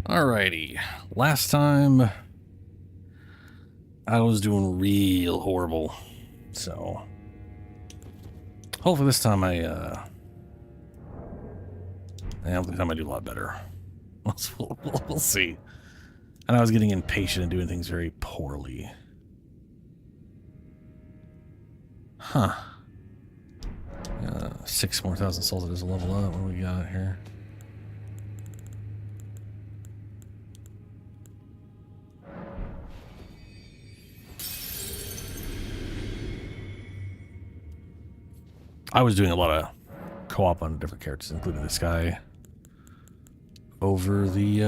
Alrighty. Last time I was doing real horrible. So hopefully this time I do a lot better. We'll see. And I was getting impatient and doing things very poorly. Huh. 6 more thousand souls it is a level up. What do we got here? I was doing a lot of co-op on different characters, including this guy over the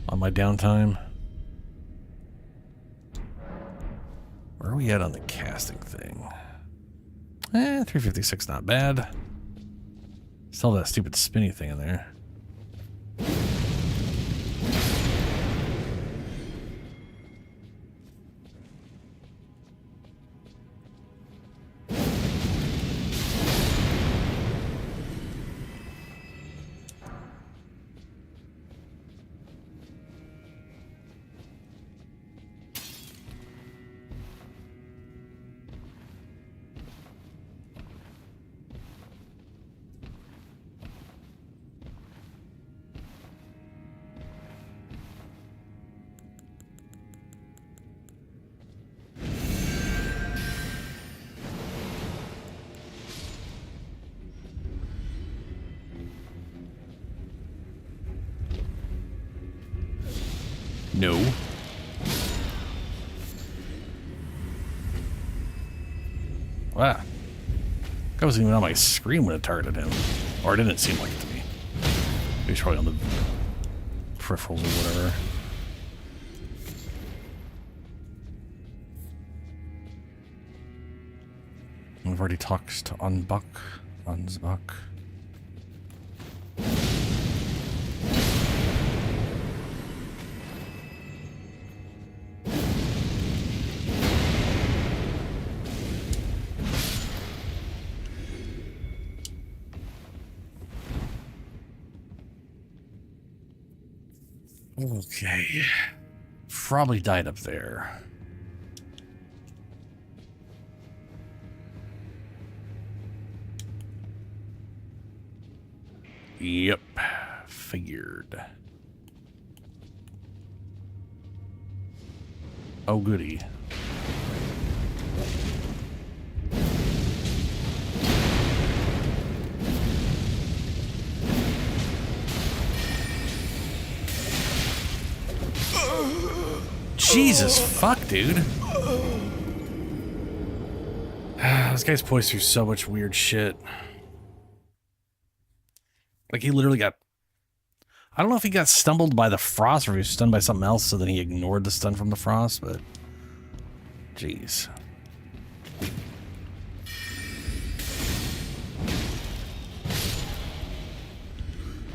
on my downtime. Where are we at on the casting thing? 356, not bad. Still that stupid spinny thing in there. No. Wow. That wasn't even on my screen when it targeted him. Or it didn't seem like it to me. He was probably on the peripherals or whatever. We've already talked to Unsbuck. Okay. Probably died up there. Yep. Figured. Oh, goody. Jesus fuck, dude. This guy's poised through so much weird shit. Like, he literally got... I don't know if he got stumbled by the frost or if he was stunned by something else, so then he ignored the stun from the frost, but... Jeez.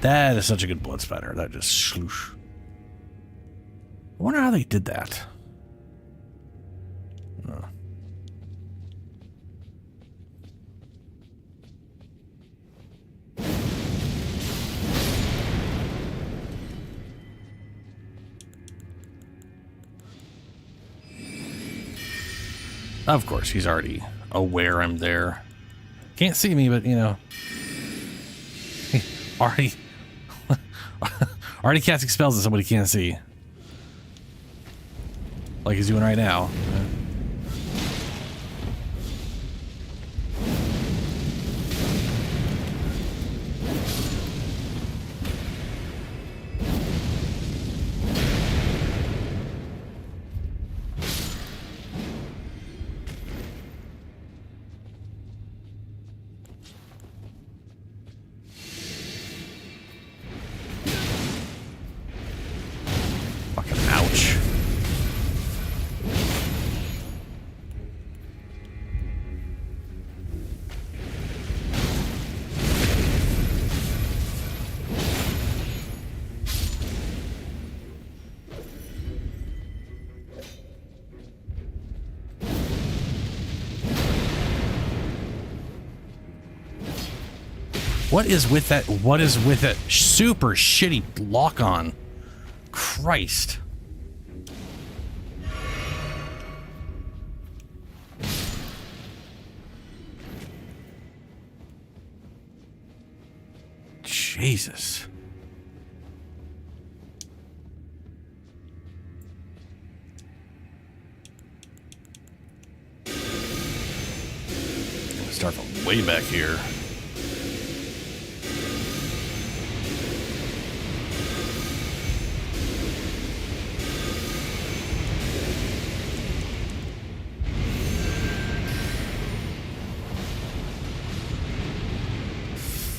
That is such a good blood spatter. That just sloosh. I wonder how they did that. Of course, he's already aware I'm there. Can't see me, but, you know. already casting spells that somebody can't see. Like he's doing right now. Fucking ouch. What is with that? What is with that super shitty lock on? Christ. Jesus. Start from way back here.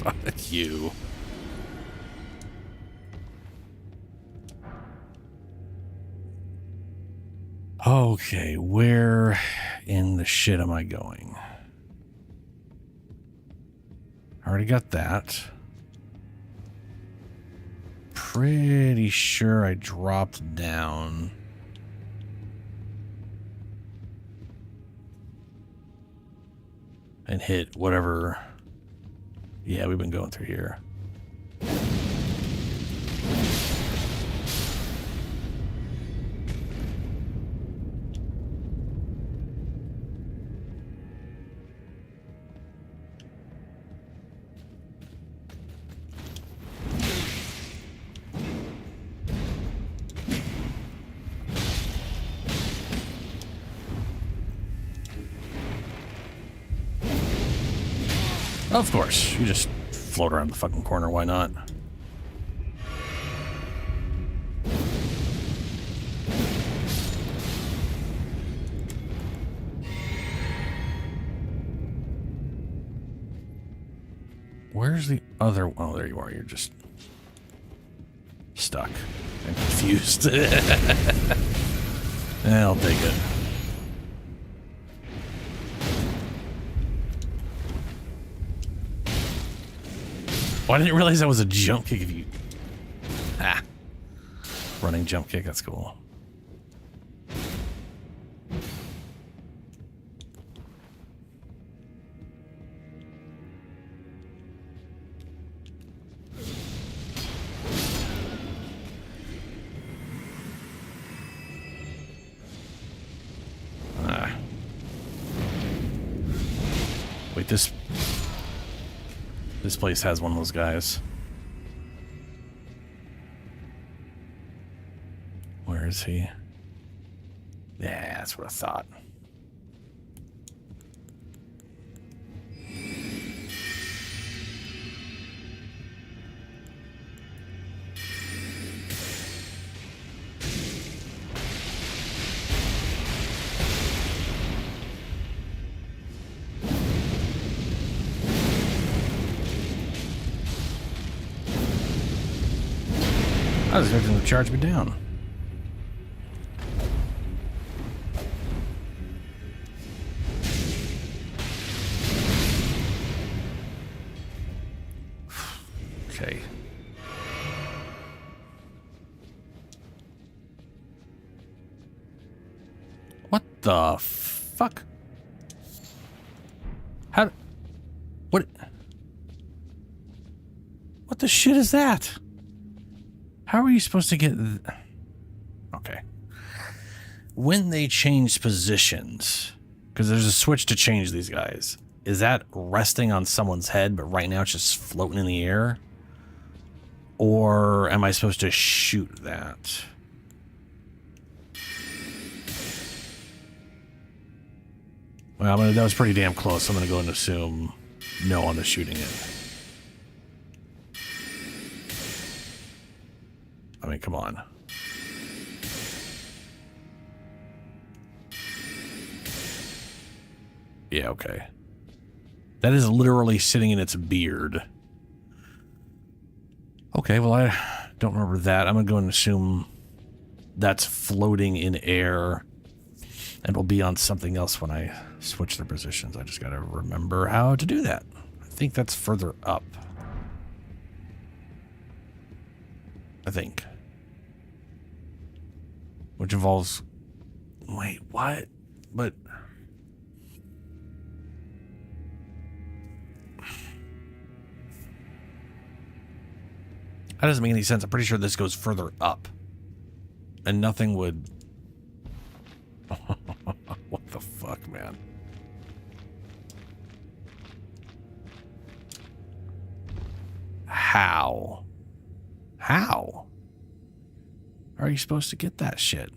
Fuck you. Okay, where in the shit am I going? I already got that. Pretty sure I dropped down. And hit whatever. Yeah, we've been going through here. Of course, you just float around the fucking corner, why not? Where's the other? Oh, there you are. You're just stuck and confused. I'll take it. Oh, I didn't realize that was a jump kick. If you running jump kick, that's cool. Wait, this place has one of those guys. Where is he? Yeah, that's what I thought. I was expecting to charge me down. Okay. What the fuck? How? What? What the shit is that? How are you supposed to get... Okay. When they change positions, because there's a switch to change these guys, is that resting on someone's head, but right now it's just floating in the air? Or am I supposed to shoot that? Well, that was pretty damn close. I'm going to go and assume no on the shooting it. I mean, come on. Yeah, okay. That is literally sitting in its beard. Okay, well, I don't remember that. I'm going to go and assume that's floating in air and will be on something else when I switch their positions. I just got to remember how to do that. I think that's further up. I think. Which involves... Wait, what? But... That doesn't make any sense. I'm pretty sure this goes further up. And nothing would... What the fuck, man? How? How? Are you supposed to get that shit?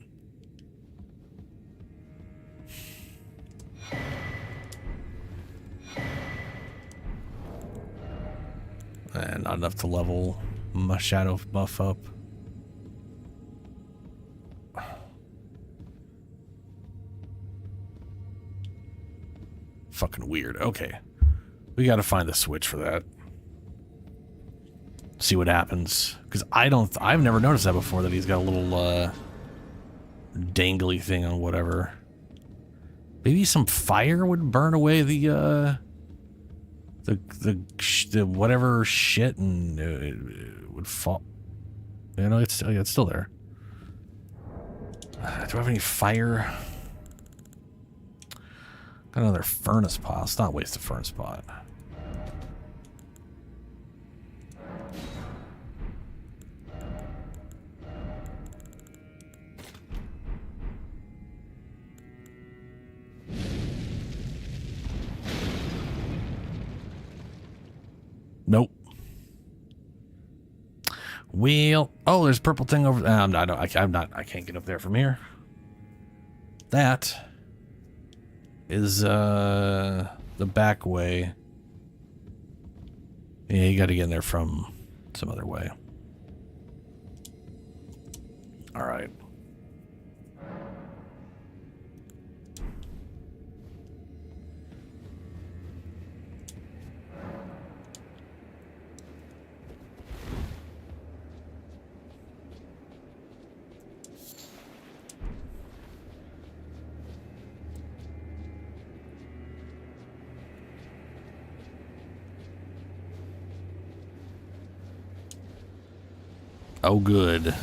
And not enough to level my shadow buff up. Fucking weird. Okay. We gotta find the switch for that. See what happens. Because I've never noticed that before, that he's got a little dangly thing on whatever. Maybe some fire would burn away the whatever shit, and it would fall. You know, it's still there. Do I have any fire? Got another furnace pot. Let's not waste a furnace pot. Nope. Well, oh, there's a purple thing over. I can't get up there from here. That is the back way. Yeah, you got to get in there from some other way. All right. Oh, good.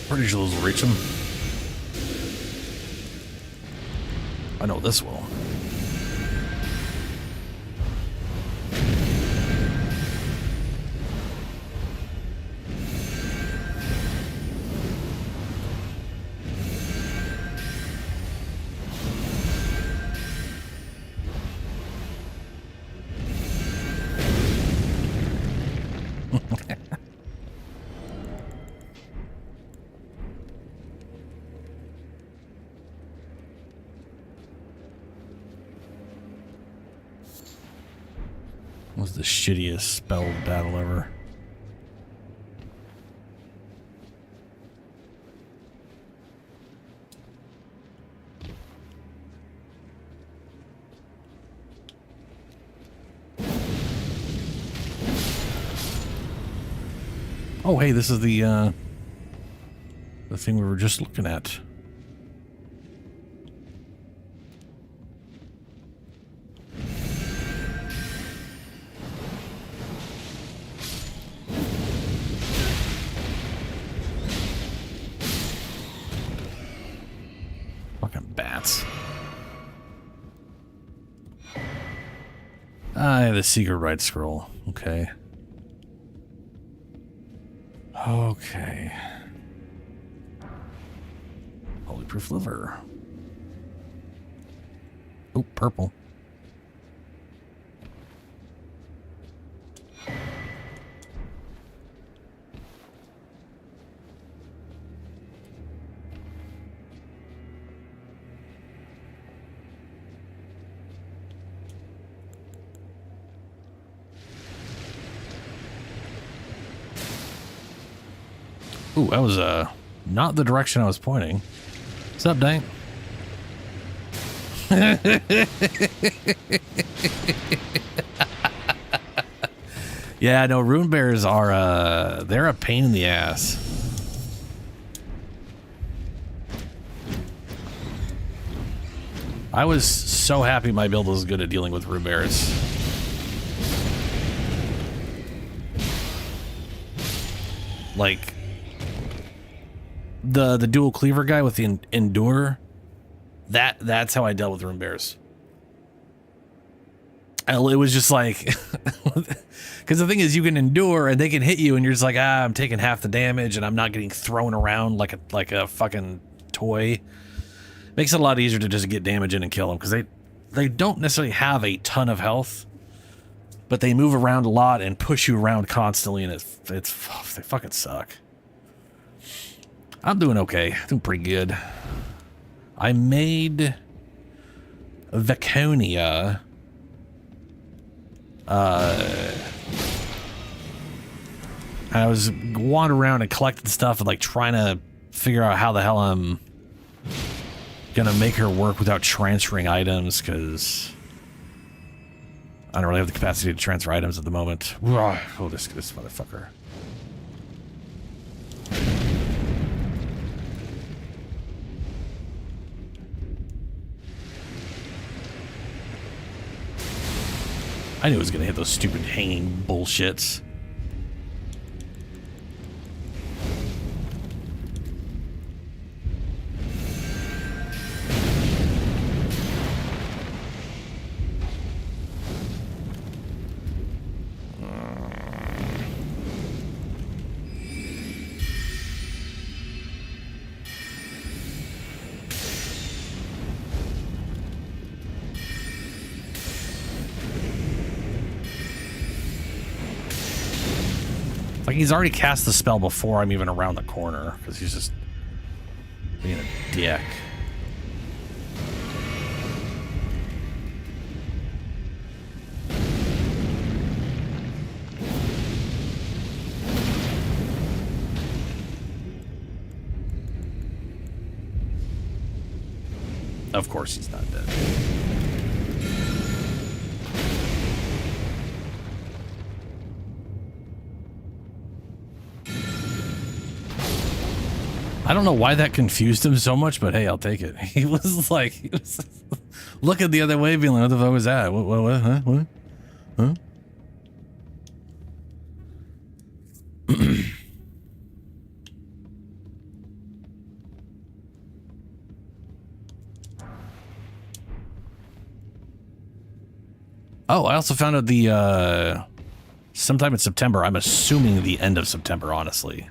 Pretty sure those will reach him. I know this will. Was the shittiest spell battle ever. Oh, hey, this is the thing we were just looking at. The secret right scroll. Okay. Okay. Holy proof liver. Oh, purple. Ooh, that was not the direction I was pointing. What's up, Dank? Yeah, no, rune bears are they're a pain in the ass. I was so happy my build was good at dealing with rune bears. like the dual cleaver guy with the endure. That's how I dealt with rune bears. It was just like, because the thing is, you can endure and they can hit you, and you're just like, I'm taking half the damage, and I'm not getting thrown around like a fucking toy. Makes it a lot easier to just get damage in and kill them, because they don't necessarily have a ton of health, but they move around a lot and push you around constantly, and they fucking suck. I'm doing okay. Doing pretty good. I made Viconia. I was wandering around and collecting stuff and like trying to figure out how the hell I'm gonna make her work without transferring items, because I don't really have the capacity to transfer items at the moment. Oh, this motherfucker. I knew it was gonna hit those stupid hanging bullshits. Like, he's already cast the spell before I'm even around the corner, because he's just being a dick. Of course he's not dead. I don't know why that confused him so much, but hey, I'll take it. He was looking the other way, being like, what the fuck was that? What, huh? What? Huh? Oh, I also found out the, sometime in September, I'm assuming the end of September, honestly.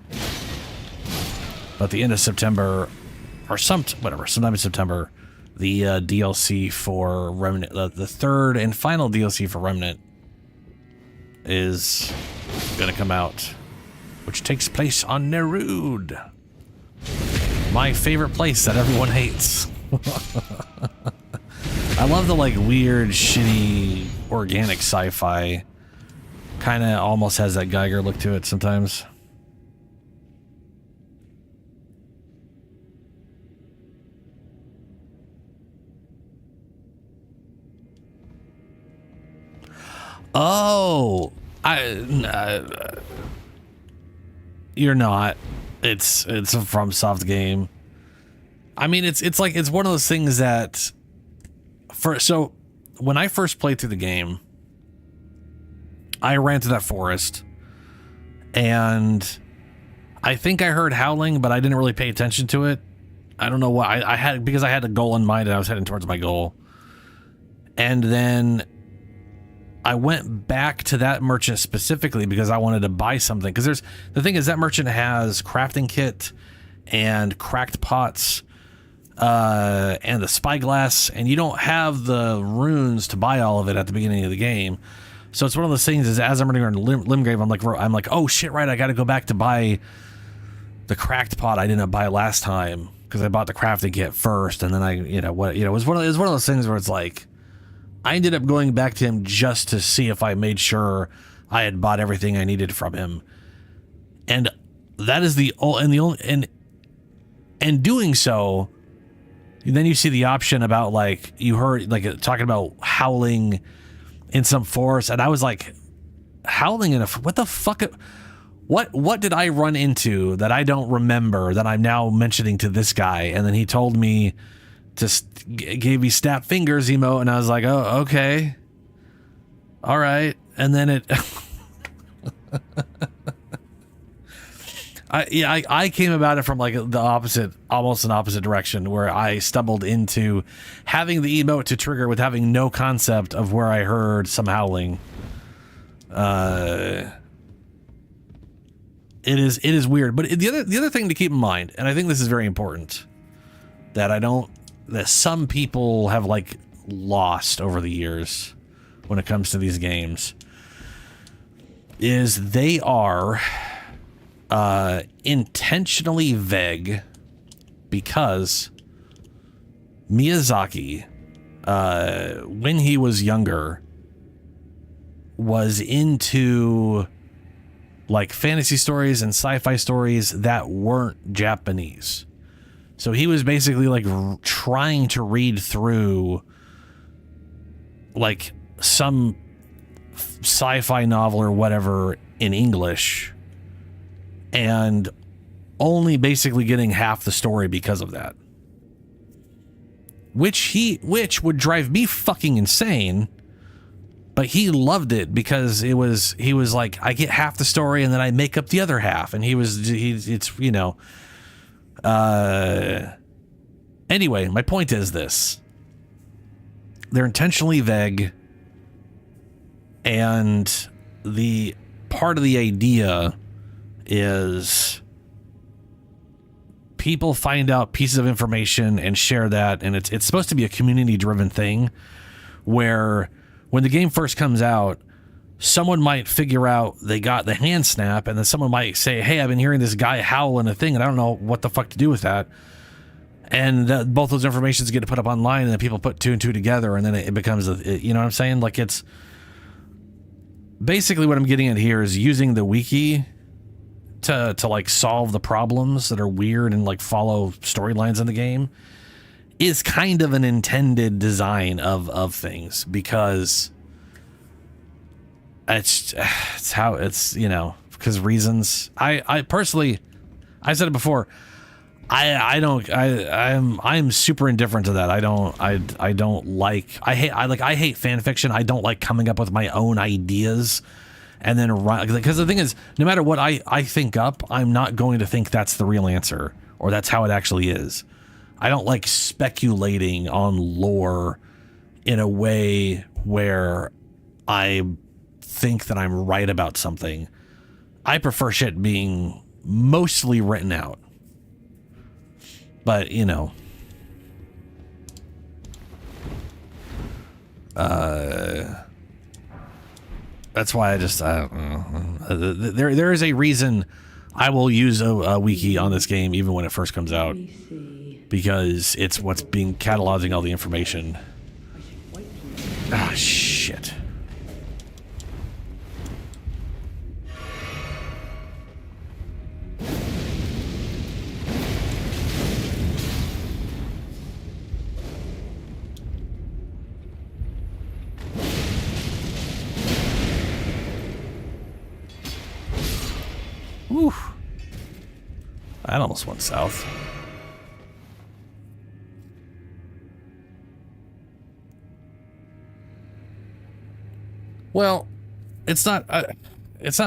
But the end of September, or sometime in September, the DLC for Remnant, the third and final DLC for Remnant is going to come out, which takes place on Nerude, my favorite place that everyone hates. I love the like weird, shitty, organic sci-fi. Kind of almost has that Geiger look to it sometimes. Oh, you're not. It's a FromSoft game. I mean, it's one of those things that so when I first played through the game, I ran through that forest, and I think I heard howling, but I didn't really pay attention to it. I don't know why. I had, because I had a goal in mind and I was heading towards my goal, and then I went back to that merchant specifically because I wanted to buy something. Because the thing is, that merchant has crafting kit and cracked pots and the spyglass, and you don't have the runes to buy all of it at the beginning of the game. So it's one of those things, is as I'm running around Limgrave, I'm like, oh shit, right, I got to go back to buy the cracked pot I didn't buy last time because I bought the crafting kit first, and then it was one of those things where it's like, I ended up going back to him just to see if I made sure I had bought everything I needed from him. And that is and doing so, then you see the option about, like, you heard like talking about howling in some forest, and I was like, howling in what the fuck? What did I run into that I don't remember that I'm now mentioning to this guy? And then he told me, just gave me snap fingers emote, and I was like, oh, okay, all right. And then I came about it from like the opposite, almost an opposite direction, where I stumbled into having the emote to trigger with having no concept of where I heard some howling. It is weird, but the other thing to keep in mind, and I think this is very important, that some people have like lost over the years when it comes to these games, is they are intentionally vague, because Miyazaki, when he was younger, was into like fantasy stories and sci-fi stories that weren't Japanese. So he was basically like trying to read through like some sci-fi novel or whatever in English, and only basically getting half the story because of that. Which would drive me fucking insane, but he loved it because he was like, I get half the story and then I make up the other half, and it's, you know. Anyway, my point is this. They're intentionally vague, and the part of the idea is people find out pieces of information and share that, and it's supposed to be a community-driven thing, where when the game first comes out, someone might figure out they got the hand snap, and then someone might say, hey, I've been hearing this guy howl in a thing, and I don't know what the fuck to do with that. And both those informations get put up online, and then people put two and two together, and then it becomes, you know what I'm saying? Like, it's basically what I'm getting at here is using the wiki to like solve the problems that are weird and like follow storylines in the game is kind of an intended design of things, because it's how it's, you know, because reasons. I personally, I said it before, I'm super indifferent to that. I hate fan fiction. I don't like coming up with my own ideas and then because the thing is, no matter what I think up, I'm not going to think that's the real answer or that's how it actually is. I don't like speculating on lore in a way where I think that I'm right about something. I prefer shit being mostly written out. But, you know, that's why I don't know. There is a reason I will use a wiki on this game even when it first comes out, because it's what's being cataloging all the information. Ah, shit. Whew. That almost went south. Well, it's not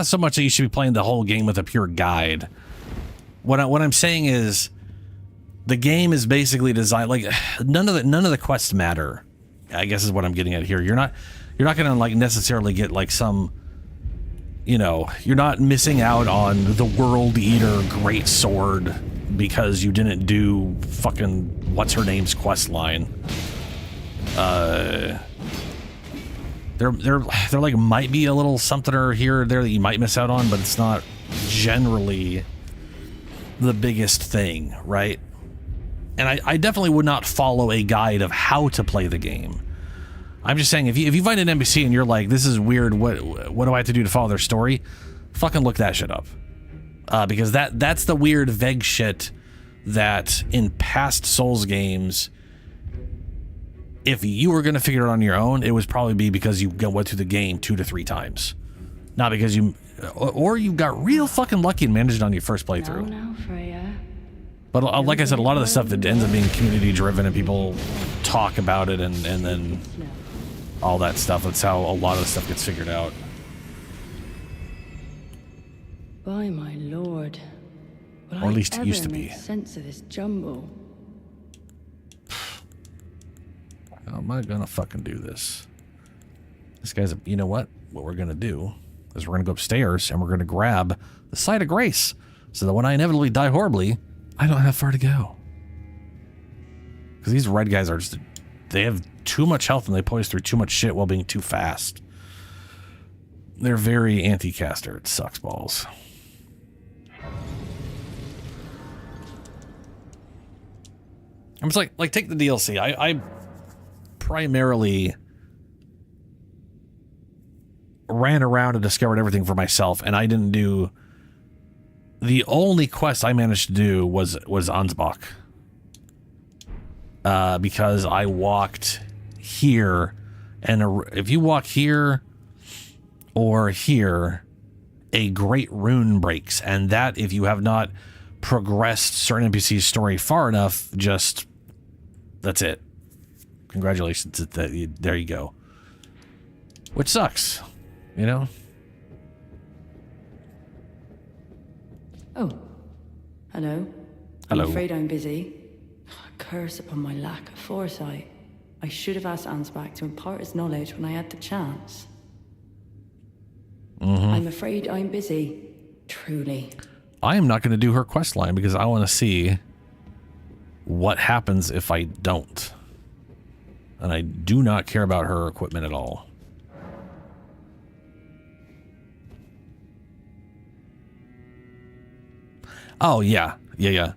so much that you should be playing the whole game with a pure guide. What I'm saying is, the game is basically designed like none of the quests matter, I guess is what I'm getting at here. You're not gonna like necessarily get like some, you know, you're not missing out on the World Eater Great Sword because you didn't do fucking what's her name's quest line. There like might be a little something or here or there that you might miss out on, but it's not generally the biggest thing, right? And I definitely would not follow a guide of how to play the game. I'm just saying, if you find an NPC and you're like, this is weird, what do I have to do to follow their story? Fucking look that shit up. Because that's the weird, vague shit that in past Souls games, if you were going to figure it out on your own, it would probably be because you went through the game 2 to 3 times. Not because you got real fucking lucky and managed it on your first playthrough. No, Freya. But like I said, a lot of the stuff, it ends up being community driven and people talk about it and then all that stuff. That's how a lot of the stuff gets figured out. By my lord, Or at least it used to be. Sense of this jumble. How am I gonna fucking do this? This guy's a, you know what? What we're gonna do is we're gonna go upstairs and we're gonna grab the site of grace so that when I inevitably die horribly, I don't have far to go. Because these red guys are just, they have too much health and they poise through too much shit while being too fast. They're very anti-caster. It sucks balls. I'm just like take the DLC. I primarily ran around and discovered everything for myself, and I didn't do. The only quest I managed to do was Ansbach, because I walked here, and if you walk here or here, a great rune breaks, and that, if you have not progressed certain NPC's story far enough, just that's it. Congratulations, there you go. Which sucks, you know? Oh, hello. Hello. I'm afraid I'm busy. Curse upon my lack of foresight. I should have asked Ansbach to impart his knowledge when I had the chance. I'm afraid I'm busy. Truly. I am not going to do her quest line because I want to see what happens if I don't. And I do not care about her equipment at all. Oh, yeah. Yeah.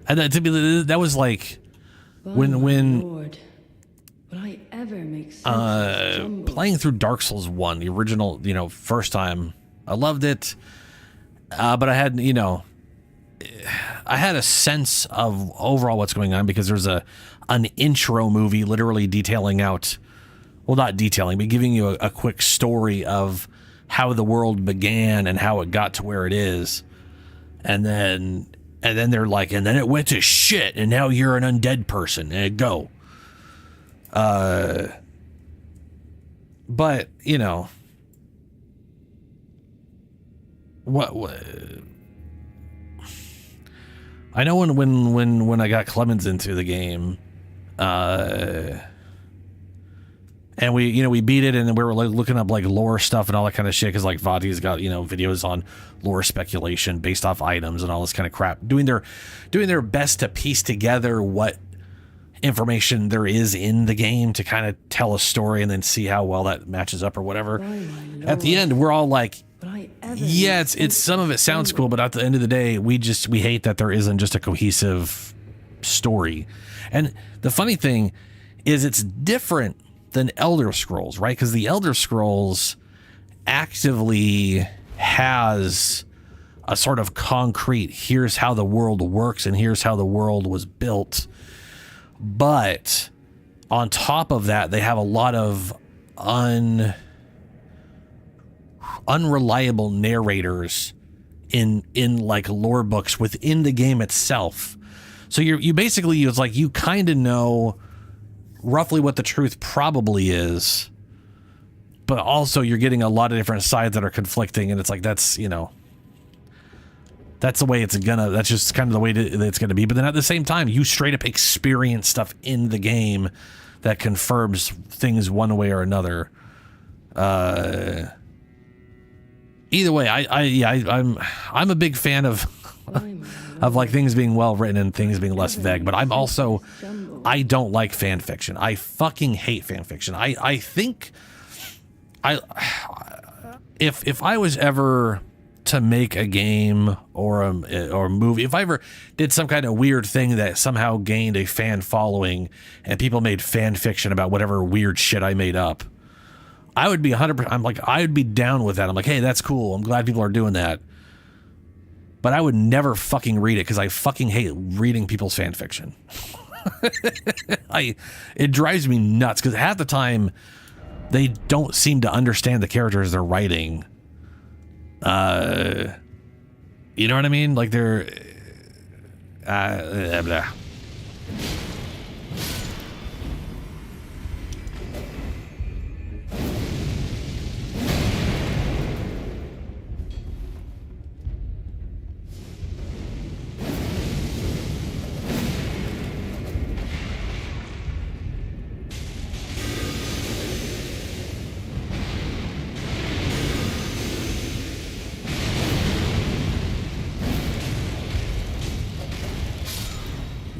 And that was like when Lord, will I ever make sense of this jumble? Playing through Dark Souls 1, the original, first time, I loved it. But I had, I had a sense of overall what's going on because there's an intro movie literally detailing out, well, not detailing, but giving you a quick story of how the world began and how it got to where it is. And then they're like, and then it went to shit, and now you're an undead person, and go. But, what I know when I got Clemens into the game, and we beat it, and we were like looking up like lore stuff and all that kind of shit, because like Vadi's got videos on lore speculation based off items and all this kind of crap, doing their best to piece together what information there is in the game to kind of tell a story and then see how well that matches up or whatever. At the end, we're all like, yeah, it's some of it sounds cool, but at the end of the day, we hate that there isn't just a cohesive story. And the funny thing is, it's different than Elder Scrolls, right? Because the Elder Scrolls actively has a sort of concrete, here's how the world works and here's how the world was built. But on top of that, they have a lot of unreliable narrators in like lore books within the game itself. So you basically, it's like you kind of know roughly what the truth probably is, but also you're getting a lot of different sides that are conflicting, and it's like that's the way that's just kind of the way that it's gonna be. But then at the same time, you straight up experience stuff in the game that confirms things one way or another. Either way, I'm a big fan of like things being well written and things being less vague, but I don't like fan fiction. I fucking hate fan fiction. I think if I was ever to make a game or a movie, if I ever did some kind of weird thing that somehow gained a fan following and people made fan fiction about whatever weird shit I made up, I would be 100%. I would be down with that. I'm like, hey, that's cool. I'm glad people are doing that. But I would never fucking read it because I fucking hate reading people's fan fiction. It drives me nuts because half the time they don't seem to understand the characters they're writing. You know what I mean? Like they're blah.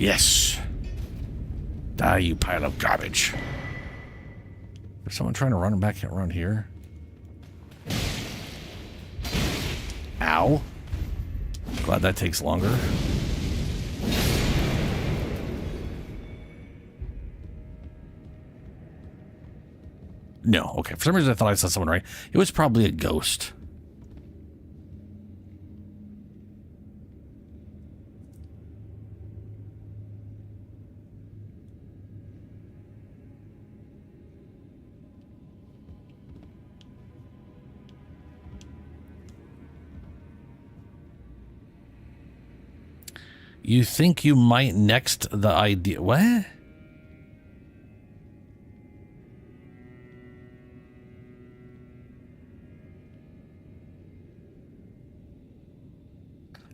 Yes. Die, you pile of garbage. There's someone trying to run back around here. Ow. Glad that takes longer. No, okay. For some reason I thought I saw someone right. It was probably a ghost. You think you might next the idea? What? I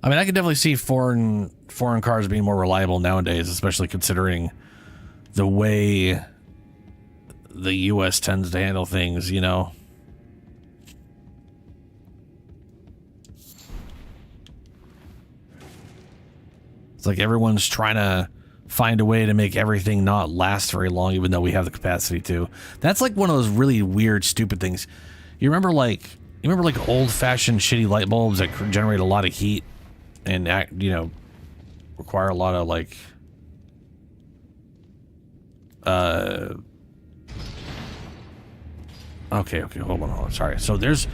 mean, I could definitely see foreign cars being more reliable nowadays, especially considering the way the U.S. tends to handle things, you know? It's like everyone's trying to find a way to make everything not last very long, even though we have the capacity to. That's like one of those really weird, stupid things. You remember like old-fashioned shitty light bulbs that generate a lot of heat and, you know, require a lot of like okay, hold on. Sorry. So there's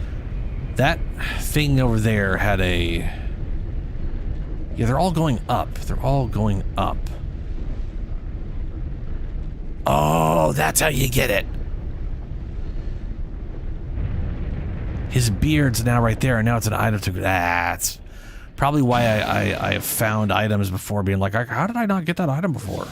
that thing over there had a... Yeah, they're all going up. They're all going up. Oh, that's how you get it. His beard's now right there, and now it's an item to... That's probably why I have found items before being like, how did I not get that item before?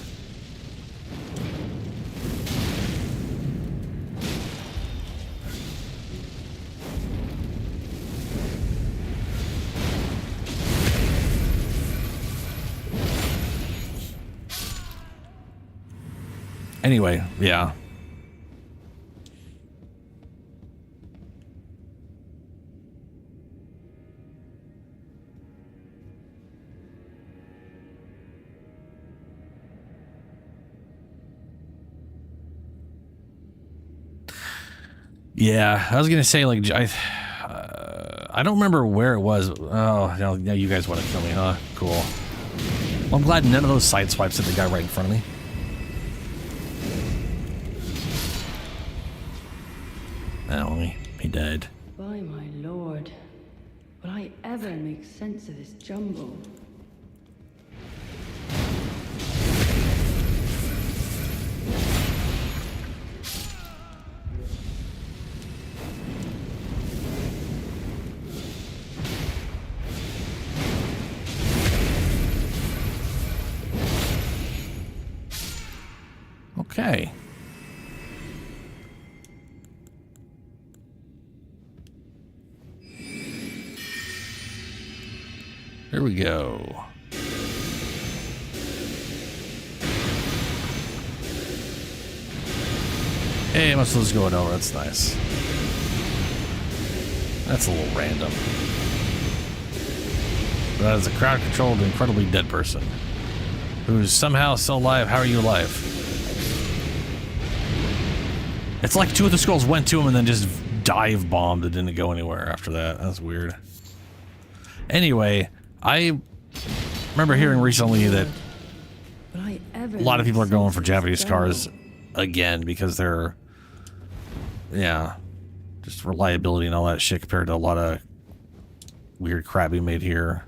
Anyway, yeah. Yeah, I was gonna say, like, I don't remember where it was. Oh, now you guys want to kill me, huh? Cool. Well, I'm glad none of those side swipes hit the guy right in front of me. Oh, he died. By my lord, will I ever make sense of this jumble? Okay. Here we go. Hey, muscles going over. That's nice. That's a little random. That is a crowd-controlled, incredibly dead person who's somehow still alive. How are you alive? It's like two of the skulls went to him and then just dive bombed and didn't go anywhere after that. That's weird. Anyway, I remember hearing recently that a lot of people are going for Japanese cars again because they're, yeah, just reliability and all that shit compared to a lot of weird crap we made here.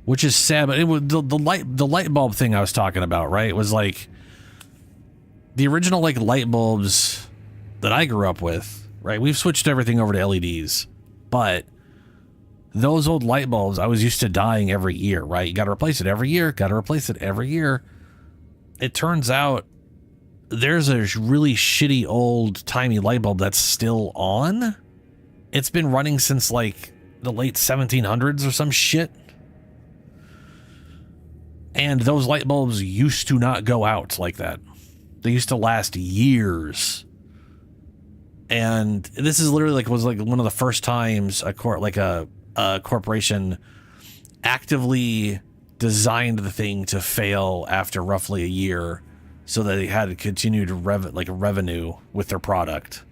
Which is sad, but it was the light bulb thing I was talking about, right? It was like the original like light bulbs that I grew up with, right? We've switched everything over to LEDs, but those old light bulbs, I was used to dying every year, right? You got to replace it every year, got to replace it every year. It turns out there's a really shitty old timey light bulb that's still on. It's been running since like the late 1700s or some shit. And those light bulbs used to not go out like that. They used to last years. And this is literally like was like one of the first times a corporation actively designed the thing to fail after roughly a year so that they had continued revenue with their product.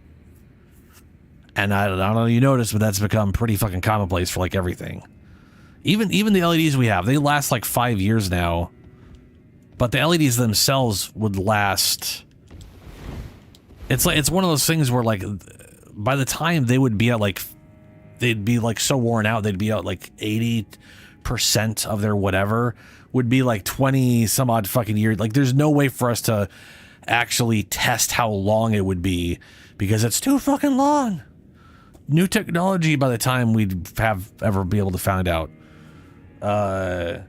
And I don't know if you noticed, but that's become pretty fucking commonplace for like everything. Even the LEDs we have, they last like 5 years now. But the LEDs themselves would last. It's one of those things where like by the time they would be at like, they'd be like so worn out, they'd be at like 80% of their whatever would be like 20 some odd fucking years. Like there's no way for us to actually test how long it would be because it's too fucking long. New technology by the time we'd have ever be able to find out. The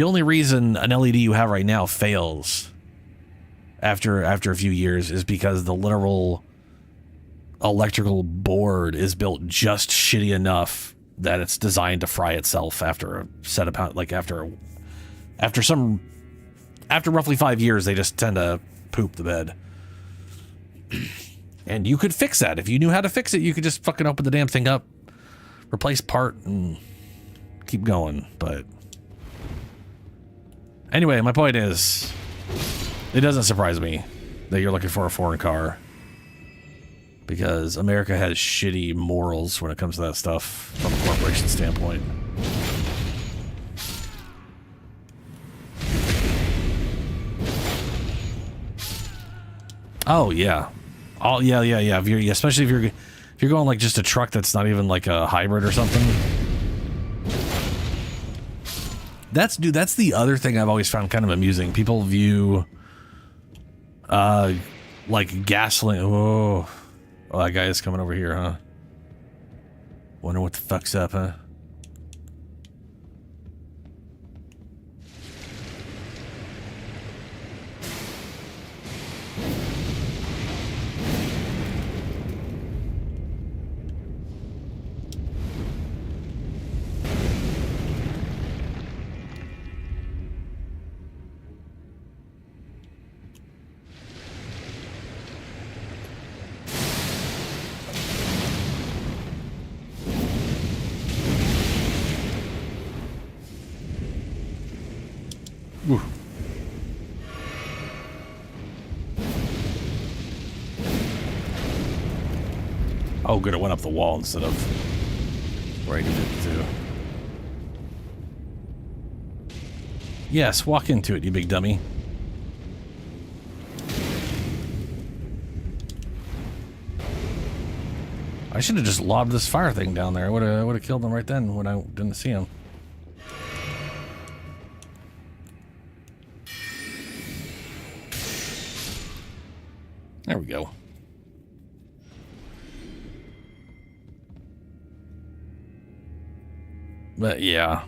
only reason an LED you have right now fails after a few years is because the literal electrical board is built just shitty enough that it's designed to fry itself after a set of like after roughly 5 years they just tend to poop the bed. And you could fix that if you knew how to fix it. You could just fucking open the damn thing up, replace part, and keep going. But anyway, my point is, it doesn't surprise me that you're looking for a foreign car, because America has shitty morals when it comes to that stuff from a corporation standpoint. Oh yeah, yeah. Especially if you're going like just a truck that's not even like a hybrid or something. That's the other thing I've always found kind of amusing. People view like gasoline. Whoa. Oh, that guy is coming over here, huh? Wonder what the fuck's up, huh? Whew. Oh, good, it went up the wall instead of where I needed it to. Yes, walk into it, you big dummy. I should have just lobbed this fire thing down there. I would have killed him right then when I didn't see him. There we go. But yeah.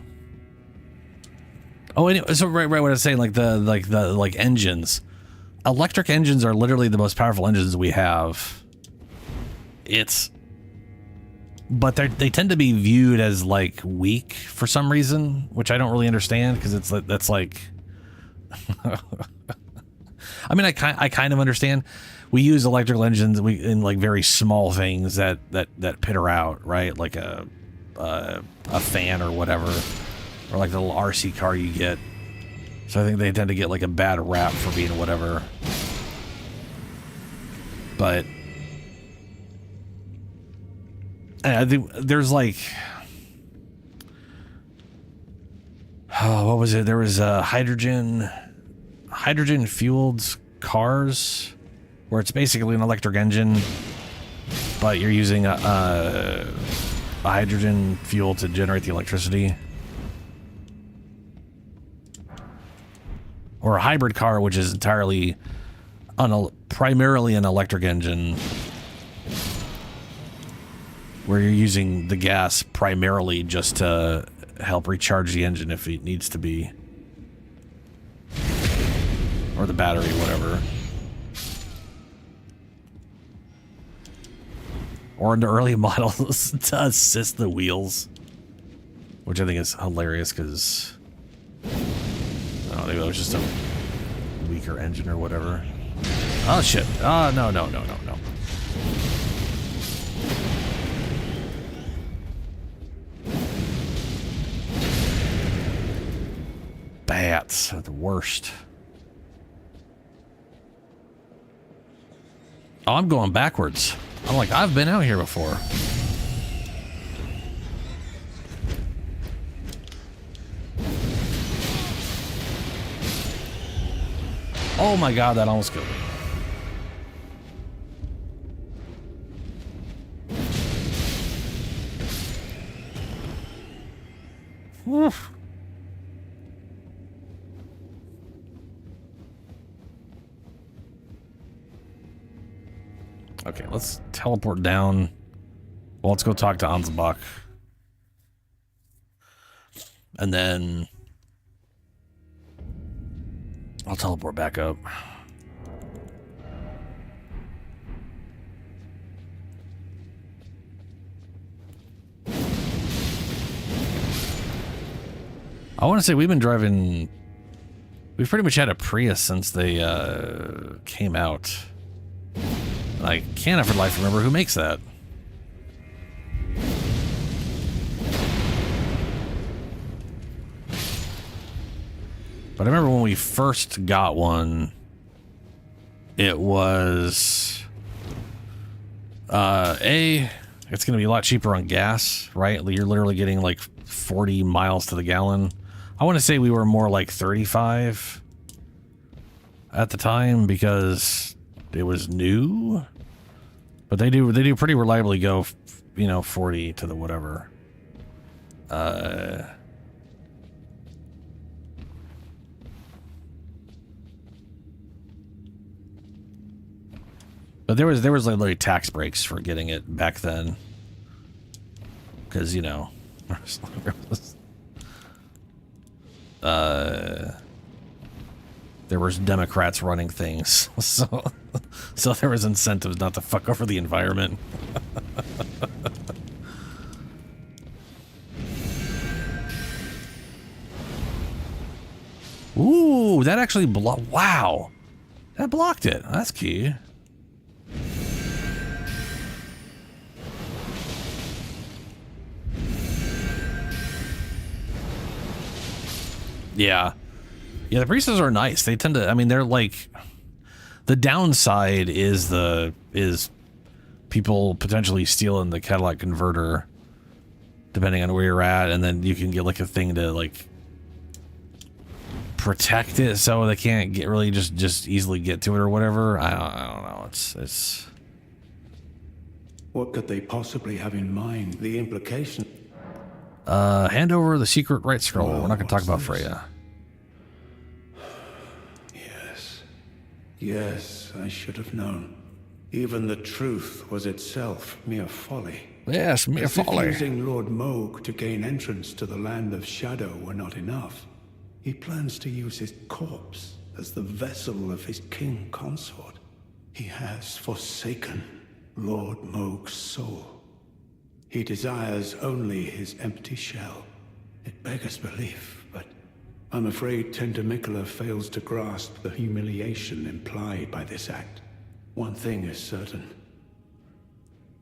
Oh, anyway, so right what I was saying, like the engines. Electric engines are literally the most powerful engines we have. But they tend to be viewed as like weak for some reason, which I don't really understand, because that's like I mean, I kind of understand. We use electrical engines in like very small things that pitter out, right? Like a fan or whatever, or like the little RC car you get. So I think they tend to get like a bad rap for being whatever. But I think there's like, oh, what was it? There was hydrogen fueled cars, where it's basically an electric engine, but you're using a hydrogen fuel to generate the electricity. Or a hybrid car, which is entirely primarily an electric engine, where you're using the gas primarily just to help recharge the engine if it needs to be. Or the battery, whatever. Or in the early models to assist the wheels. Which I think is hilarious, because I don't know, maybe that was just a weaker engine or whatever. Oh shit. Oh, no. rats are the worst. Oh, I'm going backwards. I'm like, I've been out here before. Oh my god, that almost killed me. Oof. Okay, let's teleport down. Well, let's go talk to Ansbach. And then I'll teleport back up. I want to say we've been driving... We've pretty much had a Prius since they came out. And I can't for life remember who makes that. But I remember when we first got one, it was... it's going to be a lot cheaper on gas, right? You're literally getting like 40 miles to the gallon. I want to say we were more like 35 at the time because it was new. But they do pretty reliably go, you know, 40 to the whatever. But there was like literally tax breaks for getting it back then. Because, you know, there was Democrats running things, so there was incentives not to fuck over the environment. Ooh, that actually blocked. Wow, that blocked it. That's key. Yeah. Yeah, the Priuses are nice. They tend to, I mean, they're like, the downside is people potentially stealing the catalytic converter, depending on where you're at, and then you can get like a thing to like protect it so they can't get really just easily get to it or whatever. I don't know. It's What could they possibly have in mind? The implication. Hand over the secret right scroll. Well, we're not going to talk about what's this? Freya. Yes, I should have known. Even the truth was itself mere folly. Yes, mere As if folly. using Lord Moog to gain entrance to the land of shadow were not enough. He plans to use his corpse as the vessel of his king consort. He has forsaken Lord Moog's soul. He desires only his empty shell. It beggars belief, but I'm afraid Tender Mikula fails to grasp the humiliation implied by this act. One thing is certain.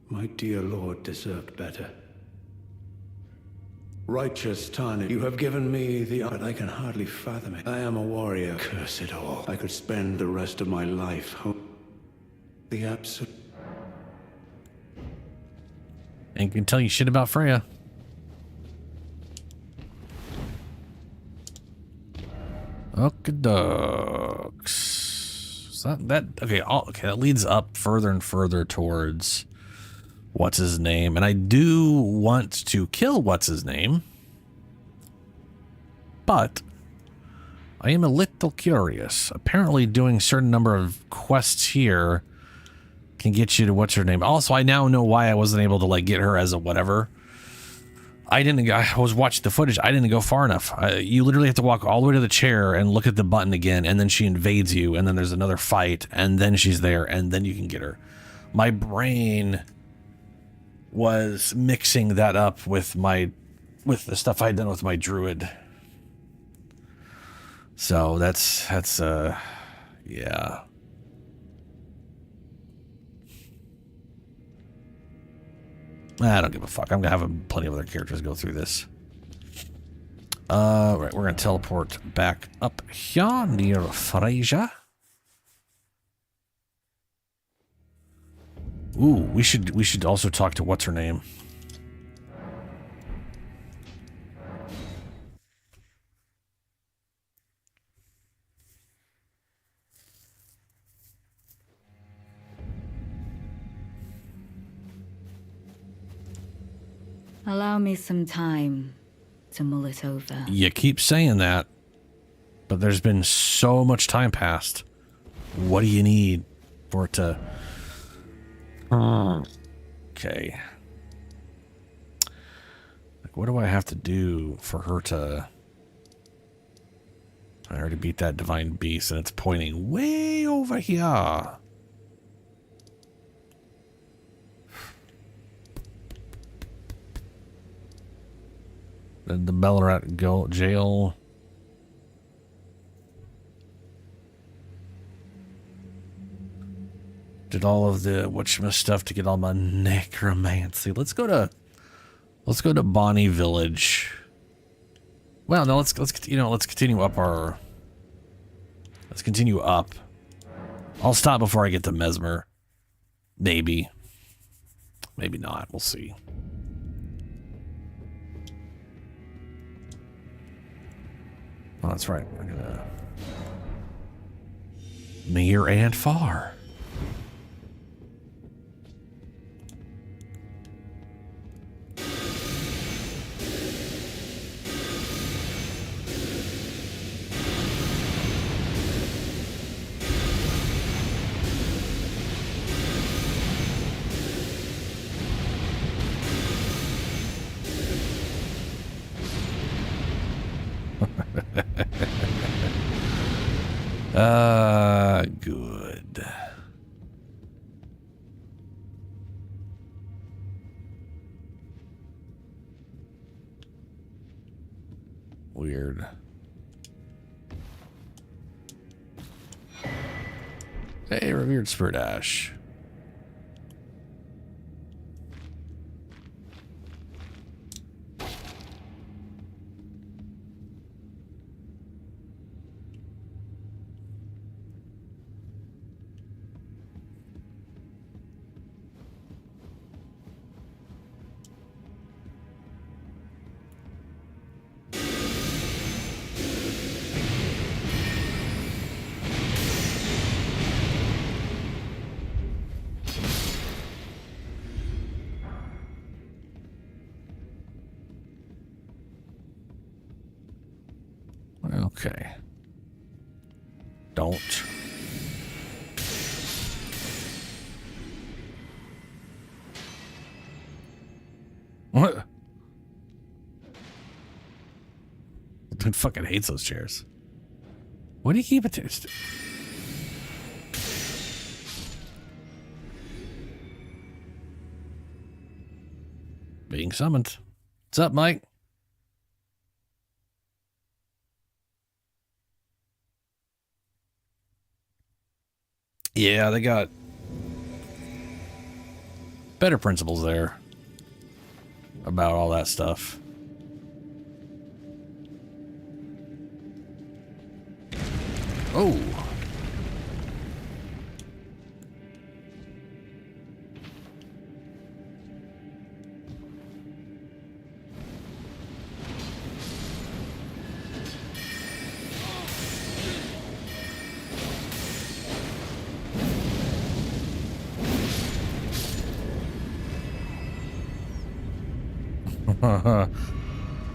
My dear lord deserved better. Righteous Tani, you have given me the... but I can hardly fathom it. I am a warrior. Curse it all. I could spend the rest of my life home. The absolute... And can tell you shit about Freya. Okay, ducks. So okay, okay, that leads up further and further towards what's his name, and I do want to kill what's his name, but I am a little curious. Apparently, doing a certain number of quests here can get you to what's her name. Also, I now know why I wasn't able to like get her as a whatever. I was watching the footage. I didn't go far enough. You literally have to walk all the way to the chair and look at the button again, and then she invades you, and then there's another fight, and then she's there, and then you can get her. My brain was mixing that up with the stuff I had done with my druid. So that's yeah. I don't give a fuck. I'm gonna have plenty of other characters go through this. Right, we're gonna teleport back up here near Fraser. Ooh, we should also talk to what's her name. Allow me some time to mull it over. You keep saying that, but there's been so much time passed. What do you need for it to... Okay. Like, what do I have to do for her to... I already beat that divine beast, and it's pointing way over here. Did the Ballarat go jail? Did all of the whatchamacallit stuff to get all my necromancy. Let's go to Bonnie Village. Well, no, let's continue up our. Let's continue up. I'll stop before I get to Mesmer. Maybe. Maybe not. We'll see. Oh, that's right. We're gonna near and far. Good. Weird. Hey, revered Spirit Ash. Okay. Don't. What? Dude fucking hates those chairs. What do you keep it to? Being summoned. What's up, Mike? Yeah, they got better principles there about all that stuff. Oh.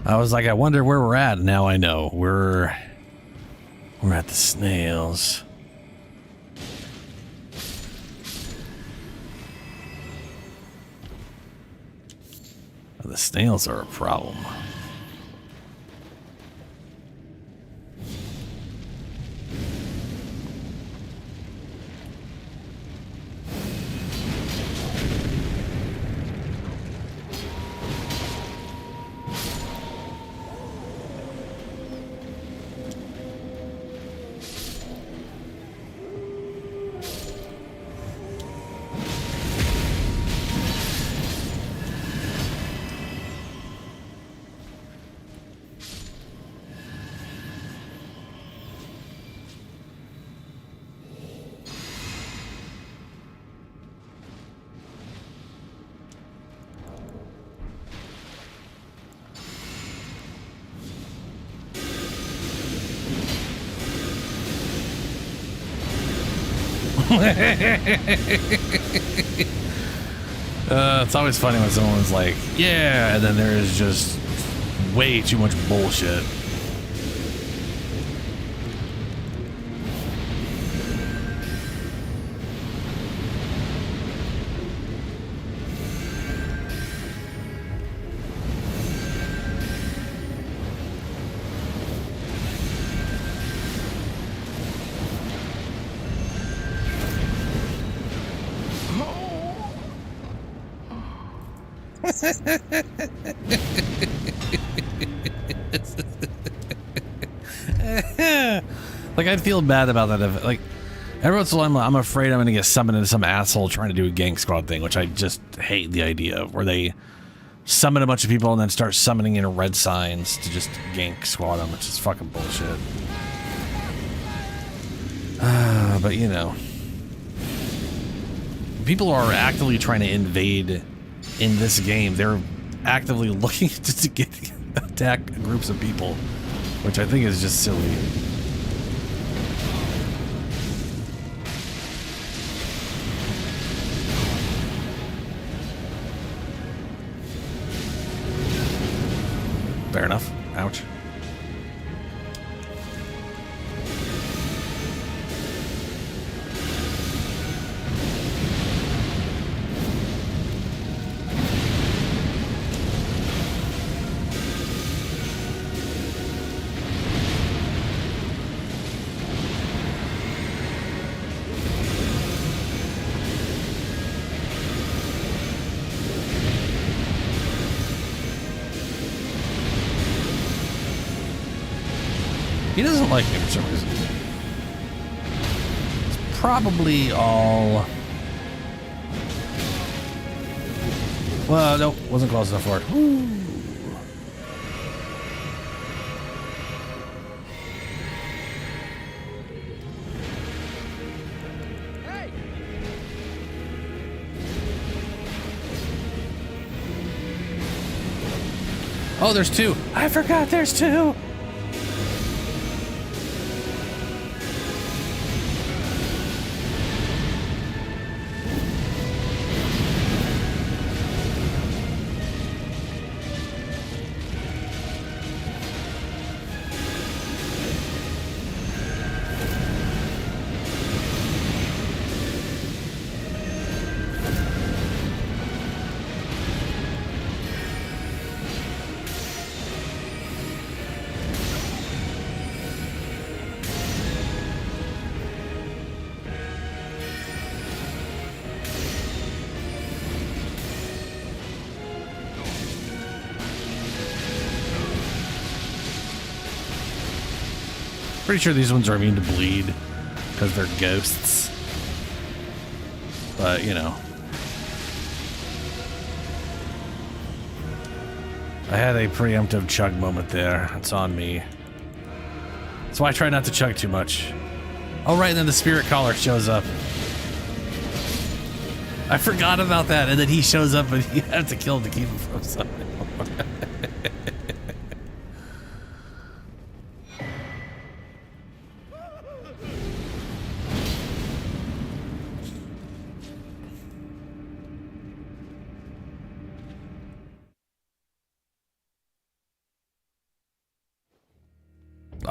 I was like, I wonder where we're at. Now I know. We're at the snails. The snails are a problem. It's always funny when someone's like, yeah, and then there is just way too much bullshit. Like, I'd feel bad about that if, like, every once in a while I'm afraid I'm gonna get summoned into some asshole trying to do a gang squad thing, which I just hate the idea of, where they summon a bunch of people and then start summoning in red signs to just gank squad them, which is fucking bullshit. But you know, people are actively trying to invade in this game. They're actively looking to get attack groups of people, which I think is just silly. Fair enough. Ouch. He doesn't like me for some reason. It's probably all... Well, nope, wasn't close enough for it. Ooh. Hey! Oh, there's two. I forgot there's two. Pretty sure these ones are immune to bleed because they're ghosts. But, you know. I had a preemptive chug moment there. It's on me. That's why I try not to chug too much. Oh, right, and then the spirit caller shows up. I forgot about that, and then he shows up and you have to kill him to keep him from something.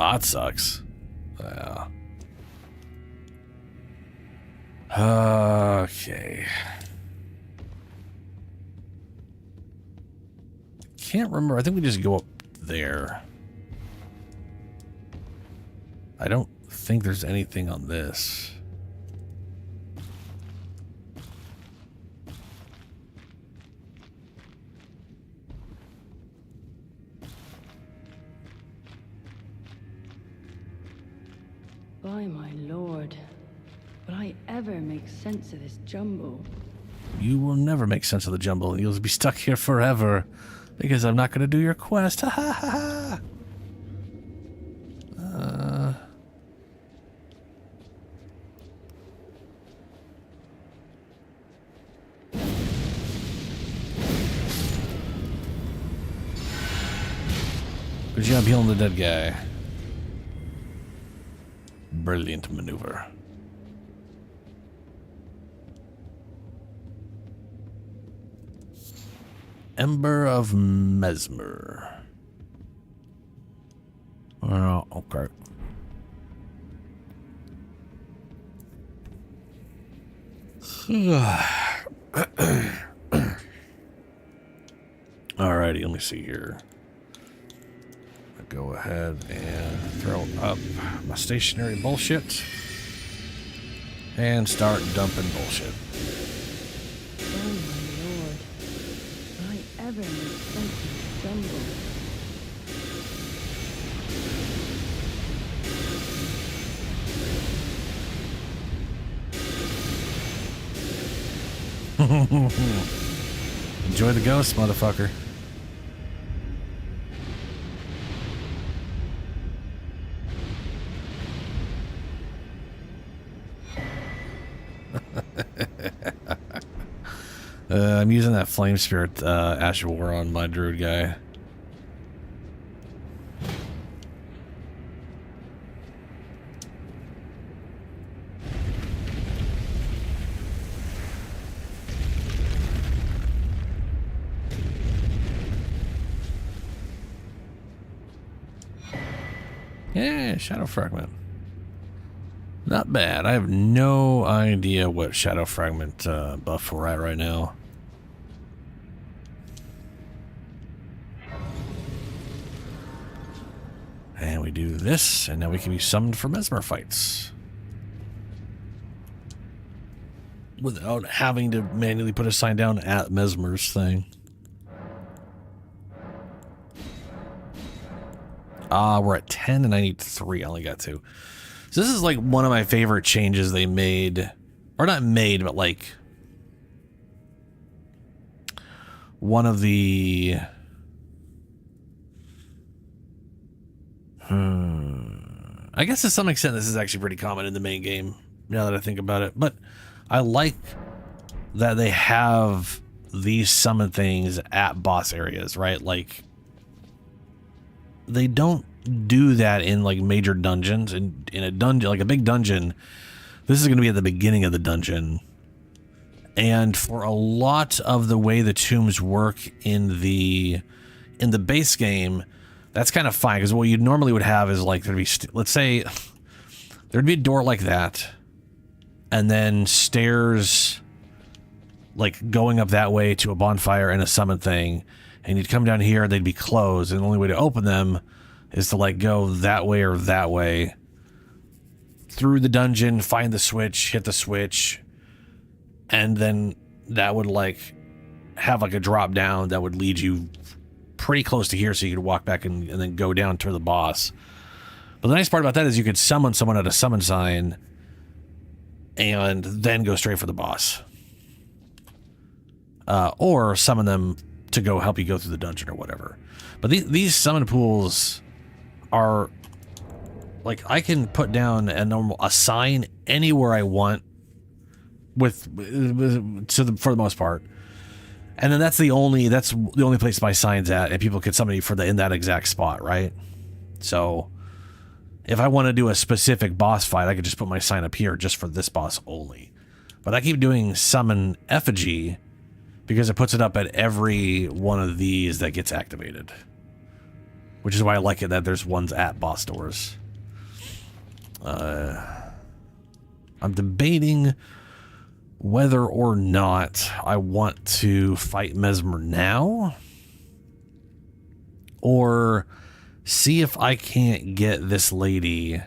Oh, that sucks. Yeah. Okay. Can't remember. I think we just go up there. I don't think there's anything on this. By my lord, will I ever make sense of this jumble? You will never make sense of the jumble. You'll be stuck here forever because I'm not going to do your quest. Ha ha ha ha. Good job healing the dead guy. Brilliant maneuver. Ember of Mesmer. Oh, okay. Alrighty, let me see here. I'll go ahead and throw up my stationary bullshit and start dumping bullshit. Oh my lord. Will I ever make sense of the jungle? Enjoy the ghost, motherfucker. I'm using that flame spirit Ash of War on my druid guy. Yeah, Shadow Fragment. Not bad. I have no idea what Shadow Fragment buff we're at right now. And we do this, and now we can be summoned for Mesmer fights. Without having to manually put a sign down at Mesmer's thing. We're at 10 and I need 3. I only got 2. So this is like one of my favorite changes they made. Or not made, but like one of the I guess to some extent this is actually pretty common in the main game, now that I think about it. But I like that they have these summon things at boss areas, right? Like, they don't do that in like major dungeons. In a dungeon, like a big dungeon, this is going to be at the beginning of the dungeon. And for a lot of the way the tombs work in the base game, that's kind of fine, because what you normally would have is like there'd be, let's say, there'd be a door like that, and then stairs like going up that way to a bonfire and a summon thing, and you'd come down here, they'd be closed, and the only way to open them is to like go that way or that way through the dungeon, find the switch, hit the switch, and then that would like have like a drop down that would lead you pretty close to here, so you could walk back and then go down to the boss. But the nice part about that is you could summon someone at a summon sign and then go straight for the boss. Or summon them to go help you go through the dungeon or whatever. But these summon pools are like, I can put down a sign anywhere I want for the most part. And then that's the only place my sign's at, and people can summon me in that exact spot, right? So if I want to do a specific boss fight, I could just put my sign up here just for this boss only. But I keep doing summon effigy because it puts it up at every one of these that gets activated. Which is why I like it that there's ones at boss doors. I'm debating whether or not I want to fight Mesmer now, or see if I can't get this lady,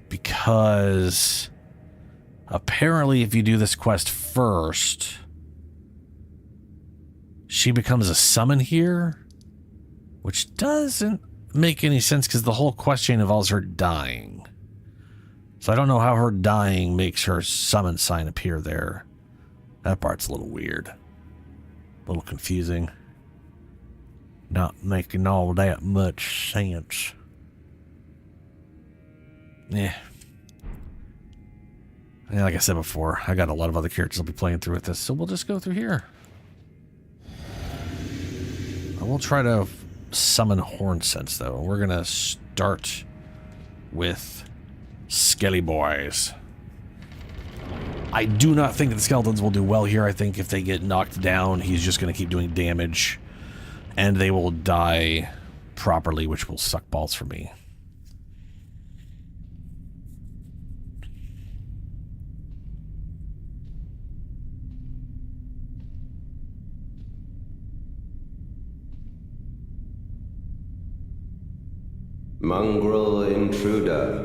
because apparently if you do this quest first, she becomes a summon here, which doesn't make any sense because the whole quest chain involves her dying. So I don't know how her dying makes her summon sign appear there. That part's a little weird. A little confusing. Not making all that much sense. Yeah. Yeah, like I said before, I got a lot of other characters I'll be playing through with this, so we'll just go through here. I will try to summon Horn Sense, though. We're going to start with Skelly Boys. I do not think the skeletons will do well here. I think if they get knocked down, he's just going to keep doing damage. And they will die properly, which will suck balls for me. Mongrel intruder.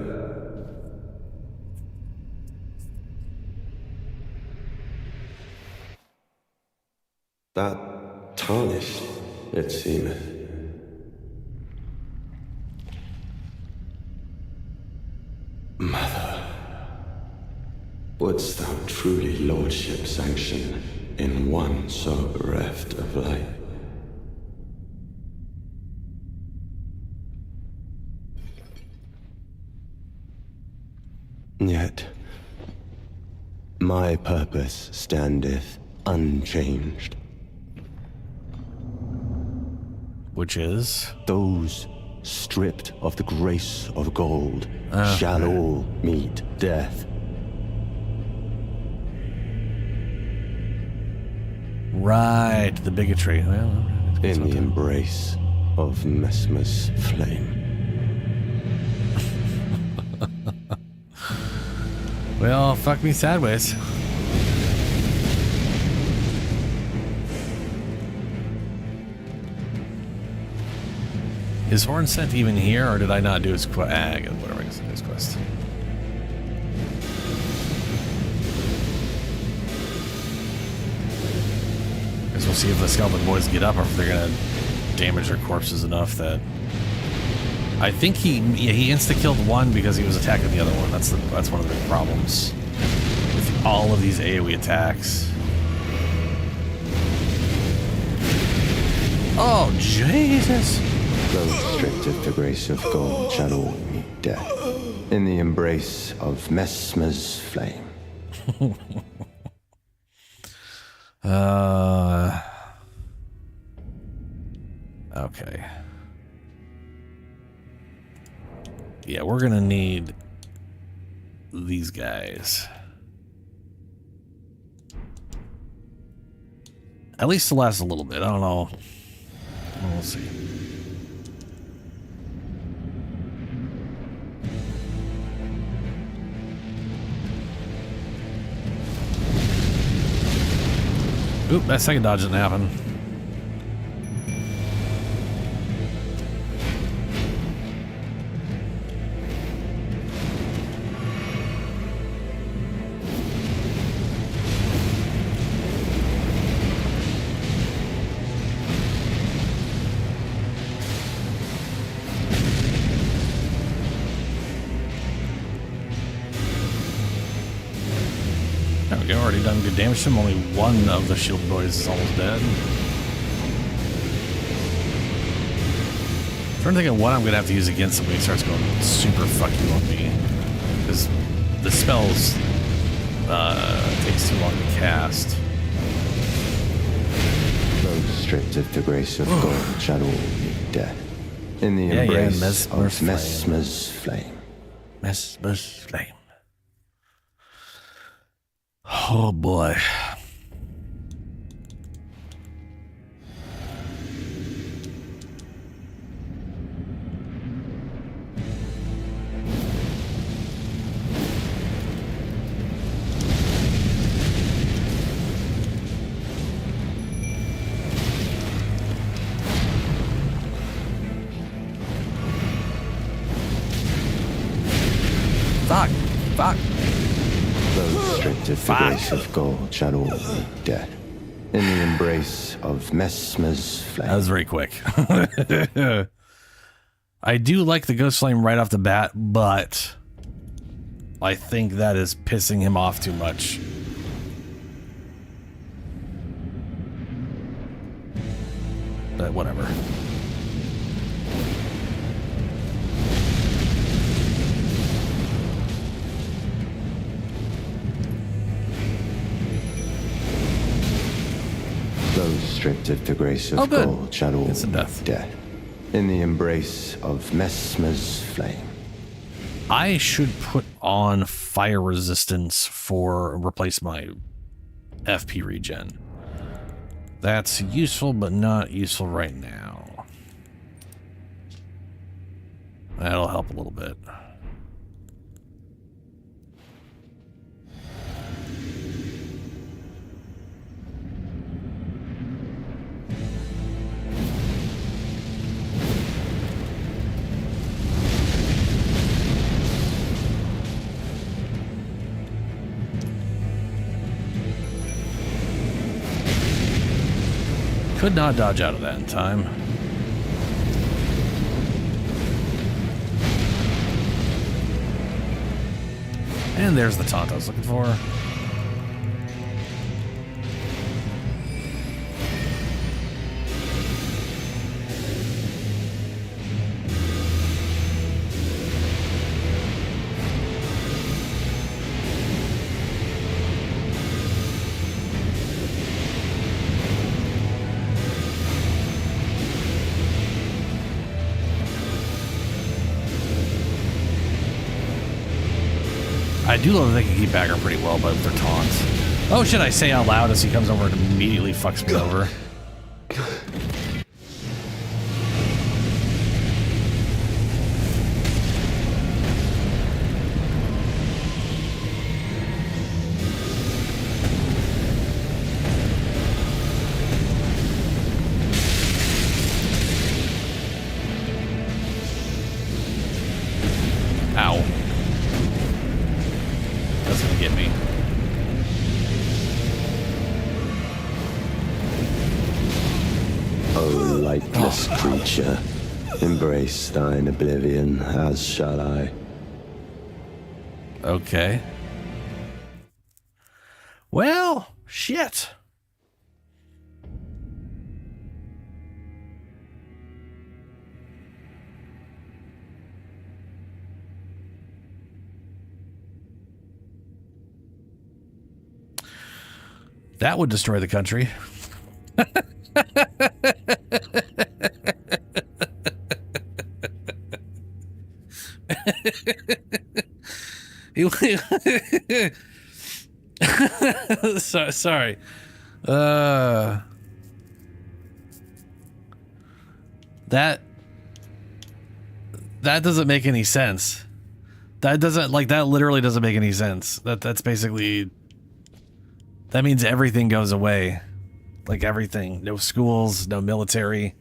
That tarnished, it seemeth. Mother, wouldst thou truly lordship sanction in one so bereft of light? Yet, my purpose standeth unchanged. Which is? Those stripped of the grace of gold shall all meet death. Right, the bigotry. Well, in the embrace of Mesmer's flame. Well, fuck me sideways. Is Horn sent even here, or did I not do his quest? I guess whatever, I guess I did his quest. Guess we'll see if the skeleton boys get up, or if they're gonna damage their corpses enough that. I think he insta-killed one because he was attacking the other one. That's one of the big problems with all of these AoE attacks. Oh, Jesus! Those stripped of the grace of gold shall all meet death in the embrace of Mesmer's flame. Okay. Yeah, we're gonna need these guys. At least to last a little bit. I don't know. We'll see. Oop, that second dodge didn't happen. There we go, already done good damage to him. Only one of the shield boys is almost dead. I'm trying to think of what I'm going to have to use against him when he starts going super fuck you on me. Because the spells takes too long to cast. Those stripped of the grace of gold shall all meet death in the embrace of Mesmer's flame. Mesmer's flame. Oh boy. Fuck. Fuck. Those stripped of the grace of gold shall all meet death in the embrace of Mesmer's flame. That was very quick. I do like the ghost flame right off the bat, but I think that is pissing him off too much. But whatever. Those stripped of the grace of gold shall all meet death in the embrace of Mesmer's flame. I should put on fire resistance for replace my FP regen. That's useful, but not useful right now. That'll help a little bit. Could not dodge out of that in time. And there's the taunt I was looking for. I do love that they can keep Bagger pretty well, but with their taunts. Oh shit, I say out loud as he comes over and immediately fucks me over. Ow. That's gonna get me. O lightless creature, embrace thine oblivion, as shall I. Okay. Well, shit. That would destroy the country. Sorry. That doesn't make any sense. That literally doesn't make any sense. That's basically, that means everything goes away. Like everything. No schools, no military.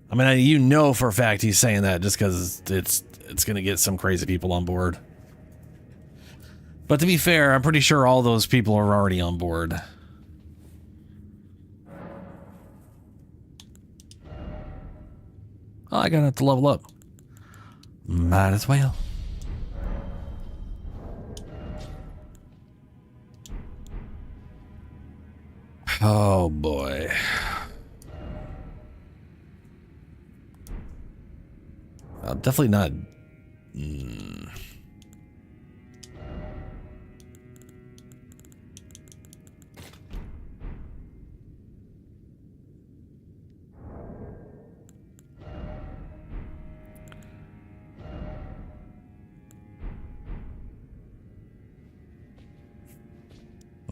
I mean, you know for a fact he's saying that just because it's going to get some crazy people on board. But to be fair, I'm pretty sure all those people are already on board. Oh, I gotta have to level up. Might as well. Oh boy. Definitely not.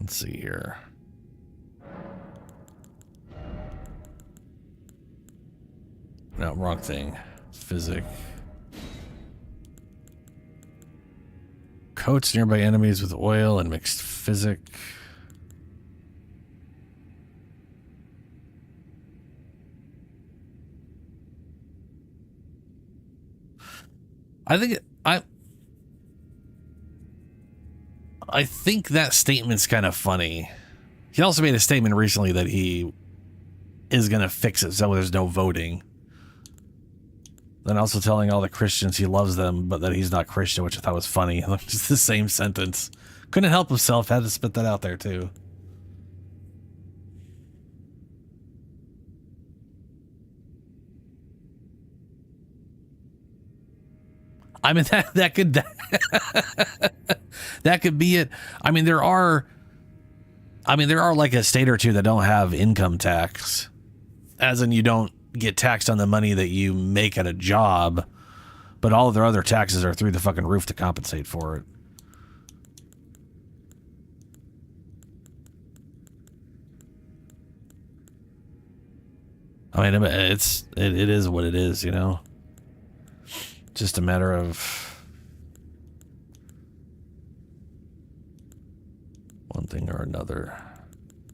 Let's see here. No, wrong thing. Physic. Coats nearby enemies with oil and mixed physic. I think that statement's kind of funny. He also made a statement recently that he is going to fix it so there's no voting. Then also telling all the Christians he loves them, but that he's not Christian, which I thought was funny. Just the same sentence. Couldn't help himself, had to spit that out there too. I mean, that could that could be it. I mean, there are like a state or two that don't have income tax, as in you don't get taxed on the money that you make at a job, but all of their other taxes are through the fucking roof to compensate for it. I mean, it is what it is, you know? Just a matter of one thing or another.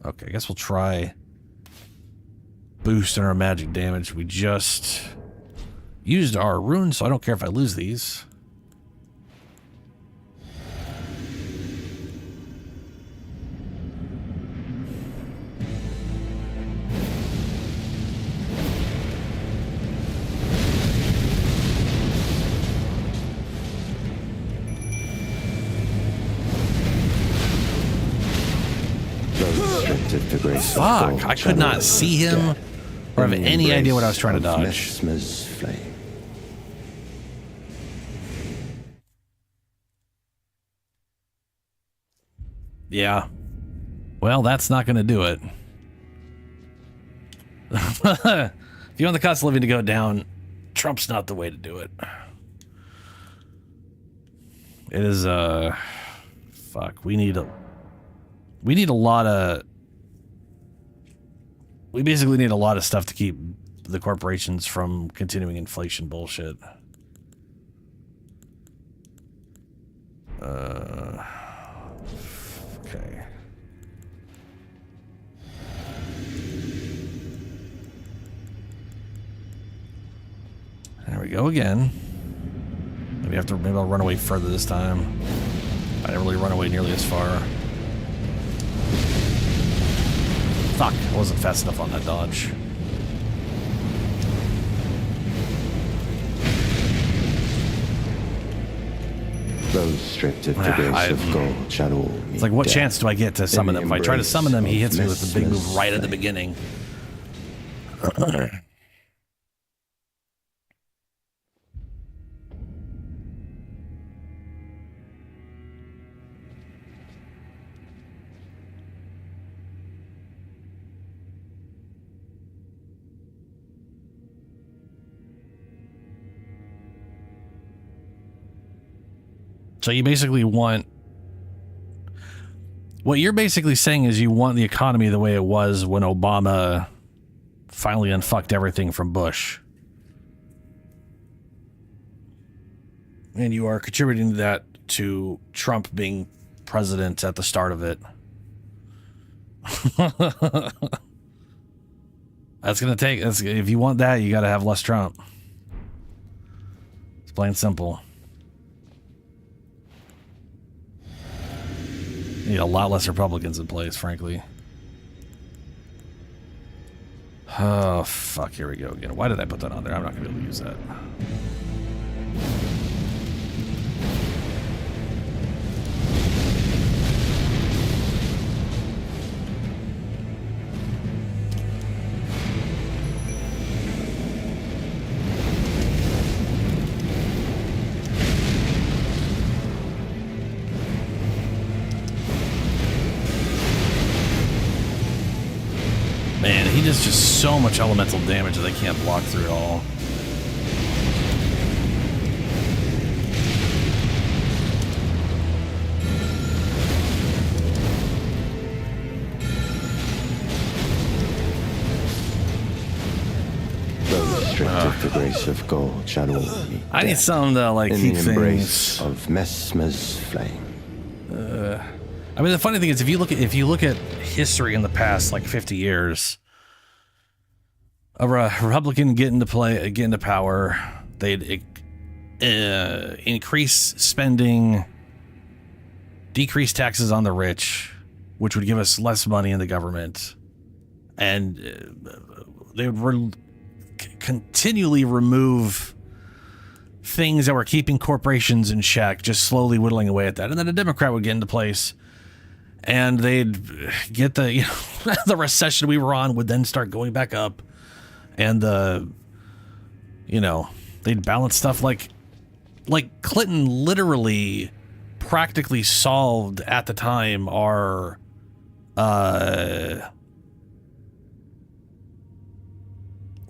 Okay, I guess we'll try boosting our magic damage. We just used our runes, so I don't care if I lose these. The grace Fuck, I could not see him or have any idea what I was trying to dodge. Messmer's flame. Yeah. Well, that's not going to do it. If you want the cost of living to go down, Trump's not the way to do it. It is, fuck, we need a lot of... We basically need a lot of stuff to keep the corporations from continuing inflation bullshit. Okay. There we go again. Maybe I'll run away further this time. I didn't really run away nearly as far. Fuck, I wasn't fast enough on that dodge. Those stripped of the grace of gold shall all meet It's like, what death. chance do I get to summon him? If I try to summon him, he hits me with the big move right at the beginning. So you basically want... What you're basically saying is you want the economy the way it was when Obama finally unfucked everything from Bush. And you are contributing that to Trump being president at the start of it. That's going to take... if you want that, you got to have less Trump. It's plain simple. Need a lot less Republicans in place, frankly. Oh, fuck. Here we go again. Why did I put that on there? I'm not going to be able to use that. Man, he does just so much elemental damage that they can't block through it all. Those stripped of the grace of gold shall all meet I need death. something to, like, In keep the things... embrace of Messmer's flame. I mean, the funny thing is, if you look at history in the past, like 50 years, a Republican get into power, they'd increase spending, decrease taxes on the rich, which would give us less money in the government, and they would continually remove things that were keeping corporations in check, just slowly whittling away at that. And then a Democrat would get into place, and they'd get the, you know, the recession we were on would then start going back up, and you know, they'd balance stuff like Clinton literally practically solved at the time our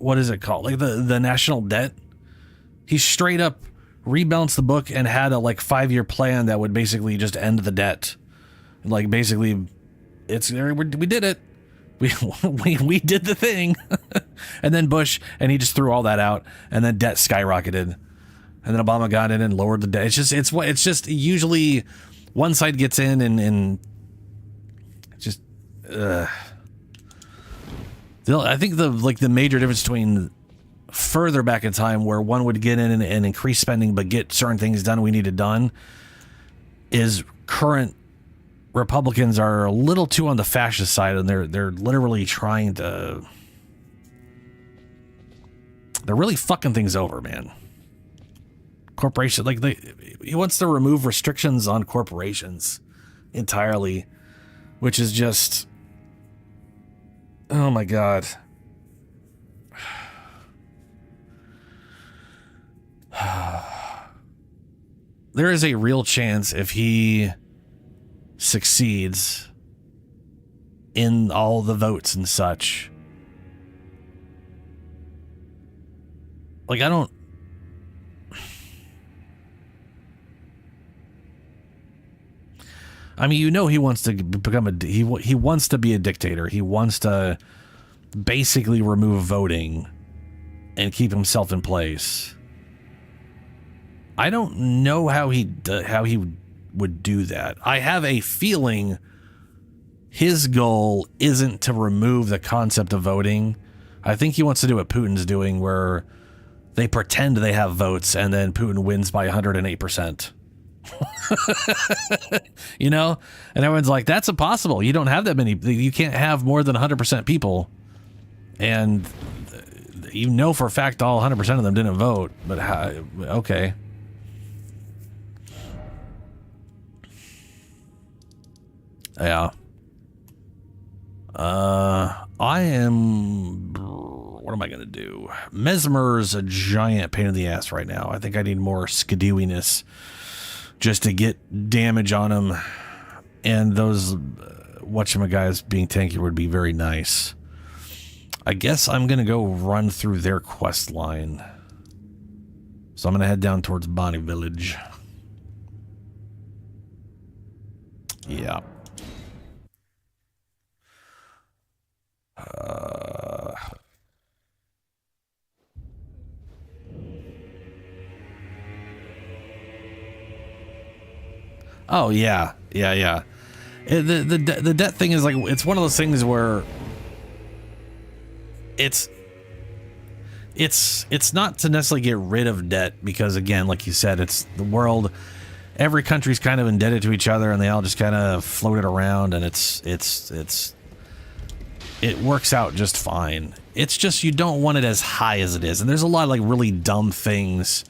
what is it called? Like the national debt. He straight up rebalanced the book and had a like 5-year plan that would basically just end the debt. Like basically, we did it. We did the thing. And then Bush, and he just threw all that out, and then debt skyrocketed. And then Obama got in and lowered the debt. It's just usually one side gets in and just I think the major difference between further back in time where one would get in and increase spending but get certain things done we needed done is current Republicans are a little too on the fascist side, and they're literally trying to they're really fucking things over, man. Corporation, like he wants to remove restrictions on corporations entirely, which is just, oh my god. There is a real chance if he succeeds in all the votes and such. Like, I mean, you know, he wants to become he wants to be a dictator. He wants to basically remove voting and keep himself in place. I don't know how he would do that. I have a feeling his goal isn't to remove the concept of voting. I think he wants to do what Putin's doing, where they pretend they have votes and then Putin wins by 108%. You know? And everyone's like, that's impossible. You don't have that many. You can't have more than 100% people. And you know for a fact all 100% of them didn't vote. But how, okay. Yeah. I am... What am I going to do? Mesmer's a giant pain in the ass right now. I think I need more skidooiness just to get damage on him. And those whatchamaguys being tankier would be very nice. I guess I'm going to go run through their quest line. So I'm going to head down towards Bonnie Village. Yeah. Oh yeah. The debt thing is like, it's one of those things where it's not to necessarily get rid of debt, because again, like you said, it's the world. Every country's kind of indebted to each other, and they all just kind of float it around, and it works out just fine. It's just you don't want it as high as it is. And there's a lot of like really dumb things,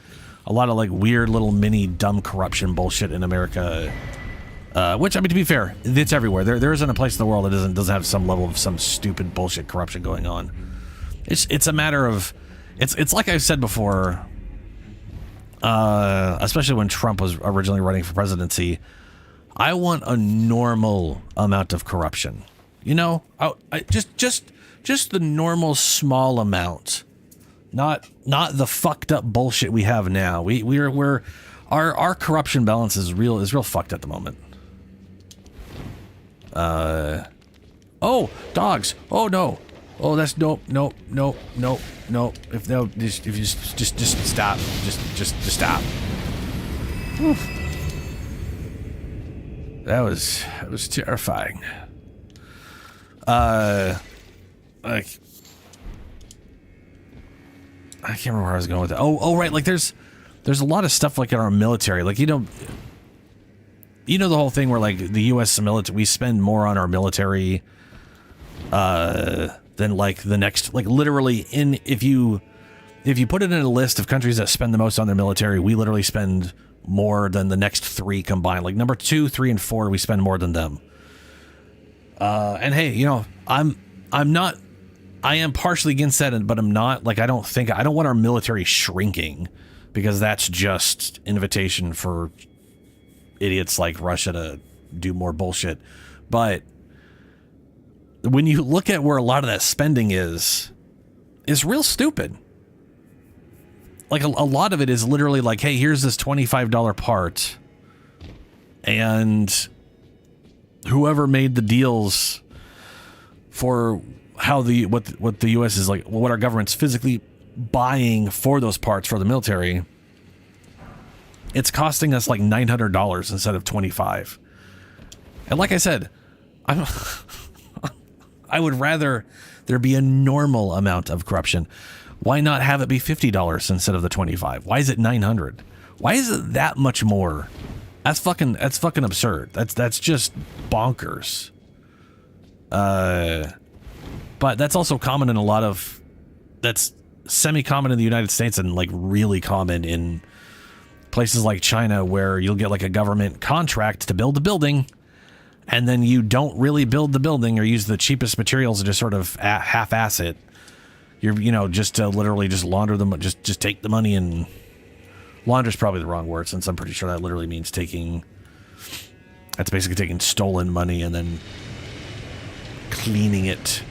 a lot of like weird little mini dumb corruption bullshit in America. Which, I mean, to be fair, it's everywhere. There isn't a place in the world that doesn't have some level of some stupid bullshit corruption going on. It's a matter of, it's like I've said before, especially when Trump was originally running for presidency, I want a normal amount of corruption. You know, just the normal small amount, not the fucked up bullshit we have now. Our corruption balance is real fucked at the moment. Oh, dogs. Oh no. Oh, that's no. If you just stop, just stop. Whew. That was terrifying. Like, I can't remember where I was going with that. Oh, right. Like, there's a lot of stuff like in our military. Like, you know the whole thing where like the U.S. military, we spend more on our military, than like the next, like literally if you put it in a list of countries that spend the most on their military, we literally spend more than the next 3 combined. Like number 2, 3, and 4, we spend more than them. And hey, you know, I am partially against that, but I'm not. Like, I don't want our military shrinking, because that's just invitation for idiots like Russia to do more bullshit. But when you look at where a lot of that spending is, is real stupid. Like a lot of it is literally like, hey, here's this $25 part, and whoever made the deals for how what the U.S. is like, what our government's physically buying for those parts for the military, it's costing us like $900 instead of $25. And like I said, I would rather there be a normal amount of corruption. Why not have it be $50 instead of the $25? Why is it $900? Why is it that much more? That's fucking absurd. That's just bonkers. But that's also common in a lot of, that's semi-common in the United States and like really common in places like China, where you'll get like a government contract to build a building, and then you don't really build the building or use the cheapest materials and just sort of half-ass it. You're, just to literally just launder them, just take the money and launder's probably the wrong word, since I'm pretty sure that literally means that's basically taking stolen money and then cleaning it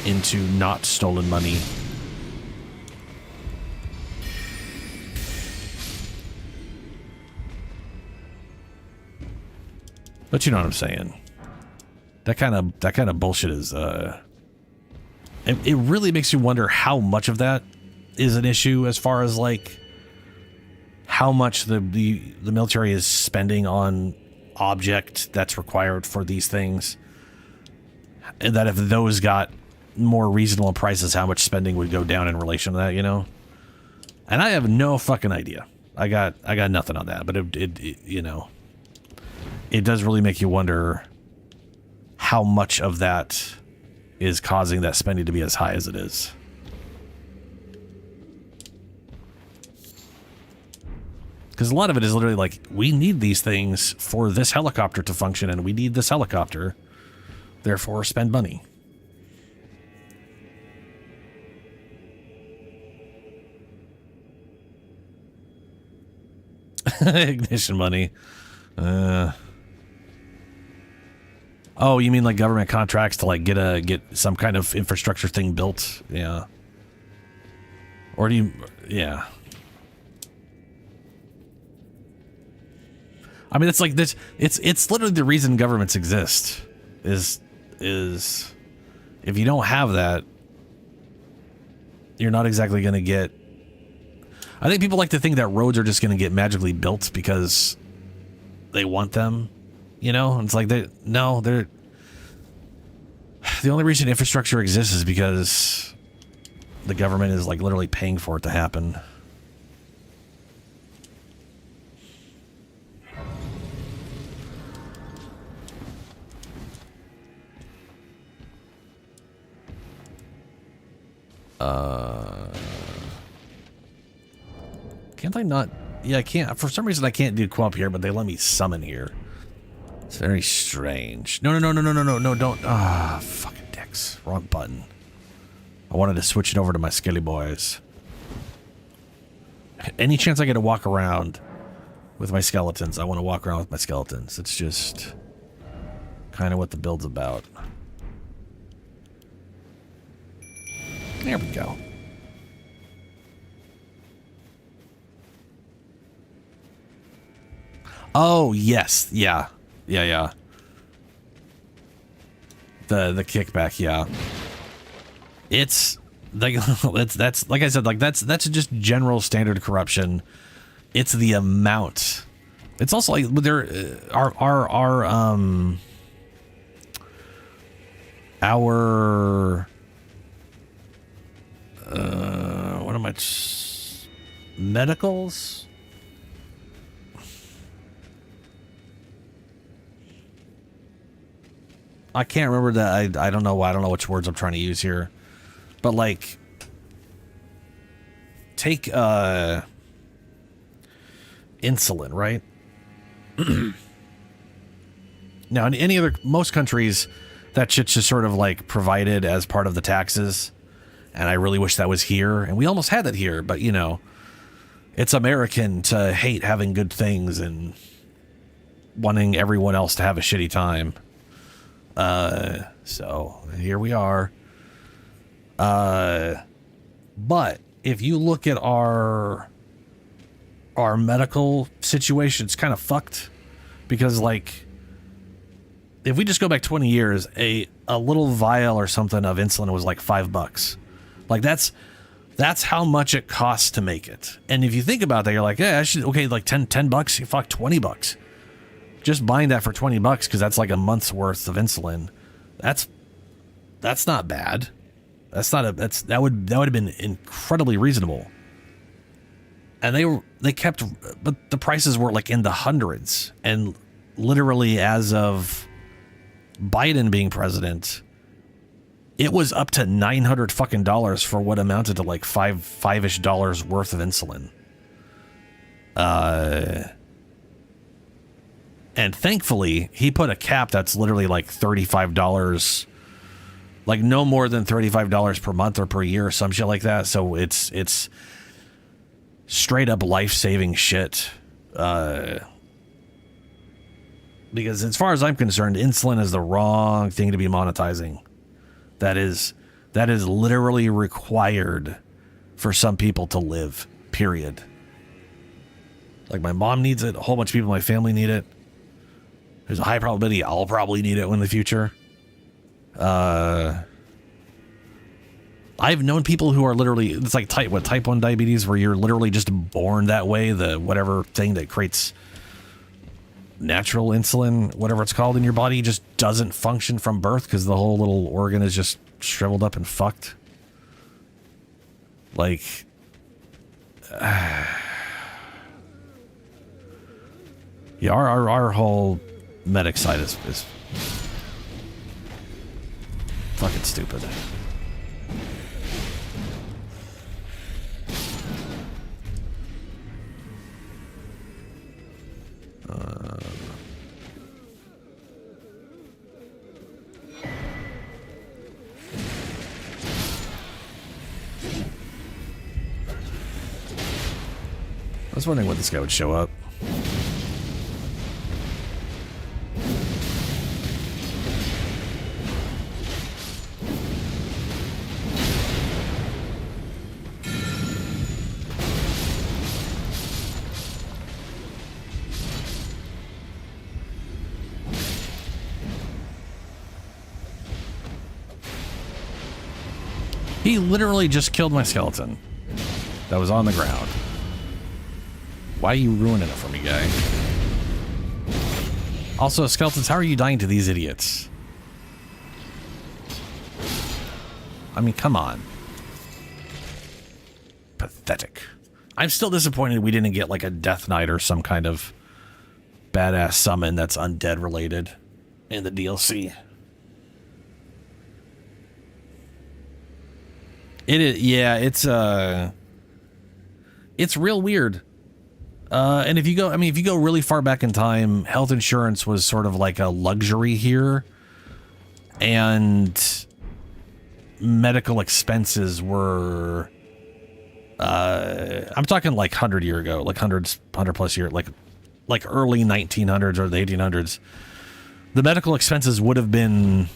into not stolen money. But you know what I'm saying. That kind of bullshit is it really makes you wonder how much of that is an issue, as far as like how much the military is spending on object that's required for these things, and that if those got more reasonable prices, how much spending would go down in relation to that, And I have no fucking idea. I got nothing on that, but it does really make you wonder how much of that is causing that spending to be as high as it is. Because a lot of it is literally like, we need these things for this helicopter to function, and we need this helicopter, therefore spend money. Ignition money. Oh, you mean like government contracts to like get some kind of infrastructure thing built? Yeah. Or do you? Yeah. I mean, it's like this. It's literally the reason governments exist. Is if you don't have that, you're not exactly going to get. I think people like to think that roads are just going to get magically built because they want them. It's like they're the only reason infrastructure exists is because the government is like literally paying for it to happen. Can't I not? Yeah, I can't. For some reason, I can't do co-op here, but they let me summon here. It's very strange. No, don't. Ah, fucking dicks. Wrong button. I wanted to switch it over to my skelly boys. Any chance I get to walk around with my skeletons, I want to walk around with my skeletons. It's just kind of what the build's about. There we go. Oh, yes. Yeah. The kickback, yeah. It's like that's like I said, like that's just general standard corruption. It's the amount. It's also like there what am I? Medicals? I can't remember that. I don't know. I don't know which words I'm trying to use here, but like, take insulin, right? Now, in most countries, that shit's just sort of like provided as part of the taxes, and I really wish that was here. And we almost had that here, but it's American to hate having good things and wanting everyone else to have a shitty time. So here we are. But if you look at our medical situation, it's kind of fucked, because like if we just go back 20 years, a little vial or something of insulin was like $5. Like that's how much it costs to make it. And if you think about that, you're like, yeah, okay, like $10, fuck, $20. Just buying that for $20 because that's like a month's worth of insulin. That's not bad. That would have been incredibly reasonable. And they kept, but the prices were like in the hundreds, and literally as of Biden being president, it was up to $900 fucking dollars for what amounted to like five-ish dollars worth of insulin. And thankfully, he put a cap that's literally like $35, like no more than $35 per month or per year or some shit like that. So it's straight up life-saving shit. Because as far as I'm concerned, insulin is the wrong thing to be monetizing. That is literally required for some people to live, period. Like my mom needs it. A whole bunch of people in my family need it. There's a high probability I'll probably need it in the future. I've known people who are literally, it's like type 1 diabetes, where you're literally just born that way. The whatever thing that creates natural insulin, whatever it's called in your body, just doesn't function from birth because the whole little organ is just shriveled up and fucked. Like, yeah, our whole medic side is fucking stupid. I was wondering when this guy would show up. He literally just killed my skeleton that was on the ground. Why are you ruining it for me, guy? Also, skeletons, how are you dying to these idiots? I mean, come on. Pathetic. I'm still disappointed we didn't get like a Death Knight or some kind of badass summon that's undead related in the DLC. It is, yeah, it's real weird. And if you go really far back in time, health insurance was sort of like a luxury here, and medical expenses were, I'm talking like 100 year ago, like 100 plus year, like early 1900s or the 1800s. The medical expenses would have been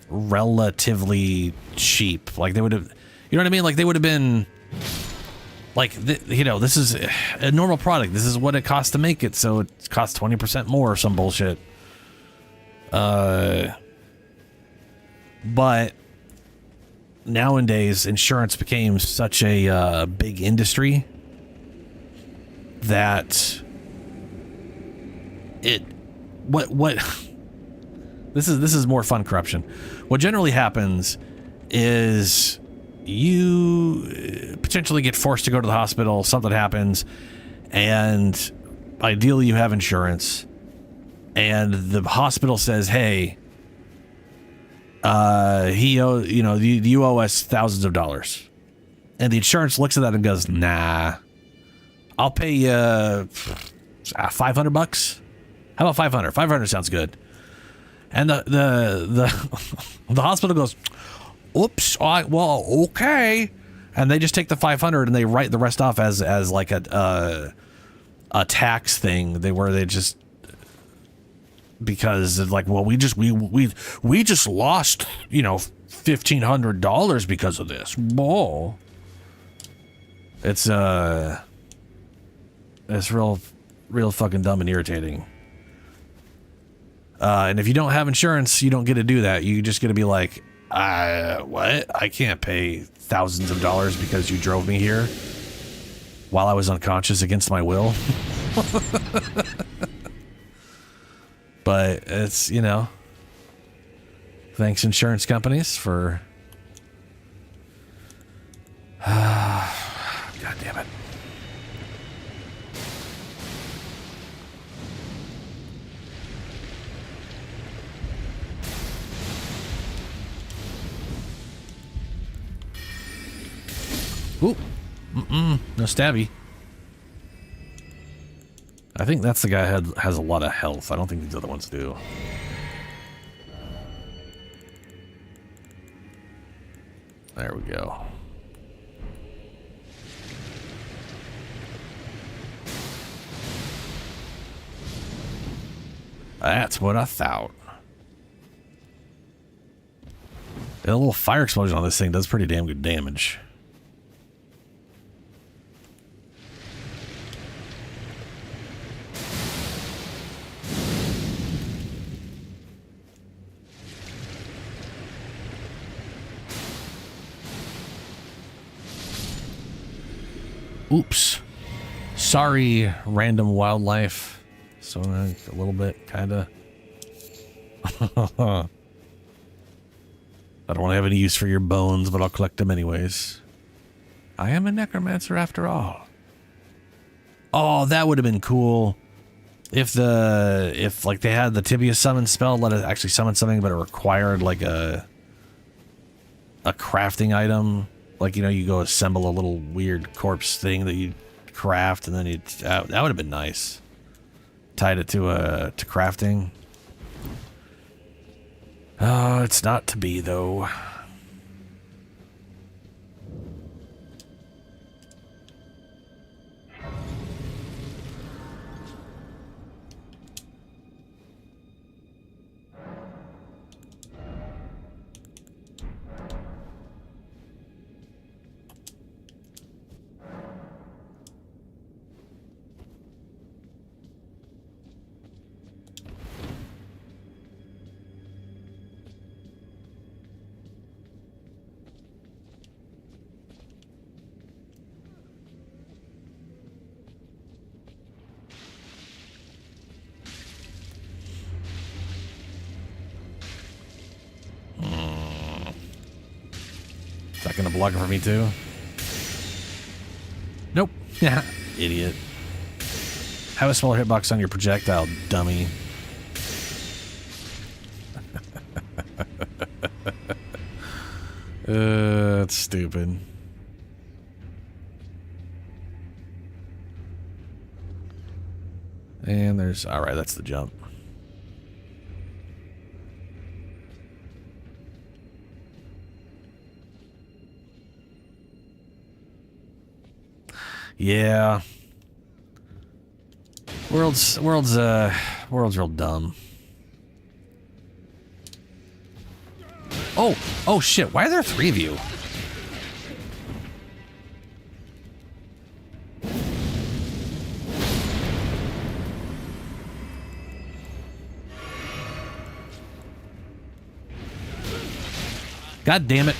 relatively cheap. Like they would have, you know what I mean? Like they would have been like, this is a normal product. This is what it costs to make it. So it costs 20% more or some bullshit. But nowadays insurance became such a big industry that this is more fun corruption. What generally happens is you potentially get forced to go to the hospital, something happens, and ideally you have insurance, and the hospital says, hey, you owe us thousands of dollars. And the insurance looks at that and goes, nah, I'll pay you $500. How about 500? 500 sounds good. And the hospital goes, oops, well, okay. And they just take the 500 and they write the rest off as like a tax thing. Because it's like, well, we just lost, $1,500 because of this. Whoa. It's real fucking dumb and irritating. And if you don't have insurance, you don't get to do that. You just get to be like, what? I can't pay thousands of dollars because you drove me here while I was unconscious against my will. But it's, you know, thanks insurance companies for... God damn it. Ooh. No stabby. I think that's the guy who has a lot of health. I don't think these other ones do. There we go. That's what I thought. A little fire explosion on this thing does pretty damn good damage. Oops. Sorry, random wildlife. So a little bit, kind of. I don't want to have any use for your bones, but I'll collect them anyways. I am a necromancer after all. Oh, that would have been cool if like they had the tibia summon spell, let it actually summon something, but it required like a crafting item. Like, you know, you go assemble a little weird corpse thing that you craft, and then you that would have been nice. Tied it to crafting. Oh, it's not to be though. Is that gonna block it for me too? Nope. Yeah. Idiot. Have a smaller hitbox on your projectile, dummy. That's stupid. And there's... Alright, that's the jump. Yeah. World's real dumb. Oh shit, why are there 3 of you? God damn it.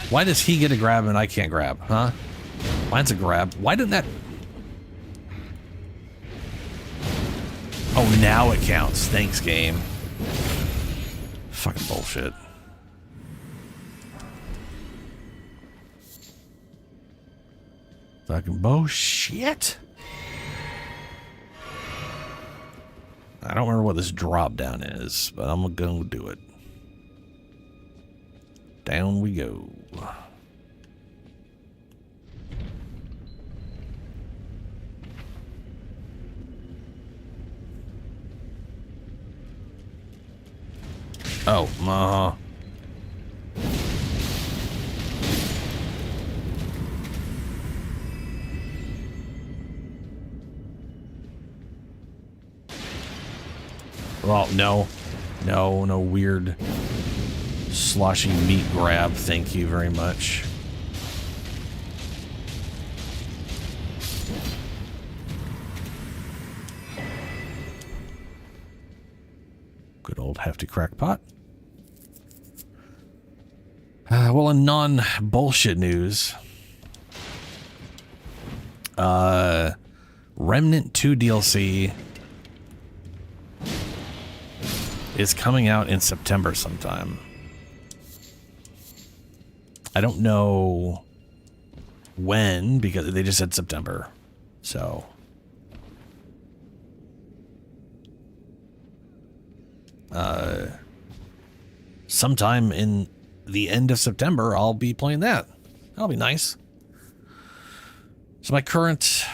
Why does he get a grab and I can't grab, huh? Mine's a grab. Why didn't that... Oh, now it counts. Thanks, game. Fucking bullshit. Fucking bullshit. I don't remember what this drop down is, but I'm gonna do it. Down we go. Oh, well, no weird sloshy meat grab. Thank you very much. Good old hefty crackpot. Well, in non-bullshit news, Remnant 2 DLC is coming out in September sometime. I don't know when, because they just said September. So sometime in the end of September, I'll be playing that. That'll be nice. So my current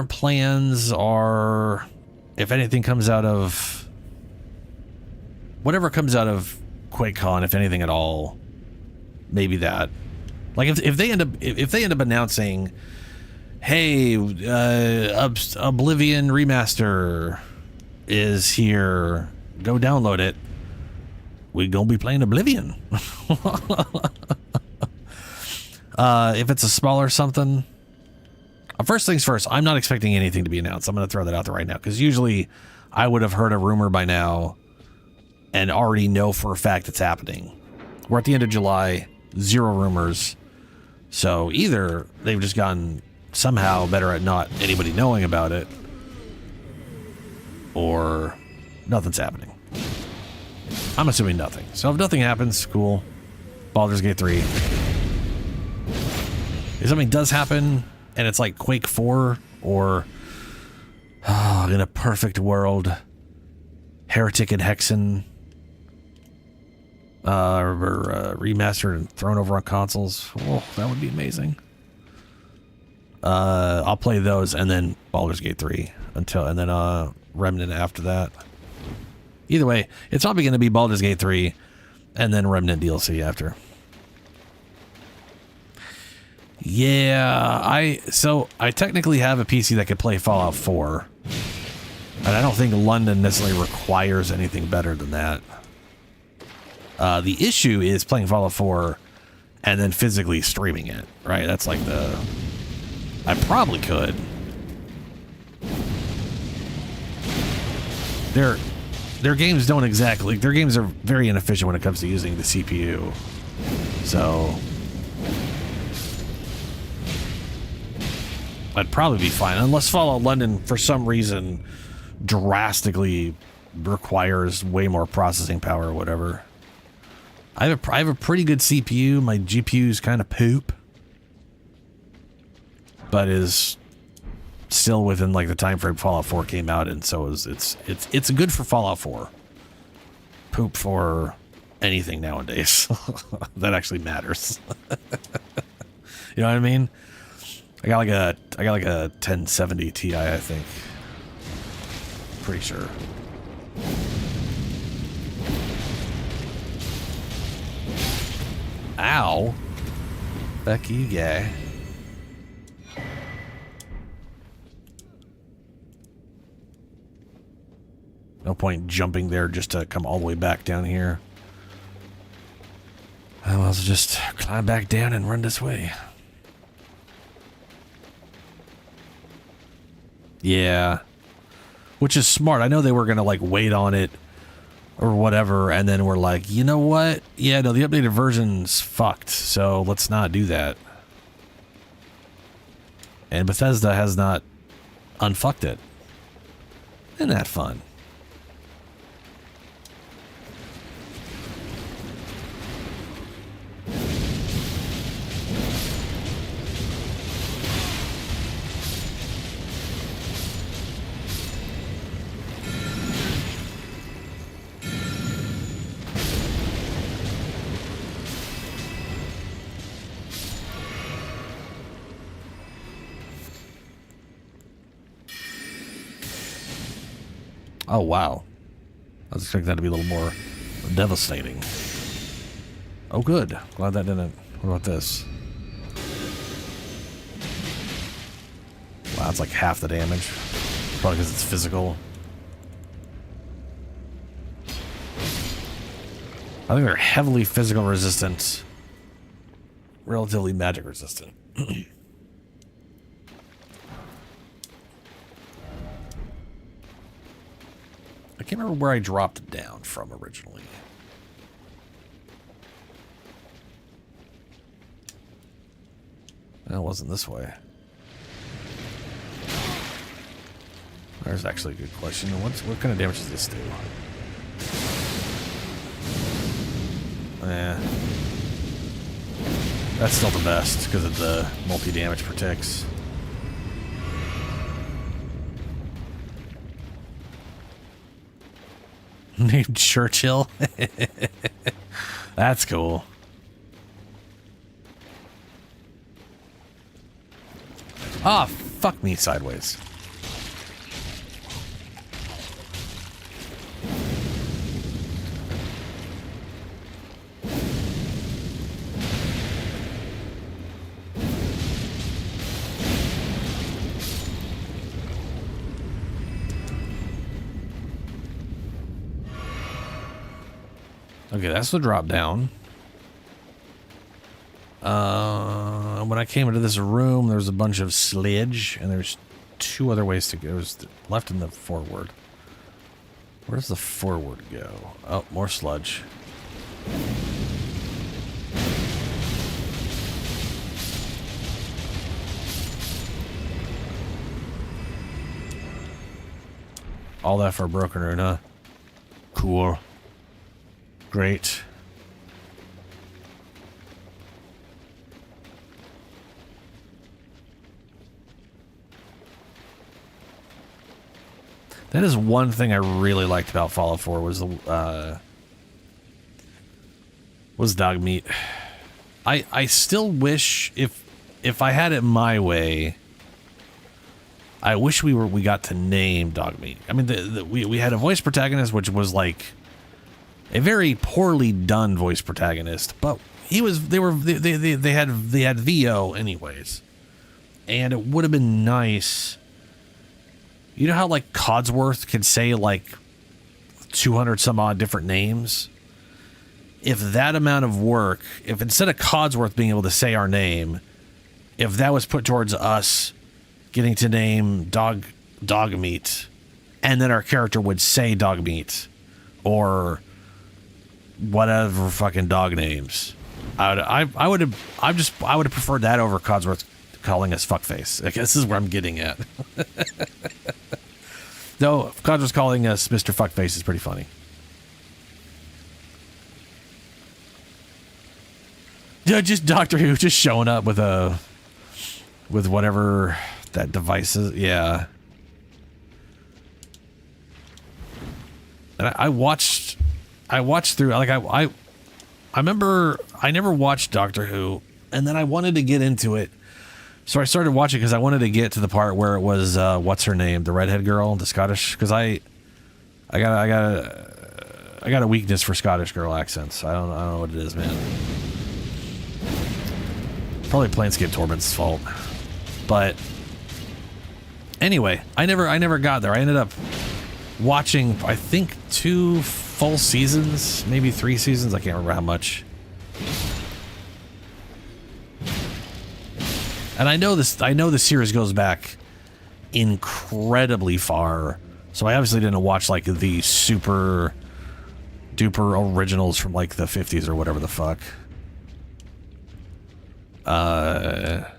plans are, if anything comes out of whatever comes out of QuakeCon, if anything at all, maybe that. Like if they end up announcing, hey, Oblivion Remaster is here, go download it, we gonna be playing Oblivion. If it's a smaller something, first things first, I'm not expecting anything to be announced. I'm gonna throw that out there right now, because usually I would have heard a rumor by now and already know for a fact it's happening. We're at the end of July, 0 rumors. So either they've just gotten somehow better at not anybody knowing about it, or nothing's happening. I'm assuming nothing. So if nothing happens, cool. Baldur's Gate 3. If something does happen, and it's like Quake 4, or in a perfect world, Heretic and Hexen remastered and thrown over on consoles. Oh, that would be amazing. I'll play those and then Baldur's Gate 3 and then Remnant after that. Either way, it's probably going to be Baldur's Gate 3 and then Remnant DLC after. Yeah, I technically have a PC that could play Fallout 4. And I don't think London necessarily requires anything better than that. The issue is playing Fallout 4 and then physically streaming it, right? That's like I probably could. Their games don't exactly... Their games are very inefficient when it comes to using the CPU. So I'd probably be fine. Unless Fallout London, for some reason, drastically requires way more processing power or whatever. I have a pretty good CPU. My GPU is kind of poop, but is still within like the time frame Fallout 4 came out, and so it's good for Fallout 4. Poop for anything nowadays that actually matters. You know what I mean? I got like a 1070 Ti, I think. Pretty sure. Ow. Fuck you, guy. No point jumping there just to come all the way back down here. I might as well just climb back down and run this way. Yeah. Which is smart. I know they were going to like wait on it or whatever, and then we're like, you know what? Yeah, no, the updated version's fucked, so let's not do that. And Bethesda has not unfucked it. Isn't that fun? Oh, wow. I was expecting that to be a little more devastating. Oh, good. Glad that didn't. What about this? Wow, it's like half the damage. Probably because it's physical. I think they're heavily physical resistant. Relatively magic resistant. I can't remember where I dropped it down from originally. That wasn't this way. There's actually a good question. What kind of damage does this do? Yeah. That's still the best because of the multi-damage protects. Named Churchill? That's cool. Ah, fuck me sideways. Okay, that's the drop down. When I came into this room, there was a bunch of sludge, and there's two other ways to go. There's the left and the forward. Where does the forward go? Oh, more sludge. All that for a broken rune, huh? Cool. Great. That is one thing I really liked about Fallout 4 was the dog meat. I still wish if I had it my way, I wish we got to name dog meat. I mean, we had a voice protagonist which was like a very poorly done voice protagonist, but they had VO anyways, and it would have been nice. You know how like Codsworth could say like 200 some odd different names? If that amount of work, if instead of Codsworth being able to say our name, if that was put towards us getting to name dog meat, and then our character would say dog meat or whatever fucking dog names, I would have preferred that over Codsworth calling us fuckface. I guess this is where I'm getting at. Though Codsworth calling us Mr. Fuckface is pretty funny. Yeah, just Doctor Who just showing up with whatever that device is. Yeah. And I watched through, like I remember I never watched Doctor Who, and then I wanted to get into it. So I started watching because I wanted to get to the part where it was what's her name, the redhead girl, the Scottish, because I got a weakness for Scottish girl accents. I don't know what it is, man. Probably Planescape Torment's fault. But anyway, I never got there. I ended up watching, I think, 2 full seasons, maybe 3 seasons. I can't remember how much. And I know the series goes back incredibly far. So I obviously didn't watch like the super duper originals from like the 50s or whatever the fuck. Ha!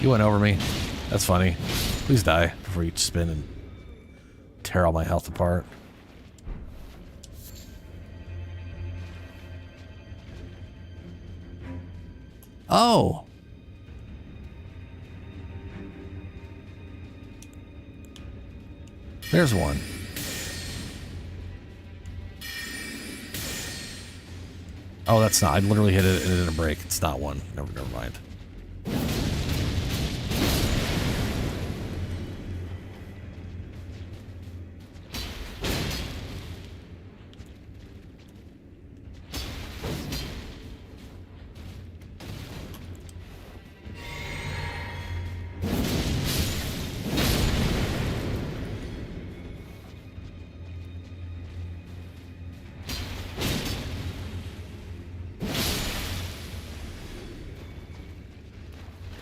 You went over me. That's funny. Please die before you spin and tear all my health apart. Oh! There's one. Oh, that's not. I literally hit it and it didn't break. It's not one. Never mind.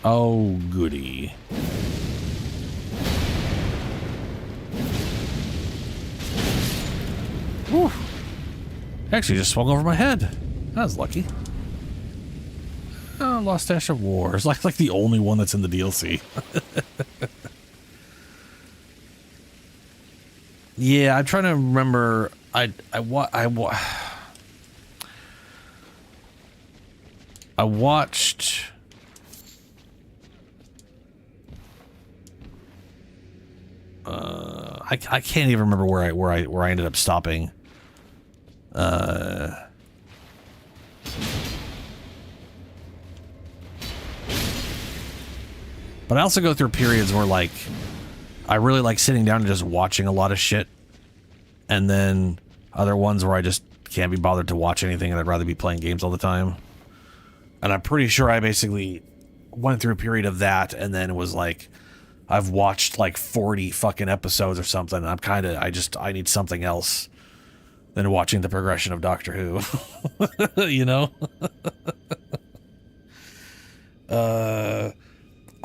Oh, goody. Whew. Actually, just swung over my head. That was lucky. Oh, Lost Ash of War. It's like the only one that's in the DLC. Yeah, I'm trying to remember. I watched. I can't even remember where I ended up stopping. But I also go through periods where, like, I really like sitting down and just watching a lot of shit. And then other ones where I just can't be bothered to watch anything and I'd rather be playing games all the time. And I'm pretty sure I basically went through a period of that and then it was like, I've watched like 40 fucking episodes or something. And I need something else than watching the progression of Doctor Who. You know?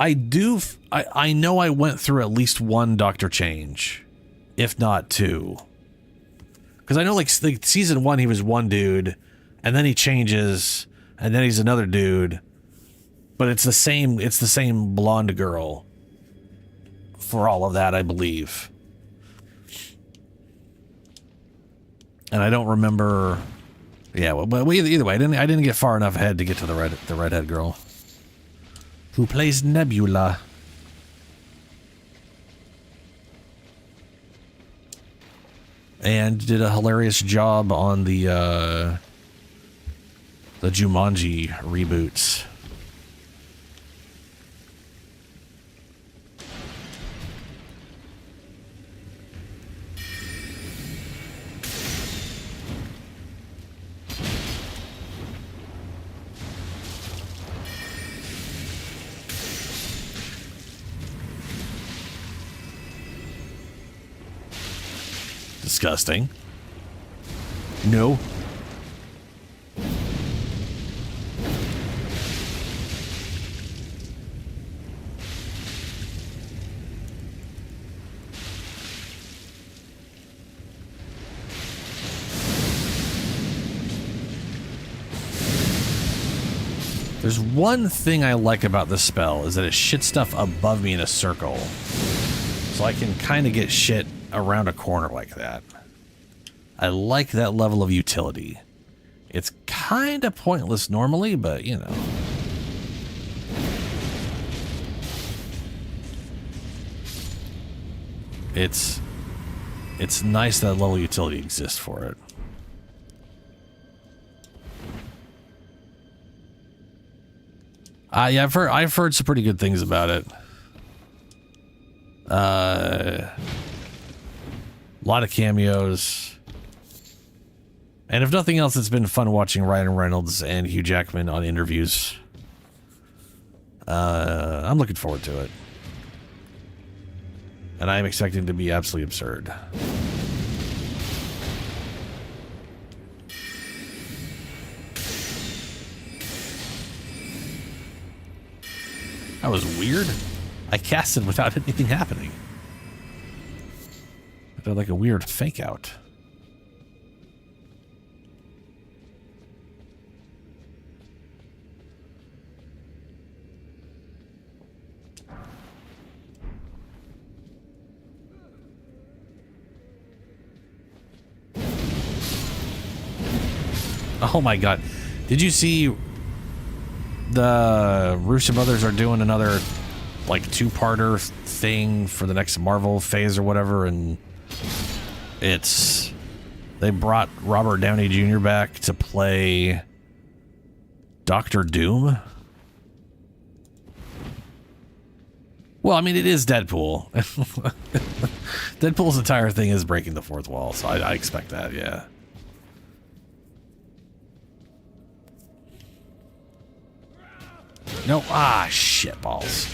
I know I went through at least one Doctor change, if not two. Because I know, like season 1, he was one dude, and then he changes, and then he's another dude. But it's the same blonde girl for all of that, I believe. And I don't remember. Yeah, well, either way, I didn't get far enough ahead to get to the redhead girl who plays Nebula. And did a hilarious job on the Jumanji reboots. Disgusting. No. There's one thing I like about this spell is that it shits stuff above me in a circle. So I can kind of get shit around a corner like that. I like that level of utility. It's kind of pointless normally, but you know. It's nice that level of utility exists for it. Yeah, I've heard some pretty good things about it. A lot of cameos. And if nothing else, it's been fun watching Ryan Reynolds and Hugh Jackman on interviews. I'm looking forward to it. And I'm expecting it to be absolutely absurd. That was weird. I casted without anything happening. I did like a weird fake out. Oh my god. Did you see the Russo brothers are doing another like two-parter thing for the next Marvel phase or whatever, and they brought Robert Downey Jr. back to play Doctor Doom. Well, I mean, it is Deadpool. Deadpool's entire thing is breaking the fourth wall, so I expect that, yeah. No, shit balls.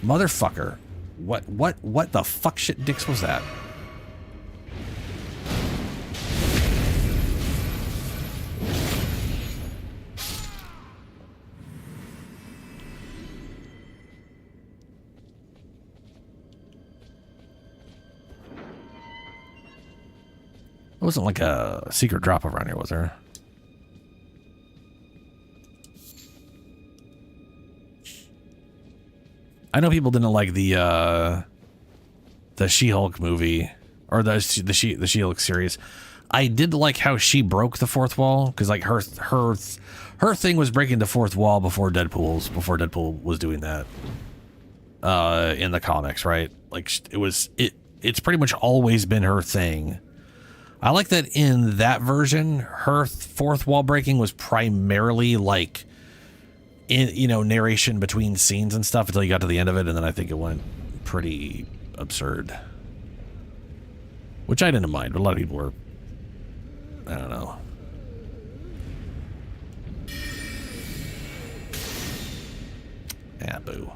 Motherfucker. What the fuck shit dicks was that? wasn't like a secret drop around here, was there? I know people didn't like the She-Hulk movie or the She-Hulk series. I did like how she broke the fourth wall, because like her thing was breaking the fourth wall before Deadpool was doing that in the comics, right? Like it's pretty much always been her thing. I like that in that version, her fourth wall breaking was primarily like in, you know, narration between scenes and stuff until you got to the end of it, and then I think it went pretty absurd. Which I didn't mind, but a lot of people were, I don't know. Yeah, boo.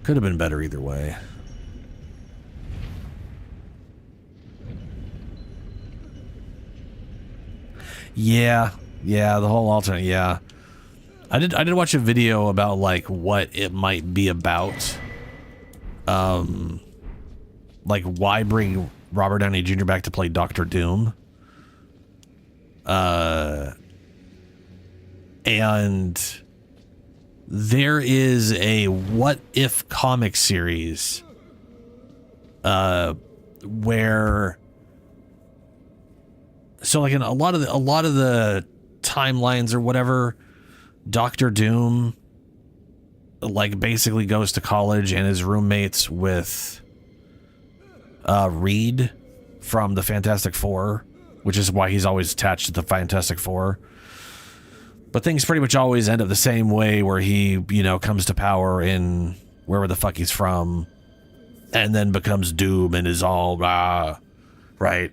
Could have been better either way. Yeah, the whole alternate, yeah. I did watch a video about like what it might be about. Like why bring Robert Downey Jr. back to play Doctor Doom? And there is a what if comic series where, so like in a lot of the timelines or whatever, Doctor Doom like basically goes to college and is roommates with Reed from the Fantastic Four, which is why he's always attached to the Fantastic Four. But things pretty much always end up the same way, where he, you know, comes to power in wherever the fuck he's from, and then becomes Doom and is all right,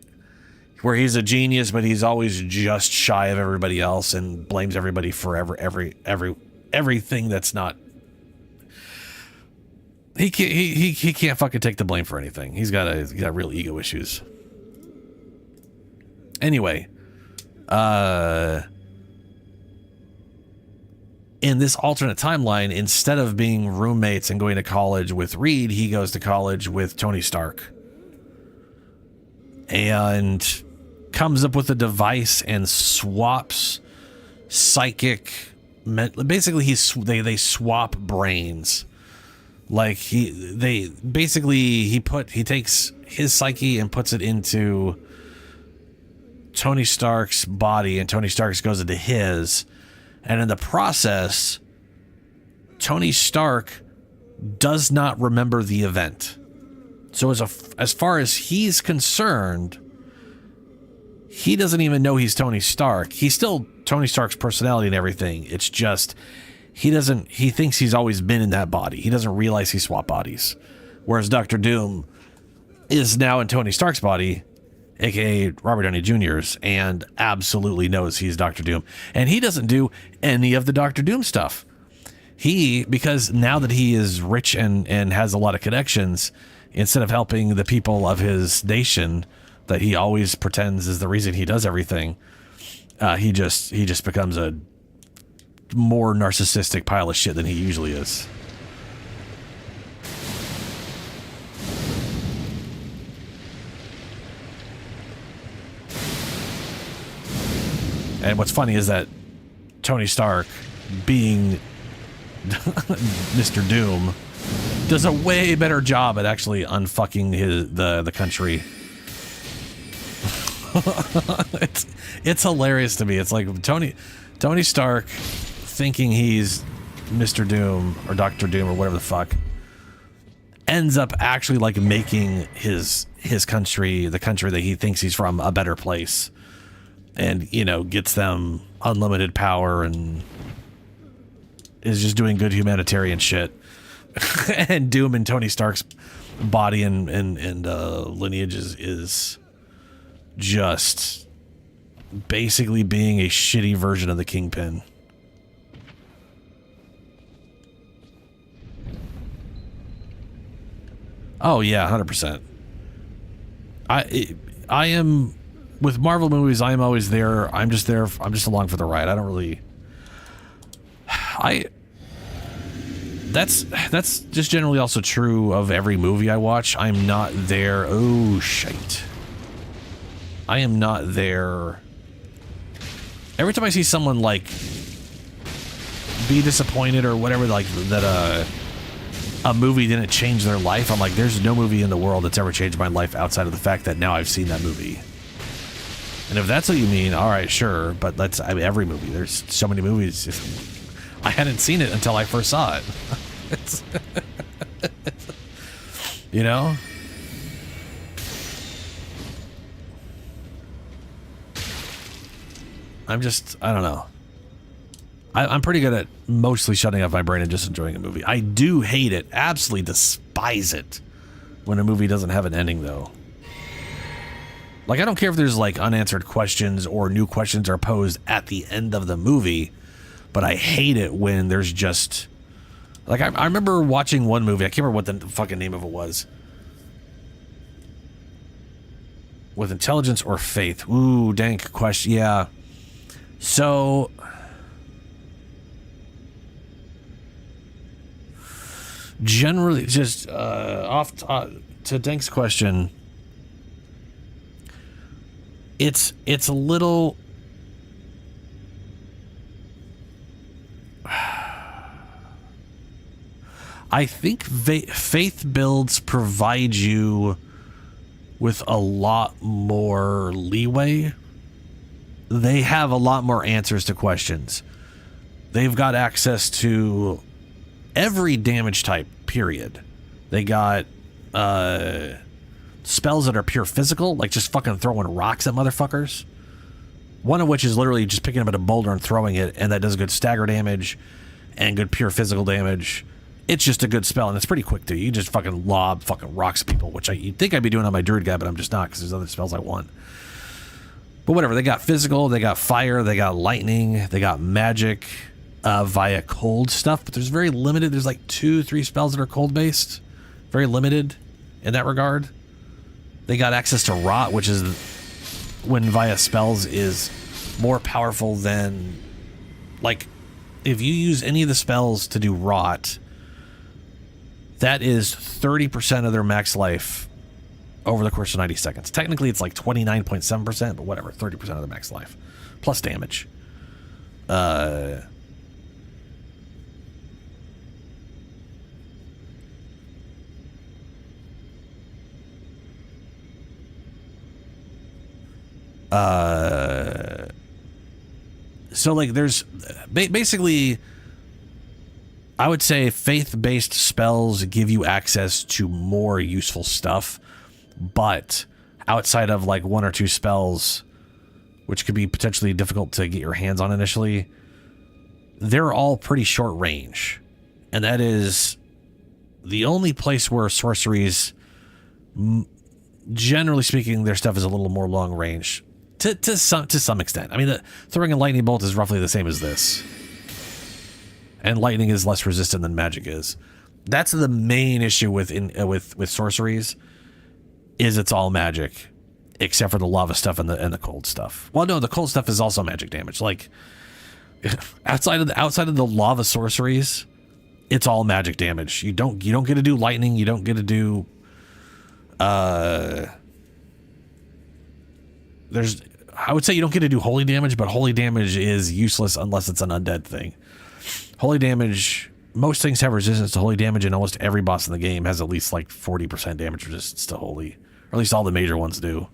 where he's a genius, but he's always just shy of everybody else and blames everybody for everything that's not. He can't fucking take the blame for anything. He's got real ego issues. Anyway, in this alternate timeline, instead of being roommates and going to college with Reed, he goes to college with Tony Stark. And comes up with a device and swaps psychic... Basically, they swap brains. Like, he takes his psyche and puts it into Tony Stark's body, and Tony Stark's goes into his... And in the process, Tony Stark does not remember the event. So as far as he's concerned, he doesn't even know he's Tony Stark. He's still Tony Stark's personality and everything. It's just he thinks he's always been in that body. He doesn't realize he swapped bodies. Whereas Doctor Doom is now in Tony Stark's body, aka Robert Downey Jr.'s, and absolutely knows he's Doctor Doom. And he doesn't do any of the Doctor Doom stuff. Because now that he is rich and has a lot of connections, instead of helping the people of his nation that he always pretends is the reason he does everything, he just becomes a more narcissistic pile of shit than he usually is. And what's funny is that Tony Stark, being Mr. Doom, does a way better job at actually unfucking the country. It's hilarious to me. It's like Tony Stark thinking he's Mr. Doom or Dr. Doom or whatever the fuck, ends up actually like making his country, the country that he thinks he's from, a better place. And, you know, gets them unlimited power and is just doing good humanitarian shit. And Doom in Tony Stark's body and lineage is just basically being a shitty version of the Kingpin. Oh yeah, 100%. I am... With Marvel movies, I am always there. I'm just along for the ride. I don't really... that's just generally also true of every movie I watch. I'm not there. Oh, shite. I am not there. Every time I see someone, like, be disappointed or whatever, like, that a movie didn't change their life, I'm like, there's no movie in the world that's ever changed my life outside of the fact that now I've seen that movie. And if that's what you mean, all right, sure. But every movie. There's so many movies. I hadn't seen it until I first saw it. It's you know? I don't know. I'm pretty good at mostly shutting off my brain and just enjoying a movie. I do hate it, absolutely despise it, when a movie doesn't have an ending, though. Like, I don't care if there's, like, unanswered questions or new questions are posed at the end of the movie, but I hate it when there's just... Like, I remember watching one movie, I can't remember what the fucking name of it was. With intelligence or faith? Ooh, dank question, yeah. So... Generally, just to Dank's question... It's a little... I think faith builds provide you with a lot more leeway. They have a lot more answers to questions. They've got access to every damage type, period. They got spells that are pure physical, like just fucking throwing rocks at motherfuckers. One of which is literally just picking up a boulder and throwing it, and that does good stagger damage and good pure physical damage. It's just a good spell, and it's pretty quick too. You just fucking lob fucking rocks at people, which you'd think I'd be doing on my druid guy, but I'm just not, because there's other spells I want. But whatever, they got physical, they got fire, they got lightning, they got magic via cold stuff, but there's very limited. There's like 2-3 spells that are cold based. Very limited in that regard. They got access to rot, which is when via spells is more powerful than, like, if you use any of the spells to do rot, that is 30% of their max life over the course of 90 seconds. Technically, it's like 29.7%, but whatever, 30% of their max life. Plus damage. So like there's basically, I would say faith-based spells give you access to more useful stuff, but outside of like 1 or 2 spells, which could be potentially difficult to get your hands on initially, they're all pretty short range. And that is the only place where sorceries, generally speaking, their stuff is a little more long range. To some extent. I mean, throwing a lightning bolt is roughly the same as this. And lightning is less resistant than magic is. That's the main issue with sorceries, is it's all magic, except for the lava stuff and the cold stuff. Well, no, the cold stuff is also magic damage. Like outside of the lava sorceries, it's all magic damage. You don't get to do lightning. You don't get to do I would say you don't get to do holy damage, but holy damage is useless unless it's an undead thing. Holy damage, most things have resistance to holy damage, and almost every boss in the game has at least like 40% damage resistance to holy. Or at least all the major ones do.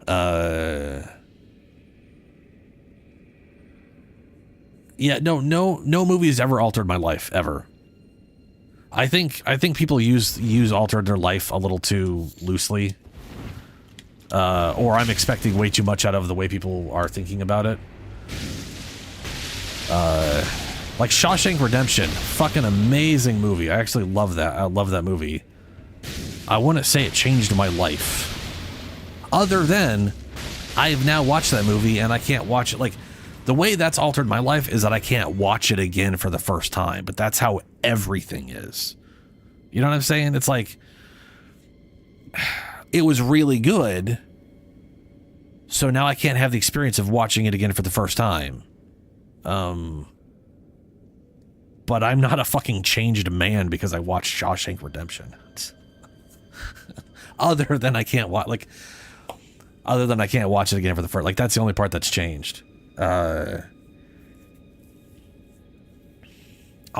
Yeah, no movie has ever altered my life, ever. I think people use altered their life a little too loosely. Or I'm expecting way too much out of the way people are thinking about it. Like Shawshank Redemption, fucking amazing movie. I actually love that. I love that movie. I wouldn't say it changed my life. Other than, I've now watched that movie and I can't watch it. Like, the way that's altered my life is that I can't watch it again for the first time. But that's how everything is. You know what I'm saying? It's like, it was really good, so now I can't have the experience of watching it again for the first time. but I'm not a fucking changed man because I watched Shawshank Redemption. Other than I can't watch it again for the first, like, that's the only part that's changed. I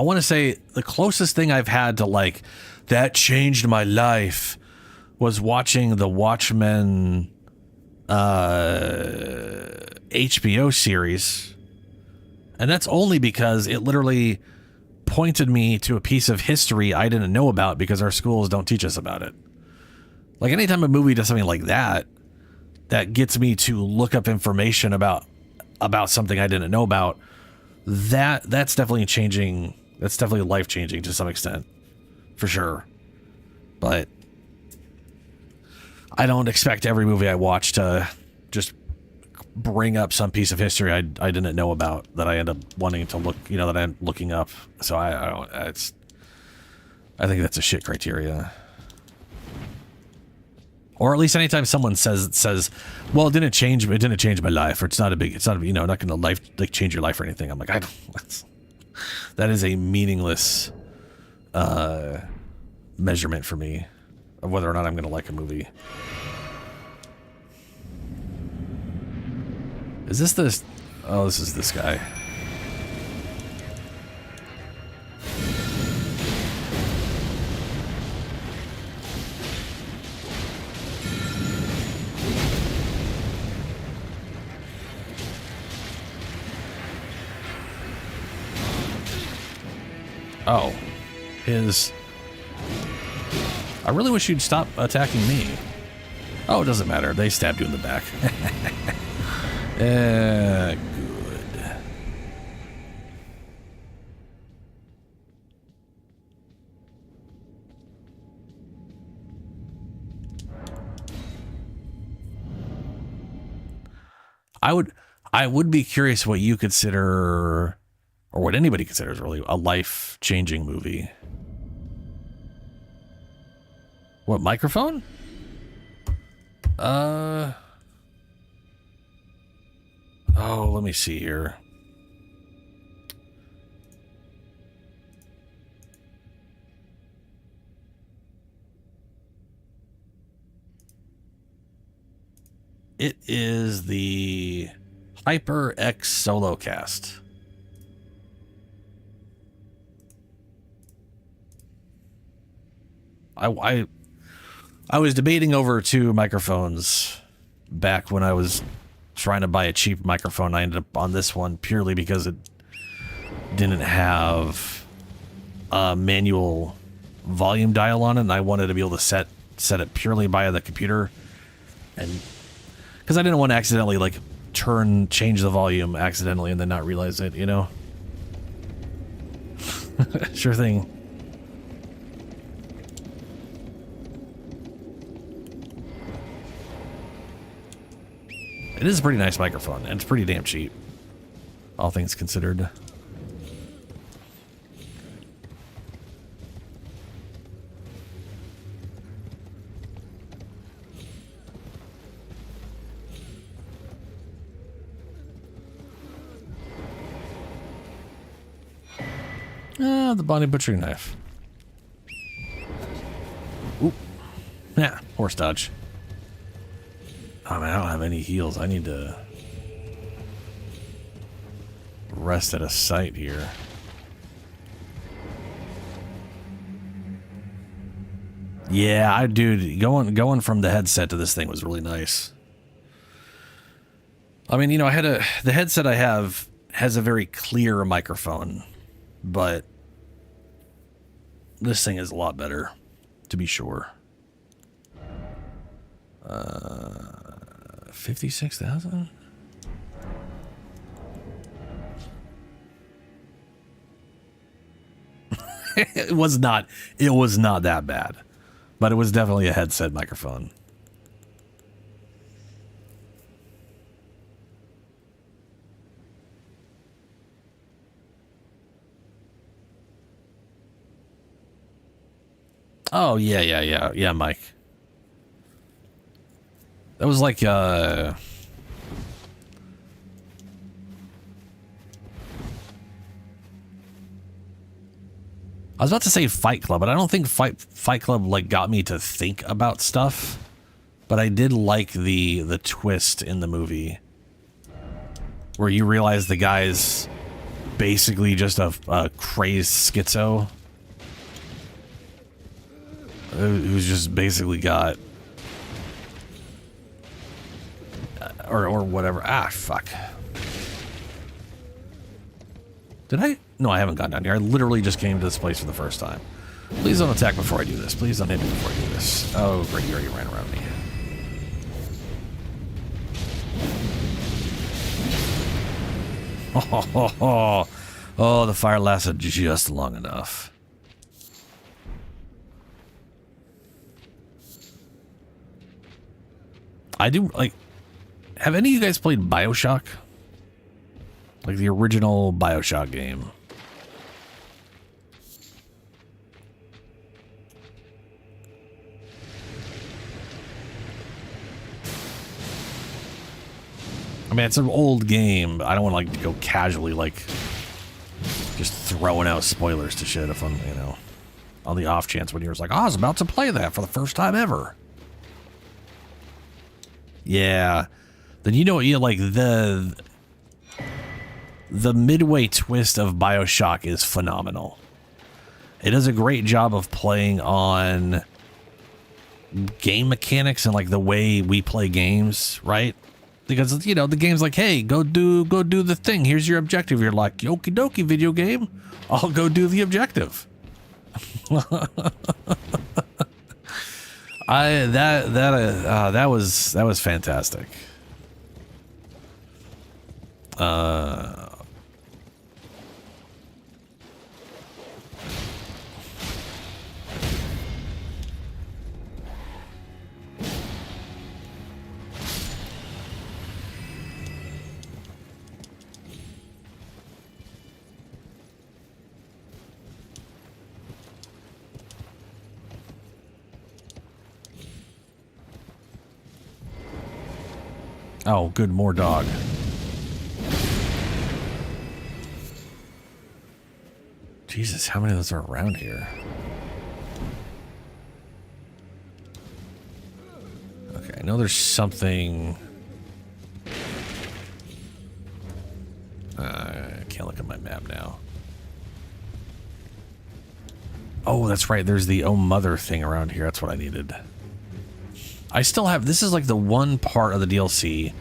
want to say the closest thing I've had to, like, that changed my life was watching the Watchmen HBO series. And that's only because it literally pointed me to a piece of history I didn't know about because our schools don't teach us about it. Like, anytime a movie does something like that, that gets me to look up information about something I didn't know about, that's definitely changing. That's definitely life-changing to some extent, for sure. But I don't expect every movie I watch to just bring up some piece of history I didn't know about that I end up wanting to look, that I'm looking up. So I don't. I think that's a shit criteria. Or at least anytime someone says, well, it didn't change my life, or it's not going to change your life or anything. I'm like, that is a meaningless measurement for me of whether or not I'm going to like a movie. Is this? Oh, this is this guy. Oh, I really wish you'd stop attacking me. Oh, it doesn't matter. They stabbed you in the back. Good. I would be curious what you consider, or what anybody considers really a life-changing movie. What, microphone? Oh, let me see here. It is the HyperX Solocast. I was debating over two microphones back when I was trying to buy a cheap microphone. I ended up on this one purely because it didn't have a manual volume dial on it, and I wanted to be able to set it purely via the computer, and because I didn't want to accidentally like change the volume accidentally and then not realize it, Sure thing. It is a pretty nice microphone, and it's pretty damn cheap, all things considered. The Bonnie butchering knife. Oop. Yeah, horse dodge. Oh man, I don't have any heals. I need to rest at a site here. Yeah, dude, going from the headset to this thing was really nice. I mean, the headset I have has a very clear microphone, but this thing is a lot better, to be sure. 56,000? It was not that bad, but it was definitely a headset microphone. Oh, yeah, Mike. That was like, was about to say Fight Club, but I don't think Fight Club like got me to think about stuff. But I did like the twist in the movie where you realize the guy's basically just a crazed schizo who's just basically got or whatever. Ah, fuck. Did I? No, I haven't gone down here. I literally just came to this place for the first time. Please don't attack before I do this. Please don't hit me before I do this. Oh, great. You already ran around me. Oh, the fire lasted just long enough. I do, like, have any of you guys played BioShock? Like the original BioShock game? I mean, it's an old game. I don't want to like to go casually like just throwing out spoilers to shit if I'm, you know, on the off chance when you're like, oh, I was about to play that for the first time ever. Yeah. Then you know what, you like the midway twist of BioShock is phenomenal. It does a great job of playing on game mechanics and like the way we play games, right? Because, you know, the game's like, hey, go do the thing. Here's your objective. You're like, okie dokie, video game. I'll go do the objective. That was fantastic. Oh, good, more dog. Jesus, how many of those are around here? Okay, I know there's something... I can't look at my map now. Oh, that's right, there's the Oh Mother thing around here. That's what I needed. I still have, this is like the one part of the DLC.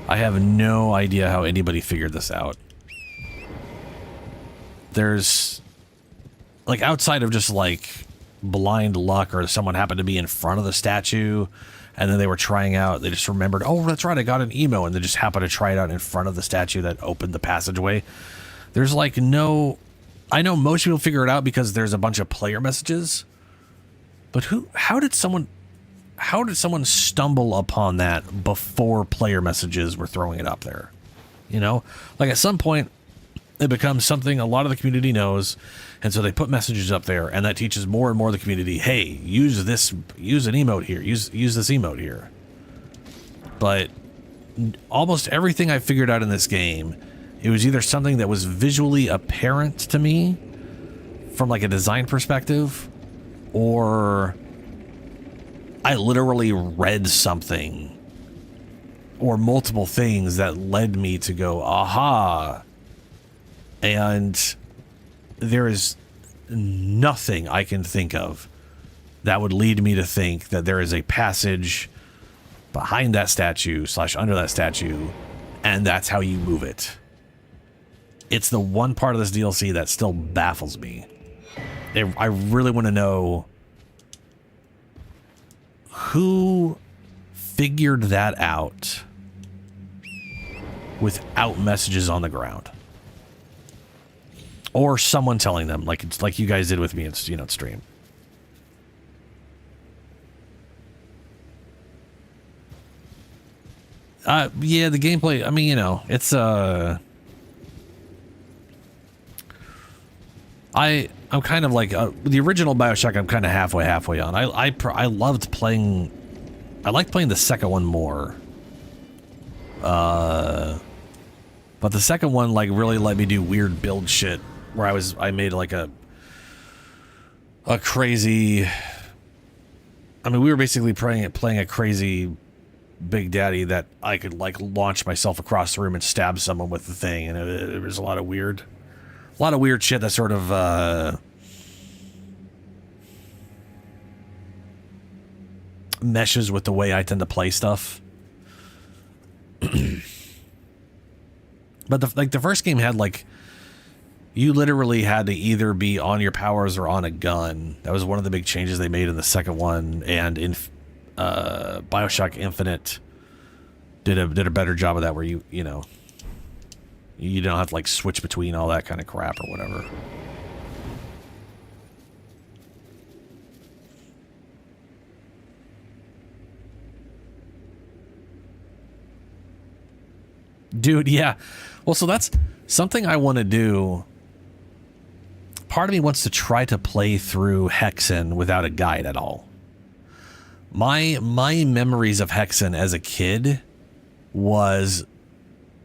I have no idea how anybody figured this out. There's, like, outside of just like blind luck or someone happened to be in front of the statue and then they were trying out, they just remembered, oh, that's right, I got an emo, and they just happened to try it out in front of the statue that opened the passageway. There's like no, I know most people figure it out because there's a bunch of player messages, but how did someone stumble upon that before player messages were throwing it up there? You know, like at some point it becomes something a lot of the community knows, and so they put messages up there, and that teaches more and more of the community, hey, use an emote here, use this emote here. But almost everything I figured out in this game, it was either something that was visually apparent to me from like a design perspective, or I literally read something or multiple things that led me to go, aha. And there is nothing I can think of that would lead me to think that there is a passage behind that statue / under that statue, and that's how you move it. It's the one part of this DLC that still baffles me. I really want to know who figured that out without messages on the ground, or someone telling them, like it's like you guys did with me in, you know, stream. Yeah, the gameplay, I mean, you know, it's I'm kind of like the original BioShock. I'm kind of halfway on. I loved playing. I liked playing the second one more. But the second one like really let me do weird build shit where I made like a crazy. I mean, we were basically playing a crazy Big Daddy that I could like launch myself across the room and stab someone with the thing, and it was a lot of weird shit that sort of meshes with the way I tend to play stuff. But the first game had like, you literally had to either be on your powers or on a gun. That was one of the big changes they made in the second one, and in BioShock Infinite did a better job of that, where you don't have to like switch between all that kind of crap or whatever. Dude, yeah. Well, so that's something I want to do. Part of me wants to try to play through Hexen without a guide at all. My memories of Hexen as a kid was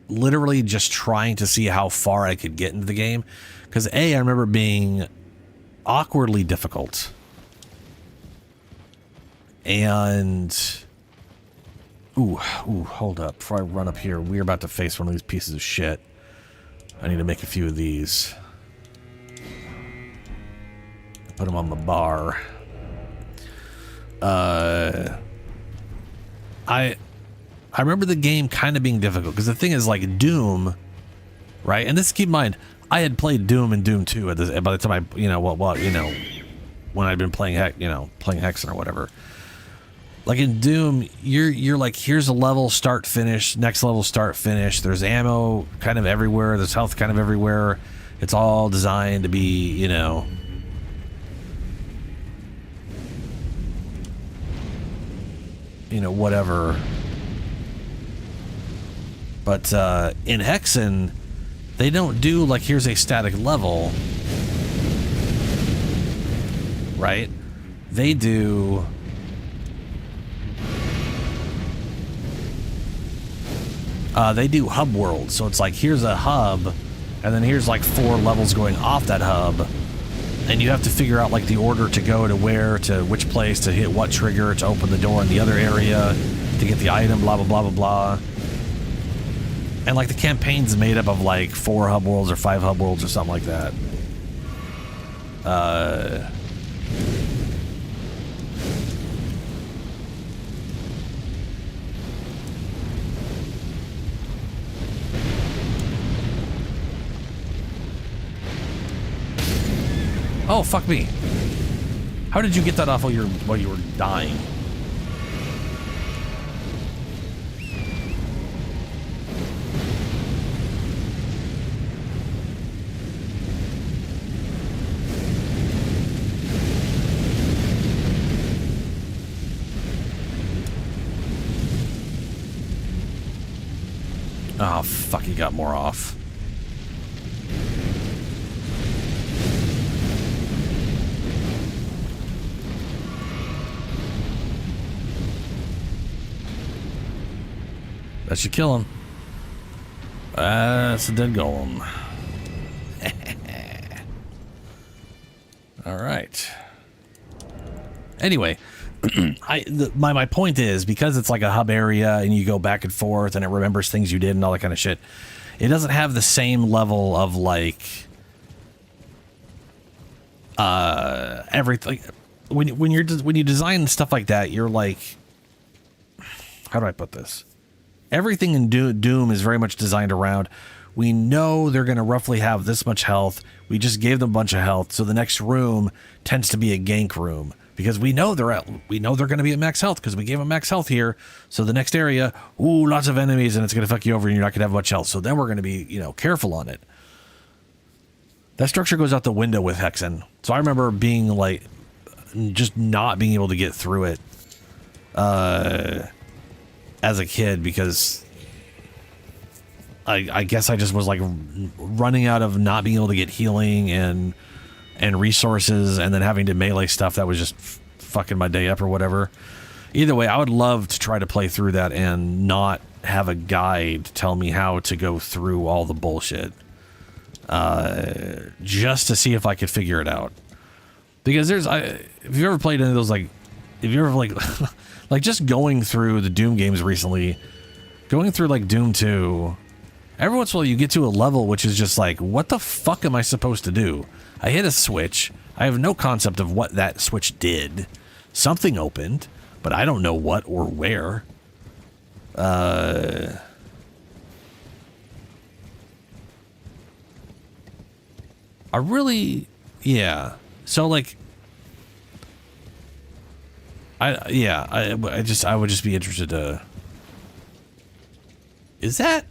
literally just trying to see how far I could get into the game. Because I remember being awkwardly difficult. And... Ooh, hold up. Before I run up here, we're about to face one of these pieces of shit. I need to make a few of these. Put them on the bar. I remember the game kind of being difficult, because the thing is, like, Doom, right? And this, keep in mind, I had played Doom and Doom 2 by the time I, when I'd been playing Hexen or whatever. Like in Doom, you're like, here's a level, start, finish, next level, start, finish. There's ammo kind of everywhere. There's health kind of everywhere. It's all designed to be, whatever. But in Hexen, they don't do like, here's a static level, right? They do... they do hub worlds, so it's like, here's a hub, and then here's like 4 levels going off that hub, and you have to figure out like the order to go to where, to which place, to hit what trigger to open the door in the other area, to get the item, blah, blah, blah, blah, blah. And like the campaign's made up of like 4 hub worlds or 5 hub worlds or something like that. Oh, fuck me. How did you get that off while you were dying? Oh, fuck, he got more off. That should kill him. That's a dead golem. All right. Anyway, my point is, because it's like a hub area and you go back and forth and it remembers things you did and all that kind of shit, it doesn't have the same level of like everything. When you design stuff like that, you're like, how do I put this? Everything in Doom is very much designed around, we know they're going to roughly have this much health. We just gave them a bunch of health, so the next room tends to be a gank room, because we know they're going to be at max health because we gave them max health here. So the next area, lots of enemies, and it's going to fuck you over, and you're not going to have much health. So then we're going to be, careful on it. That structure goes out the window with Hexen. So I remember being like, just not being able to get through it. As a kid, because I guess I just was like running out of not being able to get healing and resources, and then having to melee stuff that was just fucking my day up or whatever. Either way, I would love to try to play through that and not have a guide tell me how to go through all the bullshit, just to see if I could figure it out. Because if you ever played any of those, like, if you ever like, like just going through the Doom games recently, going through like Doom 2, every once in a while you get to a level which is just like, what the fuck am I supposed to do? I hit a switch. I have no concept of what that switch did. Something opened, but I don't know what or where. I really, yeah. So like, I would just be interested to. Is that?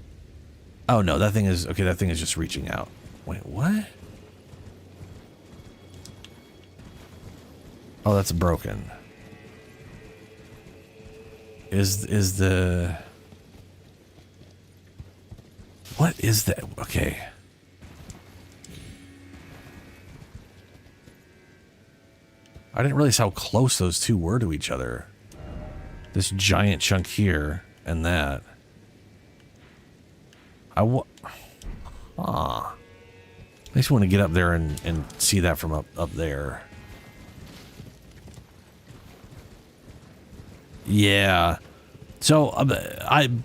Oh no, that thing is okay. That thing is just reaching out. Wait, what? Oh, that's broken. Is the? What is that? Okay. I didn't realize how close those two were to each other. This giant chunk here and that. I just want to get up there and see that from up there. Yeah. So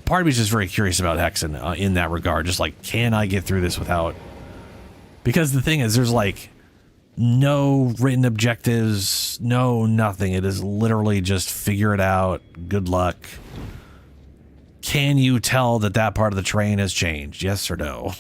part of me is just very curious about Hexen in that regard. Just like, can I get through this without? Because the thing is, there's like no written objectives, no nothing. It is literally just figure it out. Good luck. Can you tell that that part of the train has changed? Yes or no?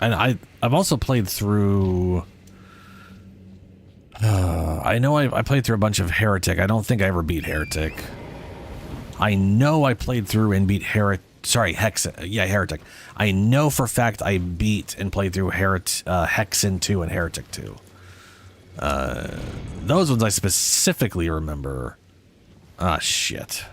And I've also played through. I know I played through a bunch of Heretic. I don't think I ever beat Heretic. I know I played through and beat Hexen. Yeah, Heretic. I know for a fact I beat and played through Hexen 2 and Heretic 2. Those ones I specifically remember. Ah, shit.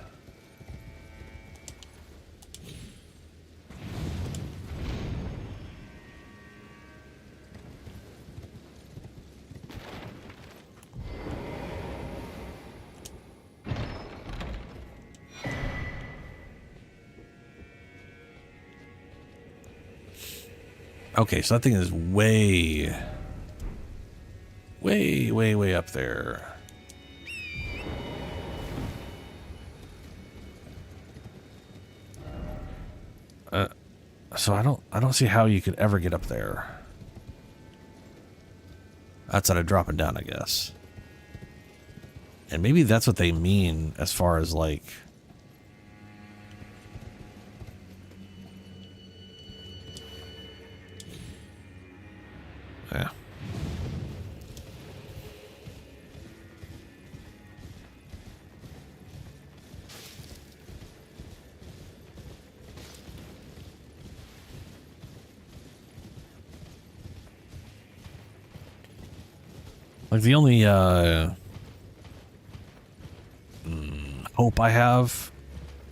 Okay, so that thing is way up there. So I don't see how you could ever get up there. Outside of dropping down, I guess. And maybe that's what they mean as far as like. Yeah. Like the only hope I have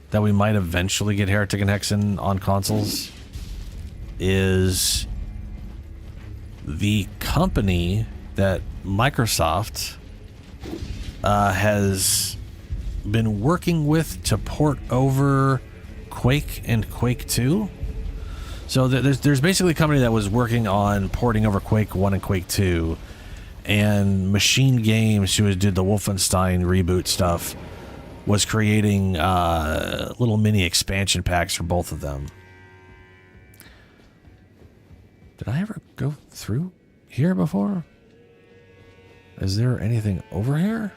that we might eventually get Heretic and Hexen on consoles is the company that Microsoft has been working with to port over Quake and Quake 2. So there's basically a company that was working on porting over Quake 1 and Quake 2, and Machine Games, who did the Wolfenstein reboot stuff, was creating little mini expansion packs for both of them. Did I ever go through here before? Is there anything over here?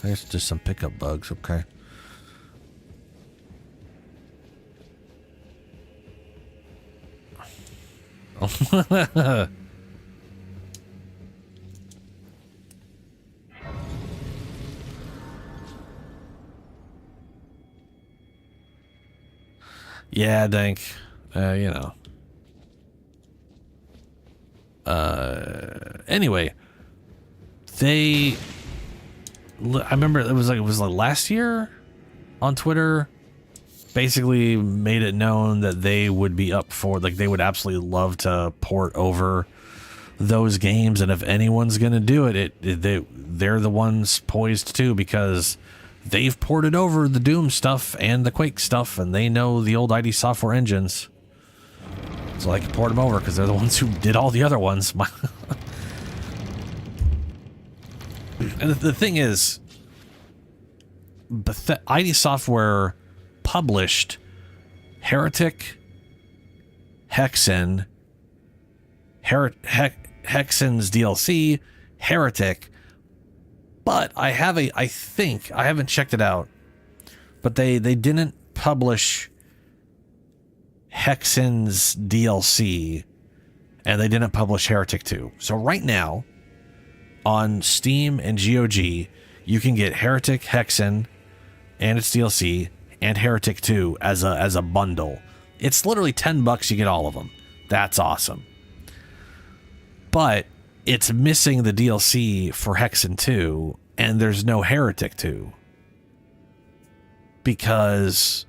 I guess just some pickup bugs, okay. Yeah, Dank. You know. Anyway, I remember it was like last year on Twitter. basically made it known that they would be up for, like, they would absolutely love to port over those games, and if anyone's going to do it, they're the ones poised to, because they've ported over the Doom stuff and the Quake stuff, and they know the old ID Software engines. So I can port them over because they're the ones who did all the other ones. And the thing is, ID Software published Heretic, Hexen, Hexen's DLC, Heretic, but I haven't checked it out, but they didn't publish Hexen's DLC, and they didn't publish Heretic 2. So right now, on Steam and GOG, you can get Heretic, Hexen, and its DLC, and Heretic 2 as a bundle. It's literally $10, you get all of them. That's awesome. But it's missing the DLC for Hexen 2, and there's no Heretic 2. Because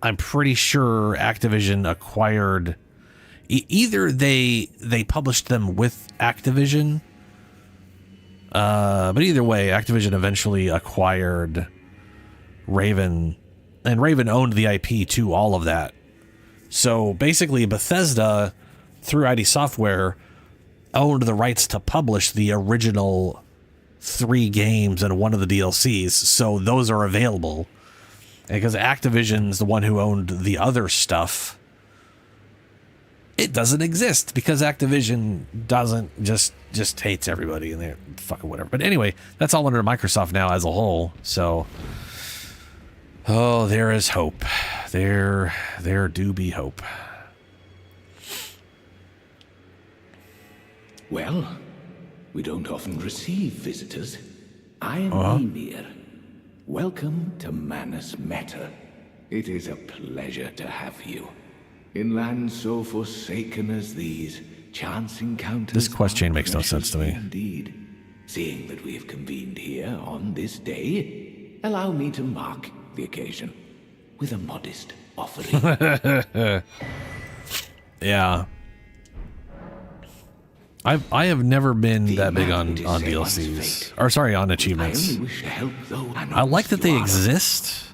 I'm pretty sure Activision acquired... Either they published them with Activision, but either way, Activision eventually acquired Raven, and Raven owned the IP to all of that. So basically, Bethesda, through ID Software, owned the rights to publish the original 3 games and one of the DLCs, so those are available. And because Activision's the one who owned the other stuff, it doesn't exist because Activision doesn't just hates everybody and they're fucking whatever. But anyway, that's all under Microsoft now as a whole. So, oh, there is hope. There do be hope. Well, we don't often receive visitors. I am Emir. Welcome to Manus Meta. It is a pleasure to have you. In lands so forsaken as these, chance encounters... This quest chain makes no sense to me. Indeed. Seeing that we have convened here on this day, allow me to mark the occasion with a modest offering. Yeah. I have never been that big on DLCs. Or sorry, on achievements. I like that they exist,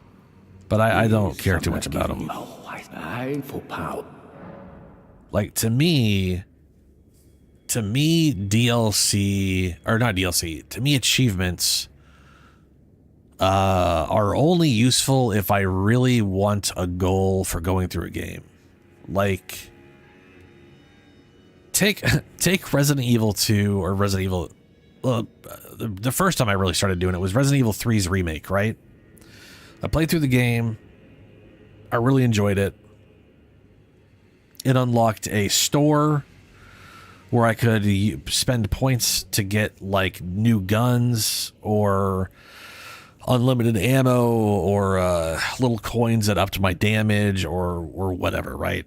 but I don't care too much about them. Like, to me DLC, or not DLC, to me achievements are only useful if I really want a goal for going through a game. Like, take Resident Evil 2 or Resident Evil... the first time I really started doing it was Resident Evil 3's remake, right? I played through the game. I really enjoyed it. It unlocked a store where I could spend points to get, like, new guns or unlimited ammo or little coins that upped my damage or whatever, right?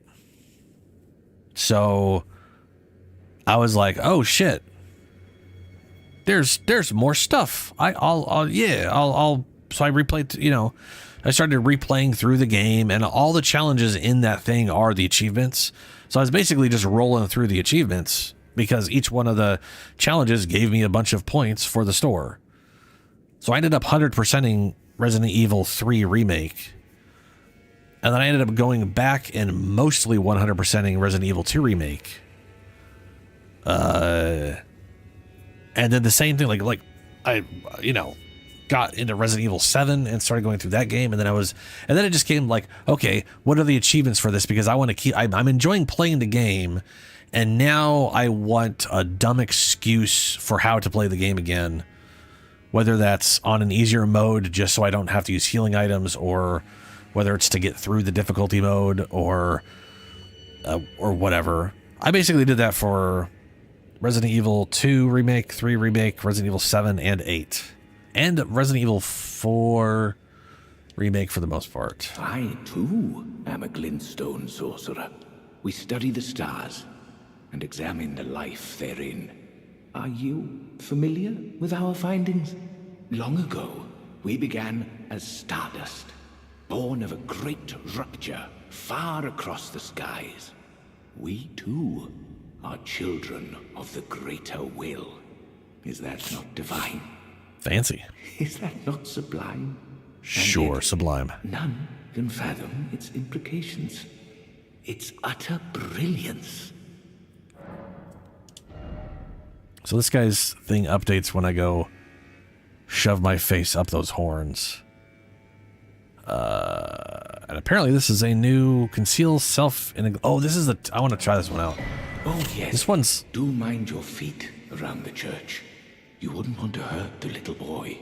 So I was like, oh shit, there's more stuff. So I replayed, I started replaying through the game, and all the challenges in that thing are the achievements. So I was basically just rolling through the achievements because each one of the challenges gave me a bunch of points for the store. So I ended up 100%ing Resident Evil 3 Remake. And then I ended up going back and mostly 100%ing Resident Evil 2 Remake. And then the same thing, like I got into Resident Evil 7 and started going through that game, and then it just came like, okay, what are the achievements for this? Because I want to keep, I'm enjoying playing the game, and now I want a dumb excuse for how to play the game again, whether that's on an easier mode just so I don't have to use healing items, or whether it's to get through the difficulty mode, or whatever. I basically did that for Resident Evil 2 Remake, 3 Remake, Resident Evil 7, and 8. And Resident Evil 4 Remake for the most part. I, too, am a glintstone sorcerer. We study the stars and examine the life therein. Are you familiar with our findings? Long ago, we began as stardust. born of a great rupture far across the skies. We too are children of the greater will. Is that not divine? Fancy. Is that not sublime? Sure, sublime. None can fathom its implications. Its utter brilliance. So this guy's thing updates when I go shove my face up those horns. And apparently this is a new conceal self in a, oh, this is the, I want to try this one out. Oh yes. This one's, do mind your feet around the church. You wouldn't want to hurt the little boy.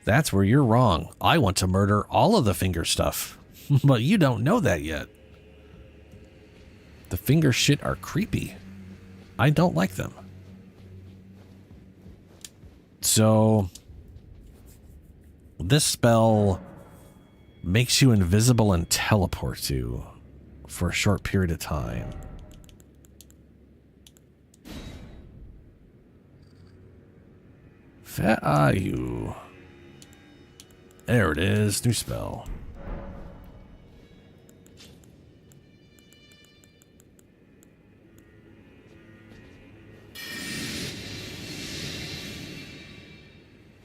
that's where you're wrong. I want to murder all of the finger stuff. But you don't know that yet. The finger shit are creepy. I don't like them. So this spell makes you invisible and teleports you for a short period of time. Where are you? There it is. New spell.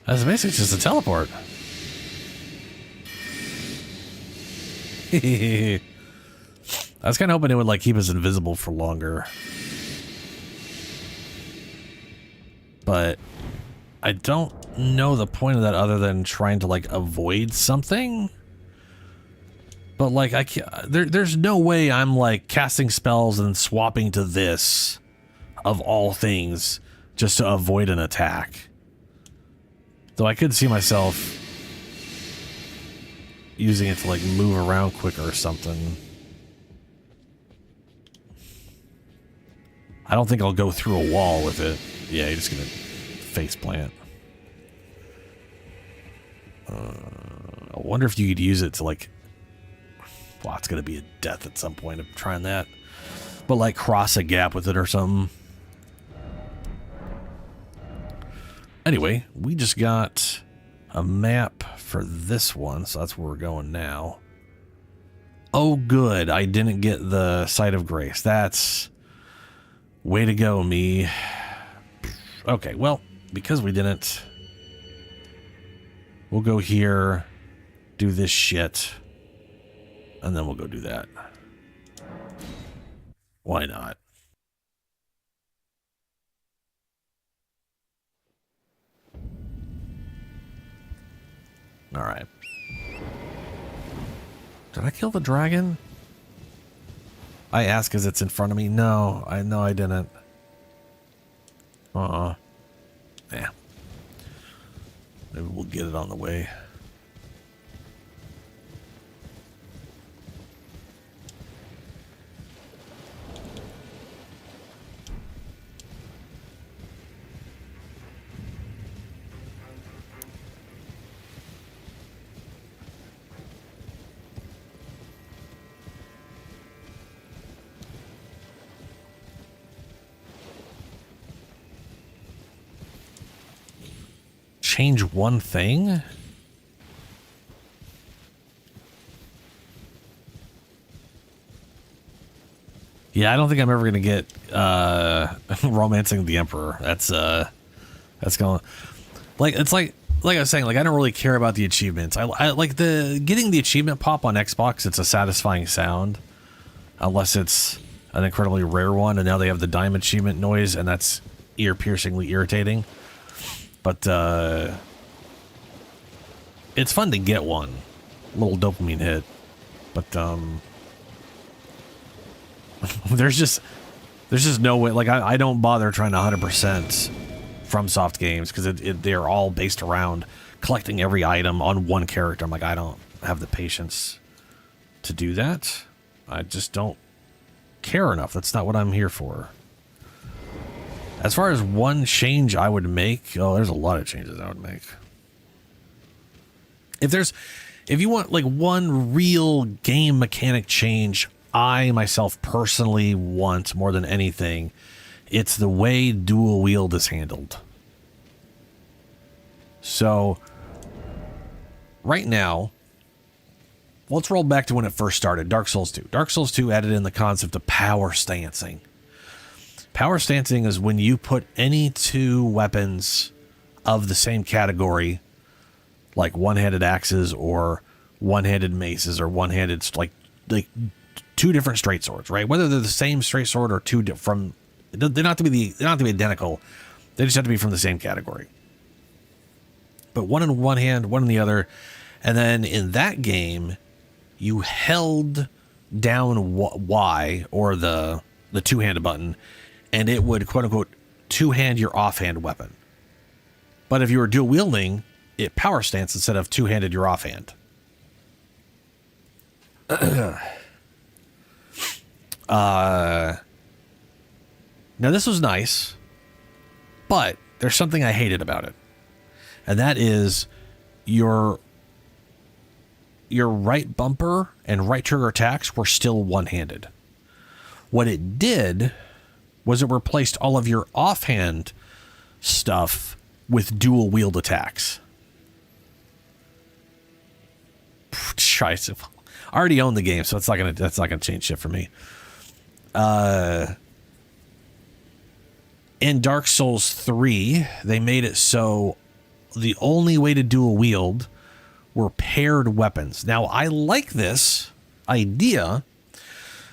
That's basically just a teleport. I was kind of hoping it would like keep us invisible for longer. But I don't know the point of that other than trying to like avoid something. But like I can't, there's no way I'm like casting spells and swapping to this of all things just to avoid an attack. Though I could see myself using it to like move around quicker or something. I don't think I'll go through a wall with it. Yeah, you're just gonna face plant. I wonder if you could use it to like, well, it's gonna be a death at some point of trying that. But like cross a gap with it or something. Anyway, we just got a map for this one, so that's where we're going now. Oh, good. I didn't get the Sight of Grace. That's way to go, me. Okay, well, because we didn't, we'll go here, do this shit, and then we'll go do that. Why not? All right. Did I kill the dragon? I asked because it's in front of me. No, I know I didn't. Yeah. Maybe we'll get it on the way. Change one thing? Yeah, I don't think I'm ever gonna get Romancing the Emperor. That's going like, it's like I was saying, like I don't really care about the achievements. I like the getting the achievement pop on Xbox. It's a satisfying sound, unless it's an incredibly rare one. And now they have the diamond achievement noise, and that's ear-piercingly irritating. But it's fun to get one. Little dopamine hit. But there's just no way. Like I don't bother trying to 100% FromSoft games because they're all based around collecting every item on one character. I'm like, I don't have the patience to do that. I just don't care enough. That's not what I'm here for. As far as one change I would make, oh, there's a lot of changes I would make. If you want like one real game mechanic change, I myself personally want more than anything, it's the way dual wield is handled. So right now, let's roll back to when it first started, Dark Souls 2. Dark Souls 2 added in the concept of power stancing. Power stancing is when you put any two weapons of the same category, like one-handed axes or one-handed maces or one-handed, like two different straight swords, right? Whether they're the same straight sword or two from, they don't have to be identical. They just have to be from the same category. But one in one hand, one in the other. And then in that game, you held down Y or the two-handed button, and it would, quote unquote, two-hand your offhand weapon. But if you were dual wielding, it power stance instead of two-handed your offhand. Now this was nice, but there's something I hated about it. And that is your right bumper and right trigger attacks were still one-handed. What it did was it replaced all of your offhand stuff with dual wield attacks. Scheiße. I already own the game, so that's not gonna change shit for me. In Dark Souls 3, they made it so the only way to dual wield were paired weapons. Now, I like this idea,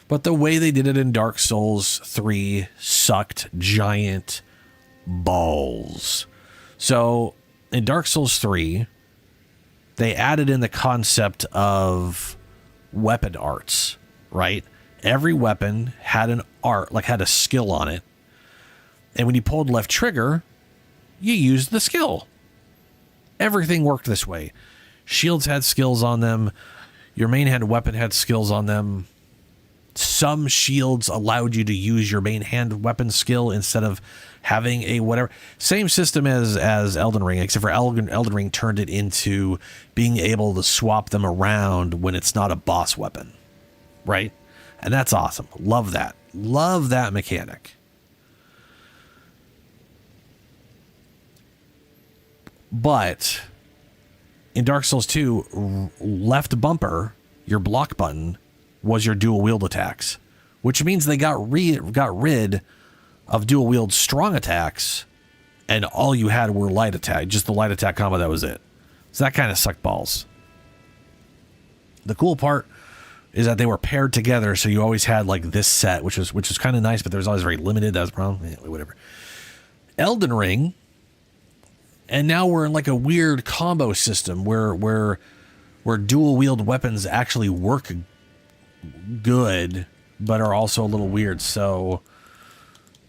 but the way they did it in Dark Souls 3 sucked giant balls. So, in Dark Souls 3, they added in the concept of weapon arts, right? Every weapon had an art, like had a skill on it. And when you pulled left trigger, you used the skill. Everything worked this way. Shields had skills on them. Your main hand weapon had skills on them. Some shields allowed you to use your main hand weapon skill instead of having a whatever. Same system as Elden Ring, except for Elden Ring turned it into being able to swap them around when it's not a boss weapon, right? And that's awesome. Love that. Love that mechanic. But in Dark Souls 2, left bumper, your block button, was your dual wield attacks, which means they got rid of dual wield strong attacks, and all you had were light attack, just the light attack combo, that was it. So that kind of sucked balls. The cool part is that they were paired together, so you always had like this set, which was kind of nice, but there was always very limited. That was a problem. Anyway, whatever. Elden Ring, and now we're in like a weird combo system where dual wield weapons actually work good, but are also a little weird. So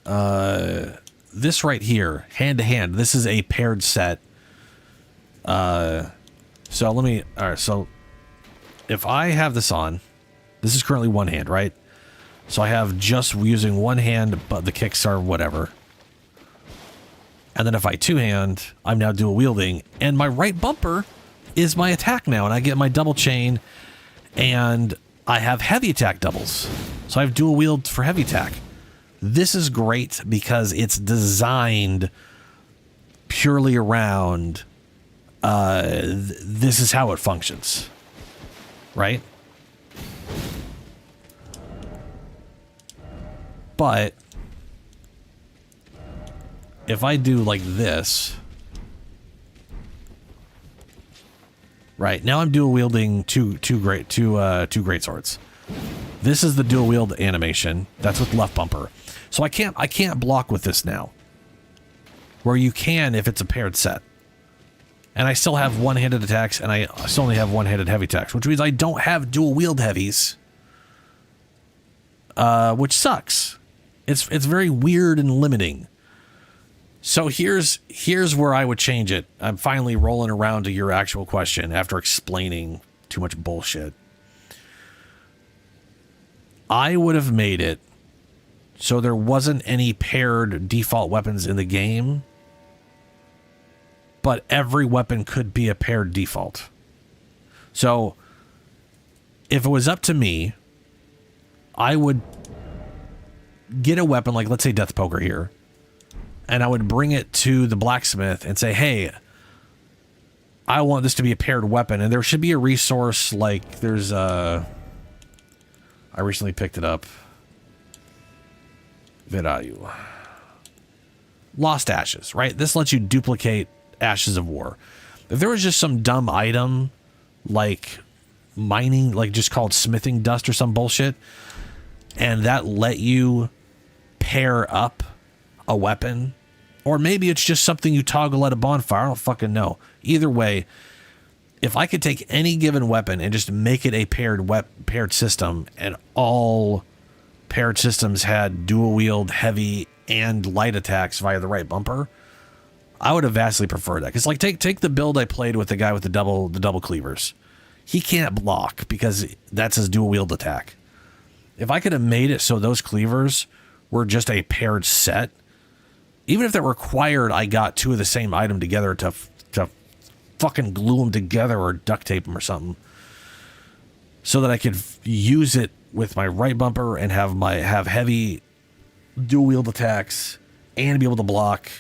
this right here, hand to hand, this is a paired set. So if I have this on, this is currently one hand, right? So I have just using one hand, but the kicks are whatever. And then if I two-hand, I'm now dual wielding, and my right bumper is my attack now, and I get my double chain, and I have heavy attack doubles. So I have dual wield for heavy attack. This is great because it's designed purely around this is how it functions, right? But if I do like this, right now I'm dual wielding two great swords. This is the dual wield animation. That's with left bumper. So I can't block with this now, where you can if it's a paired set. And I still have one-handed attacks, and I still only have one-handed heavy attacks, which means I don't have dual wield heavies, which sucks. It's very weird and limiting. So here's where I would change it. I'm finally rolling around to your actual question after explaining too much bullshit. I would have made it so there wasn't any paired default weapons in the game, but every weapon could be a paired default. So if it was up to me, I would get a weapon like, let's say, Death Poker here, and I would bring it to the blacksmith and say, hey, I want this to be a paired weapon, and there should be a resource like there's I recently picked it up. Where are you? Lost Ashes, right? This lets you duplicate Ashes of War. If there was just some dumb item like mining, like just called smithing dust or some bullshit, and that let you pair up a weapon, or maybe it's just something you toggle at a bonfire, I don't fucking know. Either way, if I could take any given weapon and just make it a paired system, and all paired systems had dual wield heavy and light attacks via the right bumper, I would have vastly preferred that. Because like take the build I played with the guy with the double cleavers. He can't block because that's his dual wield attack. If I could have made it so those cleavers were just a paired set, even if that required I got two of the same item together to fucking glue them together or duct tape them or something, so that I could use it with my right bumper and have heavy dual wield attacks and be able to block.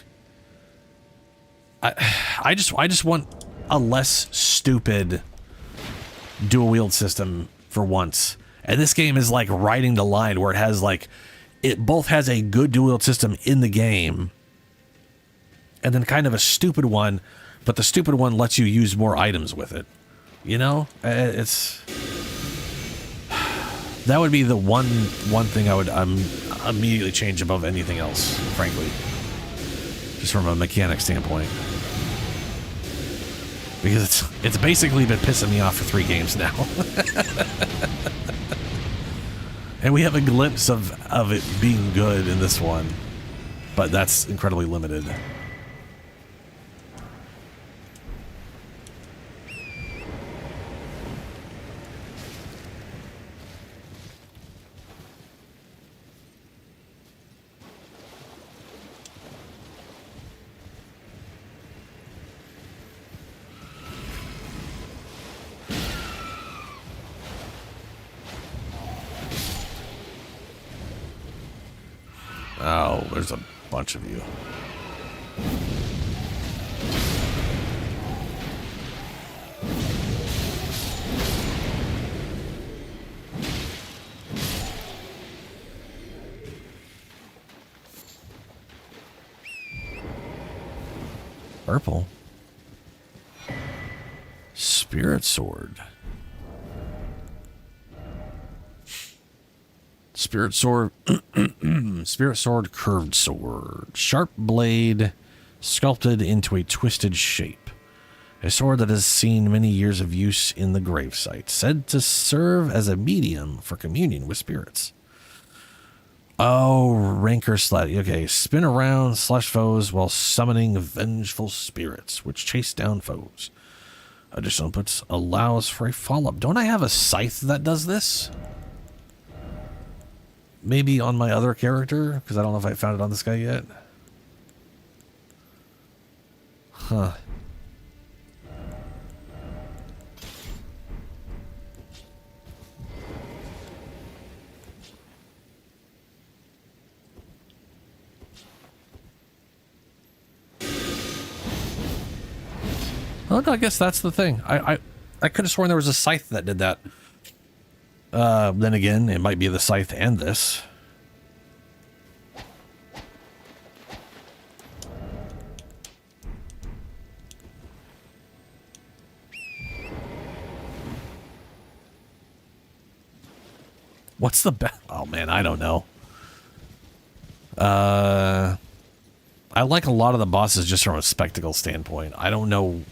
I just want a less stupid dual wield system for once. And this game is like riding the line where it has like, it both has a good dual wield system in the game and then kind of a stupid one, but the stupid one lets you use more items with it. You know, it's, that would be the one thing I would immediately change above anything else, frankly, just from a mechanic standpoint, because it's basically been pissing me off for 3 games now. And we have a glimpse of it being good in this one, but that's incredibly limited. Oh, there's a bunch of you. Purple. Spirit Sword. Spirit Sword. Spirit Sword, curved sword. Sharp blade sculpted into a twisted shape. A sword that has seen many years of use in the gravesite. Said to serve as a medium for communion with spirits. Oh, rancor sled. Okay, spin around, slash foes while summoning vengeful spirits, which chase down foes. Additional inputs allows for a follow-up. Don't I have a scythe that does this? Maybe on my other character, because I don't know if I found it on this guy yet. Huh. Oh, no, I guess that's the thing. I could have sworn there was a scythe that did that. Then again, it might be the scythe and this. What's the best? Oh man, I don't know. I like a lot of the bosses just from a spectacle standpoint. I don't know.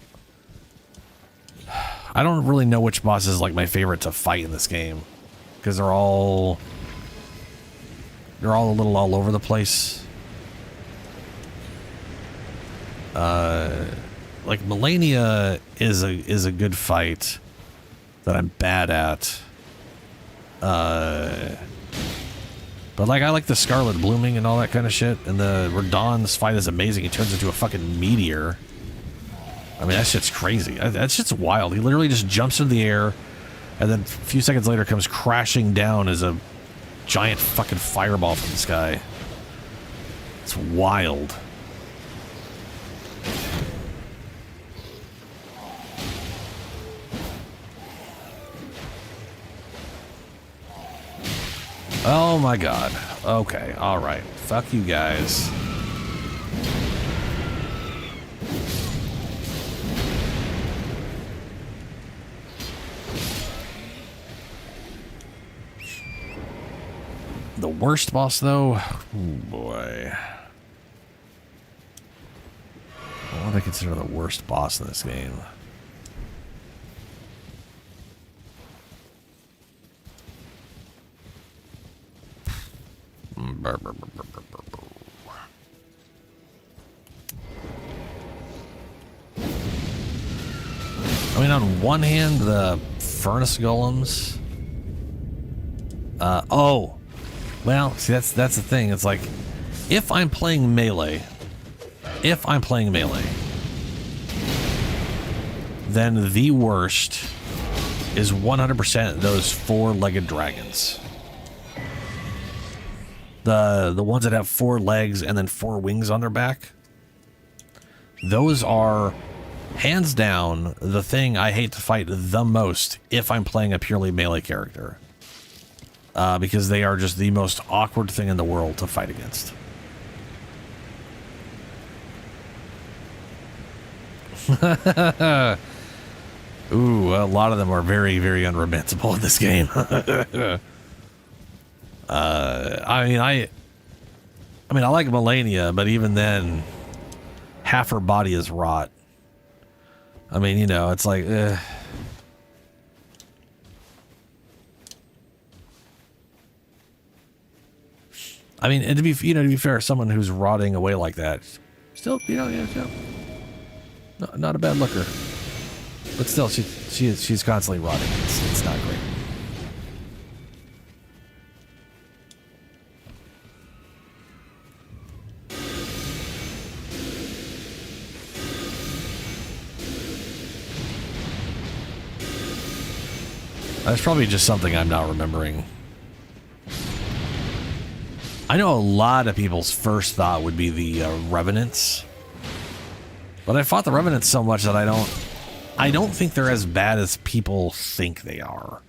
I don't really know which boss is like my favorite to fight in this game, because they're all a little all over the place. Like Melania is a good fight that I'm bad at. But like I like the Scarlet Blooming and all that kind of shit, and the Radahn's fight is amazing. He turns into a fucking meteor. I mean, that shit's crazy. That shit's wild. He literally just jumps into the air, and then a few seconds later comes crashing down as a giant fucking fireball from the sky. It's wild. Oh my god. Okay, alright. Fuck you guys. The worst boss, though? Oh boy. What would I consider the worst boss in this game? I mean, on one hand, the furnace golems. Oh, well, see, that's the thing. It's like, if I'm playing melee, then the worst is 100% those four-legged dragons. The ones that have four legs and then four wings on their back. Those are, hands down, the thing I hate to fight the most if I'm playing a purely melee character. Because they are just the most awkward thing in the world to fight against. Ooh, a lot of them are very, very unromanceable in this game. I mean, I like Melania, but even then, half her body is rot. I mean, you know, it's like, I mean, and to be fair, someone who's rotting away like that, still, not a bad looker. But still, she's constantly rotting. It's not great. That's probably just something I'm not remembering. I know a lot of people's first thought would be the Revenants. But I fought the Revenants so much that I don't think they're as bad as people think they are.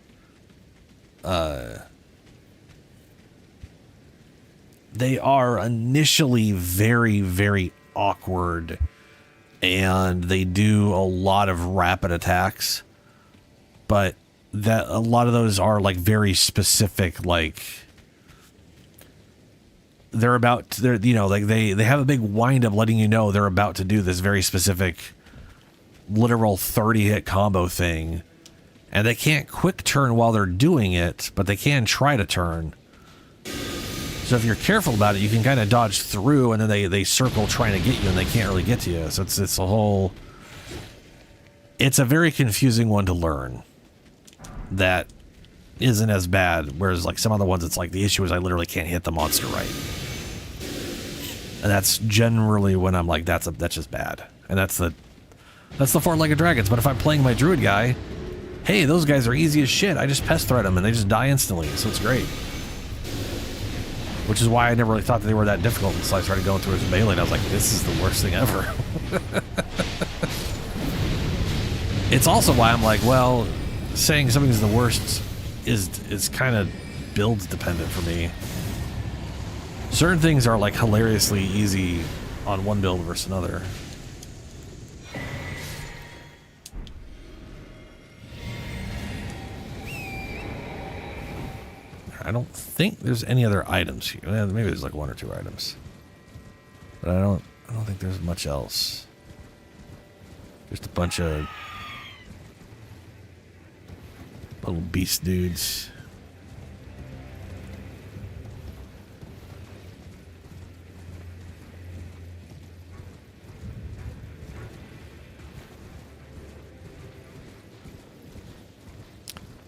They are initially very, very awkward, and they do a lot of rapid attacks, but that a lot of those are like very specific, like they have a big wind up letting you know they're about to do this very specific literal 30-hit combo thing, and they can't quick turn while they're doing it, but they can try to turn. So if you're careful about it, you can kind of dodge through, and then they circle trying to get you, and they can't really get to you. So it's a very confusing one to learn that isn't as bad, whereas like some other ones, it's like the issue is I literally can't hit the monster right. And that's generally when I'm like, that's just bad. And that's the four-legged dragons. But if I'm playing my druid guy, hey, those guys are easy as shit. I just pest threat them and they just die instantly. So it's great. Which is why I never really thought that they were that difficult until I started going through his melee. And I was like, this is the worst thing ever. It's also why I'm like, well, saying something's the worst is kind of build dependent for me. Certain things are like hilariously easy on one build versus another. I don't think there's any other items here. Well, maybe there's like one or two items, but I don't think there's much else. Just a bunch of little beast dudes.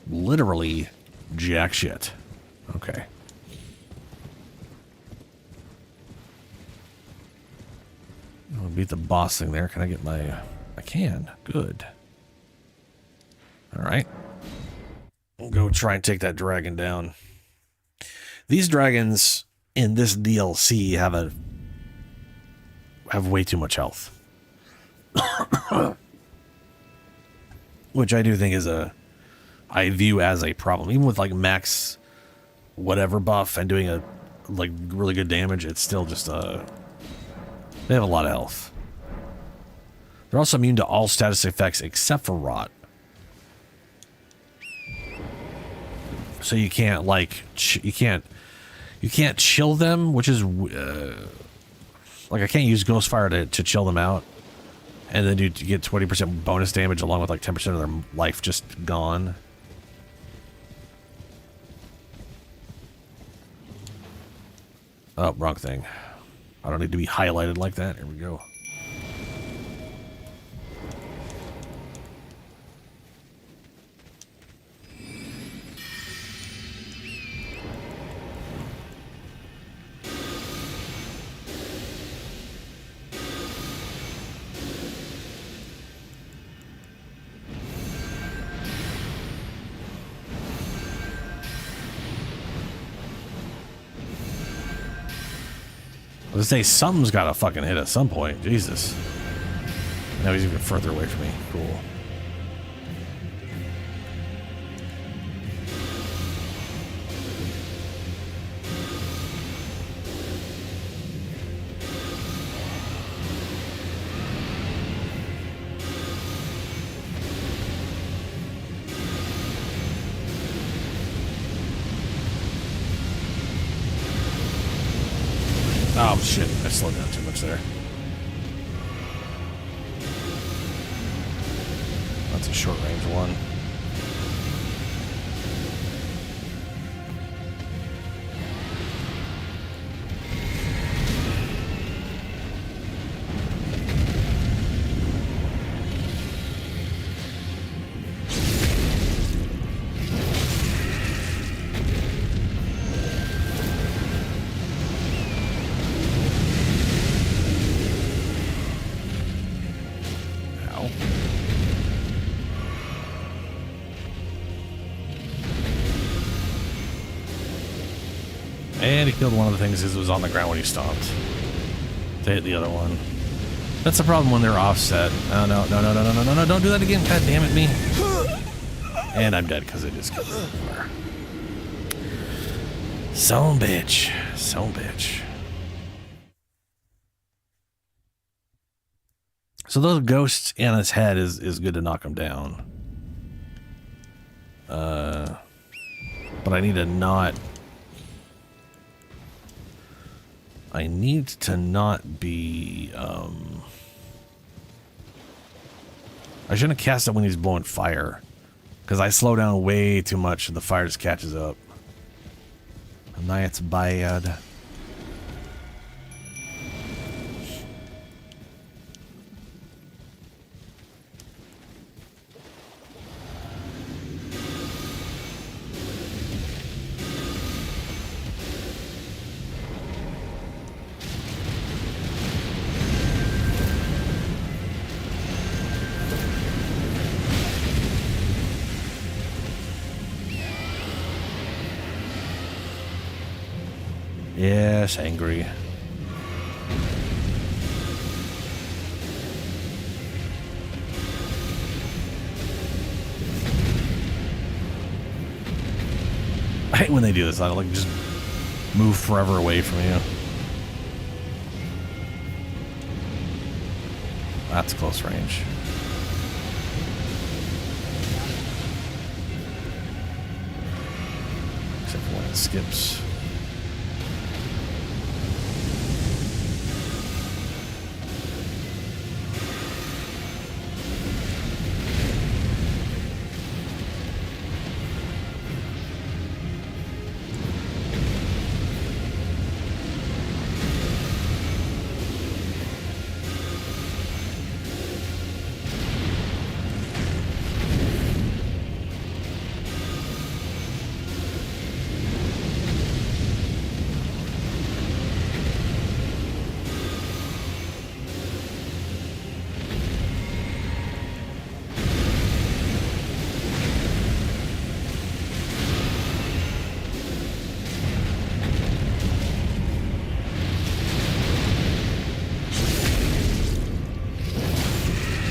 Literally jack shit. Okay. I'll beat the boss thing there. Can I get my... I can. Good. Alright. We'll go try and take that dragon down. These dragons in this DLC have way too much health. Which I do think is I view as a problem. Even with like max whatever buff and doing a like really good damage, it's still just they have a lot of health. They're also immune to all status effects except for rot. So you can't like you can't chill them, which is like I can't use Ghost Fire to chill them out, and then you get 20% bonus damage along with like 10% of their life just gone. Oh, wrong thing. I don't need to be highlighted like that. Here we go. I was gonna say, something's gotta fucking hit at some point. Jesus. Now he's even further away from me. Cool. Oh shit, I slowed down too much there. That's a short range one. And he killed one of the things that was on the ground when he stomped to hit the other one. That's the problem when they're offset. Oh, no, don't do that again. God damn it, me. And I'm dead because I just killed her. Son bitch. Son bitch. So those ghosts in his head is good to knock him down. But I need to not... I need to not be, I shouldn't have cast it when he's blowing fire, because I slow down way too much and the fire just catches up. And that's bad. Yes, angry. I hate when they do this. I like just move forever away from you. That's close range. Except for when it skips.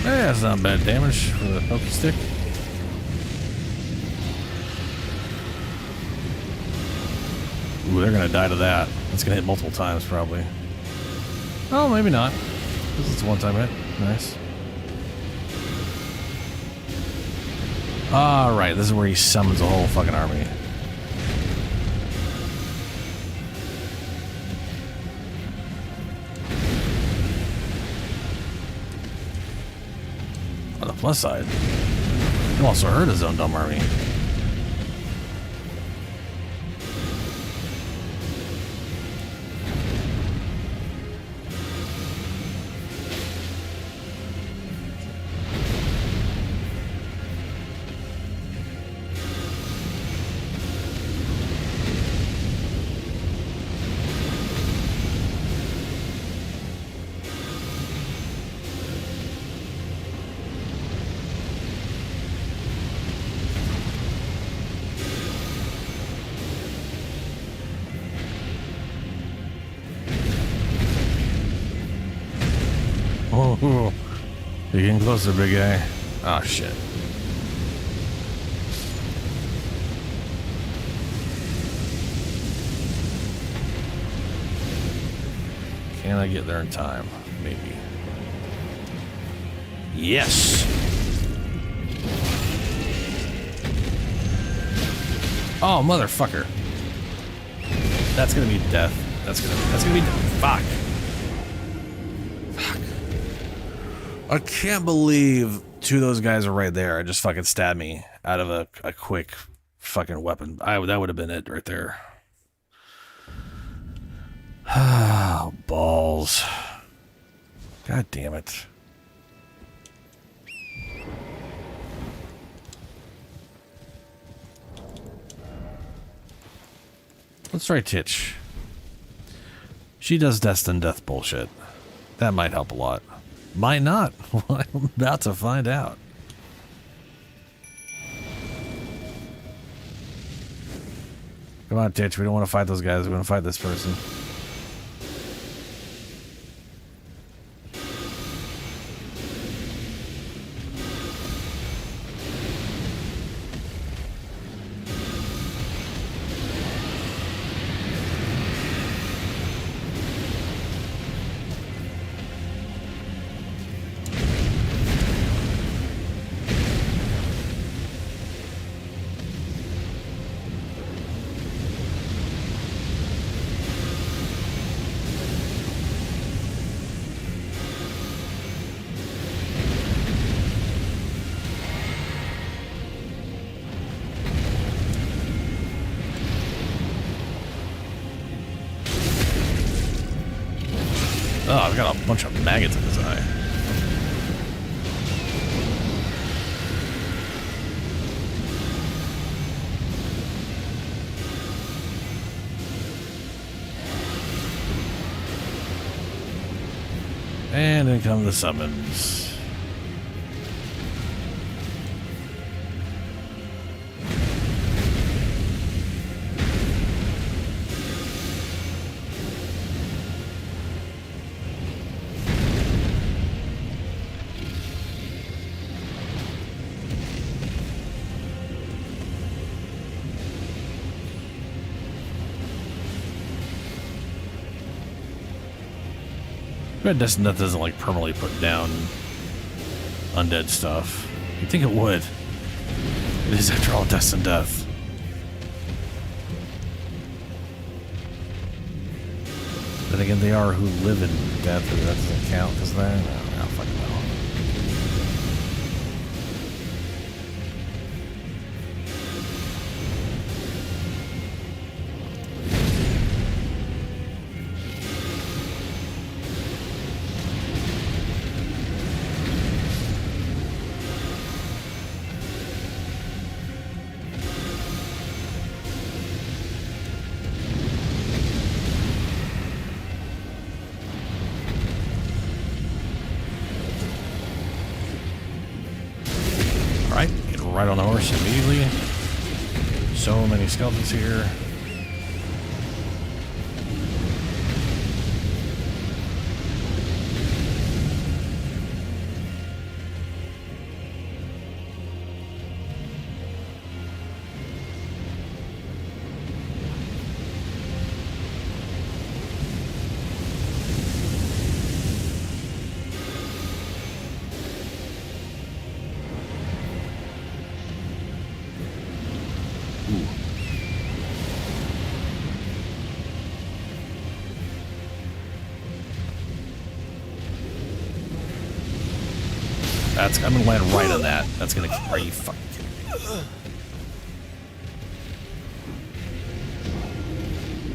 Yeah, that's not bad damage for the pokey stick. Ooh, they're gonna die to that. It's gonna hit multiple times, probably. Oh, maybe not. This is a one-time hit. Nice. Alright, this is where he summons a whole fucking army. On the plus side, he also hurt his own dumb army. Oh, you're getting closer, big guy. Oh, shit. Can I get there in time? Maybe. Yes! Oh, motherfucker. That's gonna be death. That's gonna be death. Fuck. I can't believe two of those guys are right there. I just fucking stabbed me out of a quick fucking weapon. That would have been it right there. Oh, balls. God damn it. Let's try Titch. She does destined death bullshit. That might help a lot. Might not. Well, I'm about to find out. Come on, Titch. We don't want to fight those guys. We want to fight this person. Oh, I've got a bunch of maggots in his eye. And in come the summons. Red Destined Death doesn't like permanently put down undead stuff. You'd think it would. It is after all Destined Death. Then again, they are who live in death, and that doesn't count because they're no, I don't fucking know. Right on the horse immediately. So many skeletons here. that's, I'm gonna land right on that. That's gonna, are you fucking kidding me?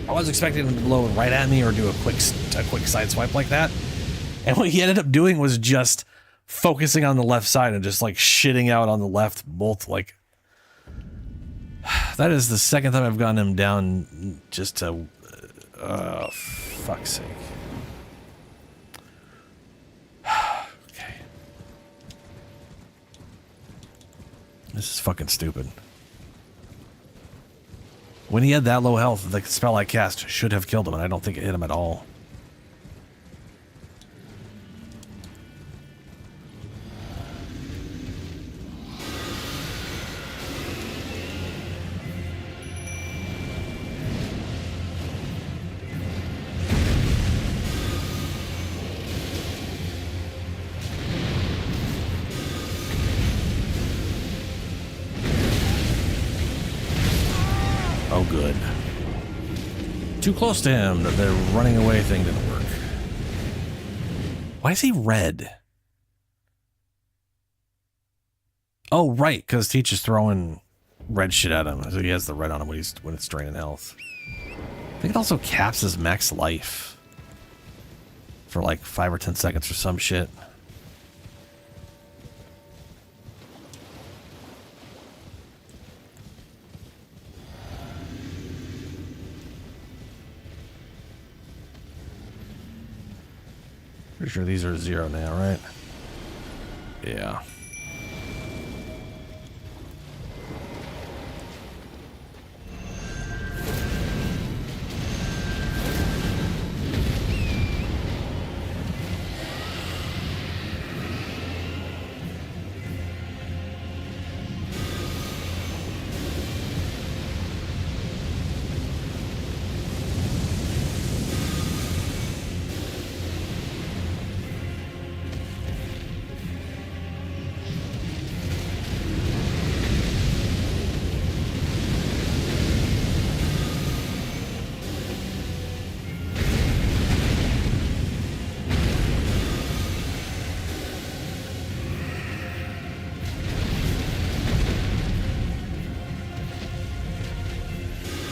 I was expecting him to blow right at me or do a quick side swipe like that. And what he ended up doing was just focusing on the left side and just like shitting out on the left, both like, that is the second time I've gotten him down just to, fuck's sake. Okay. This is fucking stupid. When he had that low health, the spell I cast should have killed him, and I don't think it hit him at all. Oh, good. Too close to him that the running away thing didn't work. Why is he red? Oh, right, because Teach is throwing red shit at him. So he has the red on him when it's draining health. I think it also caps his max life for like 5 or 10 seconds or some shit. Pretty sure these are 0 now, right? Yeah.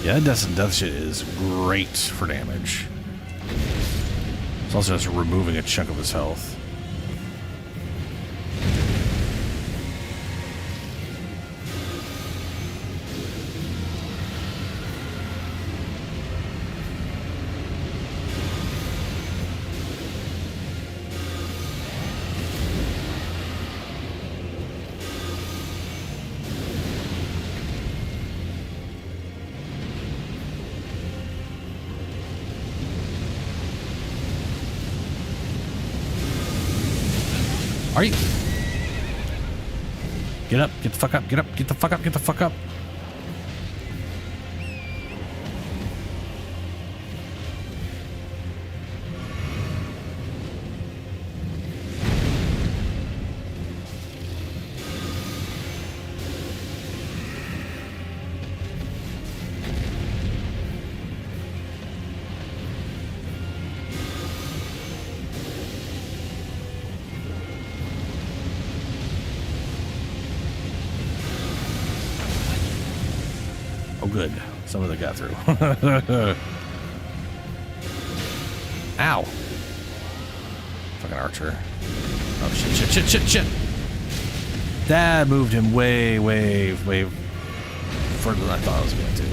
Yeah, that death shit is great for damage. It's also just removing a chunk of his health. Are you? Get up, get the fuck up, get up, get the fuck up, get the fuck up. Good. Some of it got through. Ow. Fucking archer. Oh, shit. That moved him way further than I thought I was going to.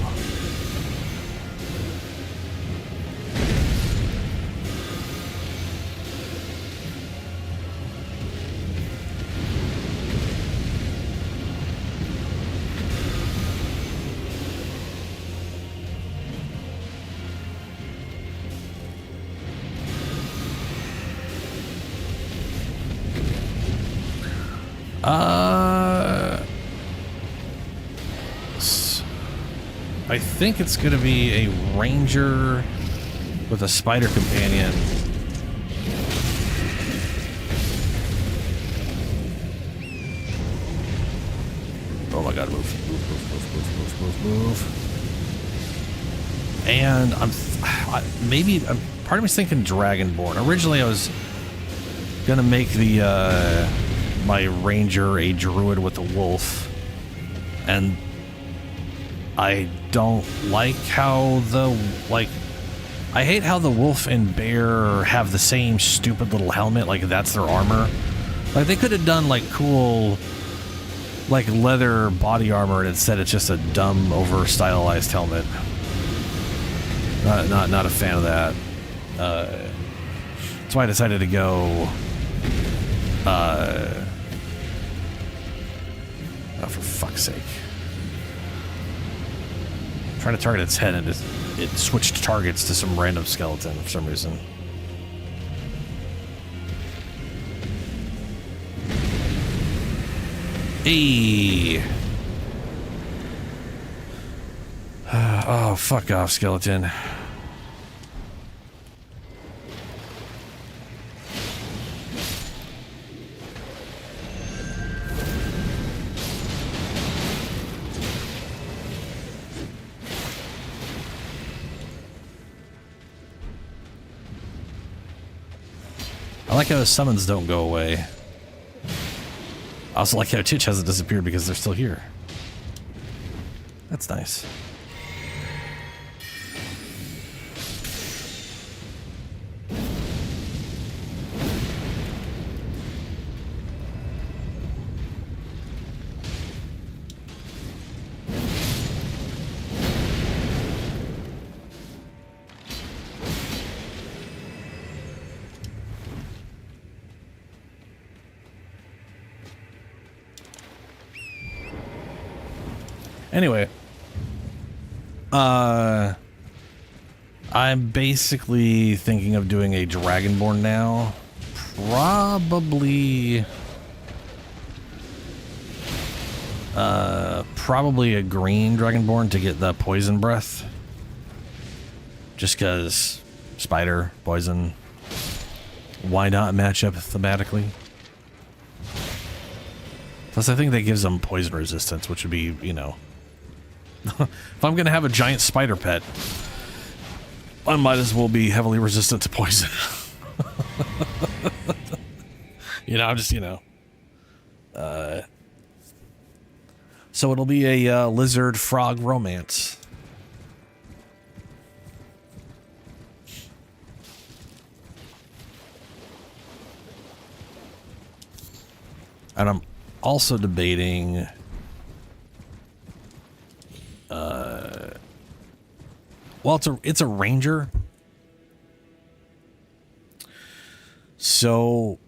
I think it's going to be a ranger with a spider companion. Oh my god, move. And part of me's thinking Dragonborn. Originally I was going to make the my ranger a druid with a wolf, and I don't like how I hate how the wolf and bear have the same stupid little helmet, like that's their armor. Like they could have done like cool like leather body armor, and instead it's just a dumb over stylized helmet. Not a fan of that. That's why I decided to go oh, for fuck's sake. I'm trying to target its head, and it switched targets to some random skeleton for some reason. Hey. Oh, fuck off, skeleton. I like how his summons don't go away. I also like how Chich hasn't disappeared because they're still here. That's nice. Anyway, I'm basically thinking of doing a Dragonborn now. Probably a green Dragonborn to get the poison breath. Just because spider, poison. Why not match up thematically? Plus, I think that gives them poison resistance, which would be, you know... If I'm gonna have a giant spider pet, I might as well be heavily resistant to poison. You know, I'm just, you know. So it'll be a lizard frog romance. And I'm also debating... well, it's a ranger. So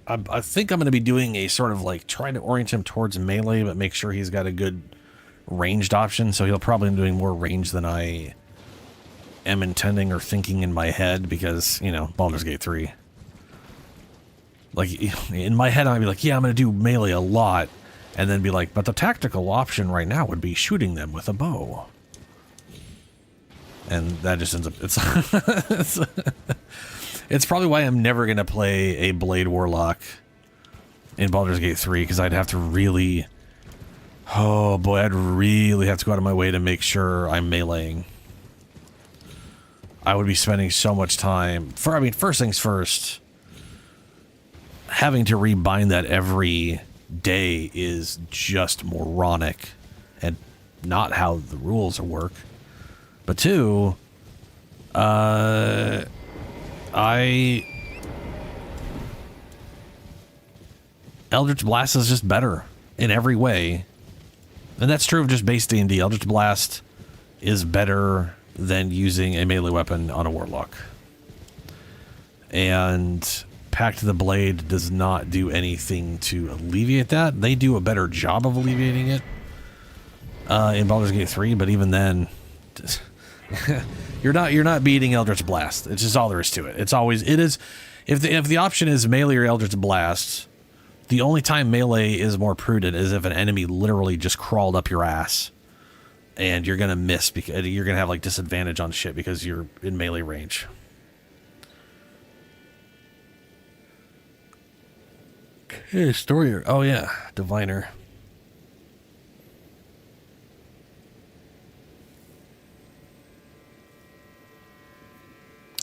I think I'm going to be doing a sort of like trying to orient him towards melee, but make sure he's got a good ranged option. So he'll probably be doing more range than I am intending or thinking in my head because, you know, Baldur's Gate 3. Like in my head, I'd be like, yeah, I'm going to do melee a lot. And then be like, but the tactical option right now would be shooting them with a bow. And that just ends up... It's probably why I'm never going to play a Blade Warlock in Baldur's Gate 3, because I'd have to really... Oh boy, I'd really have to go out of my way to make sure I'm meleeing. I would be spending so much time... first things first, having to rebind that every... day is just moronic and not how the rules work. But two, Eldritch Blast is just better in every way. And that's true of just base D&D. Eldritch Blast is better than using a melee weapon on a warlock. And Pact of the Blade does not do anything to alleviate that. They do a better job of alleviating it in Baldur's Gate 3, but even then, you're not beating Eldritch Blast. It's just all there is to it. If the option is melee or Eldritch Blast, the only time melee is more prudent is if an enemy literally just crawled up your ass, and you're gonna miss because you're gonna have like disadvantage on shit because you're in melee range. Hey, story. Oh yeah, diviner.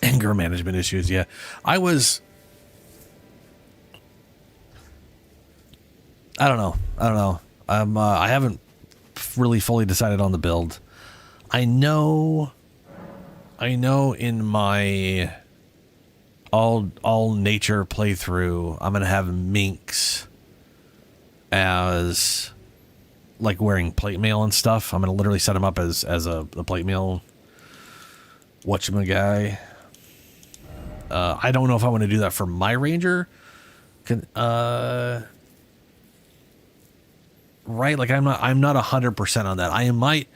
Anger management issues. Yeah, I was I don't know. I haven't really fully decided on the build. I know in my all nature playthrough, I'm gonna have Minx as like wearing plate mail and stuff. I'm gonna literally set him up as a plate mail whatchamaguy. I don't know if I want to do that for my ranger. Right, like I'm not 100% on that. I might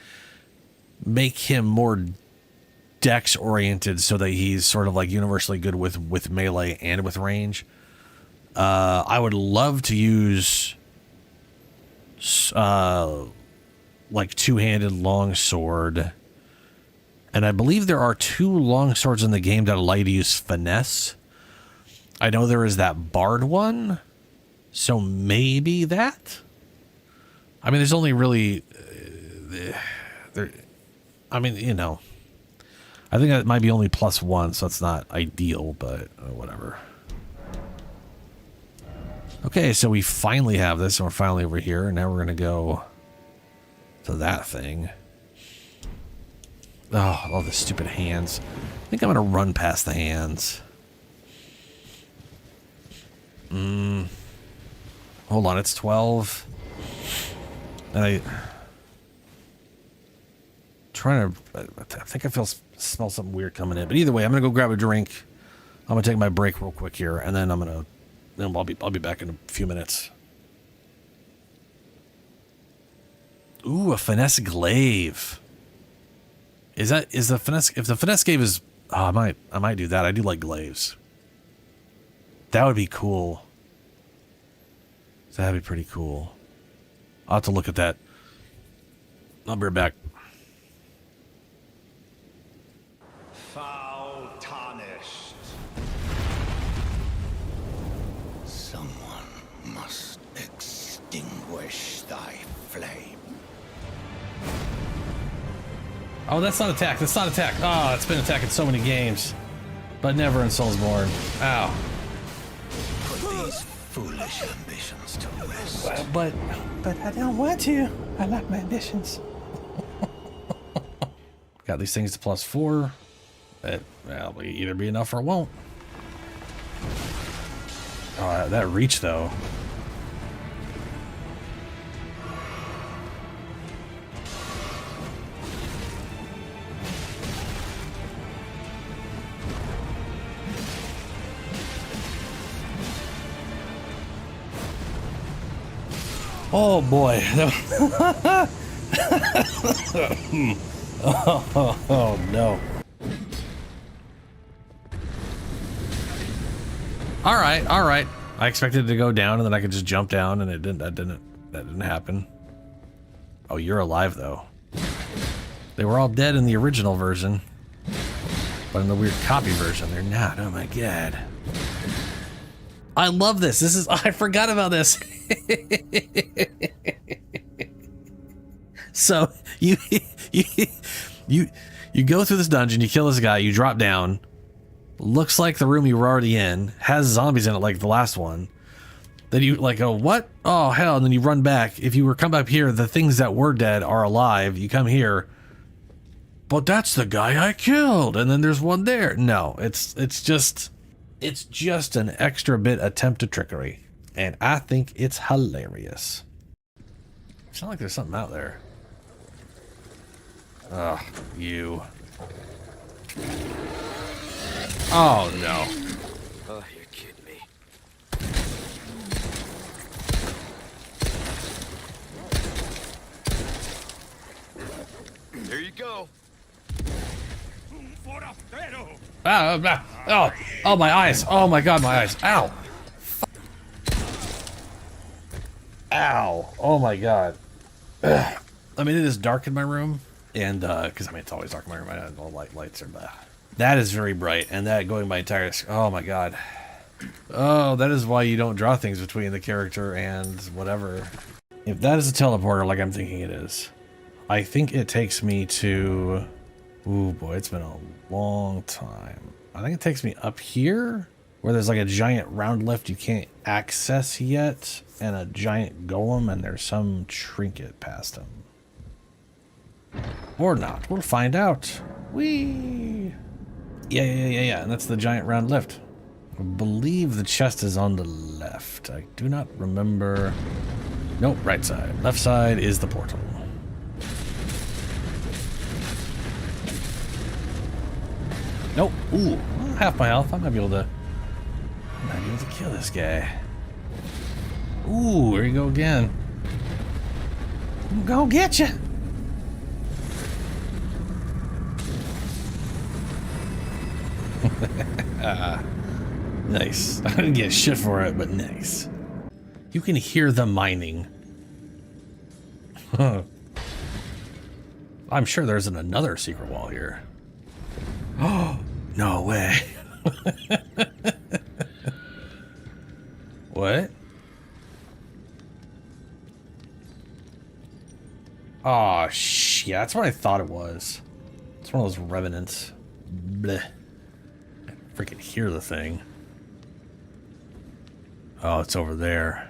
make him more dex oriented so that he's sort of like universally good with melee and with range. I would love to use like two-handed longsword, and I believe there are 2 longswords in the game that allow you to use finesse. I know there is that bard one, so maybe that. I mean, there's only really there. I mean, you know, I think that might be only +1, so it's not ideal, but whatever. Okay, so we finally have this, and we're finally over here, and now we're gonna go to that thing. Oh, all the stupid hands. I think I'm gonna run past the hands. Hold on, it's 12. And I think I smell something weird coming in. But either way, I'm gonna go grab a drink. I'm gonna take my break real quick here, and then I'll be back in a few minutes. Ooh, a finesse glaive. Is the finesse? If the finesse glaive is, oh, I might do that. I do like glaives. That would be cool. That'd be pretty cool. I'll have to look at that. I'll be right back. Foul tarnished. Someone must extinguish thy flame. Oh, that's not attack. That's not attack. Oh, it's been attacked in so many games, but never in Soulsborne. Ow. Put these foolish ambitions to rest. But I don't want to. I like my ambitions. Got these things to +4. That'll either be enough or it won't. Oh, that reach though. Oh boy. Oh no. All right. I expected it to go down and then I could just jump down, and it didn't. That didn't happen. Oh, you're alive though. They were all dead in the original version, but in the weird copy version, they're not. Oh my god. I love this. I forgot about this. So you go through this dungeon, you kill this guy, you drop down. Looks like the room you were already in has zombies in it, like the last one. Then you like, oh what? Oh hell! And then you run back. If you come up here, the things that were dead are alive. You come here, but that's the guy I killed, and then there's one there. No, it's just an extra bit attempt at trickery, and I think it's hilarious. It's not like there's something out there. Ugh, you. Oh no. Oh, you're kidding me. There you go. Oh, my eyes. Oh my god, my eyes. Ow. Ow. Oh my god. Ugh. I mean, it is dark in my room, and because I mean it's always dark in my room. I don't know, lights are bad. That is very bright, and that going my entire. Oh my god. Oh, that is why you don't draw things between the character and whatever. If that is a teleporter, like I'm thinking it is, I think it takes me to. Ooh boy, it's been a long time. I think it takes me up here, where there's like a giant round lift you can't access yet, and a giant golem, and there's some trinket past him. Or not. We'll find out. Whee! Yeah. And that's the giant round lift. I believe the chest is on the left. I do not remember. Nope, right side. Left side is the portal. Nope. Ooh, half my health. I might be able to kill this guy. Ooh, there you go again. I'm gonna get you. Nice. I didn't get shit for it, but nice. You can hear the mining. I'm sure there's another secret wall here. Oh, no way. What? Oh, shit. That's what I thought it was. It's one of those revenants. Bleh. I freaking hear the thing. Oh, it's over there.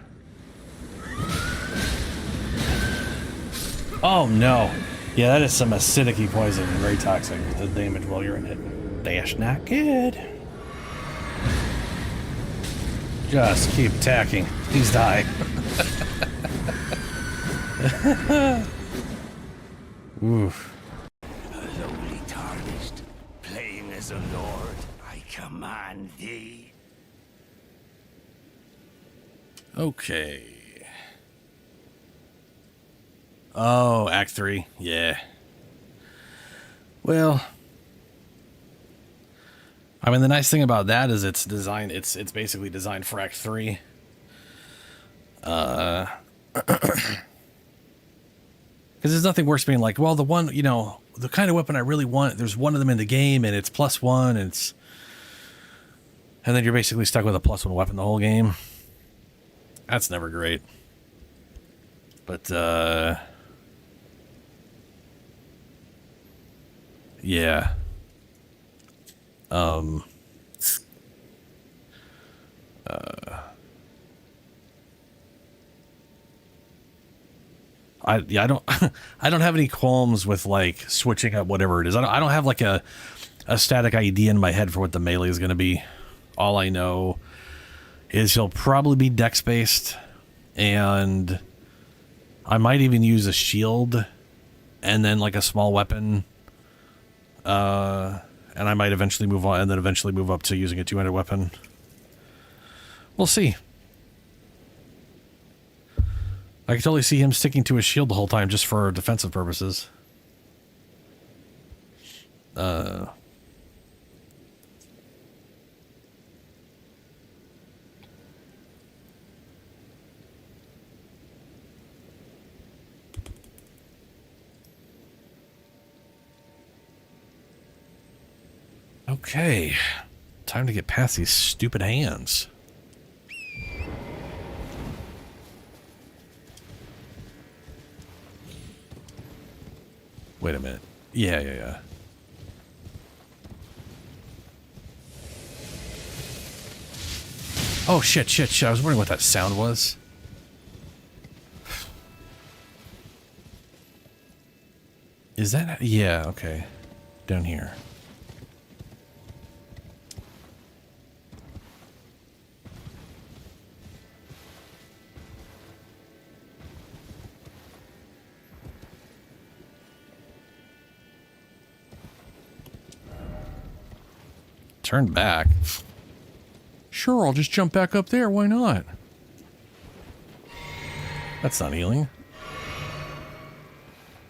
Oh, no. Yeah, that is some acidic poison. Very toxic. The damage while you're in it. That's not good. Just keep attacking. Please die. Oof. Lowly tarnished, plain as a lord, I command thee. Okay. Oh, Act 3. Yeah. Well, I mean, the nice thing about that is it's designed, it's basically designed for Act 3. Because there's nothing worse being like, well, the one, you know, the kind of weapon I really want, there's one of them in the game and it's +1 and it's, and then you're basically stuck with a +1 weapon the whole game. That's never great. But, yeah. I don't I don't have any qualms with like switching up whatever it is. I don't have like a static idea in my head for what the melee is going to be. All I know is he'll probably be dex based, and I might even use a shield and then like a small weapon. And I might eventually move on, and then eventually move up to using a two-handed weapon. We'll see. I can totally see him sticking to his shield the whole time just for defensive purposes. Okay. Time to get past these stupid hands. Wait a minute. Yeah. Oh, shit. I was wondering what that sound was. Is that... Yeah, okay. Down here. Turn back. Sure, I'll just jump back up there. Why not? That's not healing.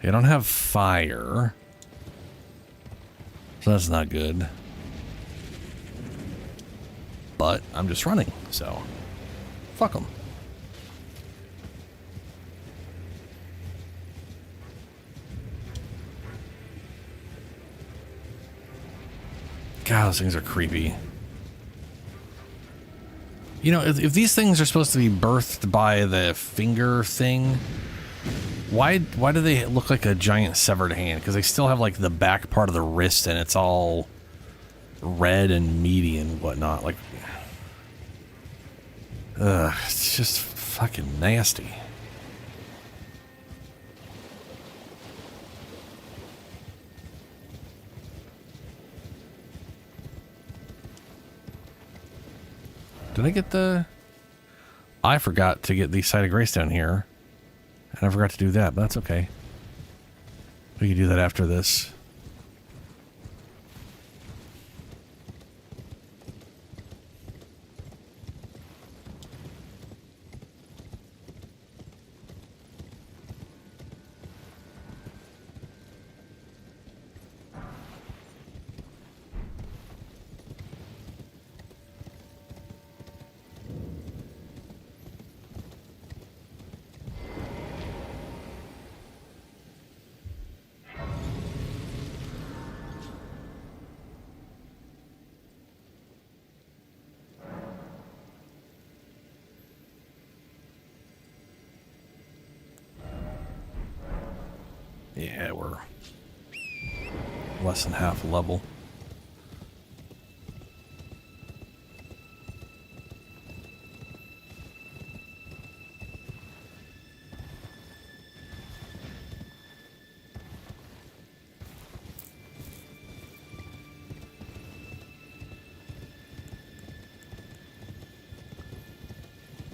I don't have fire. So that's not good. But I'm just running, so fuck them. God, those things are creepy. You know, if these things are supposed to be birthed by the finger thing, why do they look like a giant severed hand? Because they still have like the back part of the wrist and it's all red and meaty and whatnot. Like, Ugh, it's just fucking nasty. Did I get the... I forgot to get the Site of Grace down here. And I forgot to do that, but that's okay. We can do that after this. Yeah, we're less than half level.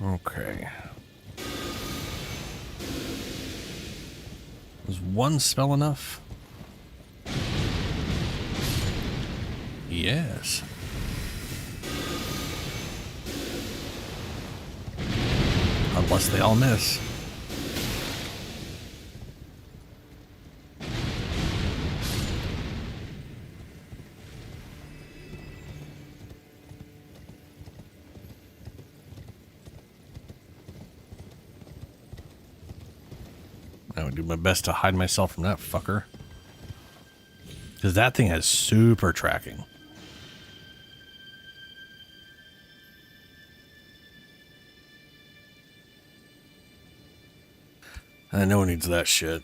Okay. Was one spell enough? Yes. Unless they all miss. I would do my best to hide myself from that fucker. Because that thing has super tracking. And no one needs that shit.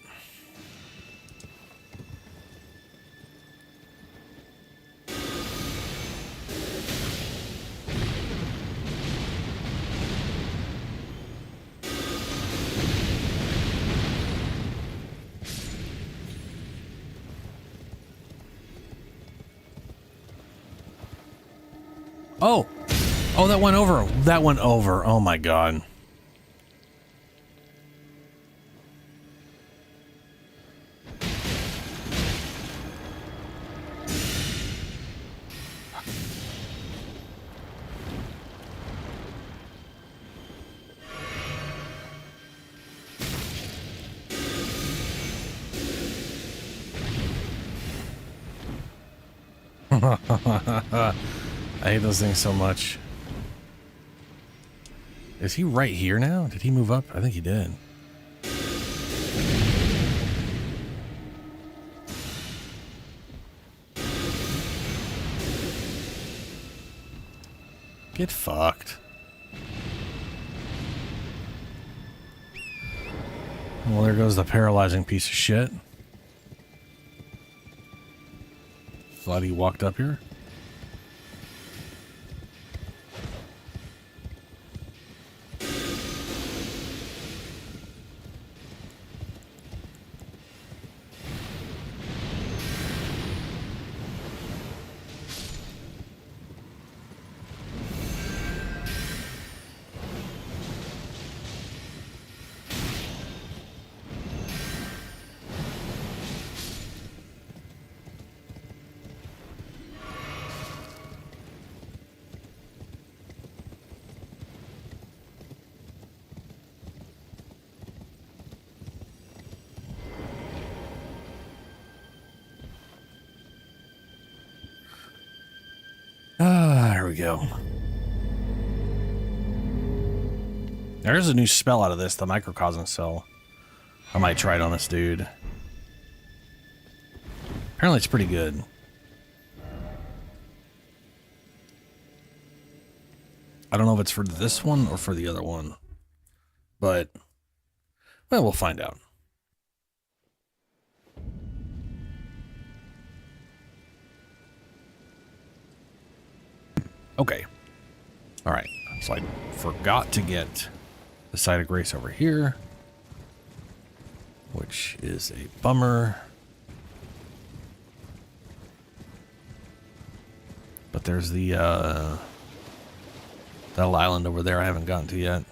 Oh! Oh, that went over. That went over. Oh my god. I hate those things so much. Is he right here now? Did he move up? I think he did. Get fucked. Well, there goes the paralyzing piece of shit. Glad he walked up here. There we go. There's a new spell out of this, the Microcosm Cell. I might try it on this dude. Apparently it's pretty good. I don't know if it's for this one or for the other one. But, well, we'll find out. Okay. All right. So I forgot to get the site of grace over here, which is a bummer. But there's the that little island over there I haven't gotten to yet.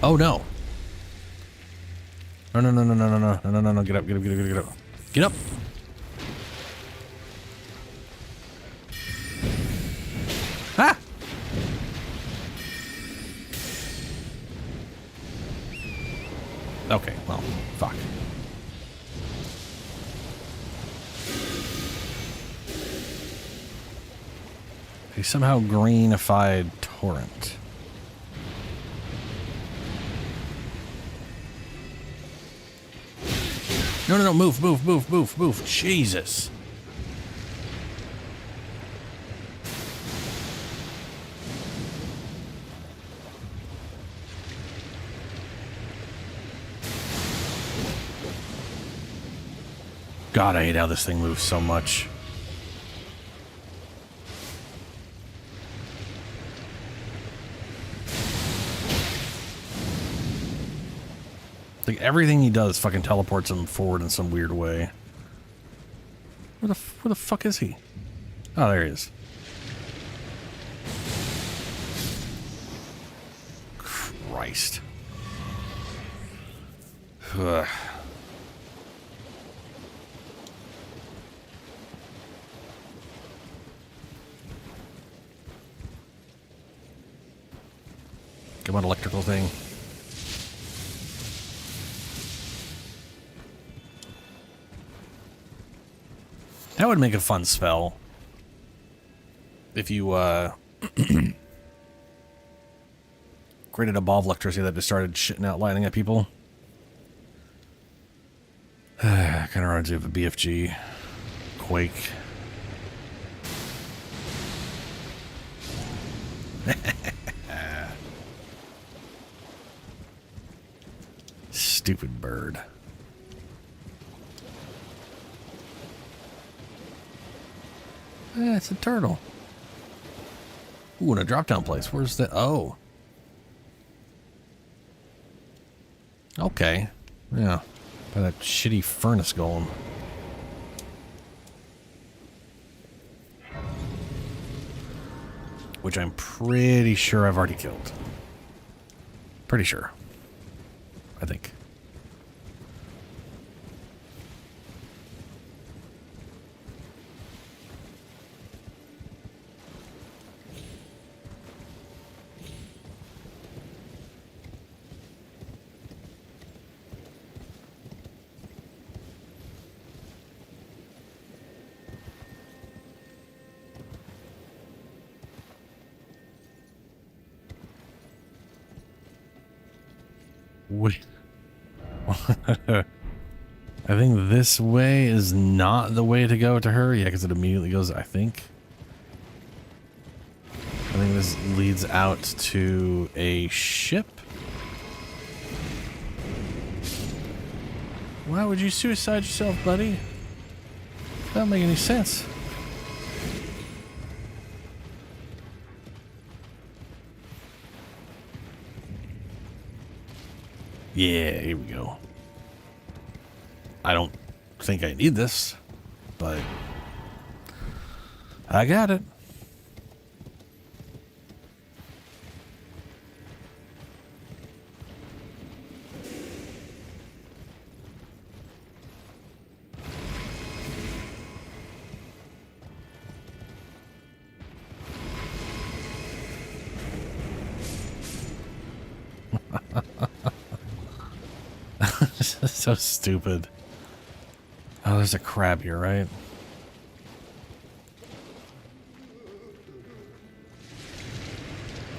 Oh no. No, no, no, no, no, no, no, no, no, no, no, get up, get up, get up, get up, get up. Get up! Ah! Okay, well, fuck. He somehow greenified torrent. No, no, no, move, move, move, move, move. Jesus. God, I hate how this thing moves so much. Like, everything he does fucking teleports him forward in some weird way. Where the fuck is he? Oh, there he is. Christ. Ugh. Come on, electrical thing. That would make a fun spell. If you, created a ball of electricity that just started shitting out lightning at people. Kind of reminds me of a BFG. Quake. Stupid bird. It's a turtle. Ooh, and a drop-down place. Where's the... Oh. Okay. Yeah. By that shitty furnace golem. Which I'm pretty sure I've already killed. Pretty sure. I think. Wait. I think this way is not the way to go to her. Yeah, because it immediately goes, I think. I think this leads out to a ship. Why would you suicide yourself, buddy? That don't make any sense. Yeah, here we go. I don't think I need this, but I got it. So stupid. Oh, there's a crab here, right?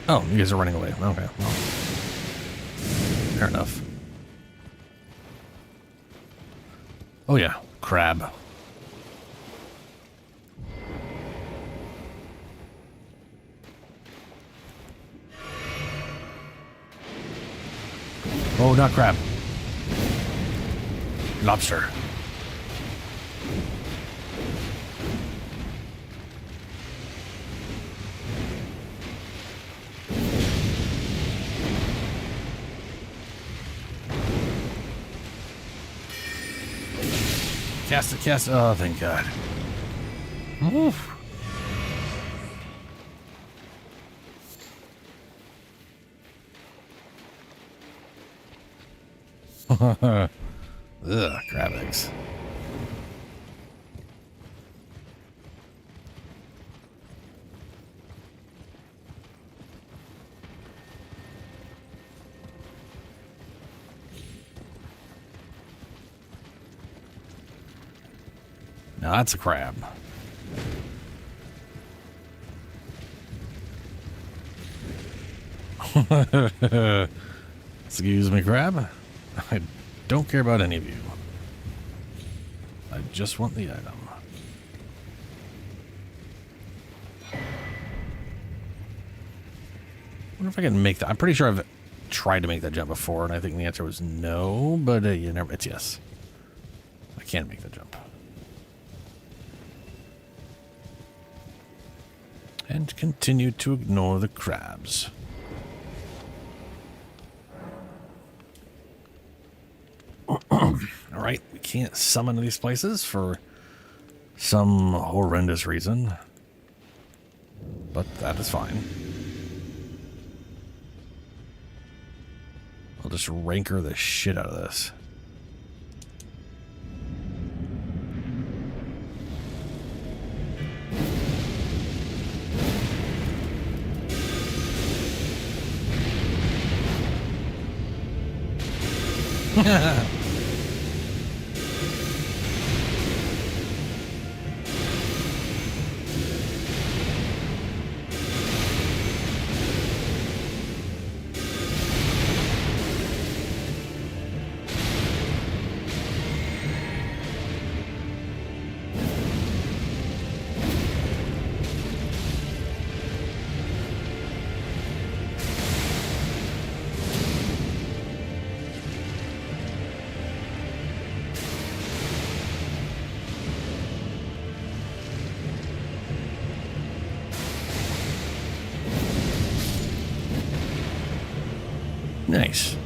Oh, you guys are running away. Okay, well. Fair enough. Oh yeah, crab. Oh, not crab. Lobster. Cast it, cast it. Oh, thank God. Oof. Ugh, crab eggs. Now that's a crab. Excuse me, crab. I don't care about any of you. I just want the item. I wonder if I can make that. I'm pretty sure I've tried to make that jump before, and I think the answer was no, but you never. It's yes. I can make that jump. And continue to ignore the crabs. Alright, we can't summon these places for some horrendous reason. But that is fine. I'll just rancor the shit out of this. Nice.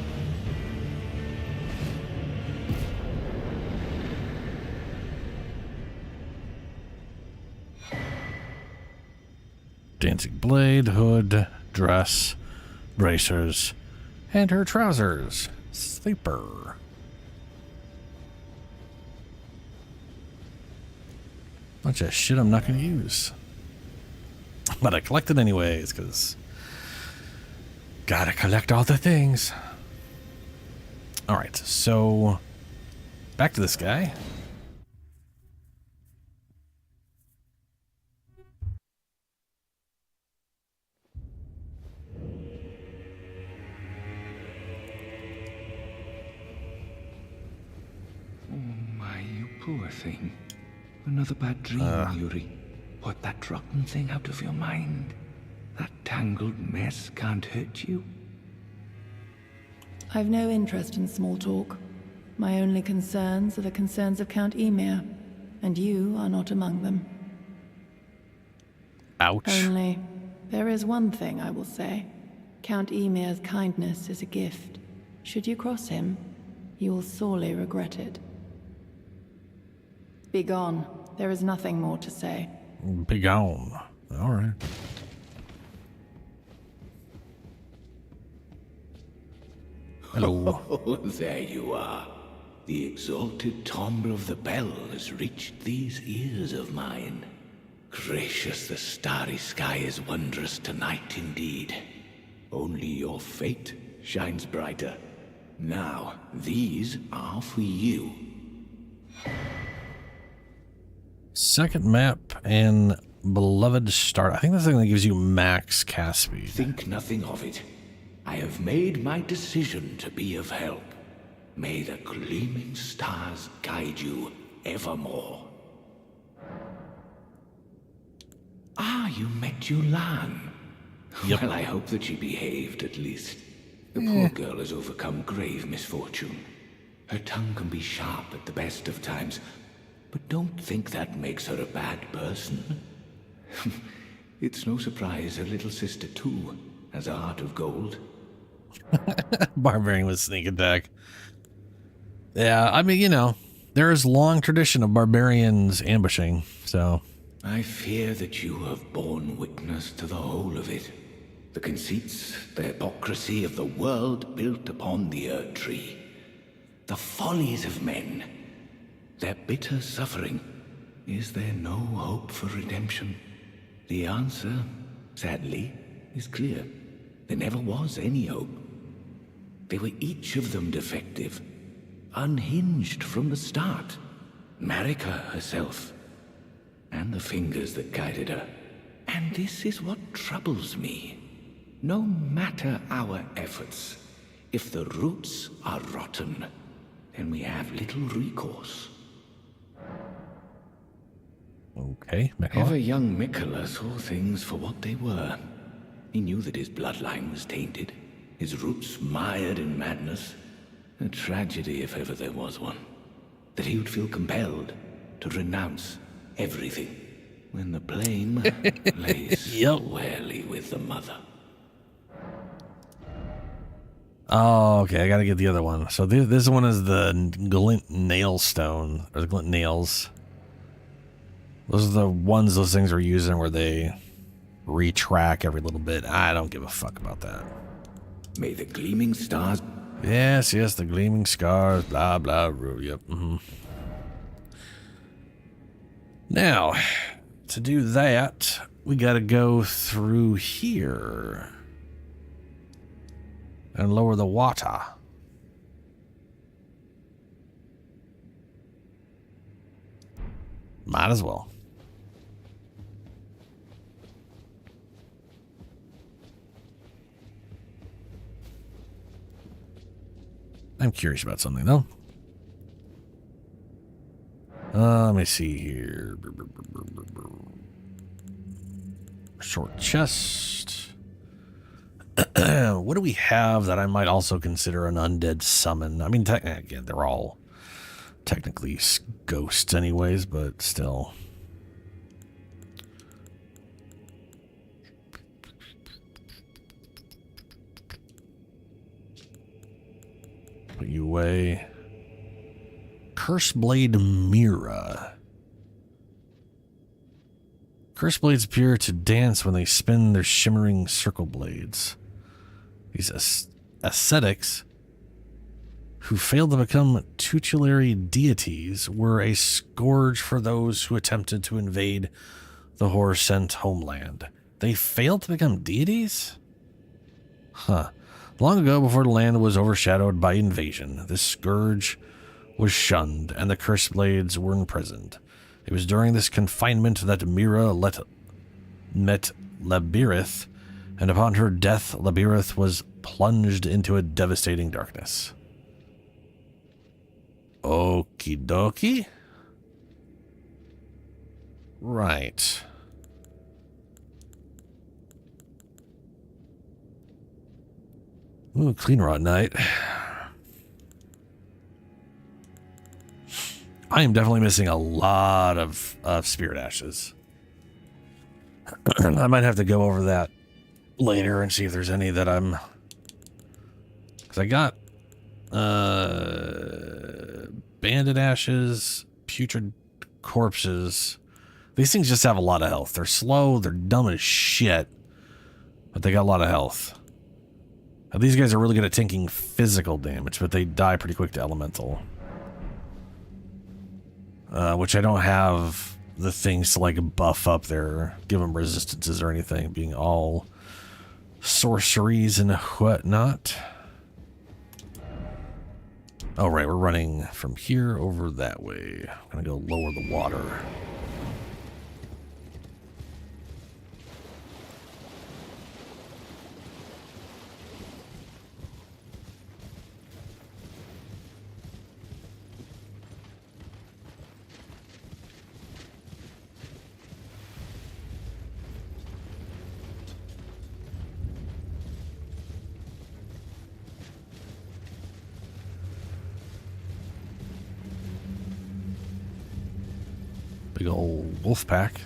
Dancing blade, hood, dress, bracers, and her trousers. Sleeper. Bunch of shit I'm not going to use. But I collect it anyways, because gotta collect all the things. Alright, so back to this guy. Oh my, you poor thing. Another bad dream, Yuri. Put that rotten thing out of your mind. That tangled mess can't hurt you. I've no interest in small talk. My only concerns are the concerns of Count Emir, and you are not among them. Ouch. Only, there is one thing I will say. Count Emir's kindness is a gift. Should you cross him, you will sorely regret it. Be gone. There is nothing more to say. Be gone. Alright. Hello. Oh, there you are. The exalted timbre of the bell has reached these ears of mine. Gracious, the starry sky is wondrous tonight indeed. Only your fate shines brighter. Now, these are for you. Second map and beloved start. I think that's the thing that gives you max cast speed. Think nothing of it. I have made my decision to be of help. May the gleaming stars guide you evermore. Ah, you met Yulan. Yep. Well, I hope that she behaved at least. The poor girl has overcome grave misfortune. Her tongue can be sharp at the best of times, but don't think that makes her a bad person. It's no surprise her little sister, too, has a heart of gold. Barbarian with sneak attack. Yeah, I mean, you know, there is long tradition of barbarians ambushing, so. I fear that you have borne witness to the whole of it. The conceits, the hypocrisy of the world built upon the Earth Tree. The follies of men. Their bitter suffering. Is there no hope for redemption? The answer, sadly, is clear. There never was any hope. They were each of them defective. Unhinged from the start. Marika herself. And the fingers that guided her. And this is what troubles me. No matter our efforts, if the roots are rotten, then we have little recourse. Okay, Ever Mikola. young Mikola saw things for what they were. He knew that his bloodline was tainted, his roots mired in madness. A tragedy if ever there was one. That he would feel compelled to renounce everything when the blame lay squarely with the mother. Oh, okay, I gotta get the other one. So this one is the glint nail stone, or the glint nails. Those are the ones those things are using where they retrack every little bit. I don't give a fuck about that. May the gleaming stars... Yes, the gleaming scars, blah, blah, yep. Now, to do that, we gotta go through here. And lower the water. Might as well. I'm curious about something, though. Let me see here. Short chest. What do we have that I might also consider an undead summon? I mean, again, they're all technically ghosts anyways, but still. Put you away. Curseblade Mira. Curse blades appear to dance when they spin their shimmering circle blades. These ascetics who failed to become tutelary deities were a scourge for those who attempted to invade the horror-sent homeland. They failed to become deities? Huh. Long ago, before the land was overshadowed by invasion, this scourge was shunned and the curse blades were imprisoned. It was during this confinement that Mira met Labirith, and upon her death, Labirith was plunged into a devastating darkness. Okie dokie. Right. Ooh, clean rot night. I am definitely missing a lot of spirit ashes. I might have to go over that later and see if there's any that I'm... Because I got bandit ashes, putrid corpses. These things just have a lot of health. They're slow, they're dumb as shit, but they got a lot of health. Now, these guys are really good at taking physical damage, but they die pretty quick to elemental. Which I don't have the things to like buff up there, give them resistances or anything, being all sorceries and whatnot. Oh, right, we're running from here over that way. I'm gonna go lower the water. big old wolf pack.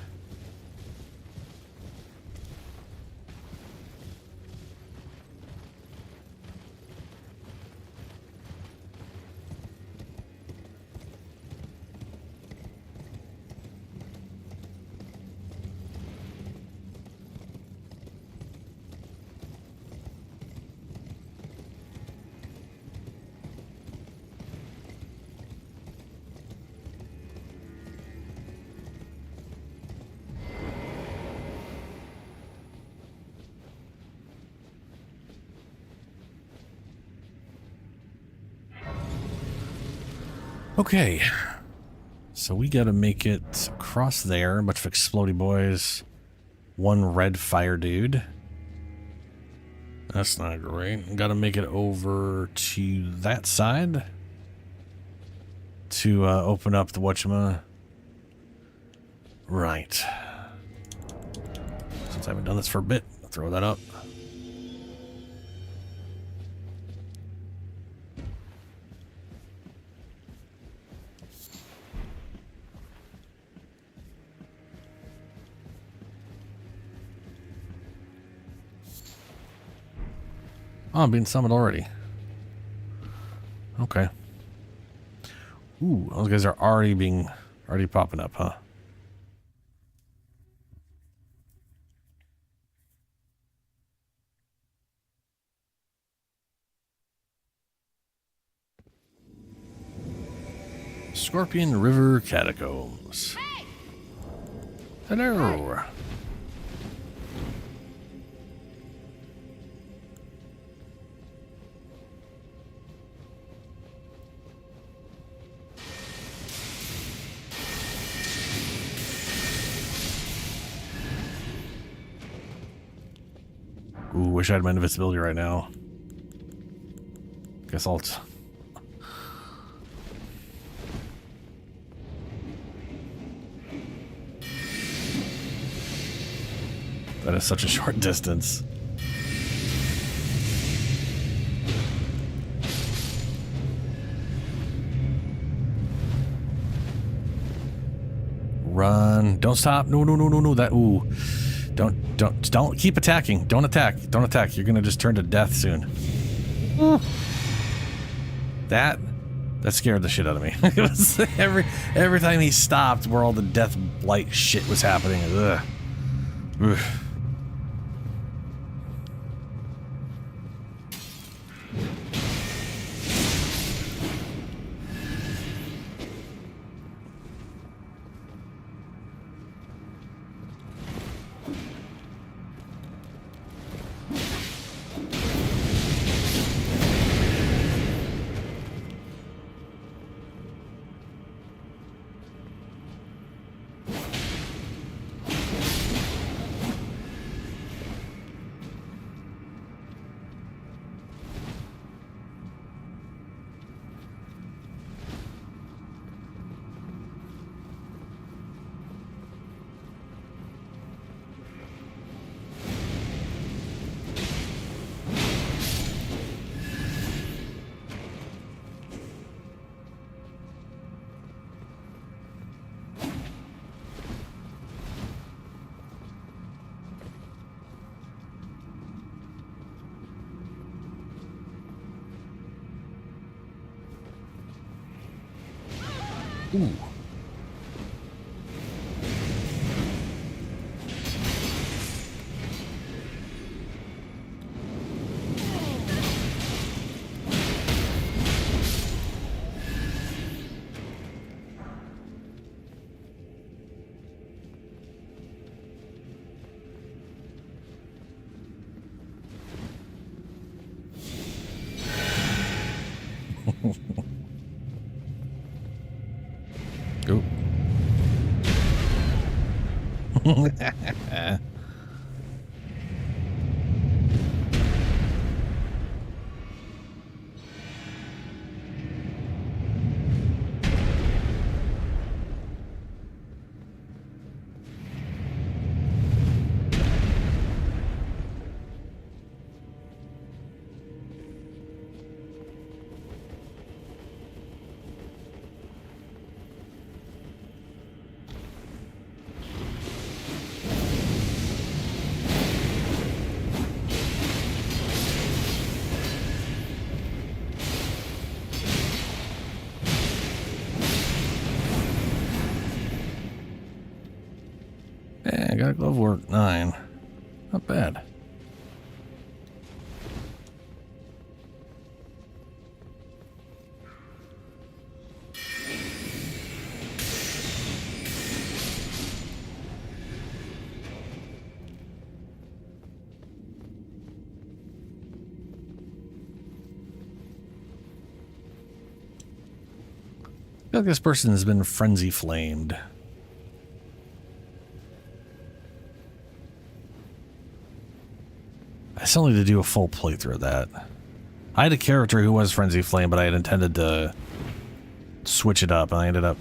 Okay, so we gotta make it across there. A bunch of explodey boys. One red fire dude. That's not great. Gotta make it over to that side to open up the whatchama. Right. Since I haven't done this for a bit, I'll throw that up. Oh, I'm being summoned already. Okay. Ooh, those guys are already popping up, huh? Scorpion River Catacombs. Hello. Ooh, wish I had my invisibility right now. Guess I'll... That is such a short distance. Run. Don't stop. No, no, no, no, no. That, ooh. Don't keep attacking. Don't attack. Don't attack. You're gonna just turn to death soon. That scared the shit out of me. It was every time he stopped where all the death blight shit was happening. Ugh. Ugh. Ooh. Go. got a glove work 9. Not bad. I feel like this person has been frenzy flamed. I still need to do a full playthrough of that. I had a character who was frenzy flame, but I had intended to switch it up, and I ended up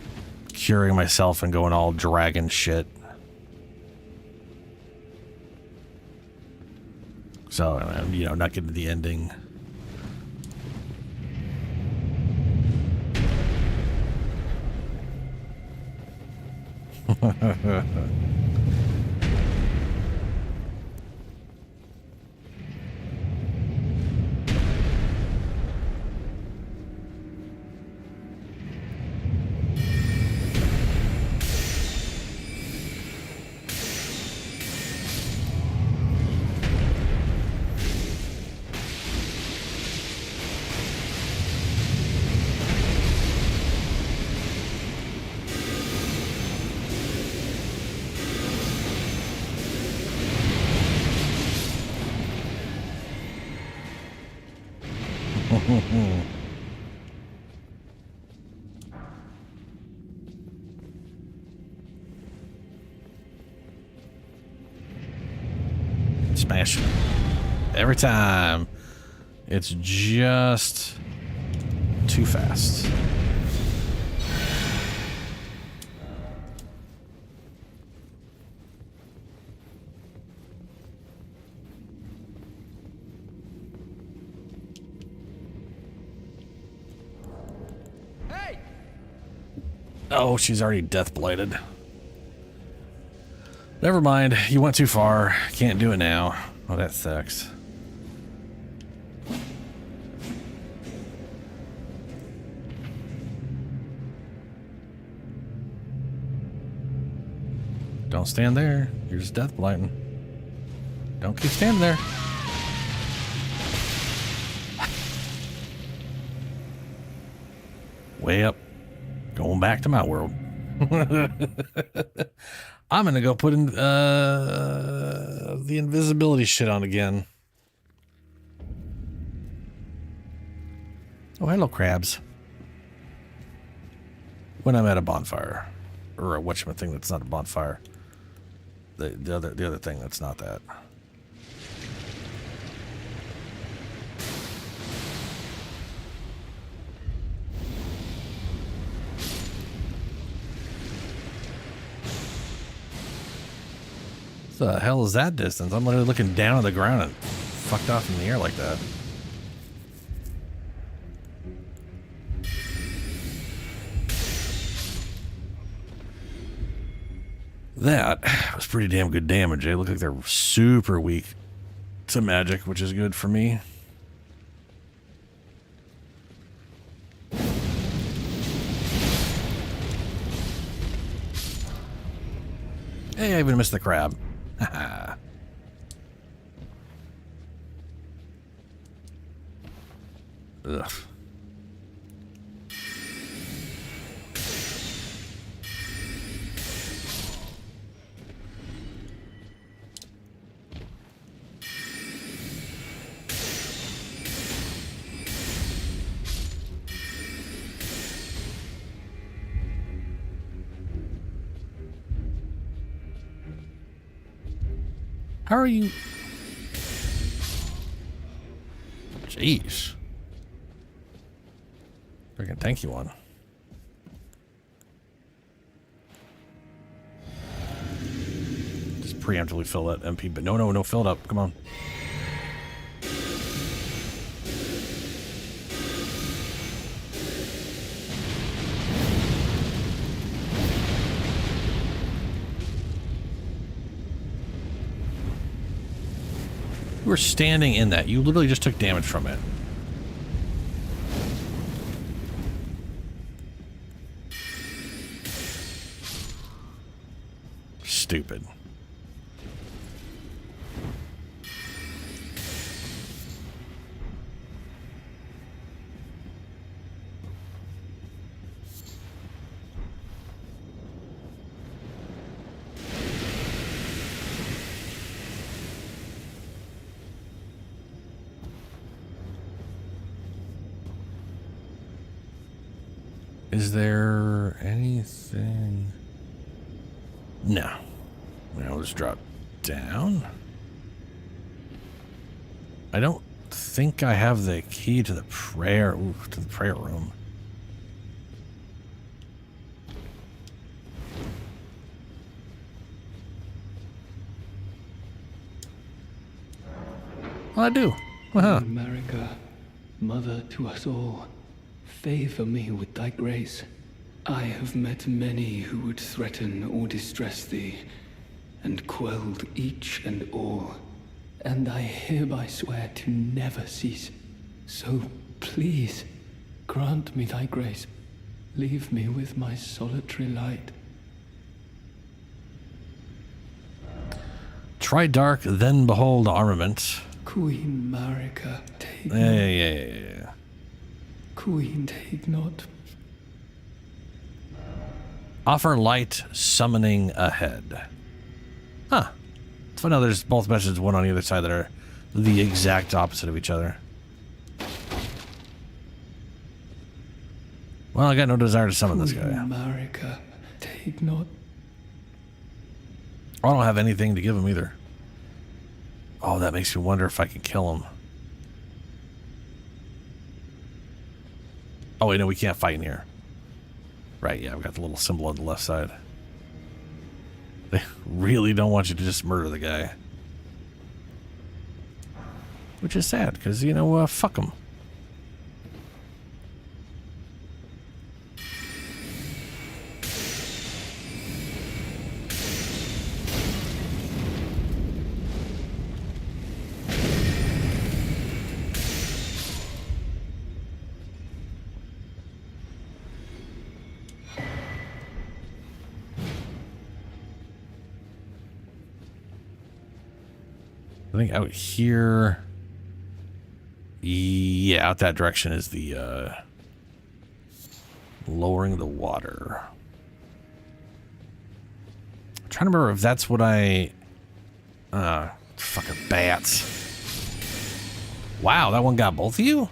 curing myself and going all dragon shit. So, you know, not getting to the ending. Smash. Every time. It's just too fast. Oh, she's already death blighted. Never mind. You went too far. Can't do it now. Oh, that sucks. Don't stand there. You're just death blighting. Don't keep standing there. Way up. Going back to my world. I'm gonna go put in the invisibility shit on again. Oh, hello, crabs. When I'm at a bonfire, or a whatchamacallit thing that's not a bonfire. The other thing that's not that. What the hell is that distance? I'm literally looking down at the ground and fucked off in the air like that. That was pretty damn good damage. They look like they're super weak to magic, which is good for me. Hey, I even missed the crab. Haha. Ugh. How are you? Jeez. Freaking tanky one. Just preemptively fill that MP, but no, fill it up. Come on. You were standing in that. You literally just took damage from it. Stupid. Is there anything? No. I'll just drop down. I don't think I have the key to the prayer room. Well, I do. Uh-huh. America, mother to us all, favor me with thy grace. I have met many who would threaten or distress thee, and quelled each and all. And I hereby swear to never cease. So please, grant me thy grace. Leave me with my solitary light. Try dark, then behold armament. Queen Marika, take Yeah. Queen, take not. Offer light, summoning ahead. Huh. It's funny how there's both messages, one on either side, that are the exact opposite of each other. Well, I got no desire to summon this guy. Marika, take not. I don't have anything to give him either. Oh, that makes me wonder if I can kill him. Oh, wait, no, we can't fight in here. Right, yeah, I've got the little symbol on the left side. They really don't want you to just murder the guy. Which is sad, because, you know, fuck him. I think out here, yeah, out that direction is the lowering the water. I'm trying to remember if that's what I fucking bats. Wow, that one got both of you?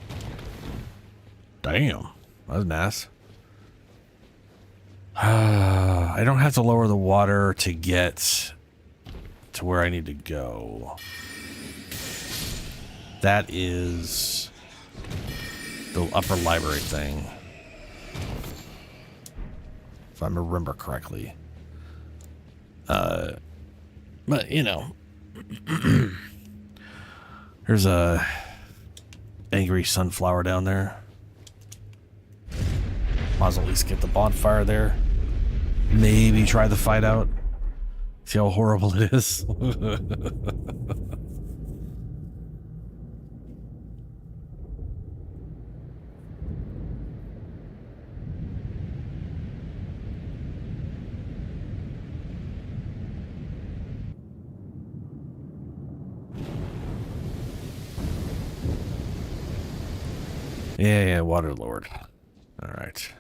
Damn, that was nice. I don't have to lower the water to get to where I need to go. That is the upper library thing, if I remember correctly. But you know, there's a angry sunflower down there. Might as well at least get the bonfire there. Maybe try the fight out. See how horrible it is. Yeah, water lord. All right.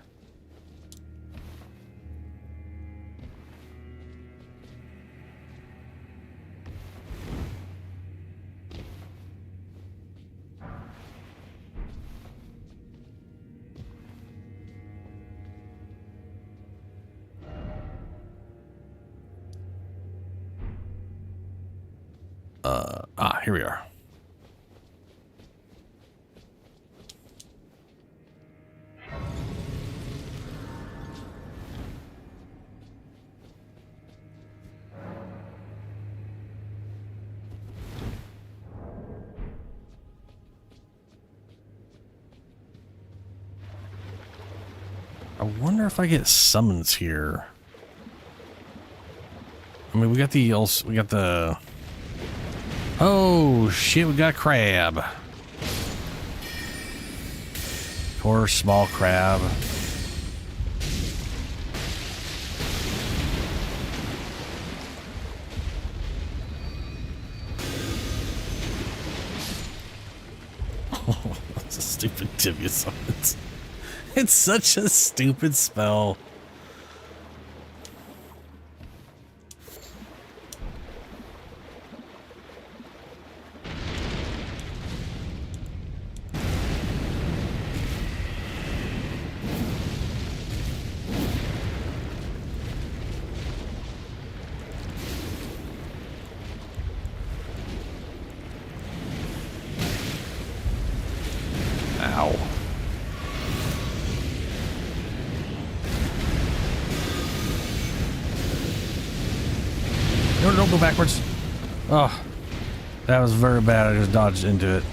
Here we are. I wonder if I get summons here. I mean, we got the oh shit, we got a crab. Poor small crab. That's a stupid tibia summons. It's such a stupid spell. No, don't go backwards. Oh, that was very bad. I just dodged into it.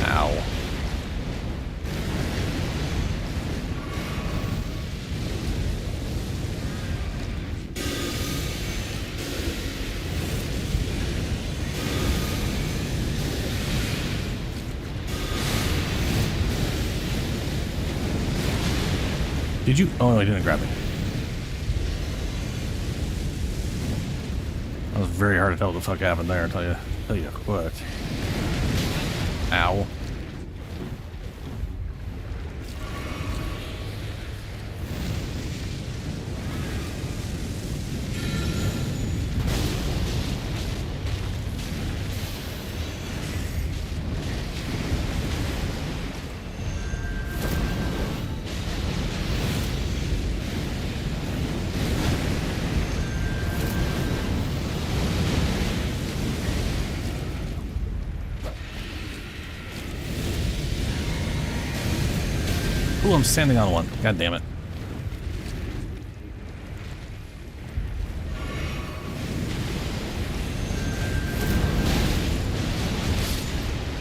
Ow. Did you? Oh no, he didn't grab me. That was very hard to tell what the fuck happened there. Tell you what. Ow. Ooh, I'm standing on one. God damn it.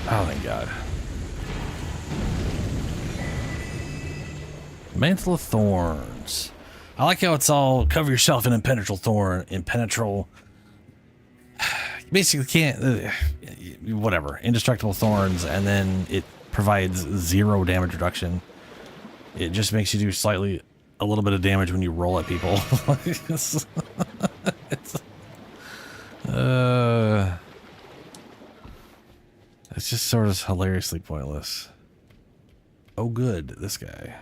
Oh, thank God. Mantle of Thorns. I like how it's all cover yourself in impenetrable. Basically can't, whatever, indestructible thorns, and then it provides 0 damage reduction. It just makes you do a little bit of damage when you roll at people. It's just sort of hilariously pointless. Oh good, this guy.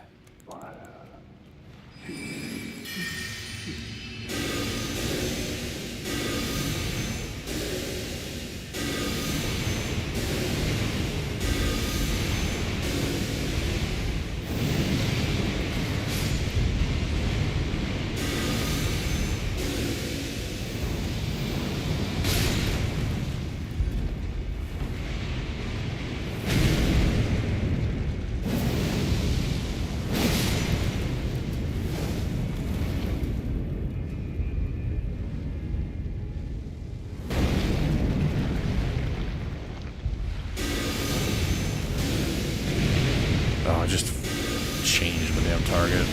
Oh, I just changed my damn target.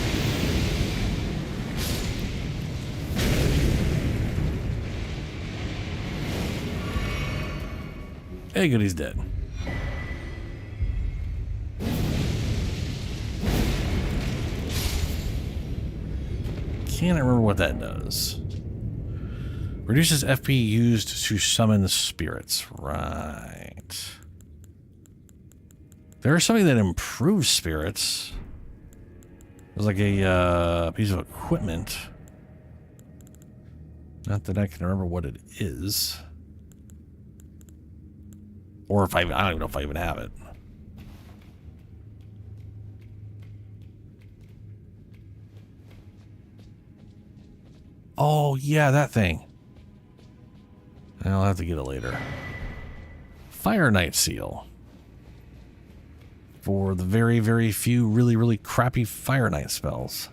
Hey, good, he's dead. Can't remember what that does. Reduces FP used to summon spirits. Right. There's something that improves spirits. There's like a piece of equipment. Not that I can remember what it is. Or if I don't even know if I even have it. Oh, yeah, that thing. I'll have to get it later. Fire Knight Seal. For the very, very few really, really crappy Fire Knight spells.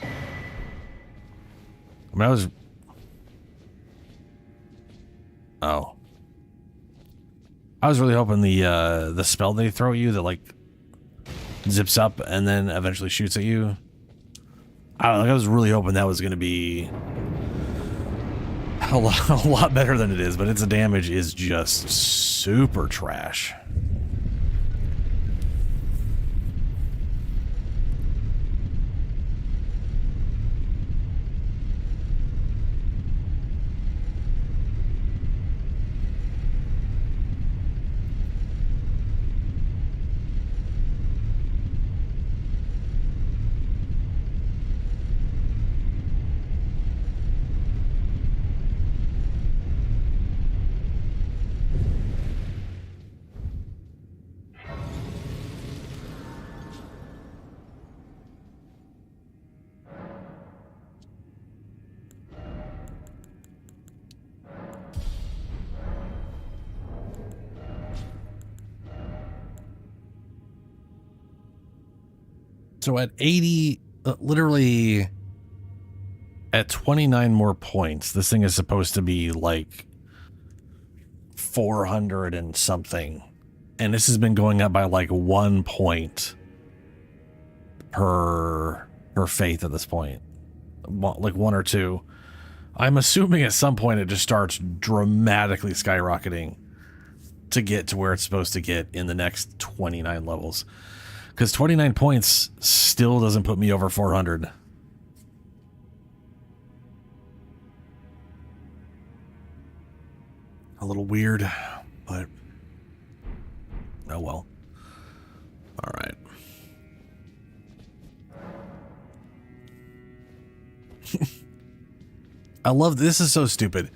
I mean, I was really hoping the spell they throw at you that like zips up and then eventually shoots at you. I was really hoping that was going to be a lot better than it is, but its damage is just super trash. So at 80, literally at 29 more points, this thing is supposed to be like 400 and something. And this has been going up by like 1 point per faith at this point. Like 1 or 2. I'm assuming at some point it just starts dramatically skyrocketing to get to where it's supposed to get in the next 29 levels. Because 29 points still doesn't put me over 400. A little weird, but oh well. All right. I love this. Is so stupid.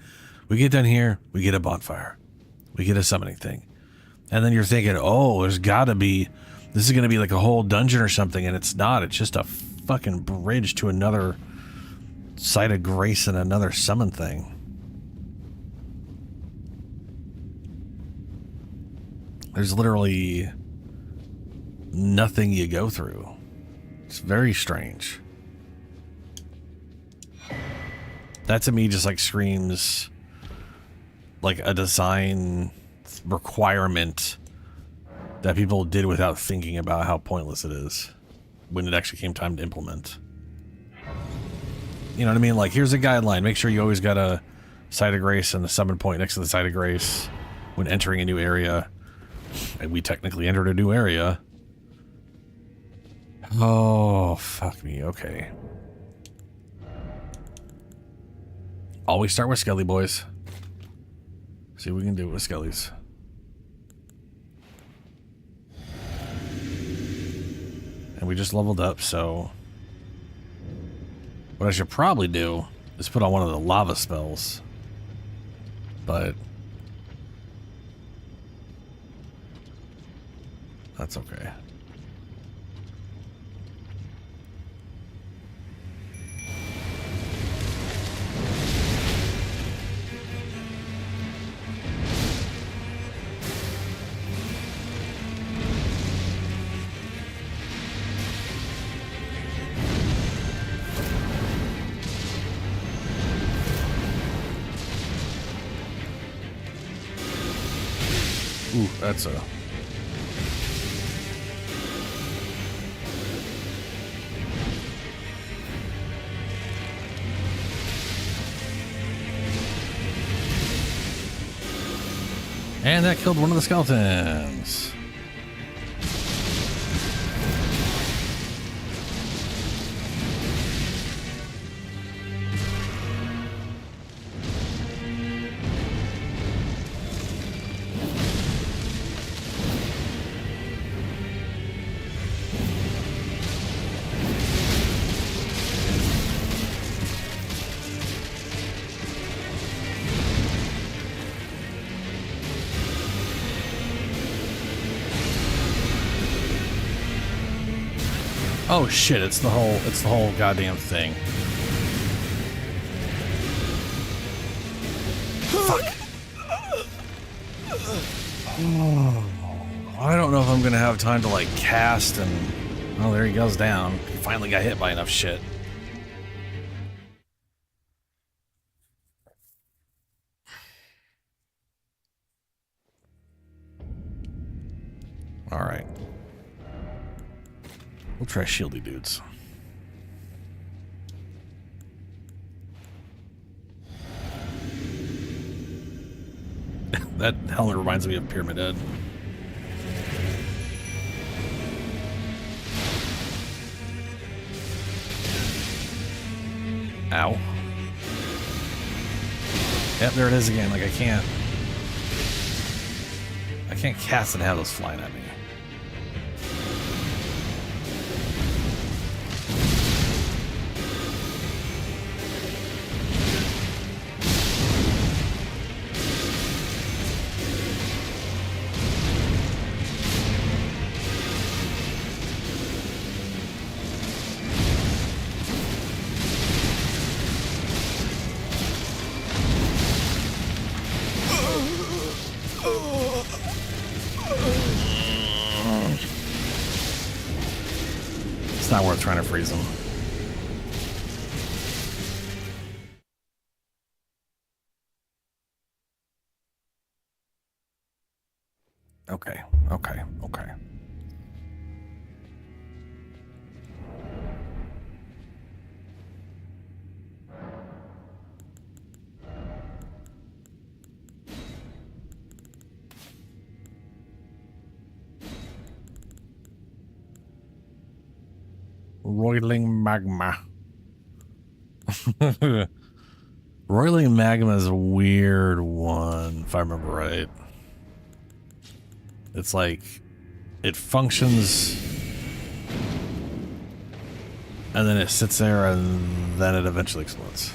We get down here, we get a bonfire, we get a summoning thing, and then you're thinking, oh, there's gotta be, this is gonna be like a whole dungeon or something, and it's not. It's just a fucking bridge to another site of grace and another summon thing. There's literally nothing you go through. It's very strange. That to me just like screams like a design requirement that people did without thinking about how pointless it is when it actually came time to implement. You know what I mean? Like, here's a guideline. Make sure you always got a site of grace and the summon point next to the site of grace when entering a new area. And we technically entered a new area. Oh, fuck me. Okay. Always start with Skelly, boys. See what we can do with Skellies. And we just leveled up, so what I should probably do is put on one of the lava spells. But that's okay. Ooh, that's a... And that killed one of the skeletons. Oh shit, it's the whole goddamn thing. Fuck. Oh, I don't know if I'm gonna have time to like cast and... Oh, there he goes down. He finally got hit by enough shit. Alright. We'll try shieldy dudes. That helmet reminds me of Pyramid Head. Ow. Yep, there it is again. Like I can't cast and have those flying at me. It's not worth trying to freeze him. Okay, okay, okay. Roiling magma. Roiling magma is a weird one, if I remember right. It's like, it functions, and then it sits there, and then it eventually explodes.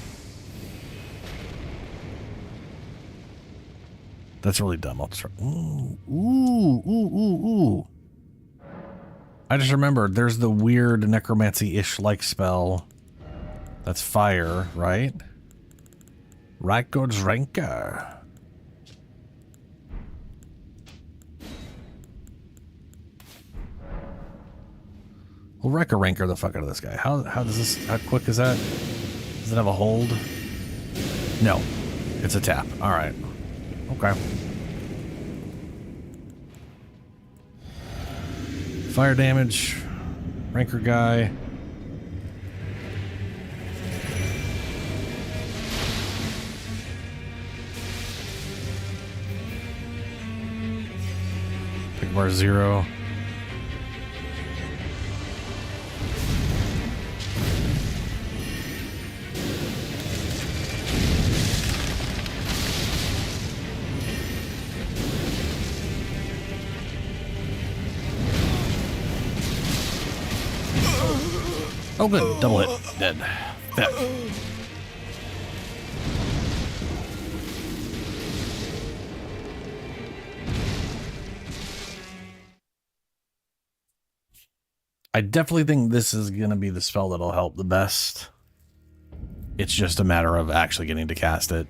That's really dumb. I'll try. Ooh, ooh, ooh, ooh, ooh. I just remembered there's the weird necromancy-ish like spell. That's fire, right? Raiko's Ranker. We'll Wrecker Ranker the fuck out of this guy. How does this, how quick is that? Does it have a hold? No. It's a tap. Alright. Okay. Fire damage. Ranker guy. Pick bar 0. Oh good, double hit, dead. Dead. I definitely think this is going to be the spell that'll help the best. It's just a matter of actually getting to cast it.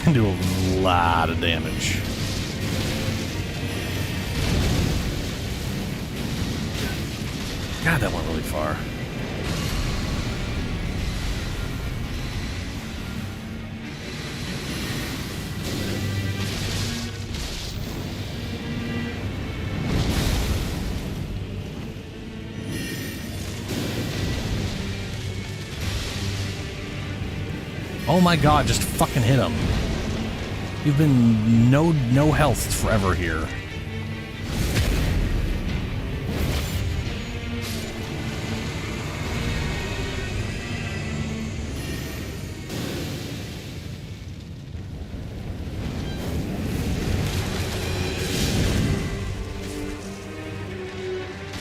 Can do a lot of damage. God, that went really far. Oh my god, just fucking hit him. You've been no health forever here.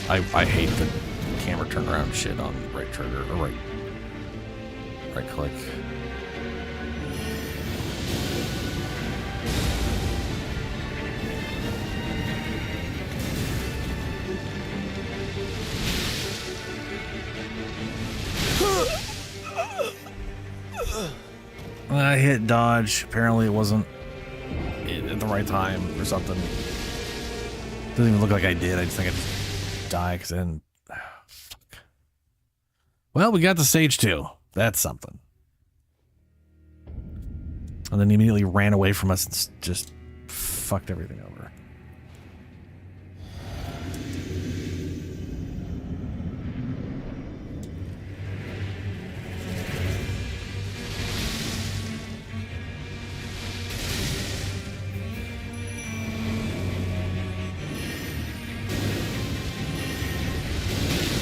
I hate the camera turnaround shit on right trigger or right click. I hit dodge. Apparently it wasn't at the right time or something. Doesn't even look like I did. I just think I just died because I didn't. Fuck. Well, we got to stage 2. That's something. And then he immediately ran away from us and just fucked everything over.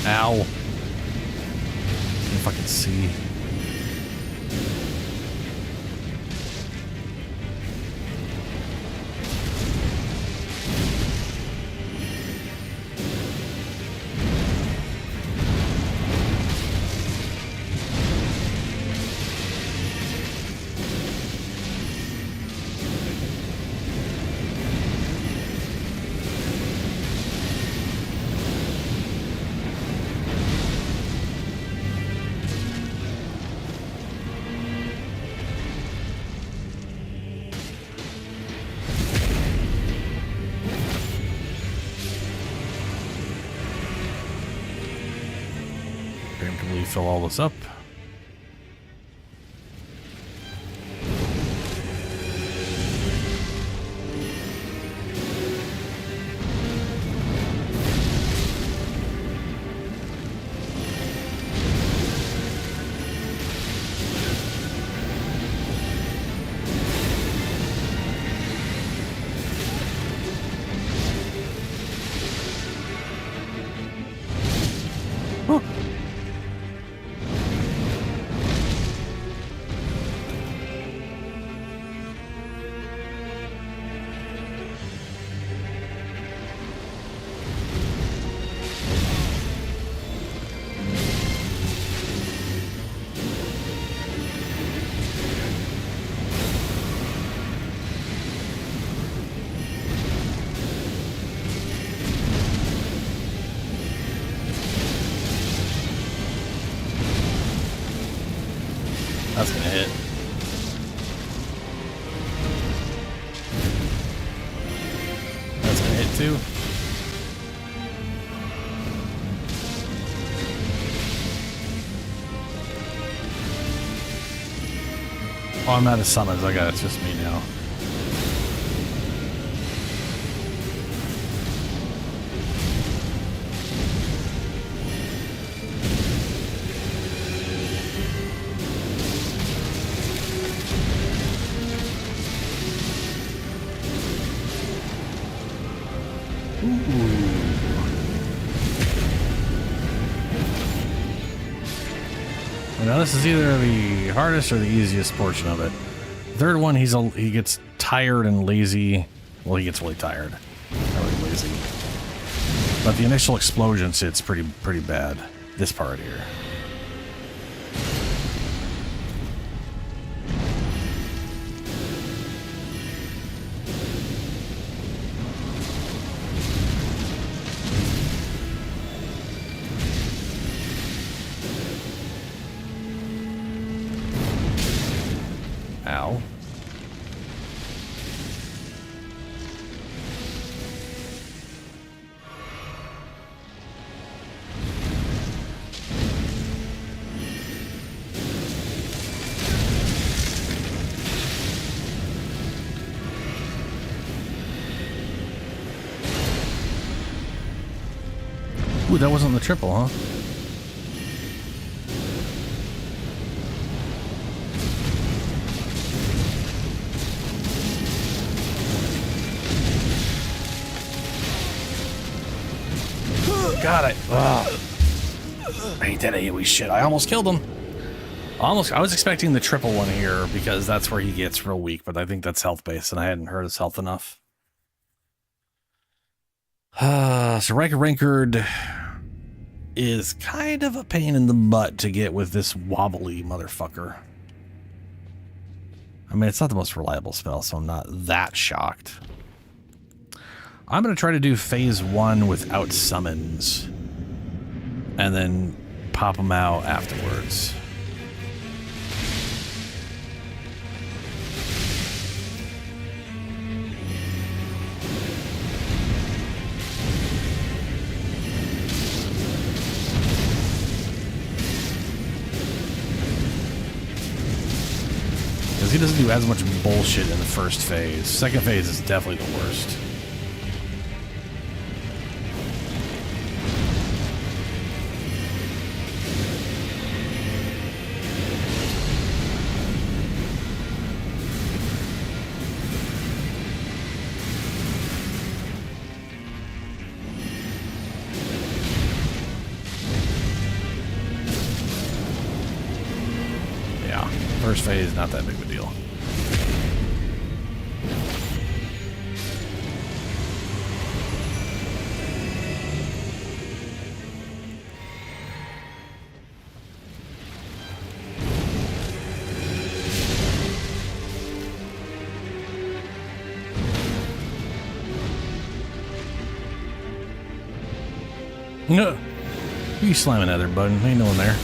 Ow. Can't fucking see. preemptively fill all this up. That's gonna hit. That's gonna hit too. Oh, I'm out of summons. I got it's just me now. Now this is either the hardest or the easiest portion of it. Third one, he gets tired and lazy. Well, he gets really tired, not really lazy. But the initial explosion sits pretty bad. This part here. Ow. Ooh, that wasn't the triple, huh? God, I hate that AoE shit. I almost killed him. I was expecting the triple one here because that's where he gets real weak, but I think that's health based and I hadn't heard his health enough. So Rankered is kind of a pain in the butt to get with this wobbly motherfucker. I mean, it's not the most reliable spell, so I'm not that shocked. I'm going to try to do phase 1 without summons and then pop them out afterwards. Because he doesn't do as much bullshit in the first phase. Second phase is definitely the worst. First phase, not that big of a deal. No, you slamming that there, bud. Ain't no one there.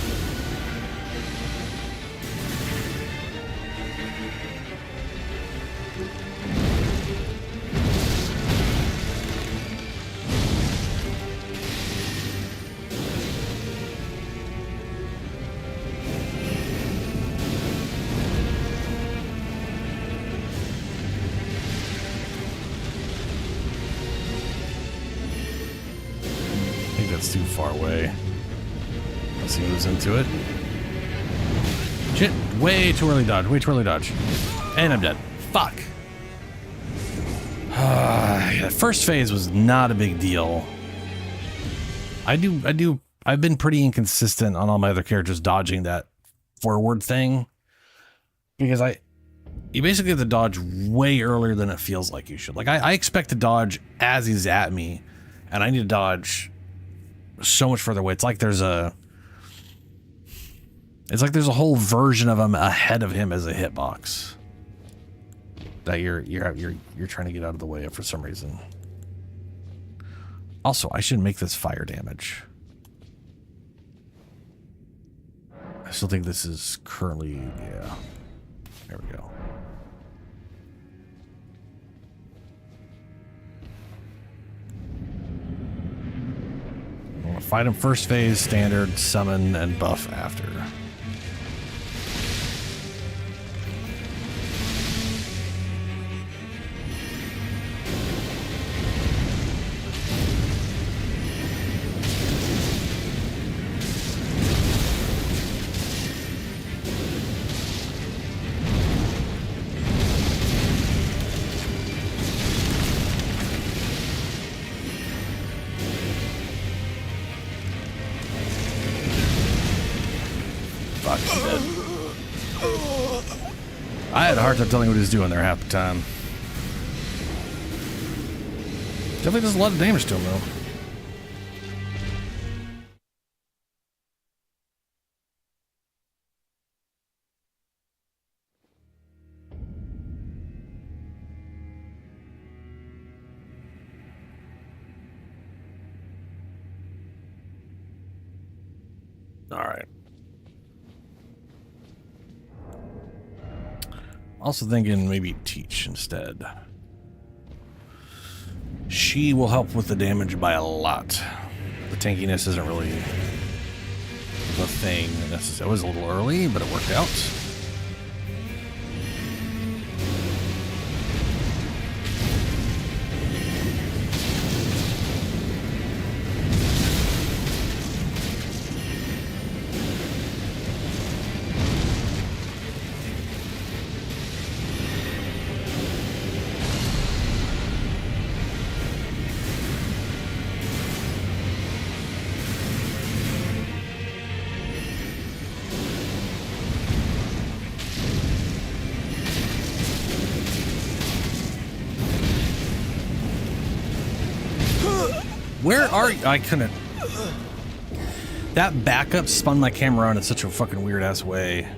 That's too far away. Unless he moves into it. Shit, way too early dodge, way too early dodge. And I'm dead. Fuck. Yeah, first phase was not a big deal. I've been pretty inconsistent on all my other characters dodging that forward thing. Because you basically have to dodge way earlier than it feels like you should. Like, I expect to dodge as he's at me, and I need to dodge so much further away. It's like there's a whole version of him ahead of him as a hitbox that you're trying to get out of the way of for some reason. Also, I should make this fire damage. I still think this is currently, yeah. There we go. I'm gonna fight him first phase, standard, summon, and buff after. I had a hard time telling what he was doing there half the time. Definitely does a lot of damage to him, though. All right. Also thinking maybe Teach instead. She will help with the damage by a lot. The tankiness isn't really the thing necessarily. It was a little early, but it worked out. Where are you? I couldn't. That backup spun my camera around in such a fucking weird ass way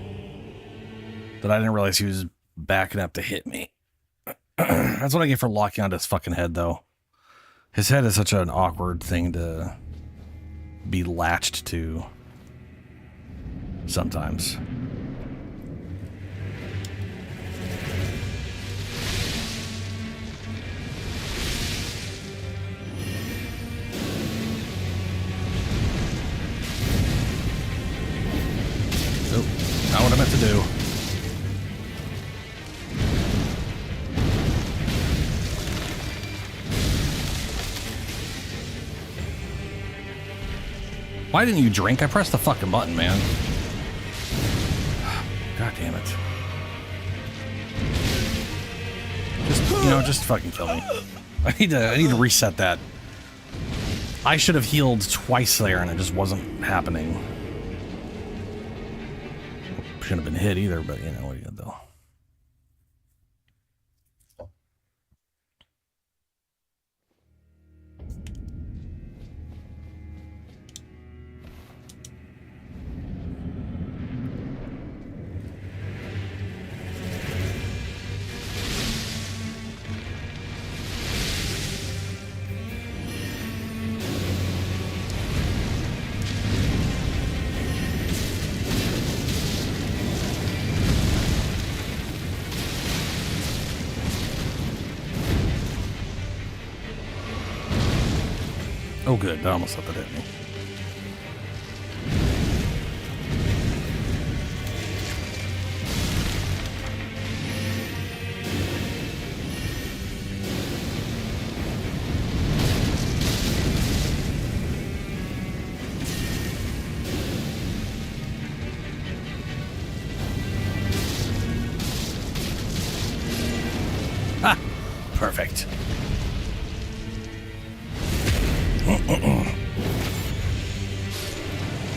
that I didn't realize he was backing up to hit me. That's what I get for locking onto his fucking head, though. His head is such an awkward thing to be latched to sometimes. Not what I meant to do. Why didn't you drink? I pressed the fucking button, man. God damn it. Just fucking kill me. I need to reset that. I should have healed twice there and it just wasn't happening. Shouldn't have been hit either, but you know what are you gonna do? Oh good, that almost thought that hit me.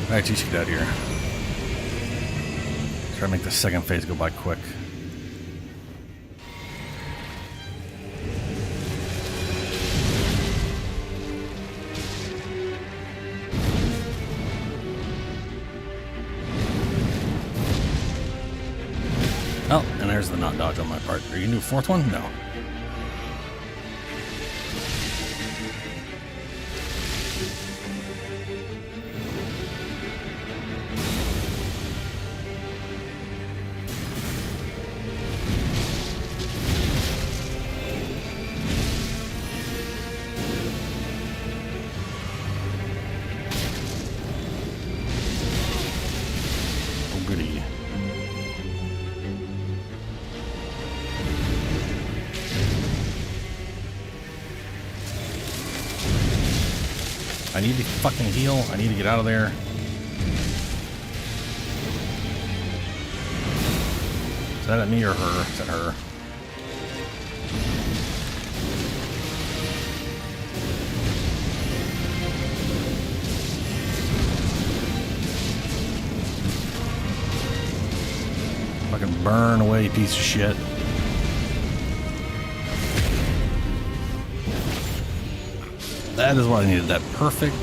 Alright, you should get out of here. Try to make the second phase go by quick. Oh, and there's the not dodge on my part. Are you gonna do a fourth one? No. Oh, goody. I need to fucking heal. I need to get out of there. Is that at me or her? Is that her? Fucking burn away, piece of shit. That is what I needed. That perfect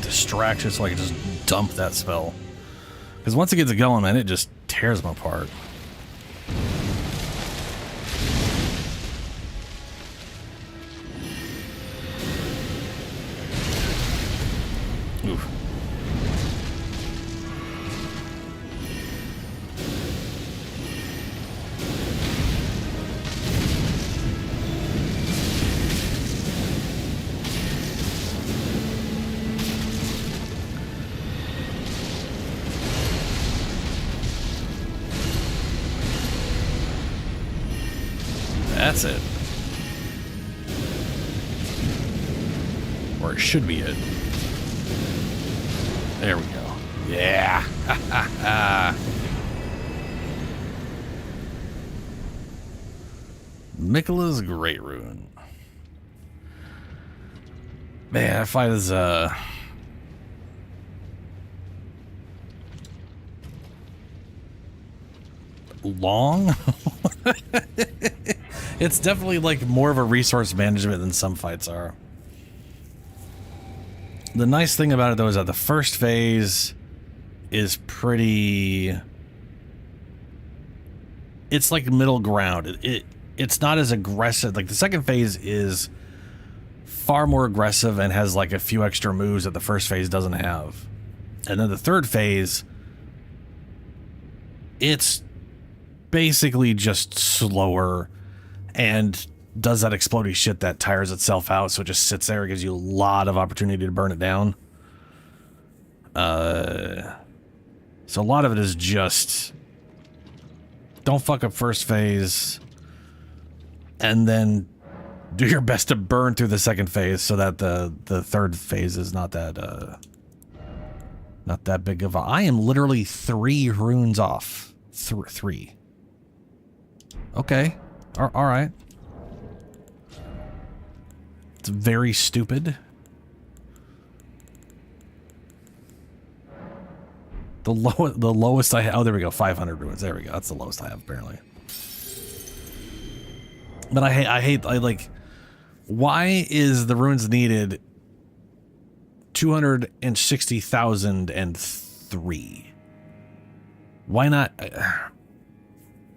distraction so I could just dump that spell. Because once it gets going, man, it just tears them apart. Oof. That's it. Or it should be it. There we go. Yeah. Miquella's Great Rune. Man, that fight is long. It's definitely like more of a resource management than some fights are. The nice thing about it though is that the first phase is pretty, it's like middle ground. It's not as aggressive. Like the second phase is far more aggressive and has like a few extra moves that the first phase doesn't have. And then the third phase, it's basically just slower and does that explodey shit that tires itself out, so it just sits there. It gives you a lot of opportunity to burn it down. So a lot of it is just don't fuck up first phase and then do your best to burn through the second phase so that the third phase is not that big of a... I am literally 3 runes off. 3. Okay. All right. It's very stupid. The lowest I have... Oh, there we go. 500 runes. There we go. That's the lowest I have, apparently. But I like... Why is the runes needed 260,003? Why not...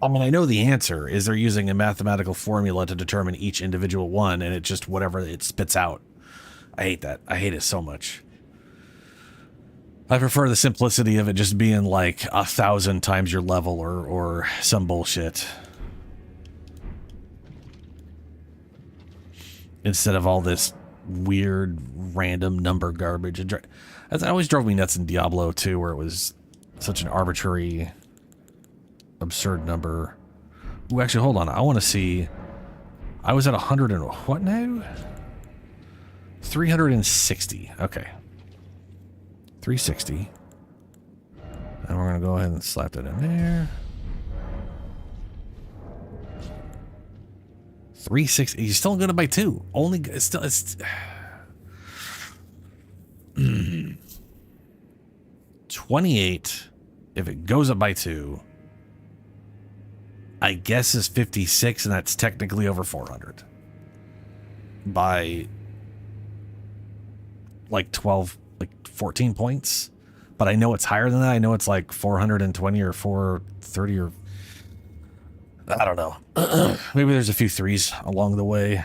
I mean, I know the answer is they're using a mathematical formula to determine each individual one, and it just whatever it spits out. I hate that. I hate it so much. I prefer the simplicity of it just being like 1,000 times your level or some bullshit. Instead of all this weird random number garbage. That always drove me nuts in Diablo 2, where it was such an arbitrary, absurd number. Ooh, actually, hold on. I want to see. I was at 100 and what now? 360. Okay. 360. And we're going to go ahead and slap that in there. 360. You're still good by 2. Only it's still it's 28, if it goes up by 2, I guess is 56, and that's technically over 400. By like 12, like 14 points. But I know it's higher than that. I know it's like 420 or 430 or... I don't know. Maybe there's a few threes along the way.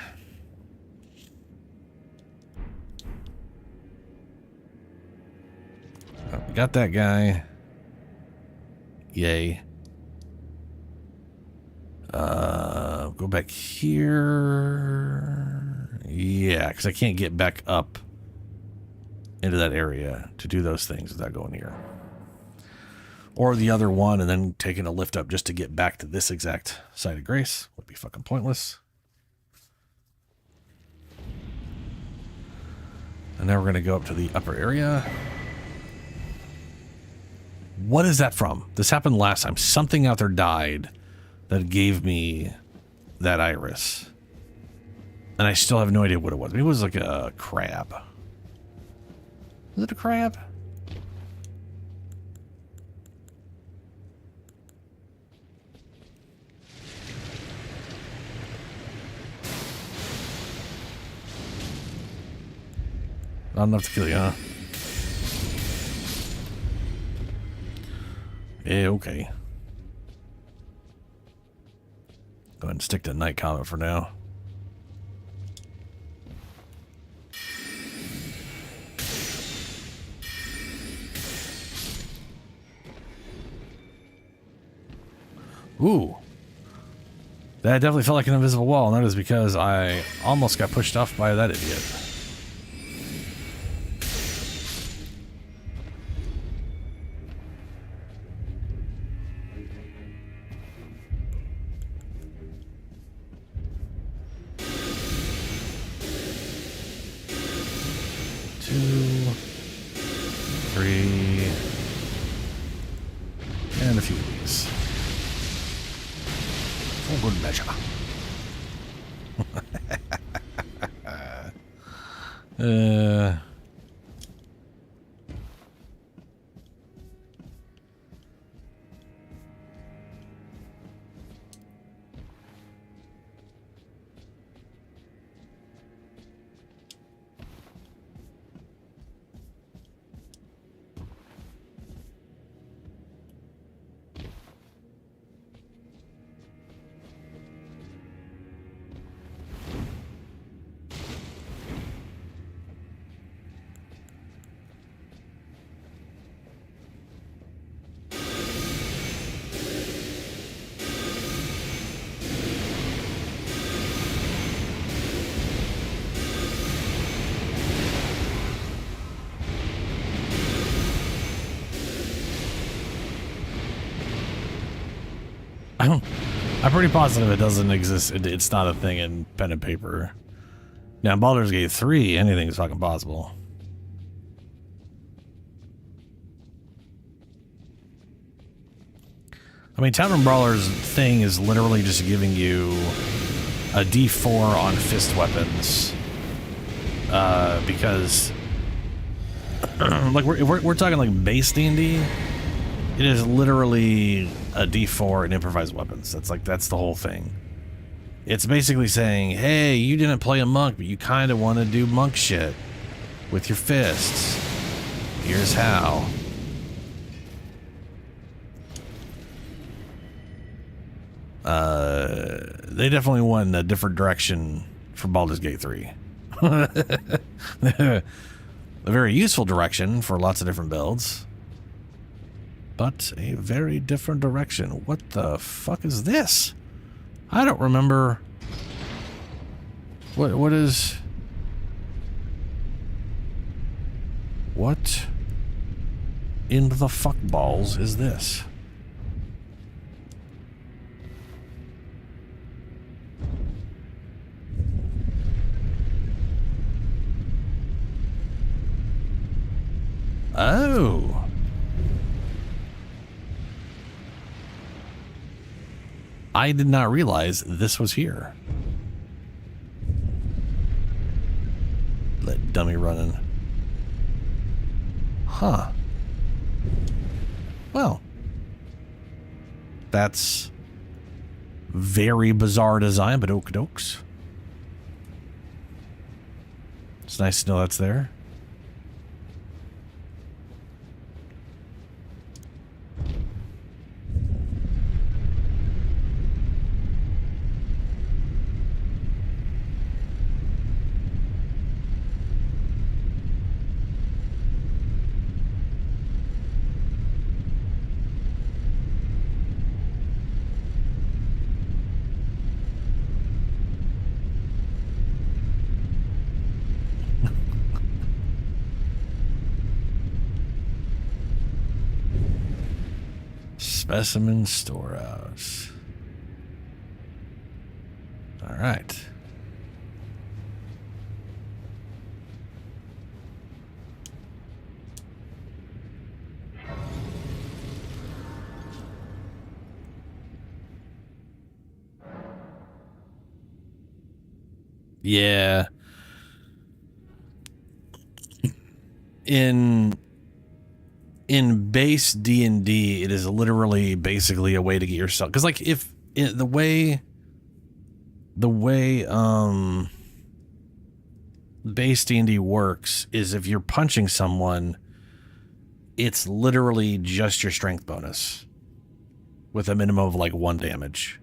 Oh, we got that guy. Yay. Go back here. Yeah, because I can't get back up into that area to do those things without going here. Or the other one and then taking a lift up just to get back to this exact site of grace would be fucking pointless. And now we're going to go up to the upper area. What is that from? This happened last time. Something out there died that gave me that iris. And I still have no idea what it was. Maybe it was like a crab. Is it a crab? Not enough to kill you, huh? Yeah, okay. Go ahead and stick to night comment for now. Ooh. That definitely felt like an invisible wall, and that is because I almost got pushed off by that idiot. And a few of these. For good measure. I'm pretty positive it doesn't exist. It's not a thing in pen and paper. Now, in Baldur's Gate 3, anything's fucking possible. I mean, Tavern Brawler's thing is literally just giving you a D4 on fist weapons. Because... like, we're talking like base D&D. It is literally a D4 and improvised weapons. That's the whole thing. It's basically saying, hey, you didn't play a monk, but you kind of want to do monk shit with your fists. Here's how. They definitely went in a different direction for Baldur's Gate 3. A very useful direction for lots of different builds. But a very different direction. What the fuck is this? I don't remember. What is... What in the fuck balls is this? Oh. I did not realize this was here. Let dummy running. Huh. Well, that's very bizarre design, but okie dokes. It's nice to know that's there. Specimen storehouse. All right. Yeah. In base D&D, it is literally basically a way to get yourself, because like if the way base D&D works is if you're punching someone, it's literally just your strength bonus with a minimum of like 1 damage,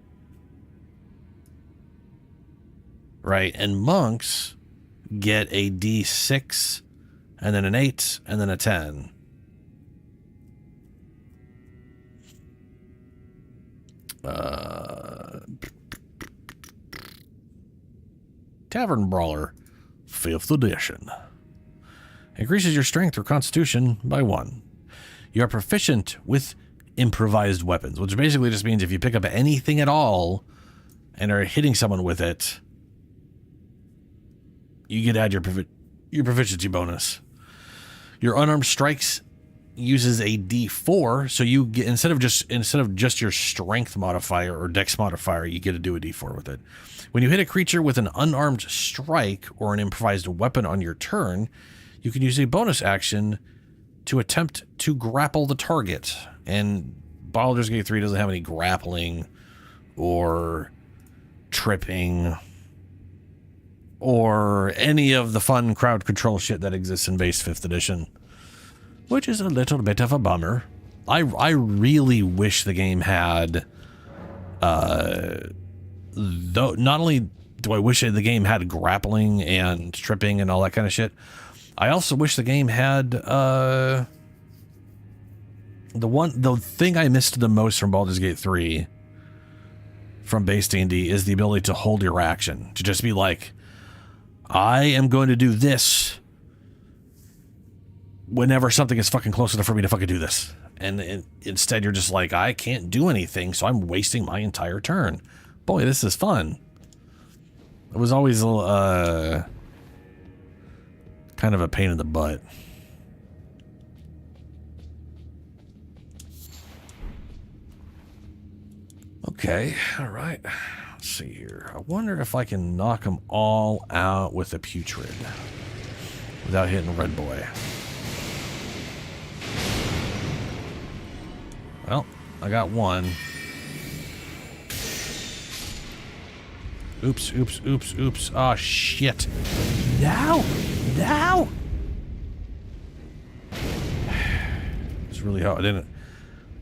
right? And monks get a D6 and then an 8 and then a 10. Tavern Brawler, 5th edition. Increases your strength or constitution by 1. You are proficient with improvised weapons, which basically just means if you pick up anything at all and are hitting someone with it, you get to add your proficiency bonus. Your unarmed strikes uses a D4, so you get instead of just your strength modifier or dex modifier, you get to do a D4 with it. When you hit a creature with an unarmed strike or an improvised weapon on your turn, you can use a bonus action to attempt to grapple the target. And Baldur's Gate 3 doesn't have any grappling or tripping or any of the fun crowd control shit that exists in base 5th edition, which is a little bit of a bummer. I really wish the game had, though, not only do I wish the game had grappling and tripping and all that kind of shit, I also wish the game had, the thing I missed the most from Baldur's Gate 3 from base D&D is the ability to hold your action, to just be like, I am going to do this whenever something is fucking close enough for me to fucking do this. And instead you're just like, I can't do anything, so I'm wasting my entire turn. Boy, this is fun. It was always a little, kind of a pain in the butt. Okay, all right. Let's see here. I wonder if I can knock them all out with a putrid without hitting Red Boy. Well, I got one. Oops, oops, oops, oops. Oh, shit. No! No! It's really hard. I didn't...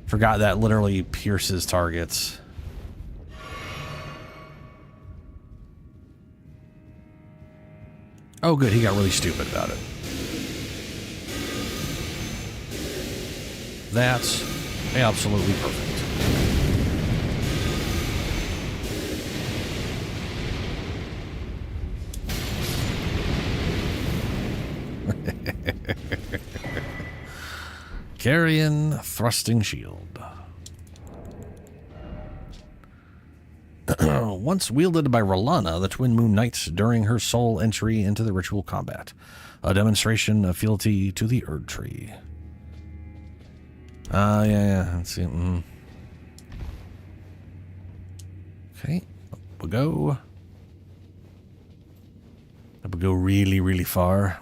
Forgot that literally pierces targets. Oh, good. He got really stupid about it. That's absolutely perfect. Carrion thrusting shield. Once wielded by Rolana, the Twin Moon Knights, during her sole entry into the ritual combat. A demonstration of fealty to the Erd Tree. Yeah. Let's see. Okay, up we go. Up we go really, really far.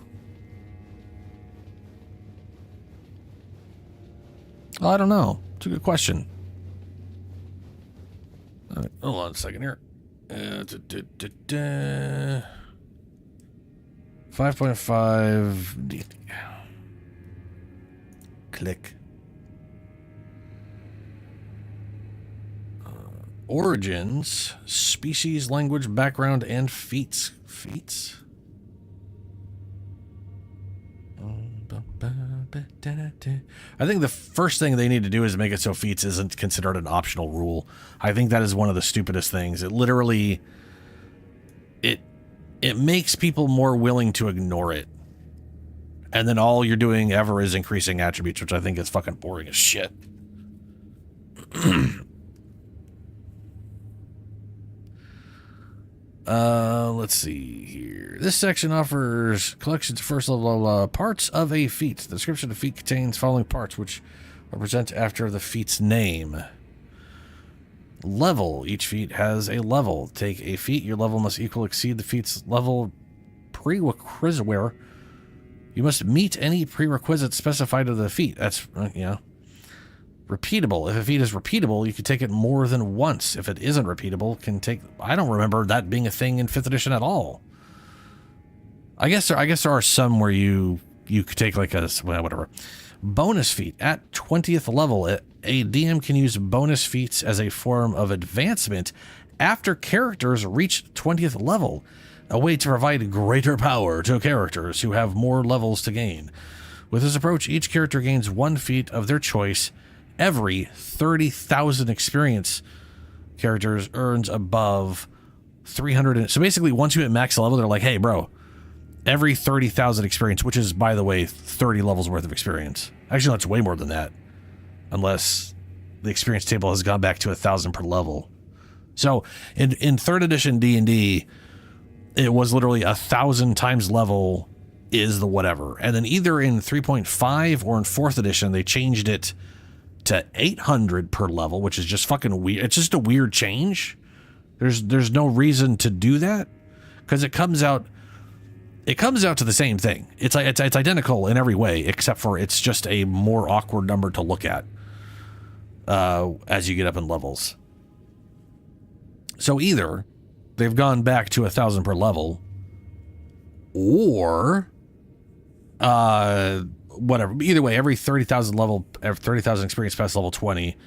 I don't know. It's a good question. Hold on a second here. 5.5. Click. Origins, species, language, background, and feats. Feats? I think the first thing they need to do is make it so feats isn't considered an optional rule. I think that is one of the stupidest things. It literally... It makes people more willing to ignore it. And then all you're doing ever is increasing attributes, which I think is fucking boring as shit. Let's see here. This section offers collections of first level parts of a feat. The description of the feat contains following parts, which are presented after the feat's name. Level. Each feat has a level. Take a feat. Your level must exceed the feat's level prerequisite. You must meet any prerequisites specified of the feat. That's, repeatable. If a feat is repeatable, you can take it more than once. If it isn't repeatable, can take... I don't remember that being a thing in 5th edition at all. I guess there are some where you could take like a... whatever. Bonus feat. At 20th level, a DM can use bonus feats as a form of advancement after characters reach 20th level. A way to provide greater power to characters who have more levels to gain. With this approach, each character gains one feat of their choice every 30,000 experience. Characters earns above 300. So basically, once you hit max level, they're like, hey, bro, every 30,000 experience, which is, by the way, 30 levels worth of experience. Actually, that's way more than that. Unless the experience table has gone back to 1,000 per level. So in 3rd edition D&D, it was literally 1,000 times level is the whatever. And then either in 3.5 or in 4th edition, they changed it to 800 per level, which is just fucking weird. It's just a weird change. There's no reason to do that because it comes out to the same thing. It's identical in every way, except for it's just a more awkward number to look at as you get up in levels. So either they've gone back to 1,000 per level, or whatever. Either way, every 30,000 experience past level 20.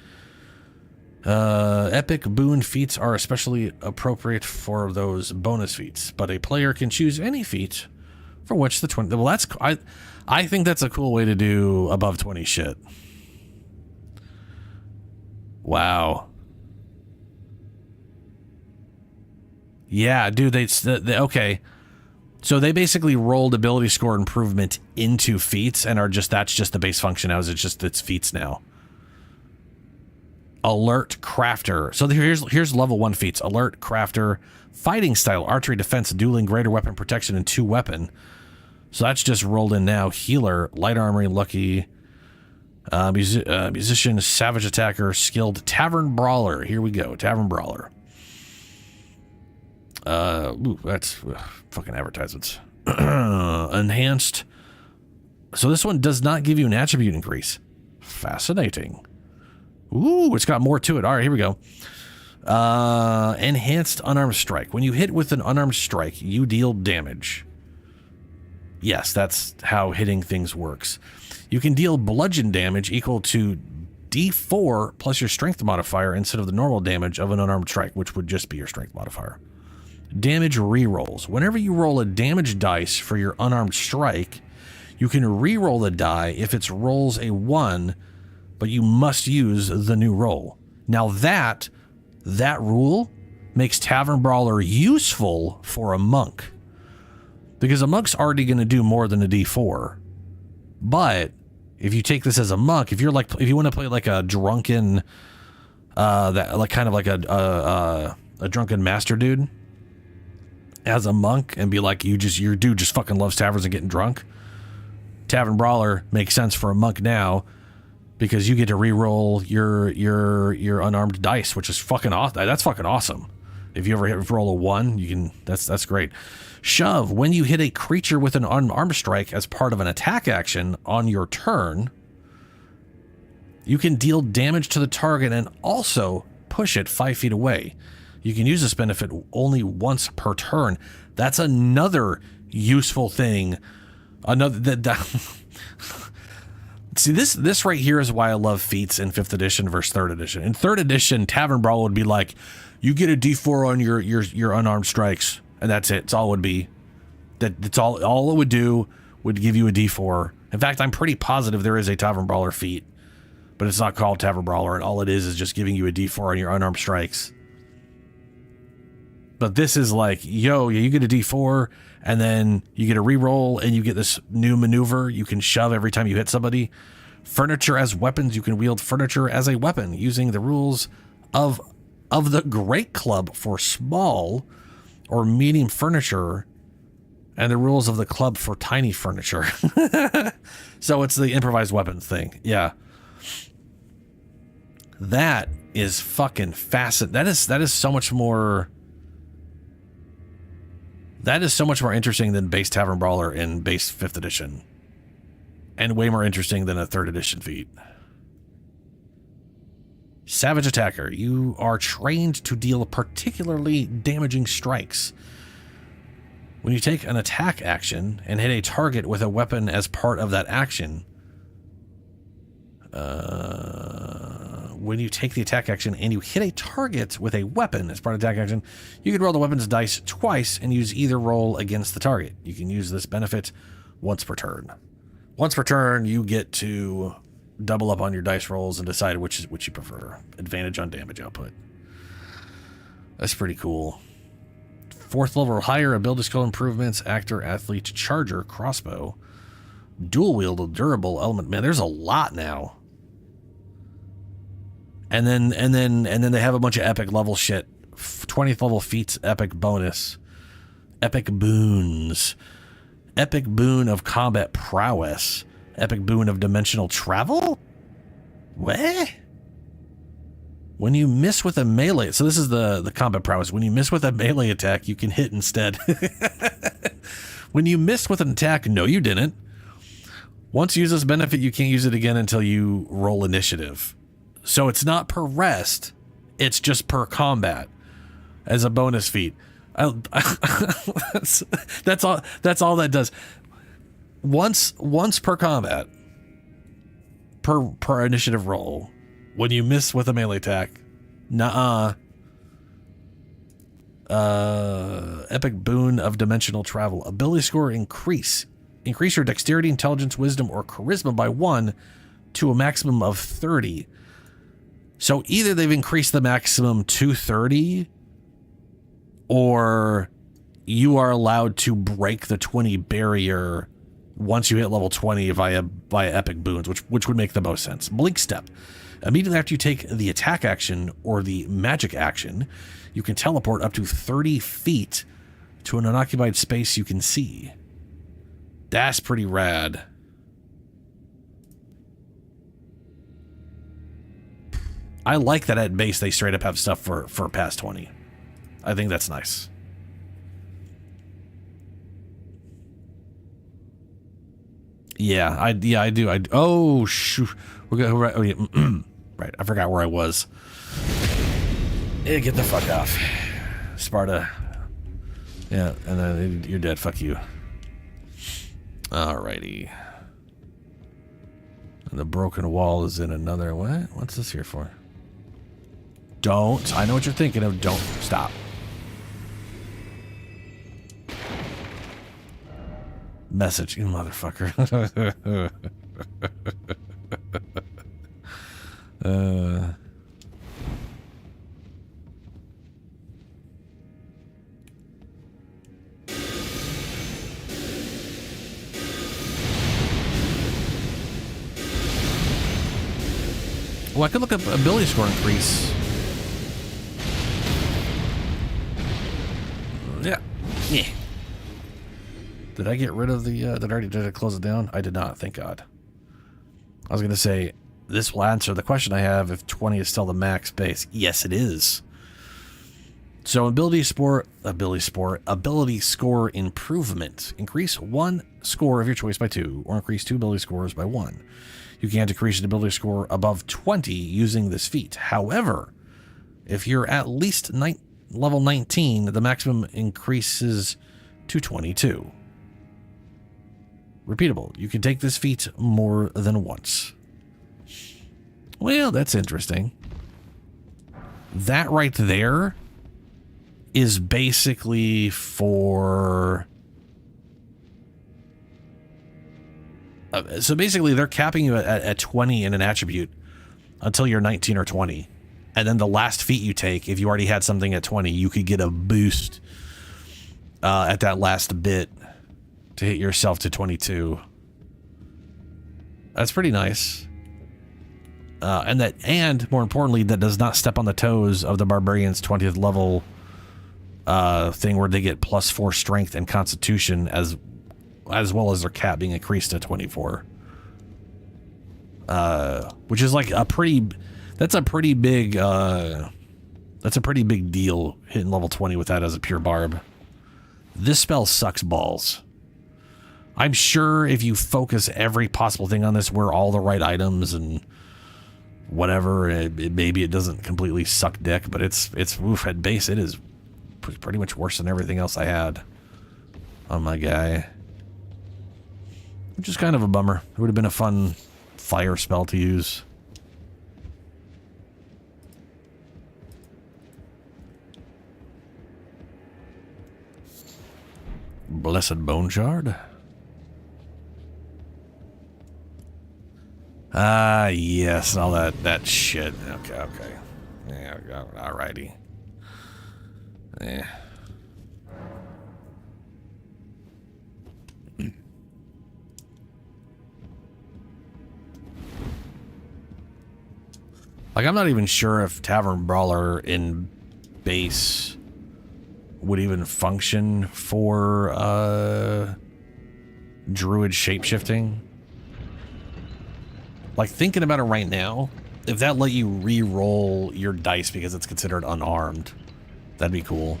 Epic boon feats are especially appropriate for those bonus feats, but a player can choose any feat for which the 20. Well, I think that's a cool way to do above 20 shit. Wow. Yeah, dude, they okay. So they basically rolled ability score improvement into feats and that's just the base function now. It's feats now. Alert Crafter. So here's level 1 feats. Alert Crafter, fighting style, archery, defense, dueling, greater weapon protection, and 2 weapon. So that's just rolled in now. Healer, light armory, lucky, musician, savage attacker, skilled, tavern brawler. Here we go, tavern brawler. That's fucking advertisements. Enhanced. So this one does not give you an attribute increase. Fascinating. Ooh, it's got more to it. All right, here we go. Enhanced unarmed strike. When you hit with an unarmed strike, you deal damage. Yes, that's how hitting things works. You can deal bludgeon damage equal to D4 plus your strength modifier instead of the normal damage of an unarmed strike, which would just be your strength modifier. Damage rerolls. Whenever you roll a damage dice for your unarmed strike, you can reroll the die if it rolls a 1, but you must use the new roll. Now that rule makes Tavern Brawler useful for a monk, because a monk's already going to do more than a D4. But if you take this as a monk, if you want to play like a drunken, a drunken master dude as a monk and be like, your dude just fucking loves taverns and getting drunk. Tavern Brawler makes sense for a monk now because you get to re-roll your unarmed dice, which is fucking awesome. That's fucking awesome. If you ever roll a 1, you can. That's great. Shove. When you hit a creature with an unarmed strike as part of an attack action on your turn, You can deal damage to the target and also push it 5 feet away. You can use this benefit only once per turn. That's another useful thing. See, this right here is why I love feats in 5th edition versus 3rd edition. In 3rd edition, Tavern Brawl would be like, you get a D4 on your unarmed strikes, and that's it. It's all it would be. That's all it would do, would give you a D4. In fact, I'm pretty positive there is a Tavern Brawler feat, but it's not called Tavern Brawler, and all it is just giving you a D4 on your unarmed strikes. But this is like, yo, you get a D4, and then you get a reroll, and you get this new maneuver. You can shove every time you hit somebody. Furniture as weapons. You can wield furniture as a weapon using the rules of the Great Club for small or medium furniture, and the rules of the club for tiny furniture. So it's the improvised weapons thing. Yeah. That is fucking fascinating. That is so much more... That is so much more interesting than base Tavern Brawler in base 5th edition. And way more interesting than a 3rd edition feat. Savage Attacker. You are trained to deal particularly damaging strikes. When you take an attack action and hit a target with a weapon as part of that action, when you take the attack action and you hit a target with a weapon as part of the attack action, you can roll the weapon's dice twice and use either roll against the target. You can use this benefit once per turn. Once per turn, you get to double up on your dice rolls and decide which you prefer. Advantage on damage output. That's pretty cool. 4th level or higher, ability skill improvements, actor, athlete, charger, crossbow, dual wield, durable element. Man, there's a lot now. And then they have a bunch of epic level shit. 20th level feats, epic bonus, epic boons, epic boon of combat prowess, epic boon of dimensional travel. What? When you miss with a melee, so this is the combat prowess. When you miss with a melee attack, you can hit instead. When you miss with an attack, no, you didn't. Once you use this benefit, you can't use it again until you roll initiative. So it's not per rest, it's just per combat as a bonus feat. That's all that does. Once per combat, per initiative roll. When you miss with a melee attack, epic boon of dimensional travel. Ability score increase. Increase your dexterity, intelligence, wisdom, or charisma by 1 to a maximum of 30. So either they've increased the maximum to 30, or you are allowed to break the 20 barrier once you hit level 20 via epic boons, which would make the most sense. Blink Step. Immediately after you take the attack action or the magic action, you can teleport up to 30 feet to an unoccupied space you can see. That's pretty rad. I like that at base they straight up have stuff for past 20. I think that's nice. Yeah, I do. Oh shoot, we're gonna right. Oh, yeah. Right, I forgot where I was. Yeah, get the fuck off, Sparta. Yeah, and then you're dead. Fuck you. Alrighty. And the broken wall is in another. What's this here for? Don't. I know what you're thinking of. Don't stop. Message, you motherfucker. Well, I could look up ability score increase. Yeah. Did I get rid of the, did I close it down? I did not, thank God. I was going to say, this will answer the question I have if 20 is still the max base. Yes, it is. So ability score improvement. Increase one score of your choice by 2, or increase 2 ability scores by 1. You can't increase an ability score above 20 using this feat. However, if you're at least level 19, the maximum increases to 22. Repeatable. You can take this feat more than once. Well, that's interesting. That right there is basically for... so basically they're capping you at 20 in an attribute until you're 19 or 20. And then the last feat you take, if you already had something at 20, you could get a boost at that last bit to hit yourself to 22. That's pretty nice. And more importantly, that does not step on the toes of the Barbarian's 20th level thing where they get +4 strength and constitution as well as their cap being increased to 24. Which is like that's a pretty big deal hitting level 20 with that as a pure barb. This spell sucks balls. I'm sure if you focus every possible thing on this, where all the right items and whatever, maybe it doesn't completely suck dick, but it's oof, at base it is pretty much worse than everything else I had on my guy. Which is kind of a bummer. It would have been a fun fire spell to use. Blessed Bone Shard. Ah, yes, all that shit. Okay. Yeah, alrighty. Yeah. Like, I'm not even sure if Tavern Brawler in base would even function for Druid shapeshifting. Like, thinking about it right now, if that let you re-roll your dice because it's considered unarmed, that'd be cool.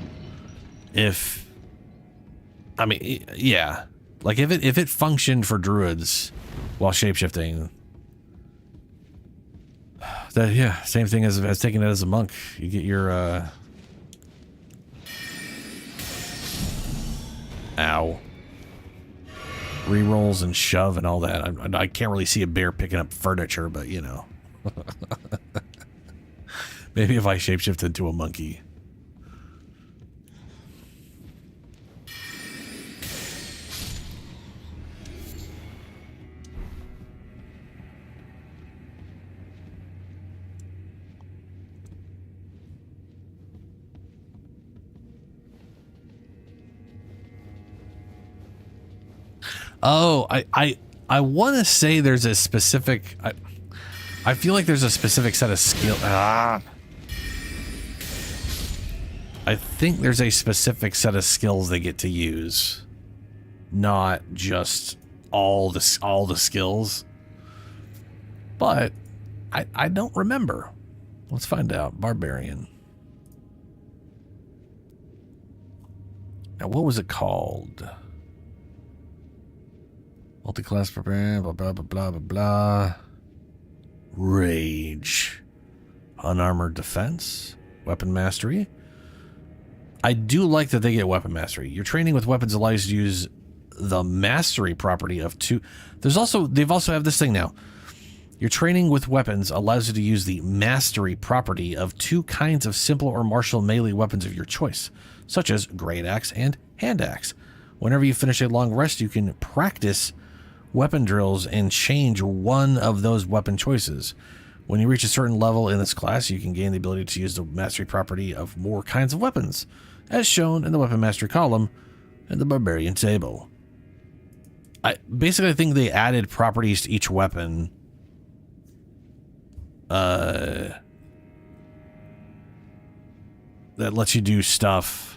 I mean, yeah. Like, if it functioned for druids while shapeshifting, that, yeah, same thing as taking it as a monk. You get your, ow. Rerolls and shove and all that. I can't really see a bear picking up furniture, but, you know. Maybe if I shapeshifted to a monkey. Oh, I want to say there's a specific... I feel like there's a specific set of skill... I think there's a specific set of skills they get to use. Not just all the skills. But I don't remember. Let's find out. Barbarian. Now, what was it called? Multi-class barbarian, blah, blah, blah, blah, blah, blah. Rage. Unarmored defense. Weapon mastery. I do like that they get weapon mastery. Your training with weapons allows you to use the mastery property of 2. They've also have this thing now. Your training with weapons allows you to use the mastery property of 2 kinds of simple or martial melee weapons of your choice, such as great axe and hand axe. Whenever you finish a long rest, you can practice weapon drills and change one of those weapon choices. When you reach a certain level in this class, you can gain the ability to use the mastery property of more kinds of weapons, as shown in the weapon mastery column in the Barbarian table. I think they added properties to each weapon that lets you do stuff.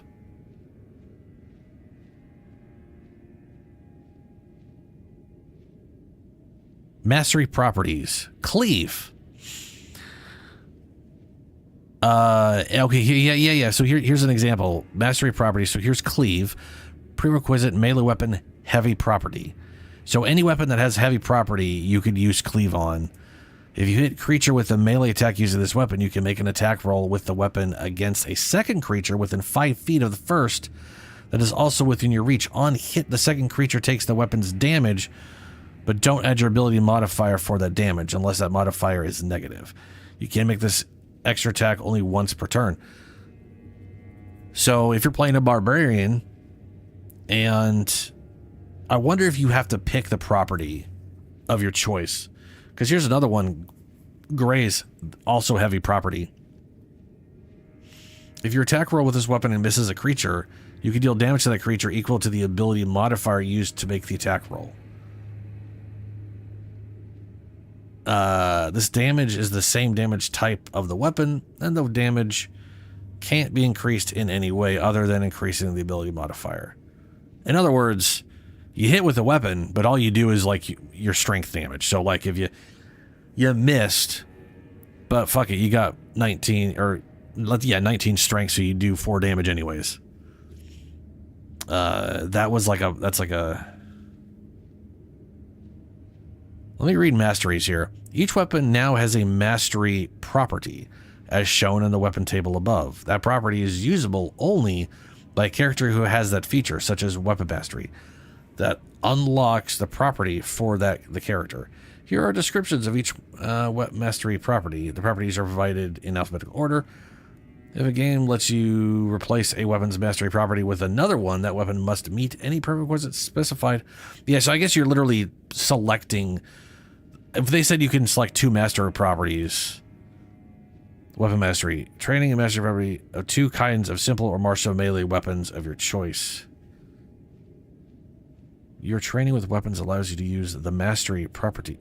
Mastery properties. Cleave. Okay, yeah. So here's an example. Mastery property. So here's cleave. Prerequisite melee weapon, heavy property. So any weapon that has heavy property, you could use cleave on. If you hit creature with a melee attack using this weapon, you can make an attack roll with the weapon against a second creature within 5 feet of the first that is also within your reach. On hit, the second creature takes the weapon's damage, but don't add your ability modifier for that damage unless that modifier is negative. You can make this extra attack only once per turn. So if you're playing a barbarian, and I wonder if you have to pick the property of your choice, because here's another one. Gray's also heavy property. If your attack roll with this weapon and misses a creature, you can deal damage to that creature equal to the ability modifier used to make the attack roll. This damage is the same damage type of the weapon, and the damage can't be increased in any way other than increasing the ability modifier. In other words, you hit with a weapon, but all you do is like your strength damage. So like if you missed, but fuck it, you got 19 strength, so you do 4 damage anyways. That's like a. Let me read masteries here. Each weapon now has a mastery property, as shown in the weapon table above. That property is usable only by a character who has that feature, such as weapon mastery, that unlocks the property for the character. Here are descriptions of each mastery property. The properties are provided in alphabetical order. If a game lets you replace a weapon's mastery property with another one, that weapon must meet any prerequisites specified. Yeah, so I guess you're literally selecting. If they said you can select 2 mastery properties, weapon mastery, training and mastery property of 2 kinds of simple or martial melee weapons of your choice. Your training with weapons allows you to use the mastery property.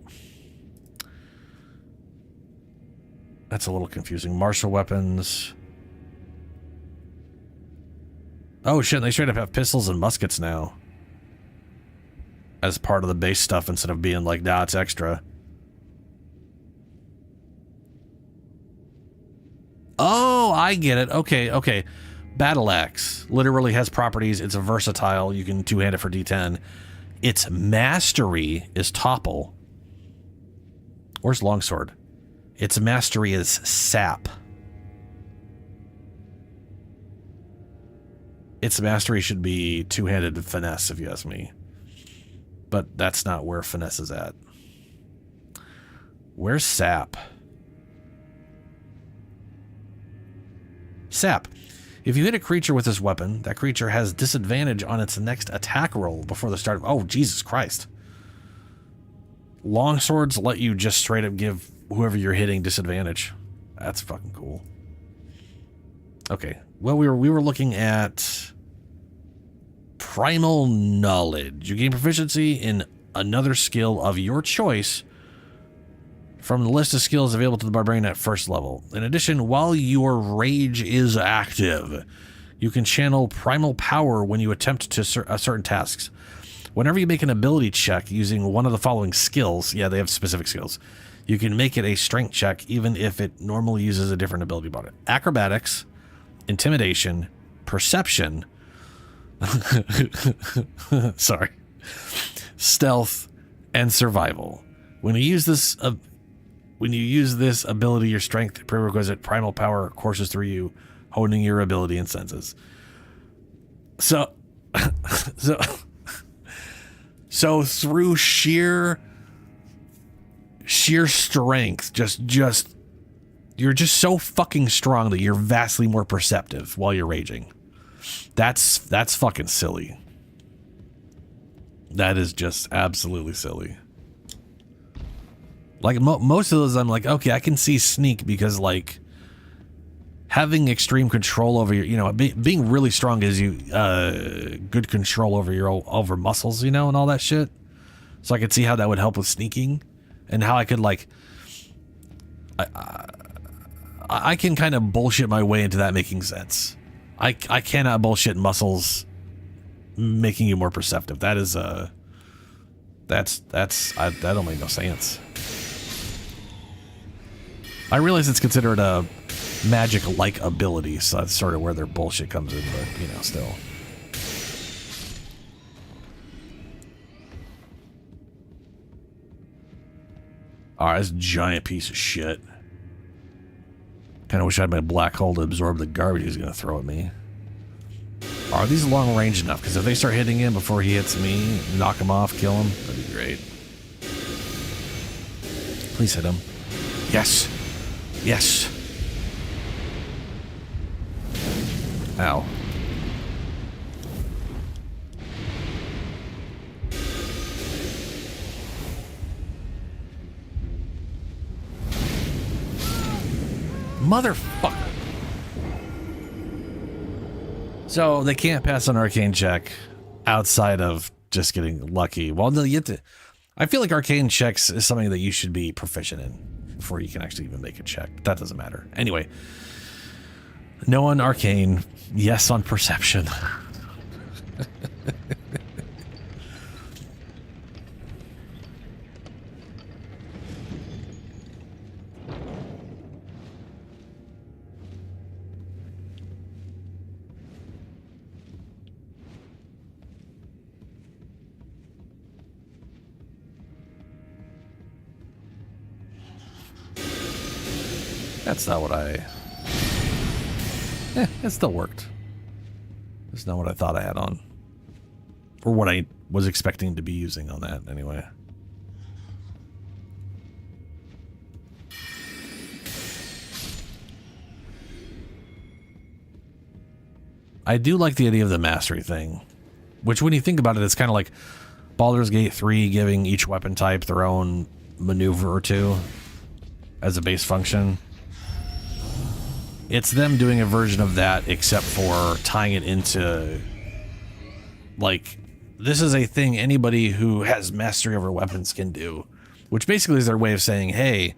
That's a little confusing. Martial weapons. Oh shit, they straight up have pistols and muskets now as part of the base stuff instead of being like, nah, it's extra. Oh, I get it. Okay. Battle Axe literally has properties. It's a versatile. You can two-hand it for D10. Its mastery is topple. Where's Longsword? Its mastery is sap. Its mastery should be two-handed finesse, if you ask me. But that's not where finesse is at. Where's sap? Sap. If you hit a creature with this weapon, that creature has disadvantage on its next attack roll before the start of... Oh, Jesus Christ. Longswords let you just straight up give whoever you're hitting disadvantage. That's fucking cool. Okay. Well, we were looking at Primal Knowledge. You gain proficiency in another skill of your choice from the list of skills available to the barbarian at first level. In addition, while your rage is active, you can channel primal power when you attempt to certain tasks. Whenever you make an ability check using one of the following skills, yeah, they have specific skills, you can make it a strength check even if it normally uses a different ability about it. Acrobatics, intimidation, perception, sorry, stealth, and survival. When you use this ability, your strength prerequisite primal power courses through you, honing your ability and senses. So through sheer strength, just you're just so fucking strong that you're vastly more perceptive while you're raging. That's fucking silly. That is just absolutely silly. Like, most of those, I'm like, okay, I can see sneak because, like, having extreme control over your, being really strong gives you good control over over muscles, and all that shit. So I could see how that would help with sneaking, and how I could, like, I can kind of bullshit my way into that making sense. I cannot bullshit muscles making you more perceptive. That is, that don't make no sense. I realize it's considered a magic-like abilities. So that's sort of where their bullshit comes in, but, you know, still. Alright, this giant piece of shit. Kind of wish I had my black hole to absorb the garbage he's going to throw at me. Are these long range enough? Because if they start hitting him before he hits me, knock him off, kill him, that'd be great. Please hit him. Yes. Yes. Ow. Motherfucker. So they can't pass an arcane check outside of just getting lucky. Well, no, you have to. I feel like arcane checks is something that you should be proficient in before you can actually even make a check. That doesn't matter. Anyway, no on arcane, yes on perception. That's not what I... it still worked. That's not what I thought I had on. Or what I was expecting to be using on that, anyway. I do like the idea of the mastery thing. Which, when you think about it, it's kind of like Baldur's Gate 3 giving each weapon type their own maneuver or two as a base function. It's them doing a version of that, except for tying it into, like, this is a thing anybody who has mastery over weapons can do, which basically is their way of saying, hey,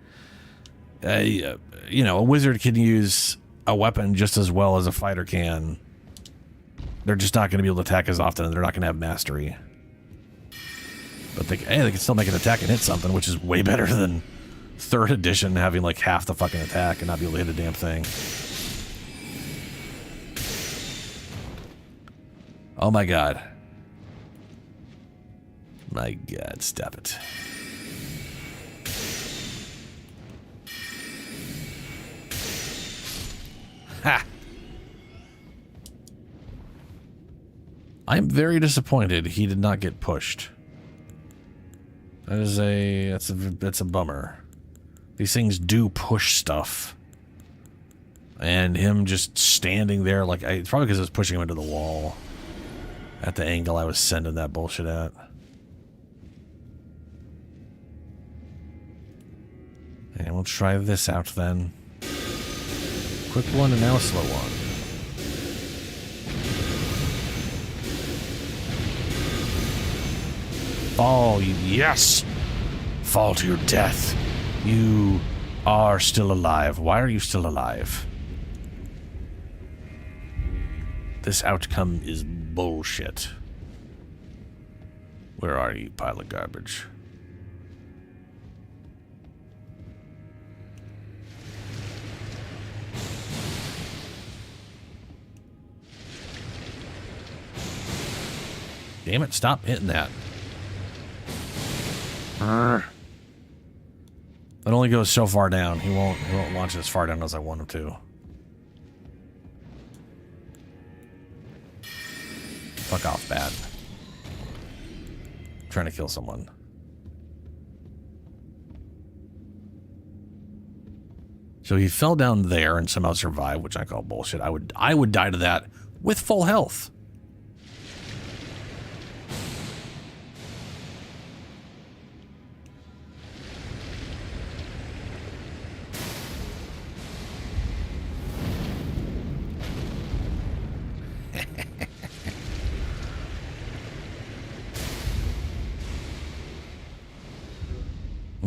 you know, a wizard can use a weapon just as well as a fighter can. They're just not going to be able to attack as often, and they're not going to have mastery. But they can still make an attack and hit something, which is way better than 3rd edition having like half the fucking attack and not be able to hit a damn thing. Oh my god. My god, stop it. Ha! I am very disappointed he did not get pushed. That's a bummer. These things do push stuff. And him just standing there, like, it's probably because I was pushing him into the wall at the angle I was sending that bullshit at. And we'll try this out then. Quick one and now a slow one. Fall, yes! Fall to your death. You are still alive. Why are you still alive? This outcome is bullshit. Where are you, pile of garbage? Damn it, stop hitting that. It only goes so far down. He won't launch as far down as I want him to. Fuck off, bat. I'm trying to kill someone. So he fell down there and somehow survived, which I call bullshit. I would die to that with full health.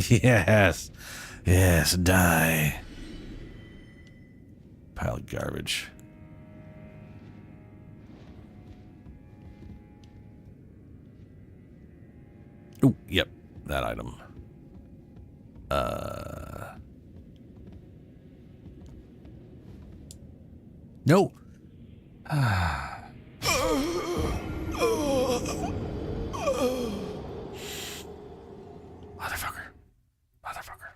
Yes. Yes, die. Pile of garbage. Oh, yep. That item. No. Motherfucker. Motherfucker.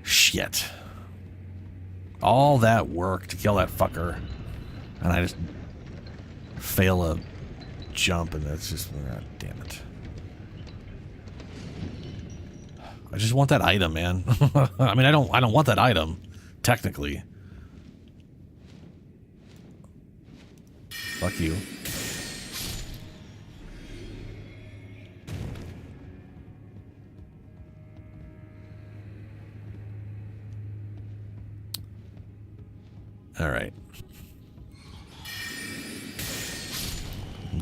Shit. All that work to kill that fucker. And I just fail a jump, and that's just, God damn it. I just want that item, man. I mean, I don't want that item, technically. Fuck you. All right.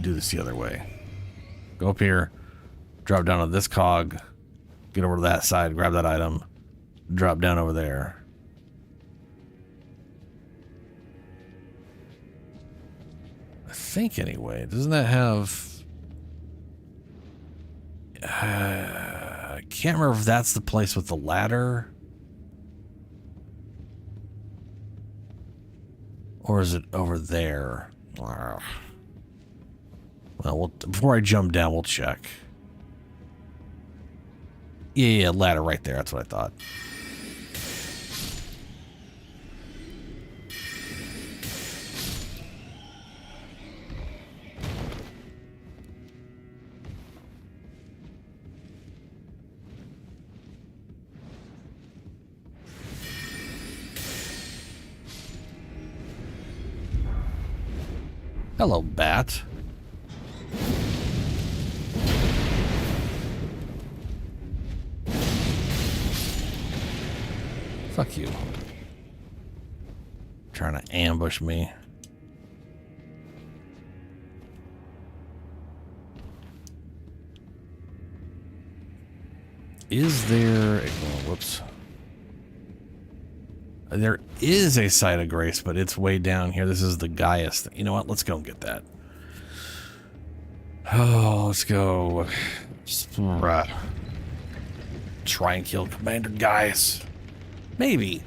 Do this the other way. Go up here, drop down on this cog, get over to that side, grab that item, drop down over there. I think anyway. Doesn't that have... I can't remember if that's the place with the ladder. Or is it over there? Well, before I jump down, we'll check. Yeah, ladder right there. That's what I thought. Hello, bat. Fuck you. Trying to ambush me. Is there... Oh, whoops. There is a site of grace, but it's way down here. This is the Gaius thing. You know what? Let's go and get that. Oh, let's go. Just, try and kill Commander Gaius. Maybe.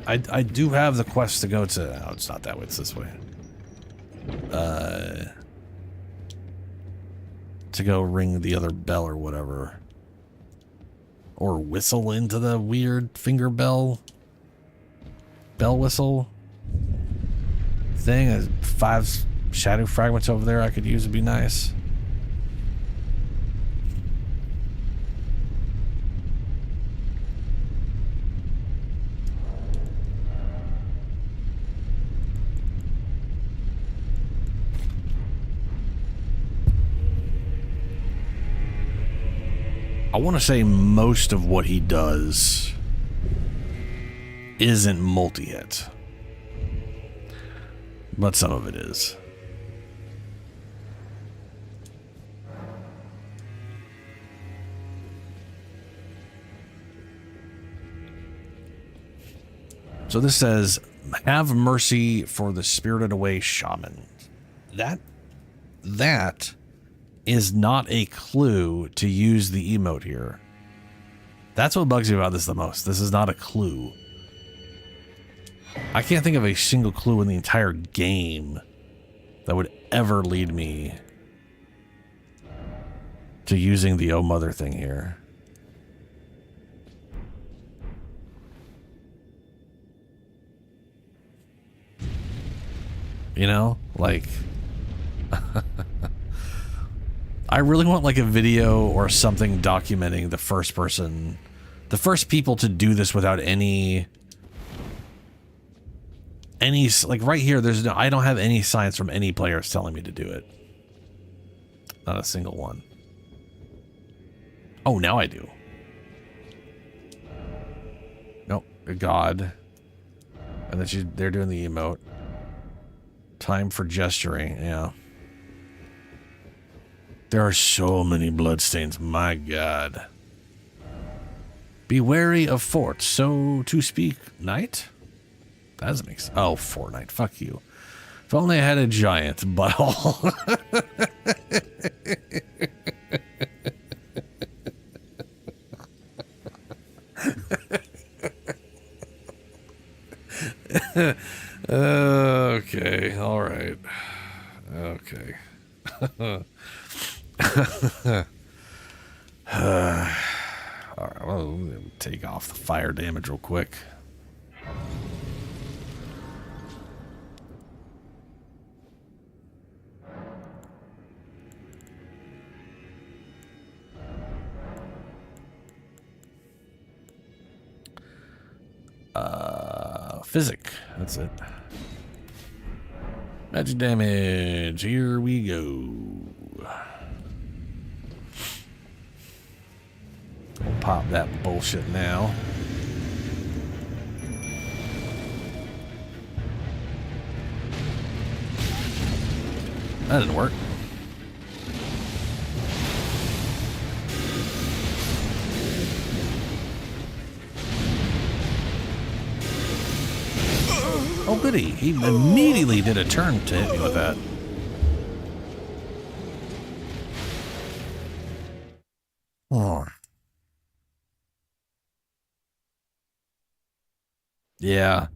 I do have the quest to go to... Oh, it's not that way. It's this way. To go ring the other bell or whatever. Or whistle into the weird finger bell. Bell whistle thing. There's 5 shadow fragments over there I could use would be nice. I want to say most of what he does isn't multi-hit, but some of it is. So this says, have mercy for the spirited away shaman. That is not a clue to use the emote here. That's what bugs me about this the most. This is not a clue. I can't think of a single clue in the entire game that would ever lead me to using the oh mother thing here. You know, like... I really want like a video or something documenting the first people to do this without any, like right here, I don't have any signs from any players telling me to do it. Not a single one. Oh, now I do. Nope, God. And then they're doing the emote. Time for gesturing, yeah. There are so many bloodstains, my God. Be wary of forts, so to speak, knight? That doesn't make sense. Oh, Fortnite, fuck you. If only I had a giant butthole. Okay, all right. Okay. All right, well, we'll take off the fire damage real quick. Physic. That's it. Magic damage. Here we go. We'll pop that bullshit now. That didn't work. Oh, goody. He immediately did a turn to hit me with that. Oh. Yeah.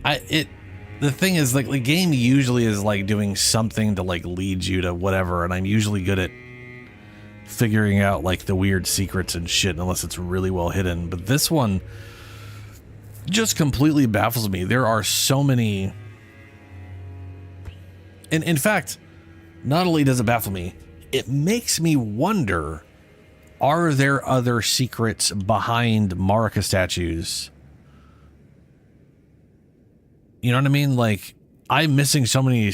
The thing is, like, the game usually is, like, doing something to, like, lead you to whatever, and I'm usually good at figuring out, like, the weird secrets and shit, unless it's really well hidden. But this one just completely baffles me. There are so many... And in fact, not only does it baffle me, it makes me wonder, are there other secrets behind Marika statues? You know what I mean? Like, I'm missing so many...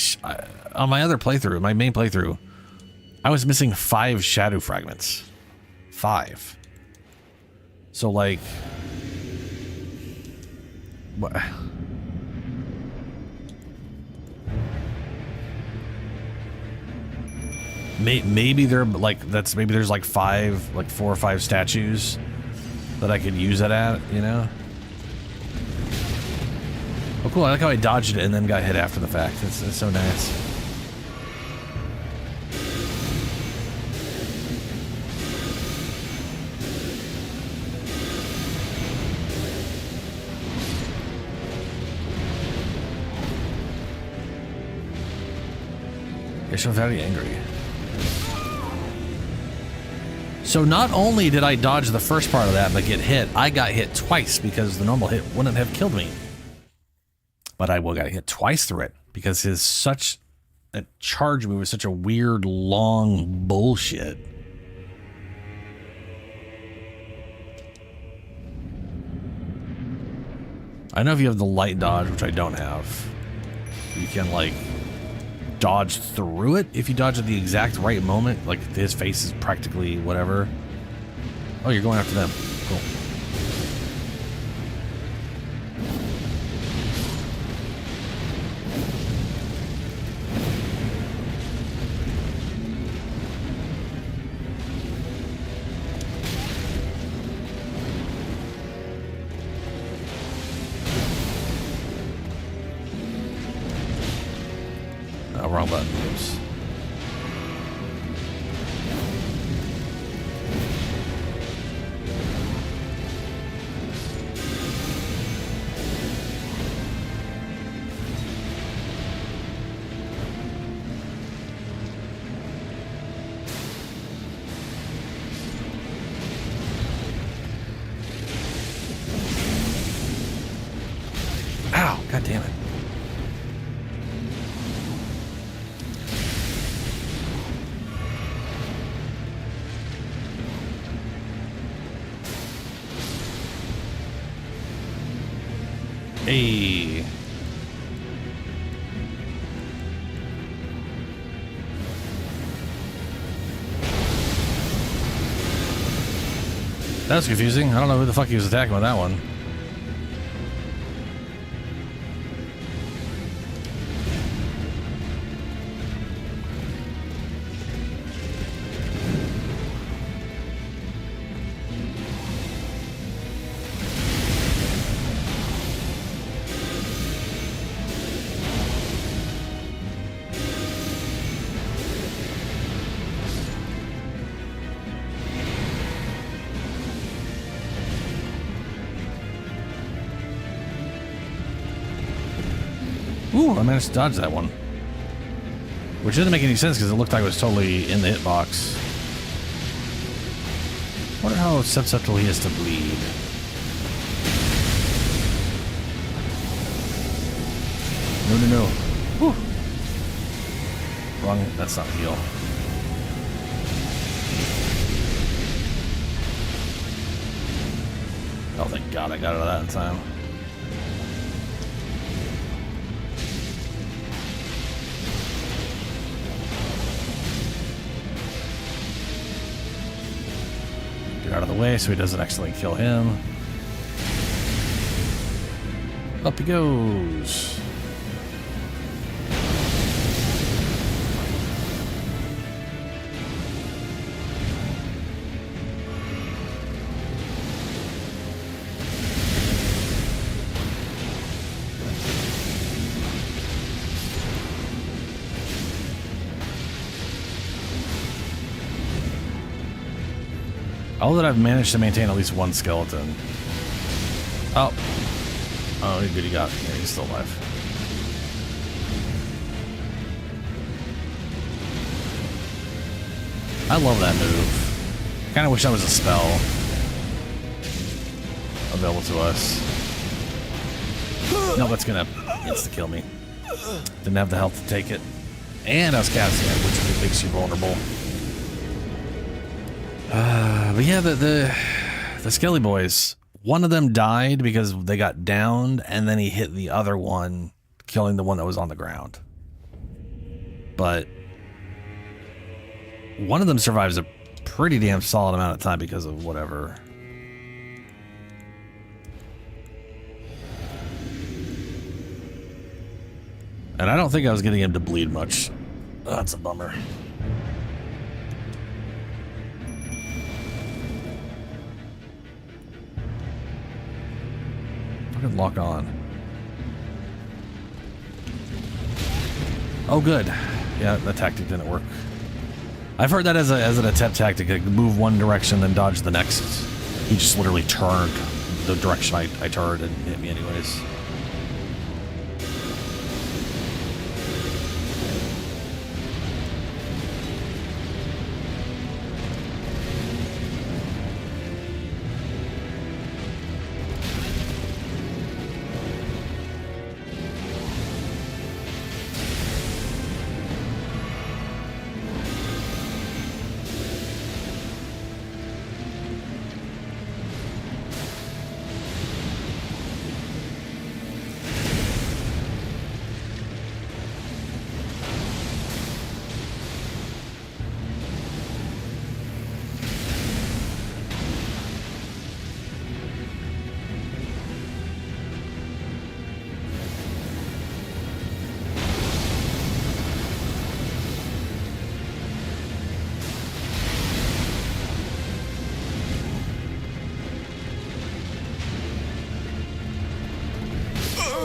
on my other playthrough, my main playthrough, I was missing 5 shadow fragments. 5. So, like... What? Maybe they're like maybe there's like 4 or 5 statues that I could use it at, you know? Oh, cool! I like how I dodged it and then got hit after the fact. It's so nice. I'm very angry. So not only did I dodge the first part of that but get hit, I got hit twice because the normal hit wouldn't have killed me. But I got hit twice through it because that charge move was such a weird, long bullshit. I know if you have the light dodge, which I don't have, you can like dodge through it if you dodge at the exact right moment. Like his face is practically whatever. Oh, you're going after them. Cool. Wrong button. Oops. Ow, god damn it. Hey. That was confusing. I don't know who the fuck he was attacking with that one. Ooh, I managed to dodge that one. Which didn't make any sense because it looked like it was totally in the hitbox. Wonder how susceptible he is to bleed. No. Whew. Wrong. That's not heal. Oh, thank God I got out of that in time. Get out of the way so he doesn't accidentally kill him. Up he goes. All that I've managed to maintain at least one skeleton. Oh, good, he got. Yeah, he's still alive. I love that move. Kind of wish that was a spell available to us. No, that's gonna insta-kill me. Didn't have the health to take it, and I was casting it, which makes you vulnerable. But yeah, the Skelly boys, one of them died because they got downed, and then he hit the other one, killing the one that was on the ground. But one of them survives a pretty damn solid amount of time because of whatever. And I don't think I was getting him to bleed much. Oh, that's a bummer. Lock on. Oh, good. Yeah, that tactic didn't work. I've heard that as an attempt tactic. Like move one direction, then dodge the next. He just literally turned the direction I turned and hit me anyways.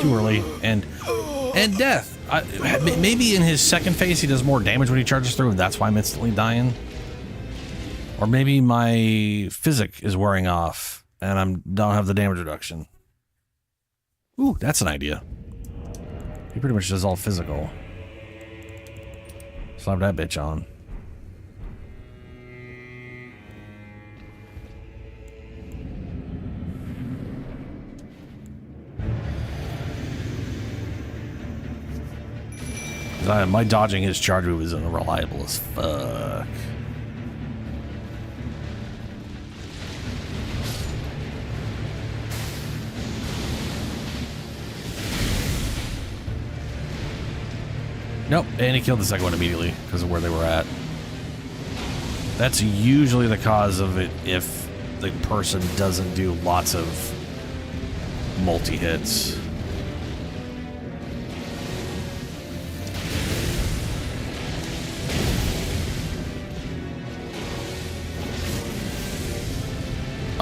Too early, and death. Maybe in his second phase he does more damage when he charges through, and that's why I'm instantly dying. Or maybe my physic is wearing off, and I don't have the damage reduction. Ooh, that's an idea. He pretty much does all physical. Slap that bitch on. My dodging his charge move is unreliable as fuck. Nope, and he killed the second one immediately because of where they were at. That's usually the cause of it if the person doesn't do lots of multi-hits.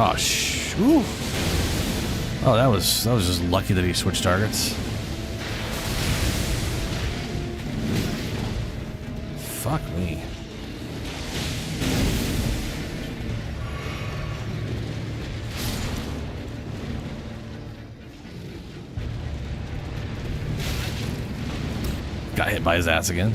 Oh, ooh. Oh, that was just lucky that he switched targets. Fuck me. Got hit by his ass again.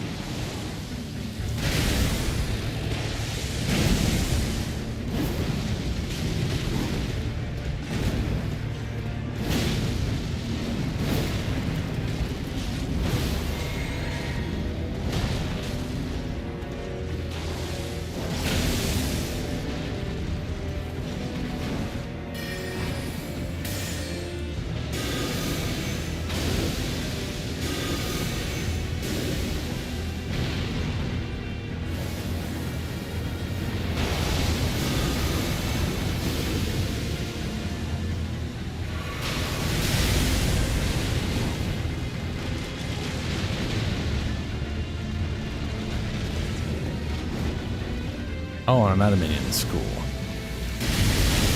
Oh, I'm at a minion school.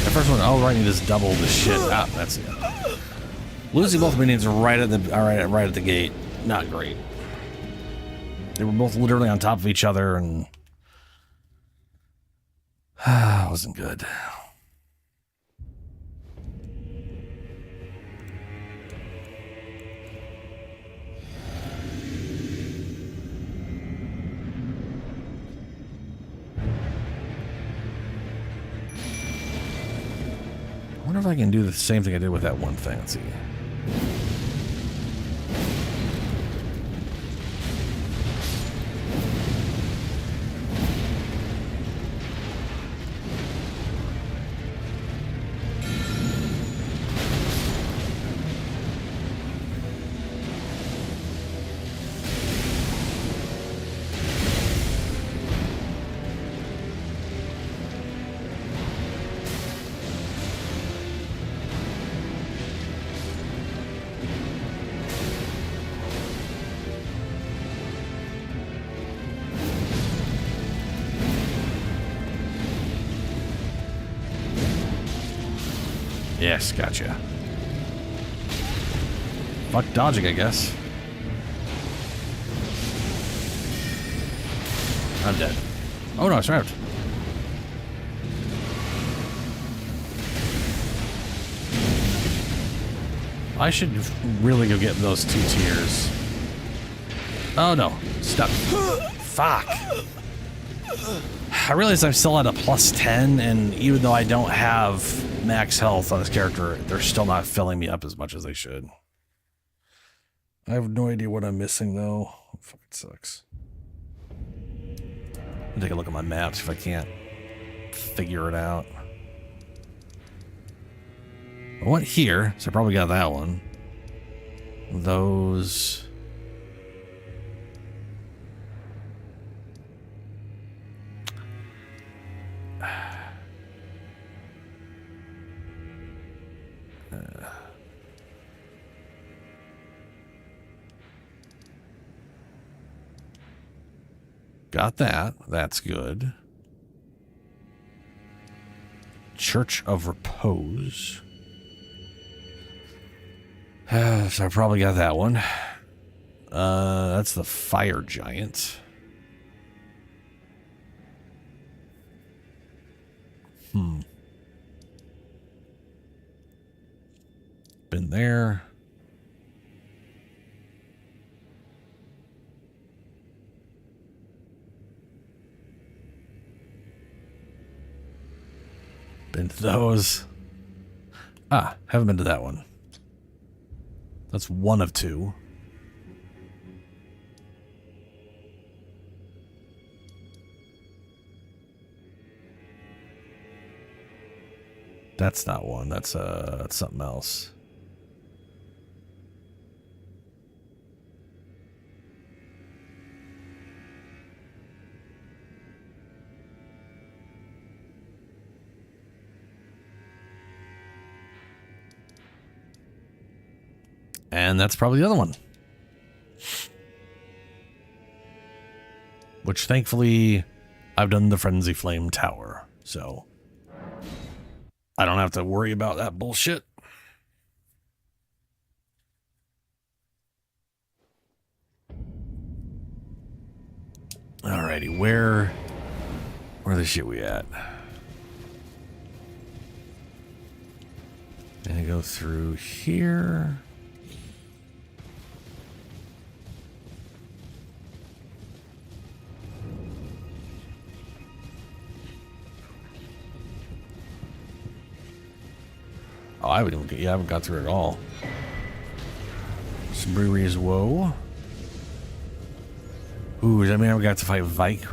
The first one, oh, right, you just double the shit. Ah, that's it. Losing both minions right at the gate, not great. They were both literally on top of each other, and it wasn't good. I wonder if I can do the same thing I did with that one thing. Let's see. Yes, gotcha. Fuck dodging, I guess. I'm dead. Oh no, I survived. I should really go get those 2 tiers. Oh no, stuck. Fuck. I realize I'm still at a +10, and even though I don't have max health on this character, they're still not filling me up as much as they should. I have no idea what I'm missing, though. It fucking sucks. I'll take a look at my maps if I can't figure it out. I went here, so I probably got that one. Those... Got that. That's good. Church of Repose. So I probably got that one. That's the Fire Giant. Been there. Been to those. Ah, haven't been to that one. That's one of 2. That's not one. That's something else. And that's probably the other one. Which thankfully I've done the Frenzy Flame Tower, so I don't have to worry about that bullshit. Alrighty, where the shit we at? Gonna go through here. Oh, I haven't got through it at all. Some breweries, whoa. Ooh, does that mean I got to fight Vike?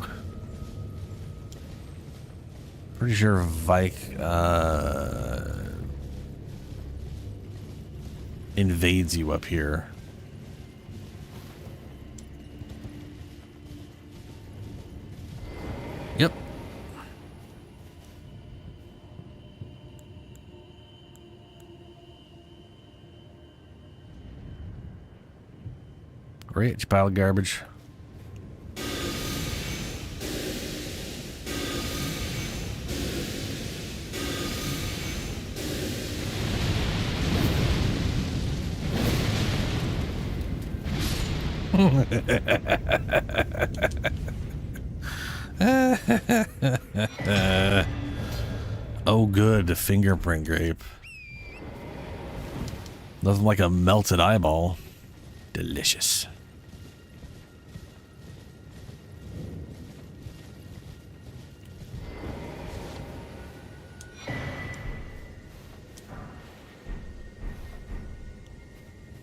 Pretty sure Vike invades you up here. Yep. Great, you pile of garbage. Oh, good, the fingerprint grape. Nothing like a melted eyeball. Delicious.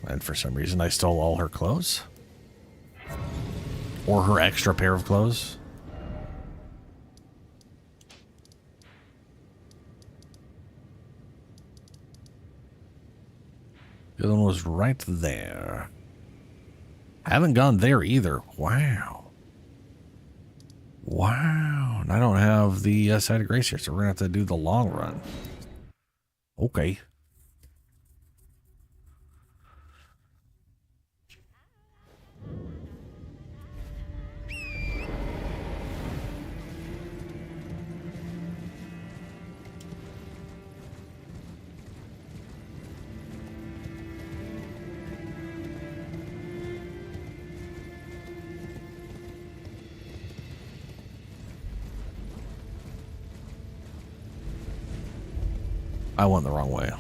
And for some reason, I stole all her clothes. Or her extra pair of clothes. The other one was right there. Haven't gone there either. Wow. Wow. And I don't have the side of grace here, so we're going to have to do the long run. Okay. I went the wrong way.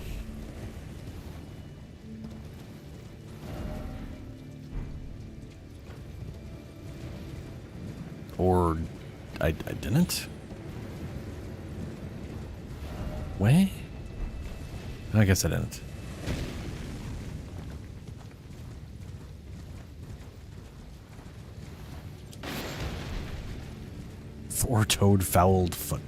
Or I didn't? Way? I guess I didn't. Four-toed fouled foot.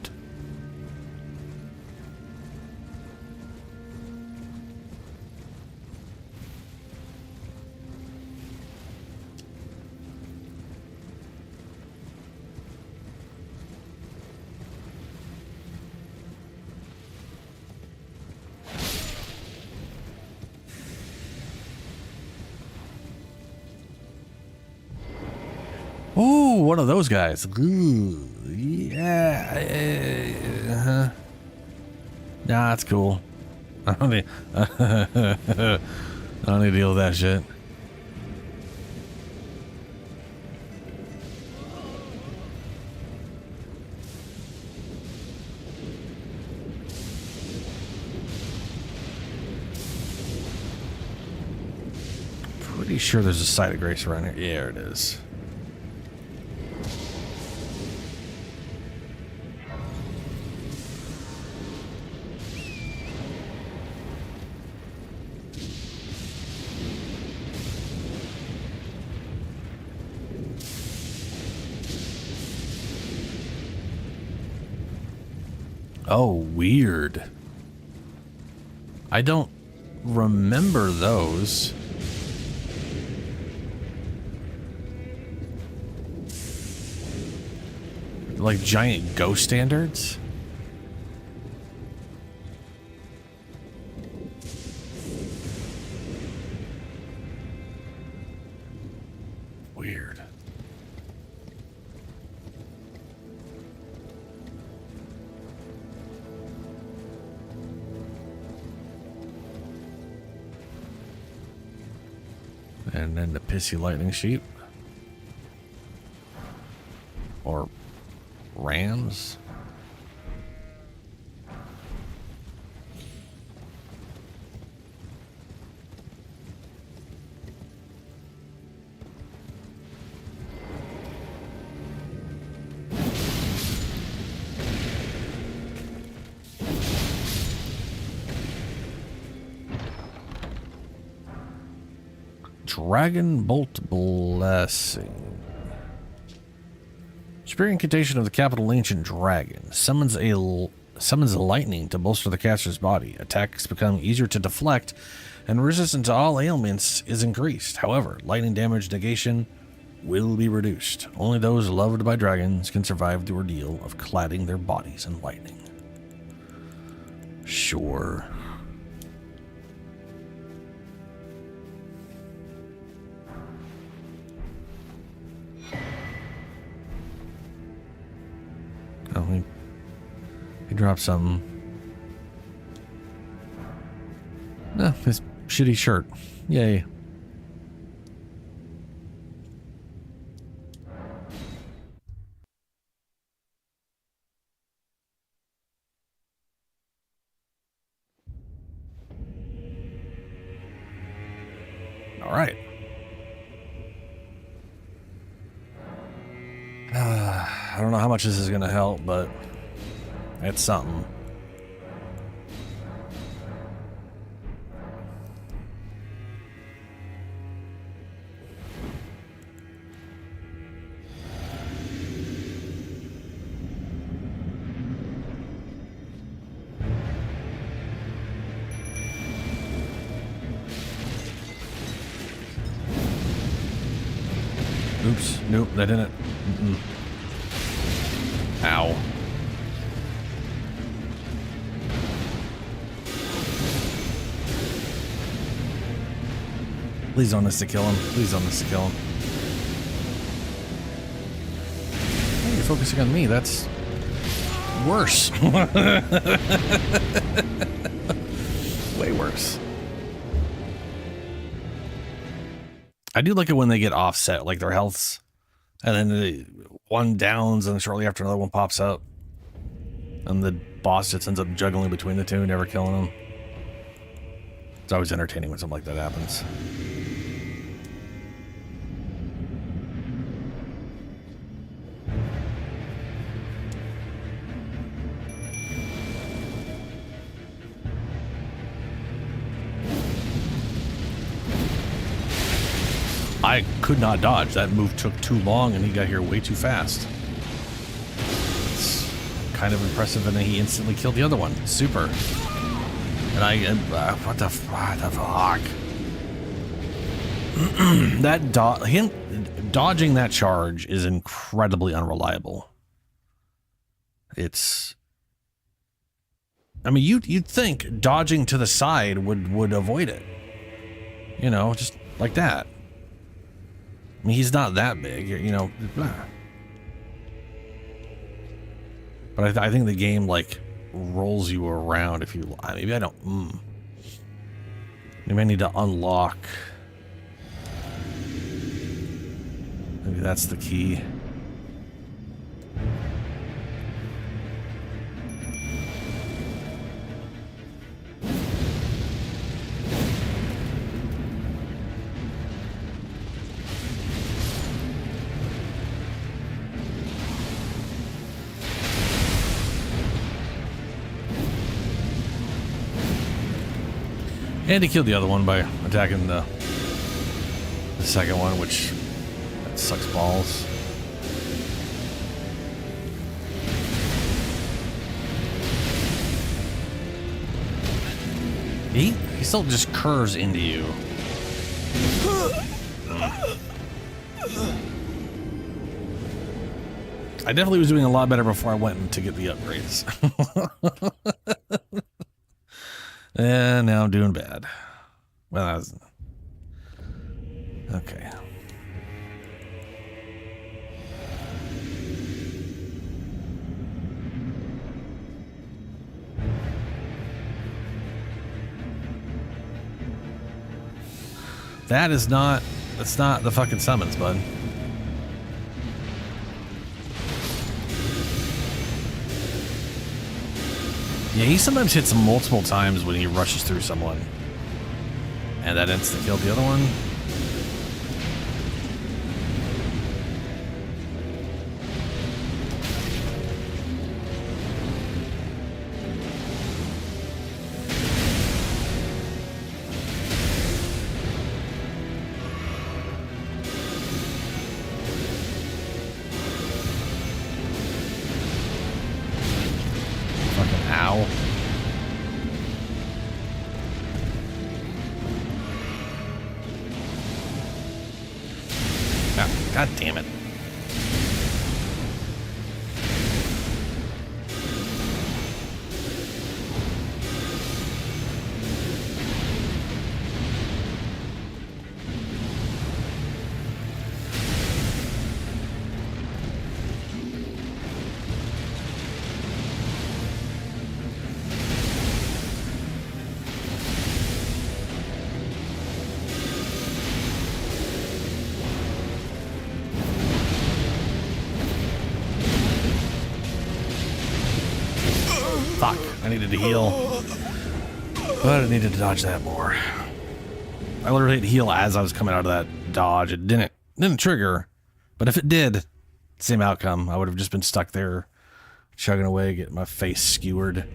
Ooh, one of those guys. Ooh, yeah. Nah, that's cool. I don't need to deal with that shit. Pretty sure there's a site of grace around here. Yeah, it is. Oh, weird. I don't remember those. Like giant ghost standards? Weird. And then the pissy lightning sheep. Or rams. Dragon Bolt Blessing. Spirit Incantation of the Capital Ancient Dragon. Summons lightning to bolster the caster's body. Attacks become easier to deflect, and resistance to all ailments is increased. However, lightning damage negation will be reduced. Only those loved by dragons can survive the ordeal of cladding their bodies in lightning. Sure. Oh, he dropped something. No, his shitty shirt. Yay. All right. I don't know how much this is going to help, but it's something. Oops. Nope, that didn't. Ow. Please don't miss to kill him. Please don't miss to kill him. Hey, you're focusing on me. That's worse. Way worse. I do like it when they get offset, like their healths, and then one downs, and shortly after another one pops up, and the boss just ends up juggling between the two, never killing them. It's always entertaining when something like that happens. I could not dodge. That move took too long, and he got here way too fast. It's kind of impressive, and then he instantly killed the other one. Super. And what the fuck? Him dodging that charge is incredibly unreliable. It's... I mean, you'd think dodging to the side would avoid it. You know, just like that. I mean, he's not that big, you know. Blah. But I think the game, like, rolls you around if you... Maybe I don't... Maybe I need to unlock... Maybe that's the key. And he killed the other one by attacking the second one, which that sucks balls. He still just curves into you. I definitely was doing a lot better before I went to get the upgrades. And now I'm doing bad. Well, that was... Okay. That's not the fucking summons, bud. Yeah, he sometimes hits multiple times when he rushes through someone. And that instantly killed the other one. Ah, God damn it. Fuck, I needed to heal. But I needed to dodge that more. I literally hit heal as I was coming out of that dodge. It didn't trigger. But if it did, same outcome. I would have just been stuck there, chugging away, getting my face skewered.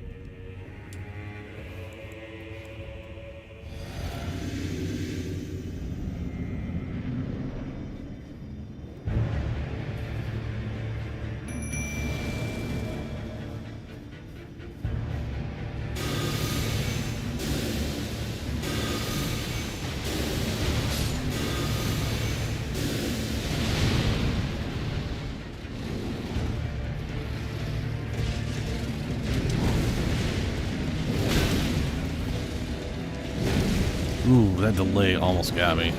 Ooh, that delay almost got me.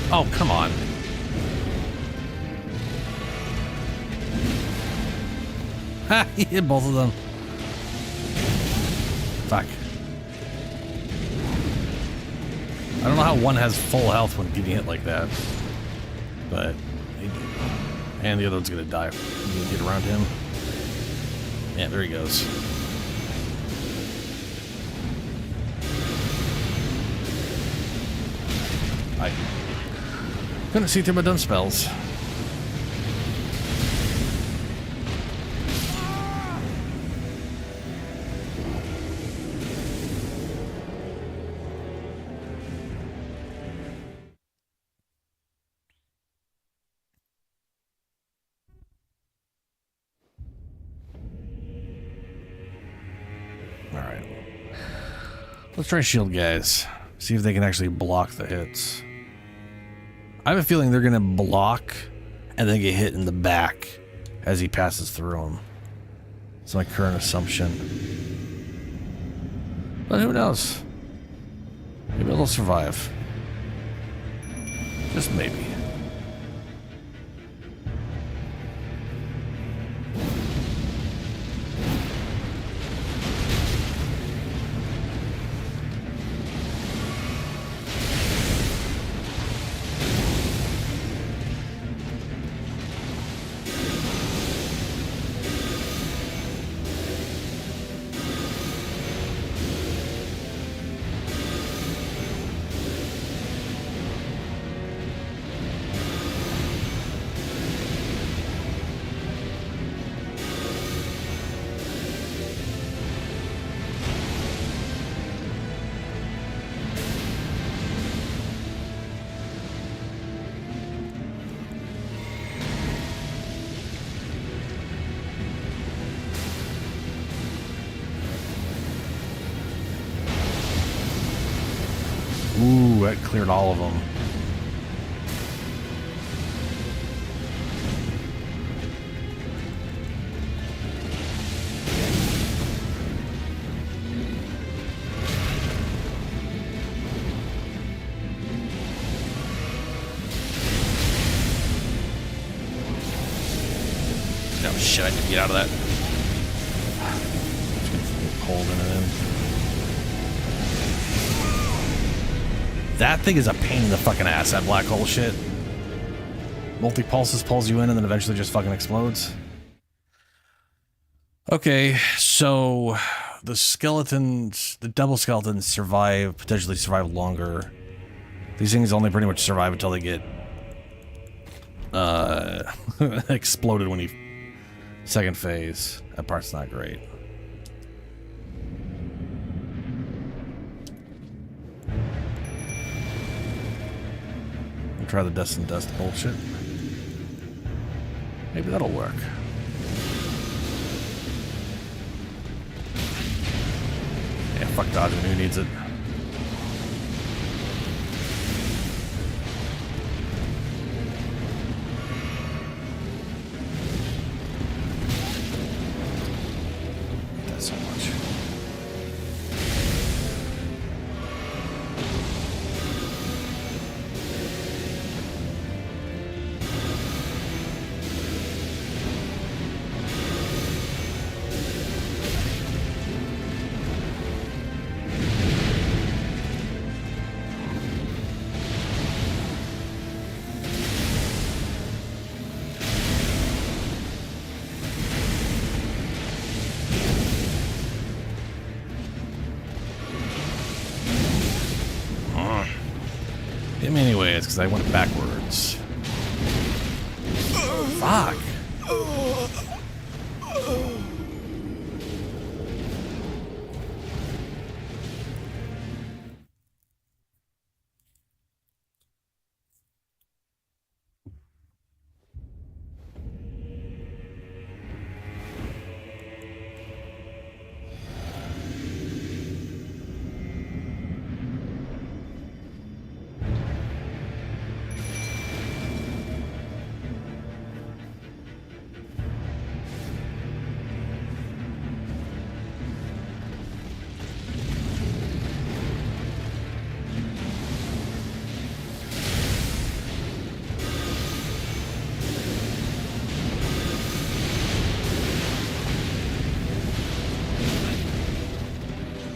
Oh, come on. Ha! He hit both of them. Fuck. I don't know how one has full health when getting hit like that. But they do. And the other one's gonna die. You can get around him. Yeah, there he goes. I couldn't see through my done spells. Alright. Let's try shield guys. See if they can actually block the hits. I have a feeling they're going to block and then get hit in the back as he passes through them. It's my current assumption. But who knows? Maybe they'll survive. Just maybe. Ooh, that cleared all of them. Oh shit, I need to get out of that. Holding it in. That thing is a pain in the fucking ass, that black hole shit. Multi-pulses pulls you in and then eventually just fucking explodes. Okay, so the skeletons, the double skeletons potentially survive longer. These things only pretty much survive until they get exploded when you second phase. That part's not great. Try the dust and dust bullshit. Maybe that'll work. Yeah, fuck dodging. Who needs it? That's so much. Hit me anyway, it's because I went backwards. Fuck.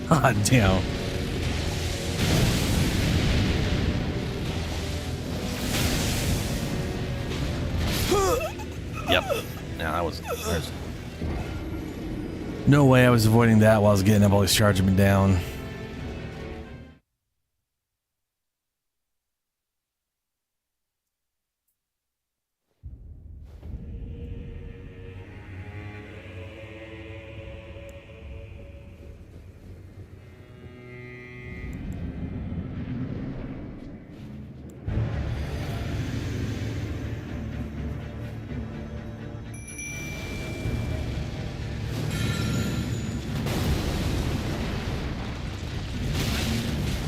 God damn. Yep. Yeah, that was. No way I was avoiding that while I was getting up all these charging me down.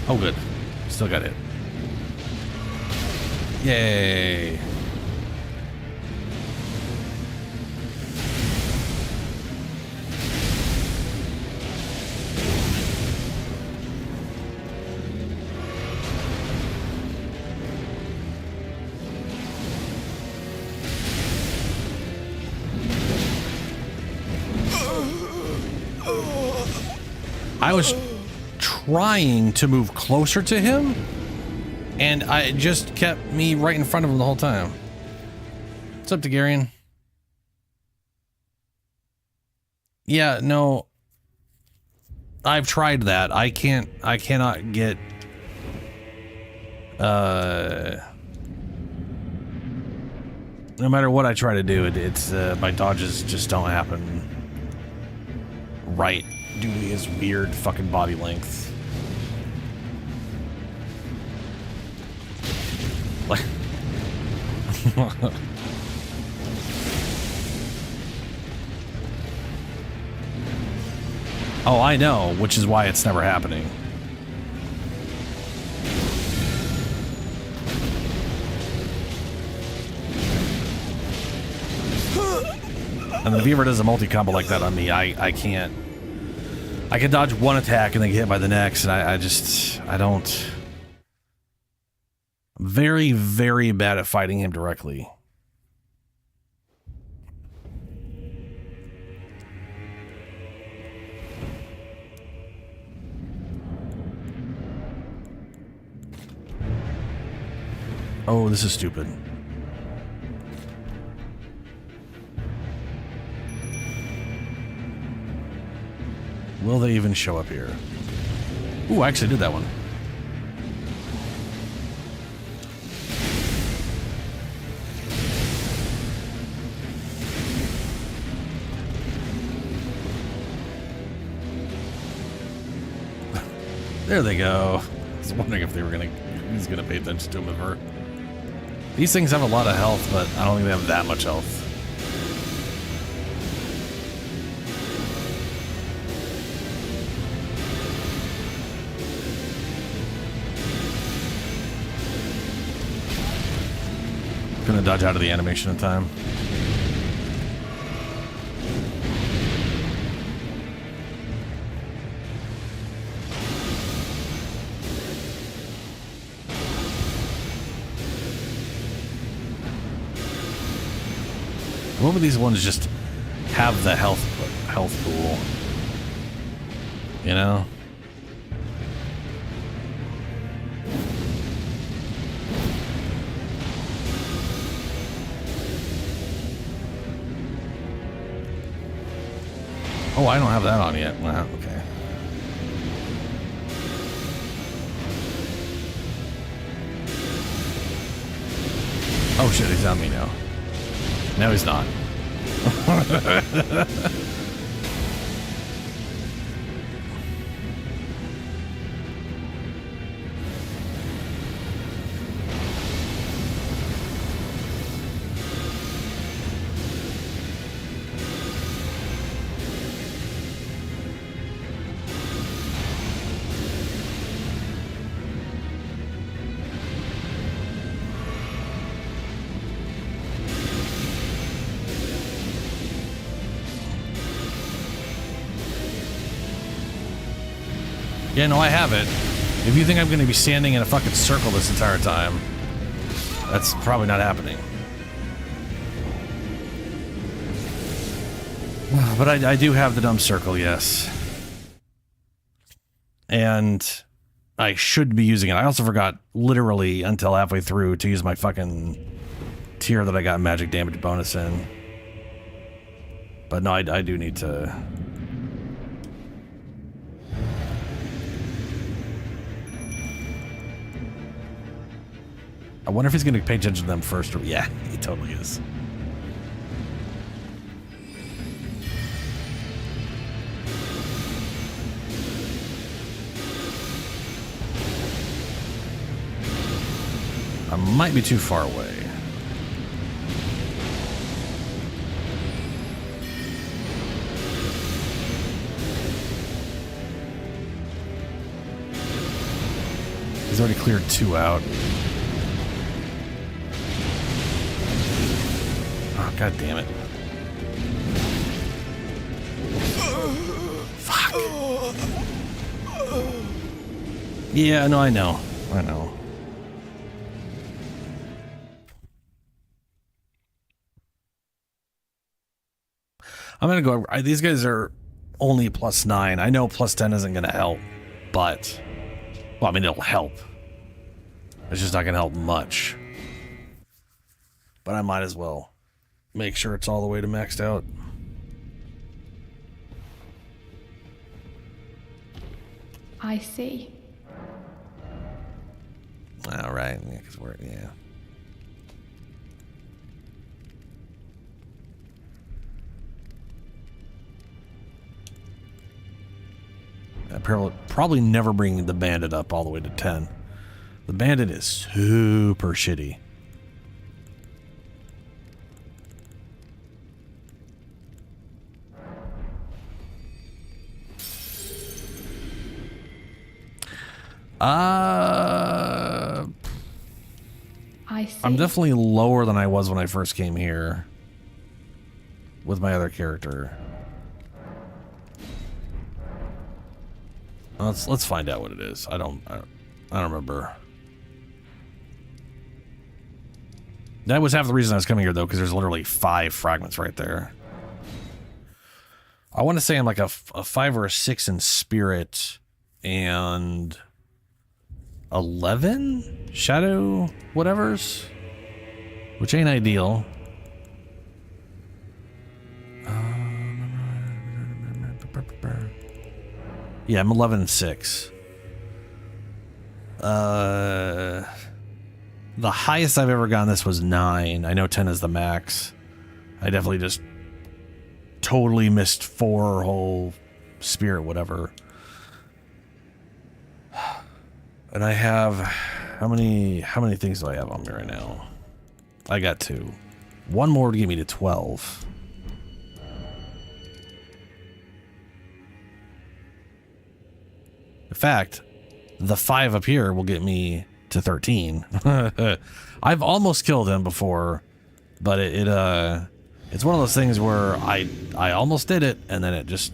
Oh, good. Still got it. Yay. I was trying to move closer to him, and it just kept me right in front of him the whole time. What's up, Targaryen? Yeah, no. I've tried that. I cannot get... no matter what I try to do, it's my dodges just don't happen right due to his weird fucking body length. Like... Oh, I know, which is why it's never happening. And if he ever does a multi-combo like that on me, I can't... I can dodge one attack and then get hit by the next, and I don't... I'm very, very bad at fighting him directly. Oh, this is stupid. Will they even show up here? Ooh, I actually did that one. There they go. I was wondering if they were who's gonna pay attention to him ever. These things have a lot of health, but I don't think they have that much health. gonna dodge out of the animation in time. What would these ones just have the health pool? You know? Oh, I don't have that on yet. Wow, okay. Oh shit, he's on me now. No, he's not. Yeah, no, I have it. If you think I'm going to be standing in a fucking circle this entire time, that's probably not happening. But I do have the dumb circle, yes. And I should be using it. I also forgot literally until halfway through to use my fucking tier that I got magic damage bonus in. But no, I do need to... I wonder if he's going to pay attention to them first. Or, yeah, he totally is. I might be too far away. He's already cleared 2 out. Oh, God damn it. Fuck. Yeah, no, I know. I know. I'm gonna go. These guys are only +9. I know +10 isn't gonna help, but... Well, I mean, it'll help. It's just not gonna help much. But I might as well make sure it's all the way to maxed out. I see. All right, yeah, 'cause we're, yeah. Probably never bring the bandit up all the way to 10. The bandit is super shitty. I see. I'm definitely lower than I was when I first came here with my other character. Let's find out what it is. I don't remember. That was half the reason I was coming here though, because there's literally 5 fragments right there. I want to say I'm like a 5 or a 6 in spirit and 11 shadow whatevers, which ain't ideal. Yeah, I'm 11 and 6. The highest I've ever gotten this was 9. I know 10 is the max. I definitely just totally missed 4 whole spirit whatever. And I have how many things do I have on me right now? I got 2. One more to get me to 12. In fact, the 5 up here will get me to 13. I've almost killed him before But it's one of those things where I almost did it, and then it's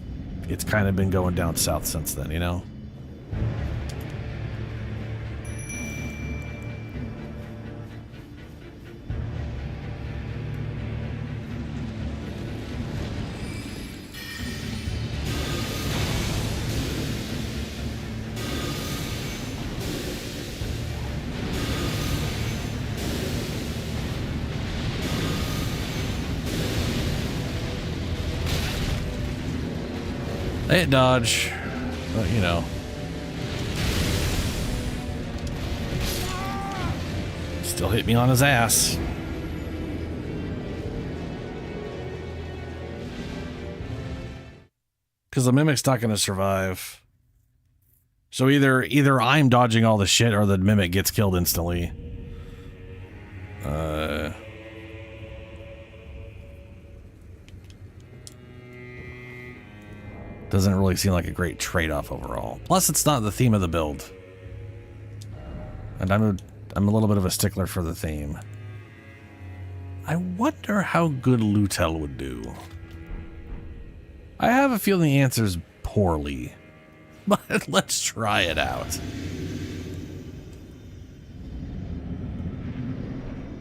kind of been going down south since then, you know? They hit dodge, but you know. Still hit me on his ass. Because the Mimic's not going to survive. So either I'm dodging all the shit or the Mimic gets killed instantly. Doesn't really seem like a great trade-off overall. Plus, it's not the theme of the build. And I'm a little bit of a stickler for the theme. I wonder how good Lutel would do. I have a feeling the answer is poorly. But let's try it out.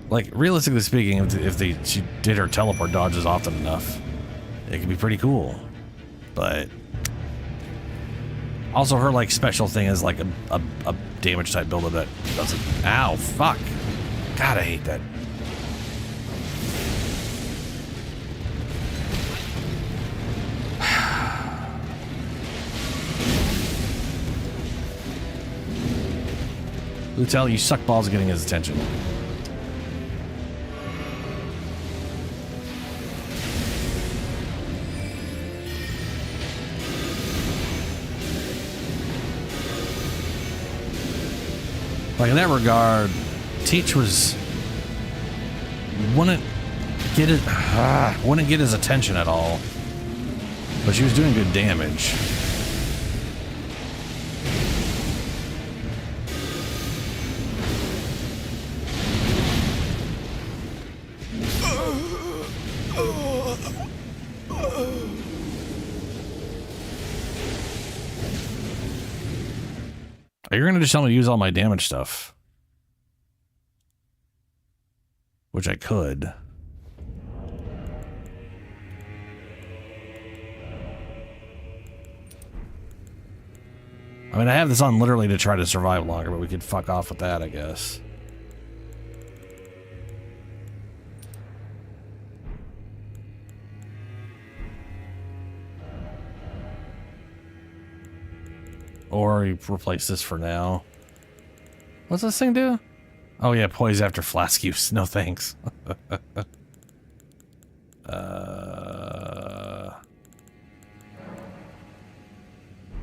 Like, realistically speaking, if she did her teleport dodges often enough, it could be pretty cool. But also her like special thing is like a damage type builder that doesn't. Ow, fuck. God, I hate that. Lutel, you suck balls at getting his attention. Like in that regard, Teach wouldn't get his attention at all, but she was doing good damage. You're gonna just tell me to use all my damage stuff, which I could. I mean, I have this on literally to try to survive longer, but we could fuck off with that, I guess. Or you replace this for now. What's this thing do? Oh yeah, poise after flask use. No thanks.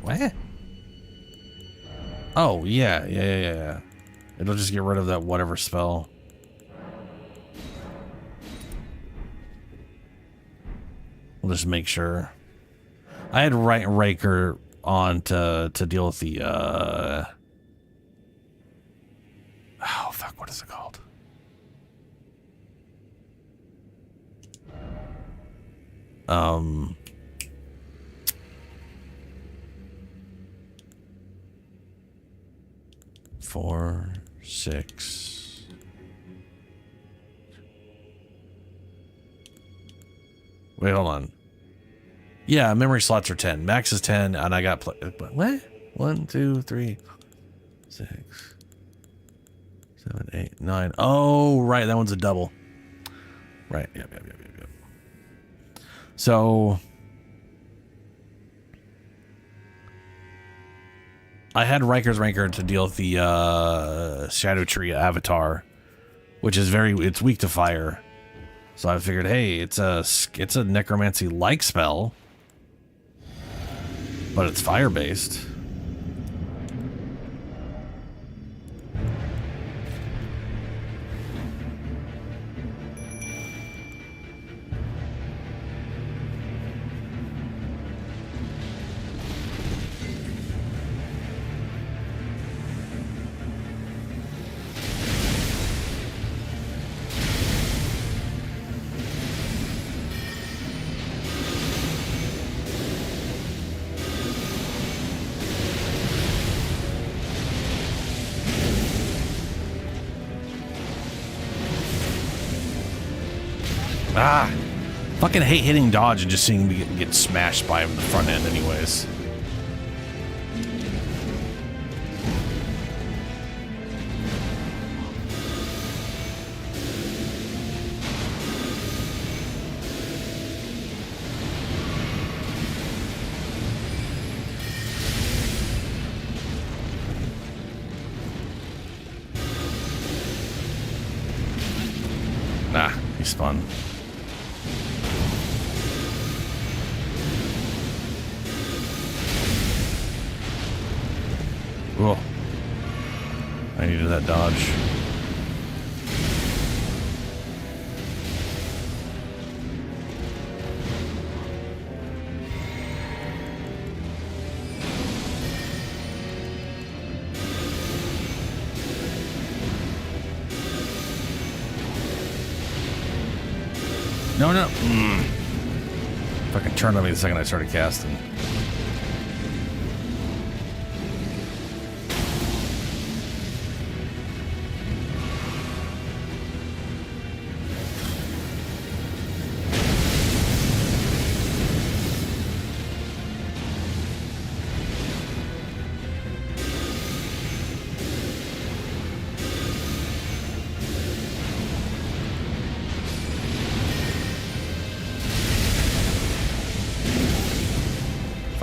What? Oh yeah. It'll just get rid of that whatever spell. We'll just make sure. I had Raker on to deal with the oh fuck, what is it called? Four, 6. Wait, hold on. Yeah, memory slots are 10. Max is 10, and I got what? 1, 2, 3, 6, 7, 8, 9. Oh, right, that one's a double. Right. Yep. So I had Riker's Ranker to deal with the Shadow Tree avatar, which is it's weak to fire. So I figured, hey, it's a necromancy like spell. But it's fire-based. Fucking hate hitting dodge and just seeing me get smashed by him in the front end anyways. Nah, he's fun. Cool. I needed that dodge. No, no. Fucking turned on me the second I started casting.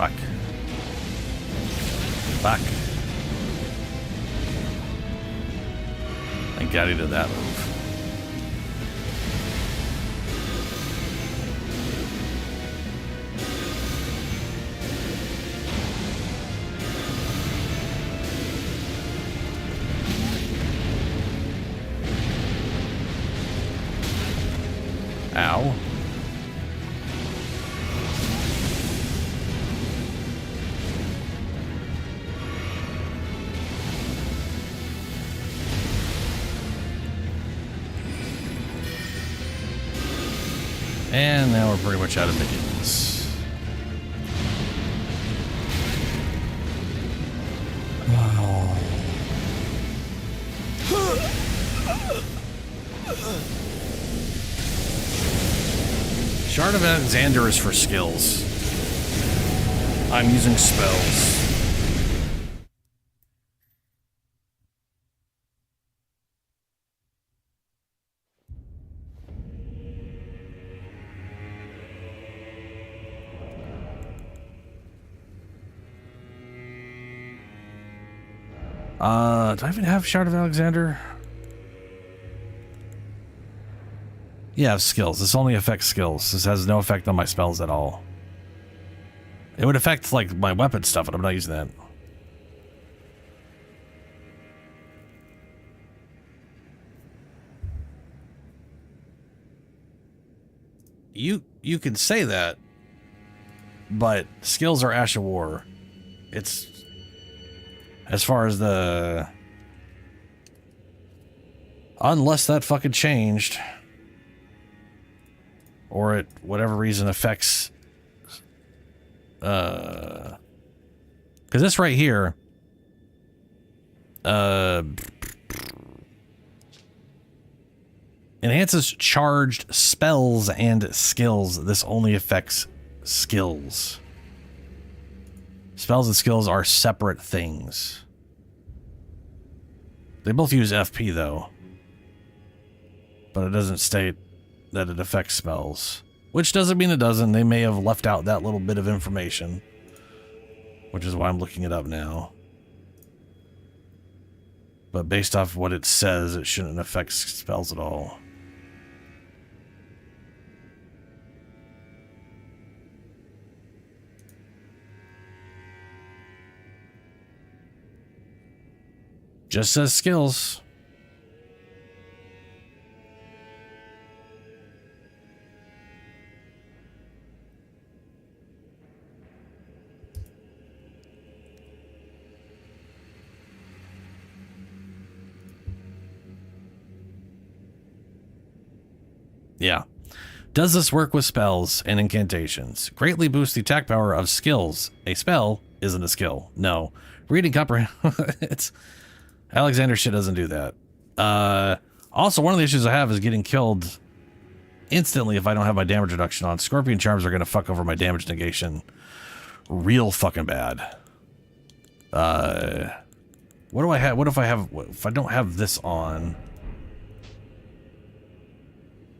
Fuck. Fuck. Thank God he did that move. Ow. And now we're pretty much out of minions. Oh. Shard of Alexander is for skills. I'm using spells. Do I even have Shard of Alexander? Yeah, I have skills. This only affects skills. This has no effect on my spells at all. It would affect, like, my weapon stuff, but I'm not using that. You can say that, but skills are Ash of War. It's... As far as the... Unless that fucking changed. Or it, whatever reason, affects... Because this right here... enhances charged spells and skills. This only affects skills. Spells and skills are separate things. They both use FP, though. But it doesn't state that it affects spells. Which doesn't mean it doesn't. They may have left out that little bit of information. Which is why I'm looking it up now. But based off what it says, it shouldn't affect spells at all. Just says skills. Yeah. Does this work with spells and incantations? Greatly boosts the attack power of skills. A spell isn't a skill. No. Reading comprehend. It's... Alexander shit doesn't do that. Also, one of the issues I have is getting killed instantly if I don't have my damage reduction on. Scorpion charms are going to fuck over my damage negation real fucking bad. What do I have? What if I don't have this on?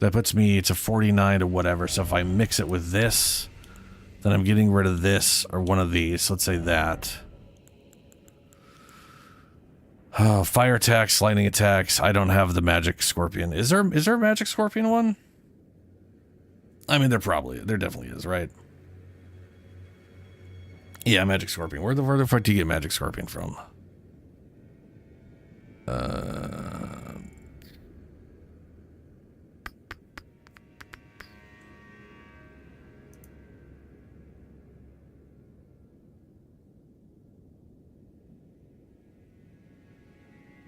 That puts me, it's a 49 to whatever. So if I mix it with this, then I'm getting rid of this or one of these. Let's say that. Oh, fire attacks, lightning attacks. I don't have the magic scorpion. Is there a magic scorpion one? I mean, there definitely is, right? Yeah, magic scorpion. Where the fuck do you get magic scorpion from?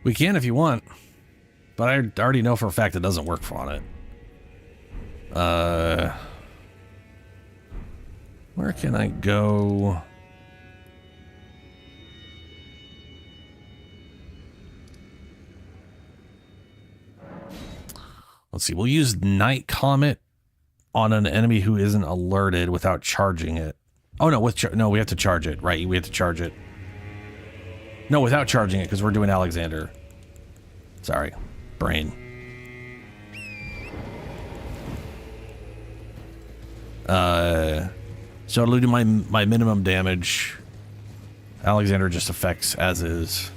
We can if you want, but I already know for a fact it doesn't work on it. Where can I go? Let's see. We'll use Night Comet on an enemy who isn't alerted without charging it. Oh no, no, we have to charge it. Right, we have to charge it. No, without charging it, because we're doing Alexander. Sorry. Brain. So it'll do my minimum damage. Alexander just affects as is.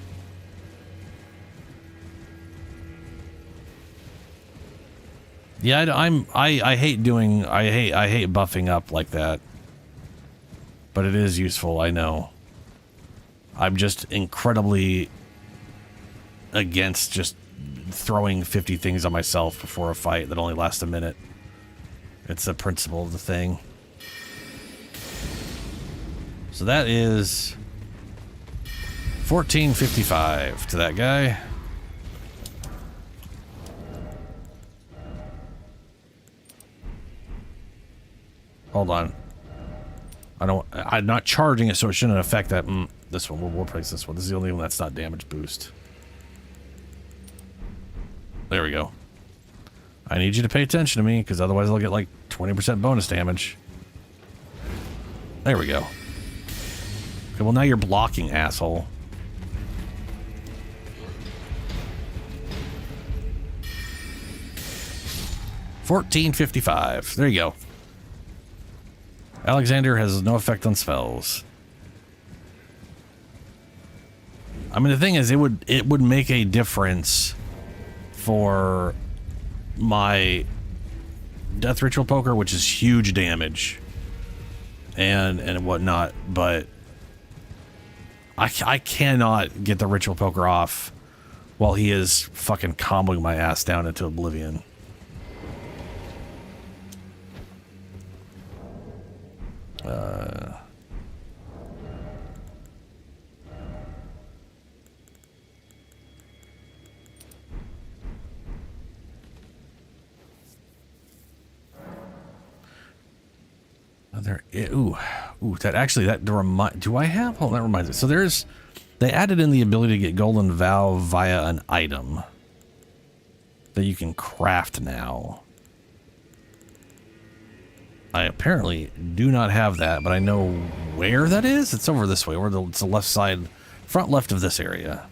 Yeah, I hate buffing up like that. But it is useful, I know. I'm just incredibly against just throwing 50 things on myself before a fight that only lasts a minute. It's the principle of the thing. So that is 1455 to that guy. Hold on. I'm not charging it, so it shouldn't affect that. This one, we'll place this one. This is the only one that's not damage boost. There we go. I need you to pay attention to me, because otherwise I'll get like 20% bonus damage. There we go. Okay, well now you're blocking, asshole. $14.55. There you go. Alexander has no effect on spells. I mean, the thing is, it would make a difference for my Death Ritual Poker, which is huge damage and whatnot, but I cannot get the Ritual Poker off while he is fucking comboing my ass down into oblivion. That actually, do I have? Oh, that reminds me. So they added in the ability to get Golden Vow via an item that you can craft now. I apparently do not have that, but I know where that is. It's over this way, it's the left side, front left of this area.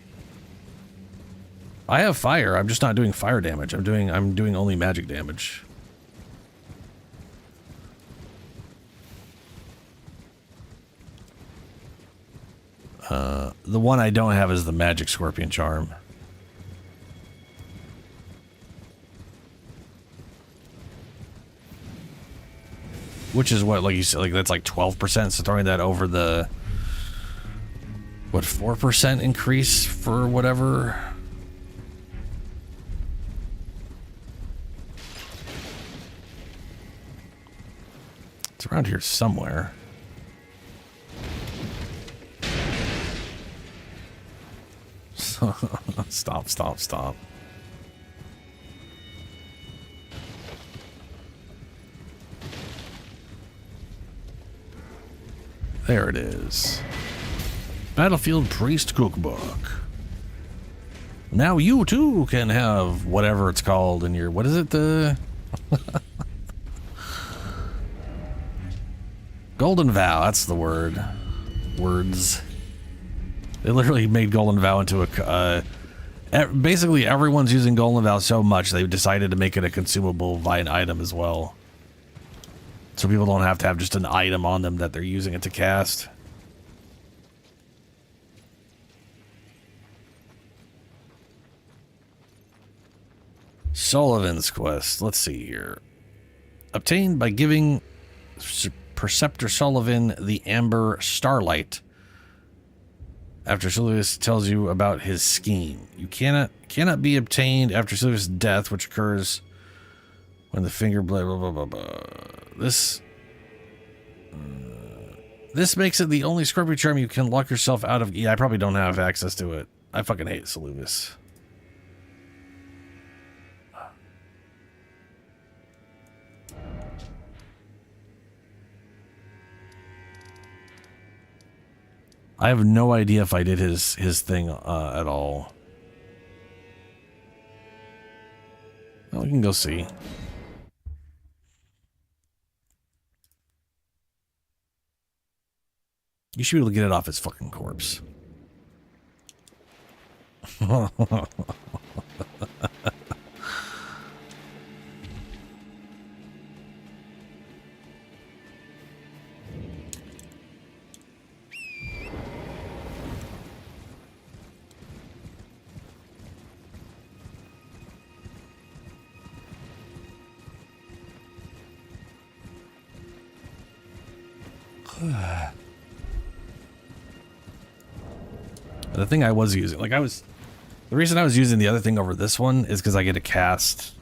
I have fire. I'm just not doing fire damage. I'm doing only magic damage. The one I don't have is the magic scorpion charm. Which is what, like you said, like that's like 12%. So throwing that over the, what, 4% increase for whatever. It's around here somewhere. Stop. There it is. Battlefield Priest Cookbook. Now you too can have whatever it's called in your, what is it? Golden Vow, that's the word. Words. They literally made Golden Vow into a... basically, everyone's using Golden Vow so much, they've decided to make it a consumable Vine item as well. So people don't have to have just an item on them that they're using it to cast. Sullivan's Quest. Let's see here. Obtained by giving Preceptor Sullivan the Amber Starlight. After Sylvius tells you about his scheme. You cannot be obtained after Sylvius' death, which occurs when the finger blade, blah, blah, blah, blah. This makes it the only Scorpio charm you can lock yourself out of. Yeah, I probably don't have access to it. I fucking hate Sylvius. I have no idea if I did his thing at all. Well, we can go see. You should be able to get it off his fucking corpse. The thing I was using, the reason I was using the other thing over this one is because I get a cast.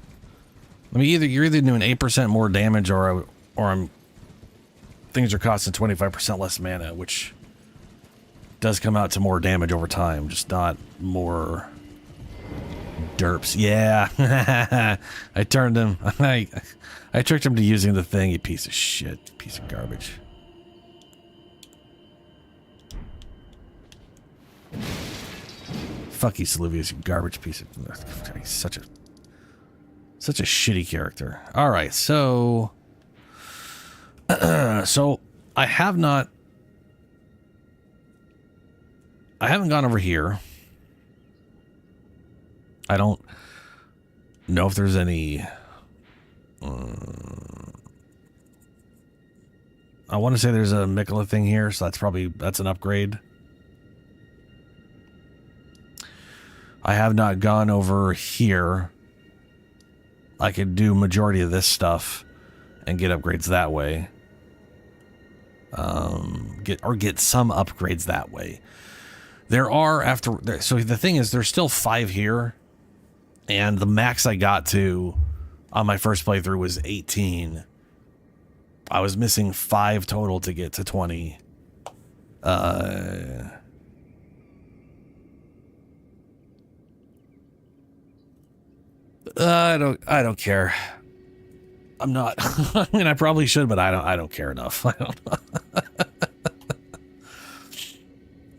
I mean, you're either doing 8% more damage or things are costing 25% less mana, which does come out to more damage over time, just not more derps. Yeah, I turned him. I tricked him to using the thing. You piece of shit, piece of garbage. Fuck you, Sylvius, you garbage piece of... He's such a shitty character. Alright, so... so, I haven't gone over here. I don't know if there's any... I want to say there's a Mikola thing here, so that's an upgrade. I have not gone over here. I could do majority of this stuff and get upgrades that way. Get some upgrades that way. There are so the thing is, there's still 5 here, and the max I got to on my first playthrough was 18. I was missing 5 total to get to 20. I don't care. I'm not. I mean, I probably should, but I don't care enough. I don't.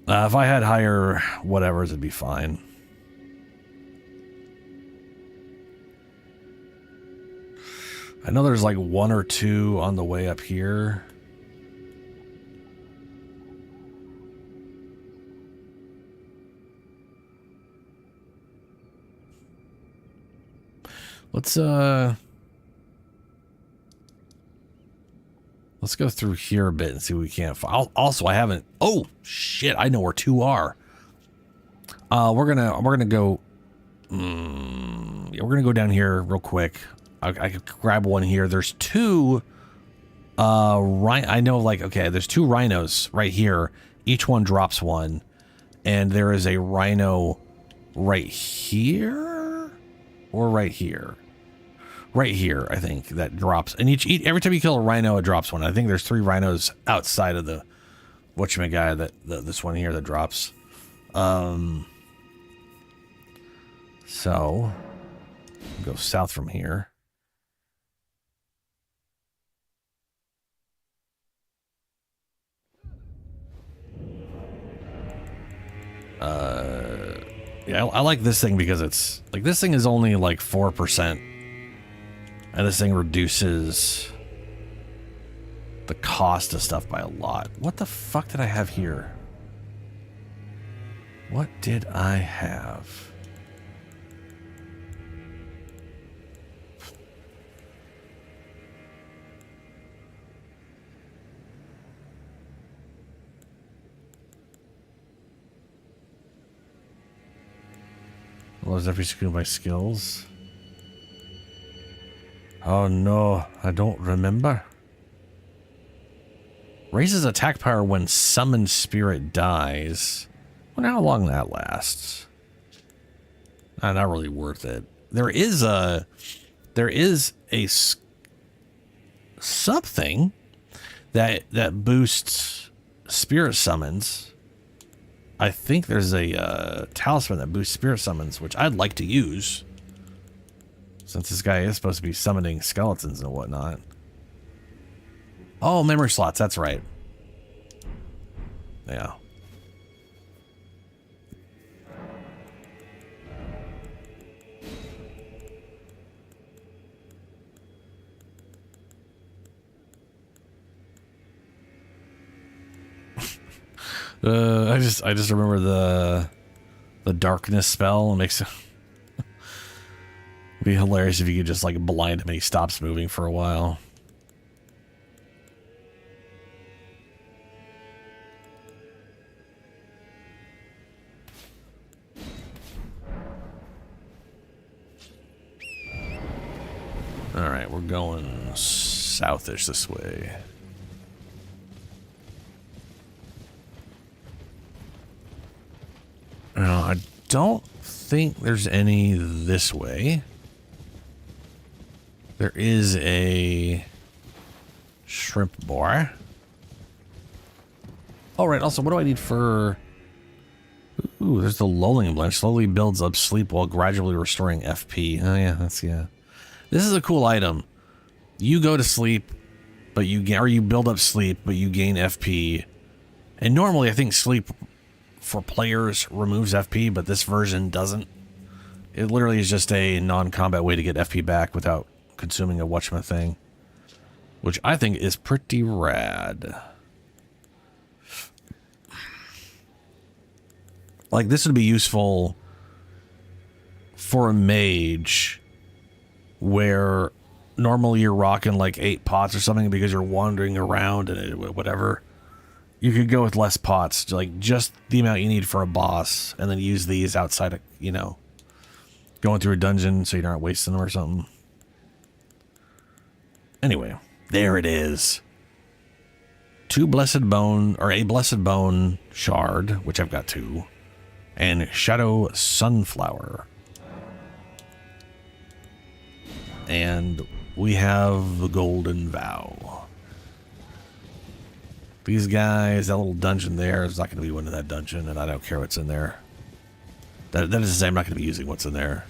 If I had higher whatevers, it'd be fine. I know there's like 1 or 2 on the way up here. Let's go through here a bit and see what we can find. Also, I haven't... Oh, shit. I know where 2 are. We're gonna go... yeah, we're gonna go down here real quick. I could grab one here. There's 2... I know, like, okay, there's 2 rhinos right here. Each one drops 1. And there is a rhino right here? Or right here? Right here, I think, that drops. And every time you kill a rhino, it drops 1. I think there's 3 rhinos outside of the whatchamacallit that this one here that drops. So go south from here. Yeah, I like this thing because it's like, this thing is only like 4%. And this thing reduces the cost of stuff by a lot. What the fuck did I have here? What did I have? Was every skill of my skills? Oh no, I don't remember. Raises attack power when summoned spirit dies. Wonder how long that lasts. Not really worth it. There is a sub thing that boosts spirit summons. I think there's a talisman that boosts spirit summons, which I'd like to use, since this guy is supposed to be summoning skeletons and whatnot. Oh, memory slots, that's right. Yeah. I just remember the darkness spell. It makes it be hilarious if you could just like blind him and he stops moving for a while. All right, we're going southish this way. I don't think there's any this way. There is a shrimp bar. Oh, right. Also, what do I need for... Ooh, there's the lulling blend. Slowly builds up sleep while gradually restoring FP. Oh, yeah. Yeah. This is a cool item. You go to sleep, but you build up sleep, but you gain FP. And normally, I think sleep for players removes FP, but this version doesn't. It literally is just a non-combat way to get FP back without consuming a whatchamacallit thing, which I think is pretty rad. Like, this would be useful for a mage where normally you're rocking like 8 pots or something because you're wandering around and whatever. You could go with less pots, like just the amount you need for a boss, and then use these outside of, going through a dungeon so you're not wasting them or something. Anyway, there it is. A blessed bone shard, which I've got 2, and shadow sunflower. And we have the golden vow. These guys, that little dungeon there is not going to be one in that dungeon, and I don't care what's in there. That is to say, I'm not going to be using what's in there.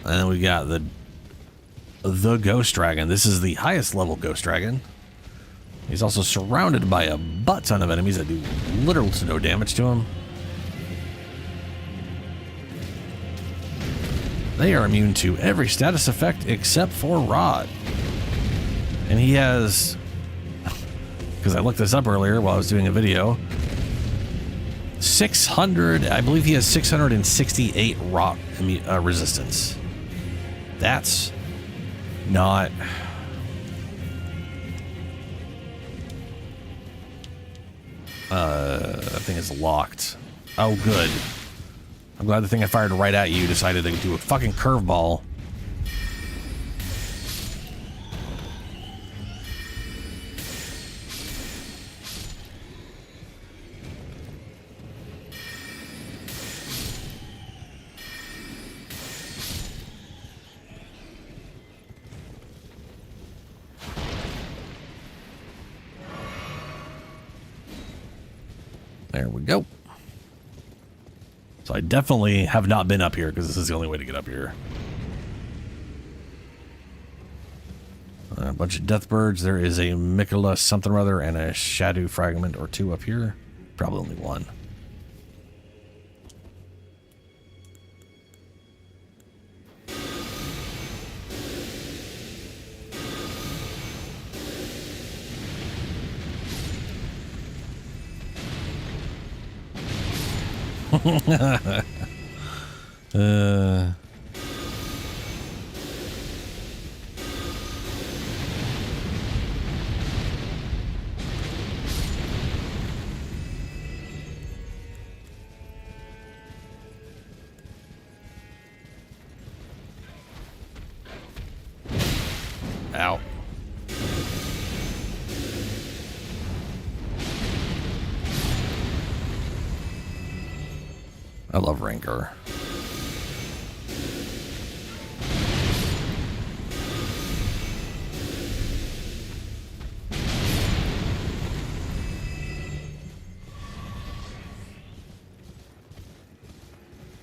And then we got the ghost dragon. This is the highest level ghost dragon. He's also surrounded by a butt ton of enemies that do little to no damage to him. They are immune to every status effect except for rot. And he has... because I looked this up earlier while I was doing a video. 600, I believe he has 668 rot resistance. That's not... that thing is locked. Oh, good. I'm glad the thing I fired right at you decided to do a fucking curveball. There we go. So I definitely have not been up here because this is the only way to get up here. A bunch of death birds. There is a Mikola something or other and a shadow fragment or 2 up here. Probably only 1. Ow. I love Rancor.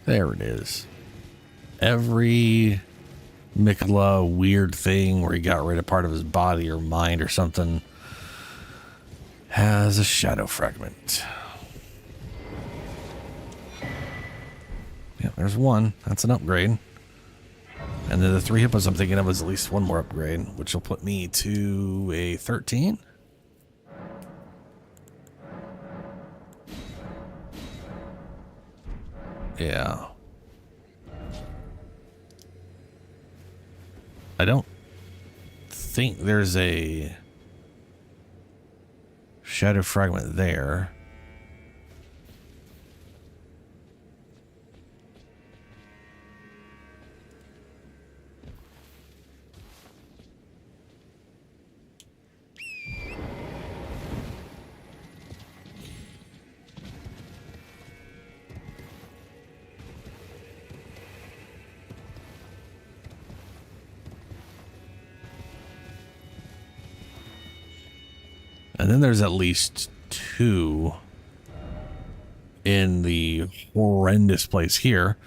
There it is. Every Mikla weird thing where he got rid of part of his body or mind or something has a shadow fragment. Yeah, there's one. That's an upgrade. And then the 3 hippos I'm thinking of is at least one more upgrade, which will put me to a 13. Yeah. I don't think there's a shadow fragment there. And then there's at least 2 in the horrendous place here,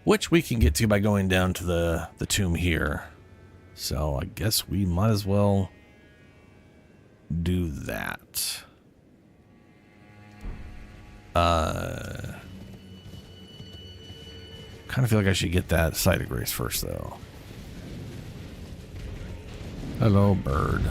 which we can get to by going down to the tomb here. So I guess we might as well do that. Kind of feel like I should get that site of grace first, though. Hello, bird.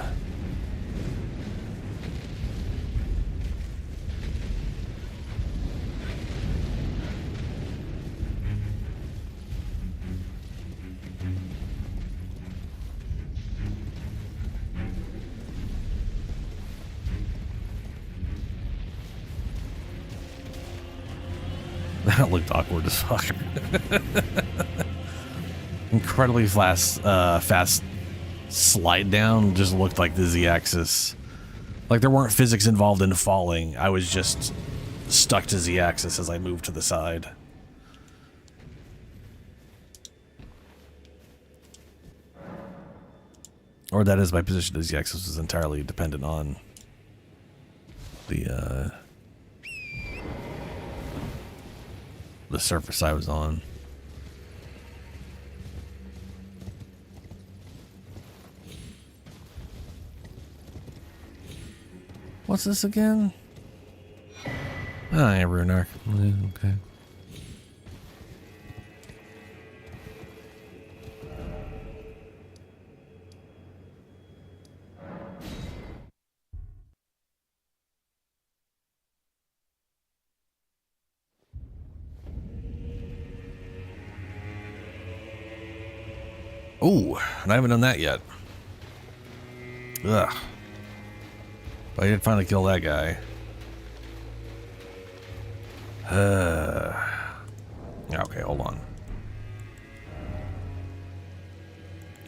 That looked awkward as fuck. Incredibly fast slide down just looked like the Z-axis. Like there weren't physics involved in falling. I was just stuck to Z-axis as I moved to the side. Or that is my position. The Z-axis was entirely dependent on the surface I was on. What's this again? Ah, yeah, Rune Arc. Yeah, okay. Ooh, and I haven't done that yet. Ugh. But I did finally kill that guy. Okay, hold on.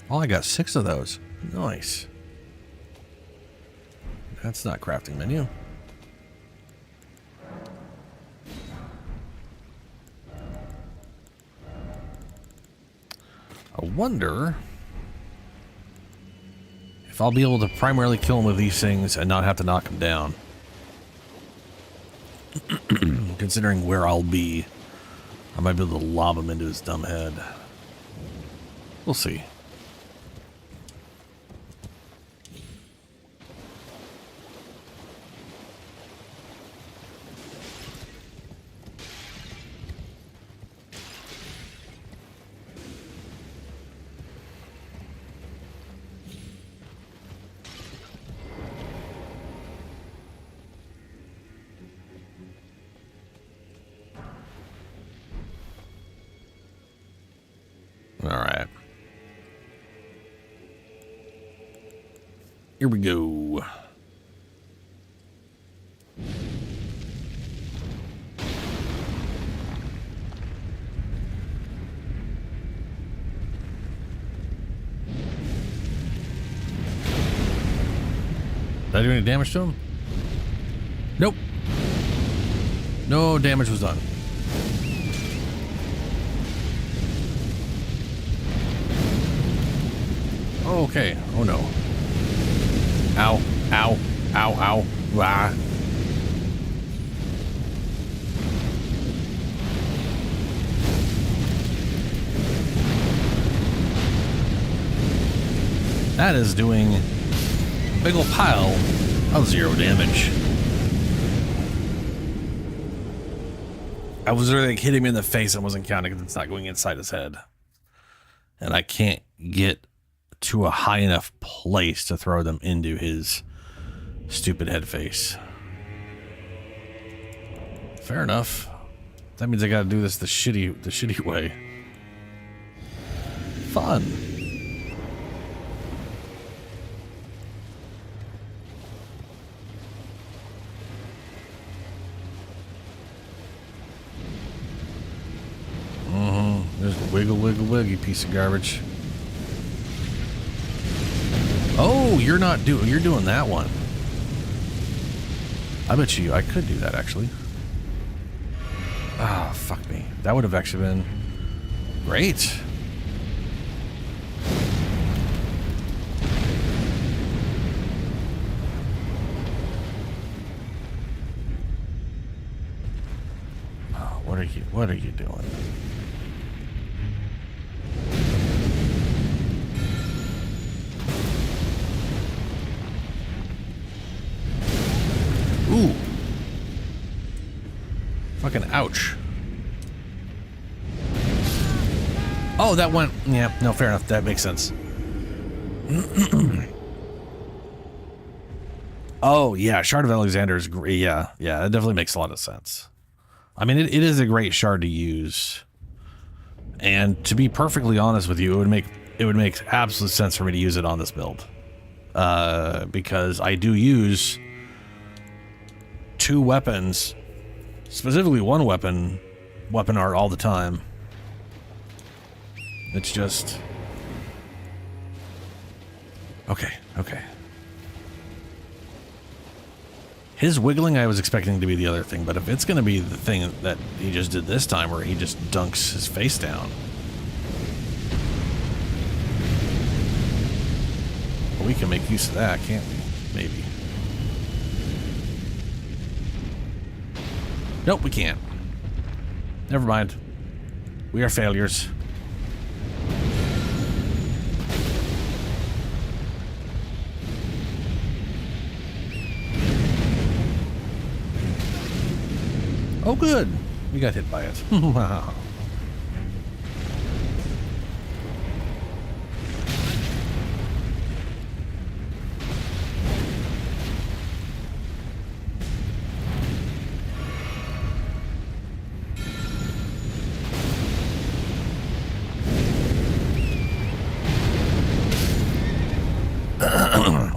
Oh, I got 6 of those. Nice. That's not crafting menu. I wonder if I'll be able to primarily kill him with these things and not have to knock him down. Considering where I'll be, I might be able to lob him into his dumb head. We'll see. Here we go. Did I do any damage to him? Nope. No damage was done. Okay. Oh no. Ow. Ow. Ow. Ow. Ah. That is doing a big ol' pile of 0 damage. I was really like hitting him in the face and wasn't counting because it's not going inside his head. And I can't get to a high enough place to throw them into his stupid head face. Fair enough. That means I gotta do this the shitty way. Fun. Just wiggle, wiggle, wiggle, you piece of garbage. Oh, you're doing that one. I bet you I could do that actually. Ah, fuck me. That would have actually been great. Oh, what are you doing? Ooh. Fucking ouch. Oh, that went... Yeah, no, fair enough. That makes sense. Oh, yeah. Shard of Alexander is great. Yeah, yeah. That definitely makes a lot of sense. I mean, it is a great shard to use. And to be perfectly honest with you, it would make absolute sense for me to use it on this build. Because I do use 2 weapons, specifically one weapon art all the time. It's just... Okay. His wiggling I was expecting to be the other thing, but if it's going to be the thing that he just did this time where he just dunks his face down. Well, we can make use of that, can't we? Maybe. Nope, we can't. Never mind. We are failures. Oh, good. We got hit by it. Wow.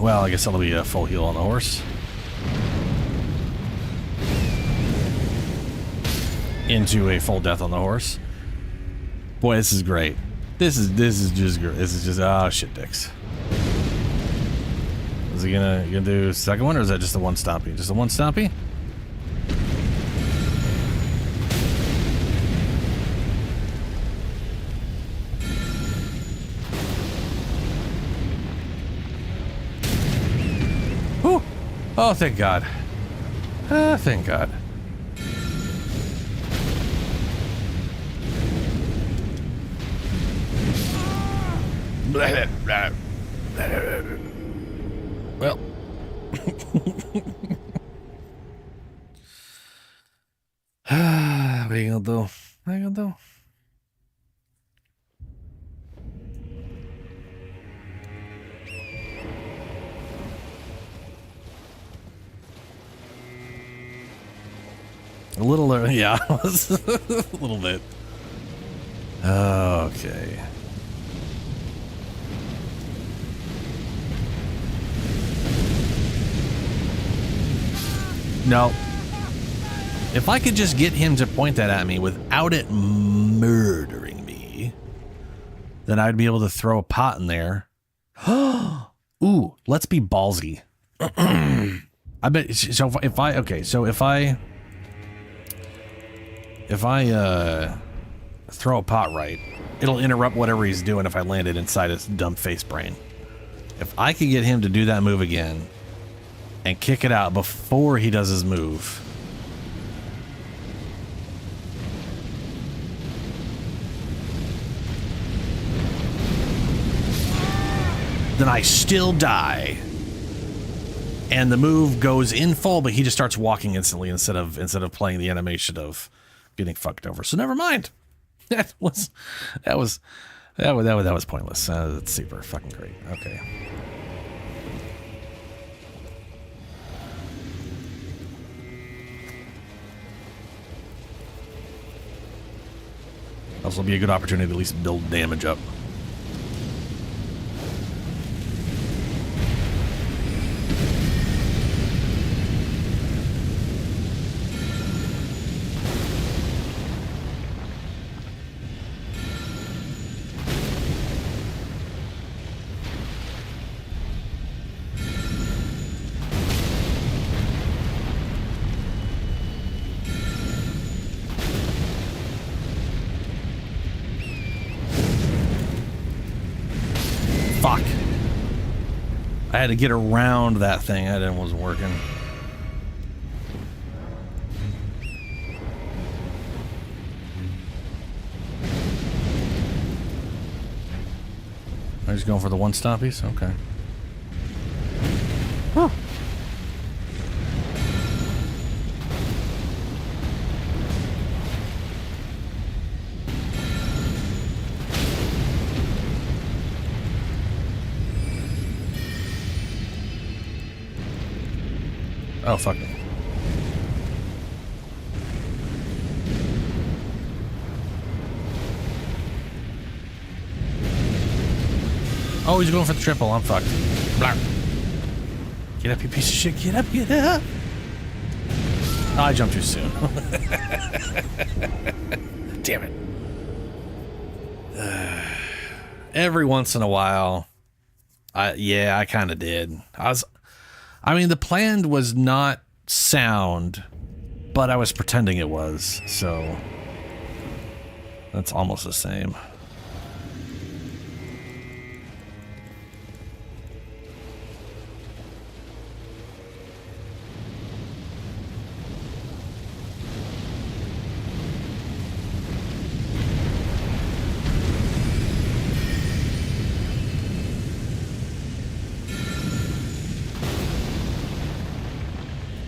Well, I guess that'll be a full heal on the horse. Into a full death on the horse. Boy, this is great. This is just great. This is just shit dicks. Is he gonna do a second one, or is that just a one stompy? Just a one stompy? Whew. Oh, thank God. Thank God. Well. What are you gonna do? What are you gonna do? A little, yeah, a little bit. Okay. No. If I could just get him to point that at me without it murdering me, then I'd be able to throw a pot in there. Ooh, let's be ballsy. I bet, so if I throw a pot right, it'll interrupt whatever he's doing if I land it inside his dumb face brain. If I could get him to do that move again and kick it out before he does his move, then I still die. And the move goes in full, but he just starts walking instantly instead of playing the animation of getting fucked over. So never mind. That was pointless. That's super fucking great. Okay. Also, will be a good opportunity to at least build damage up. Fuck. I had to get around that thing. That wasn't working. I'm just going for the one stoppies? Okay. Huh. Oh, fuck me. Oh, he's going for the triple. I'm fucked. Blah. Get up, you piece of shit. Get up, get up. Oh, I jumped too soon. Damn it. Every once in a while, I kind of did. I mean, the plan was not sound, but I was pretending it was, so that's almost the same.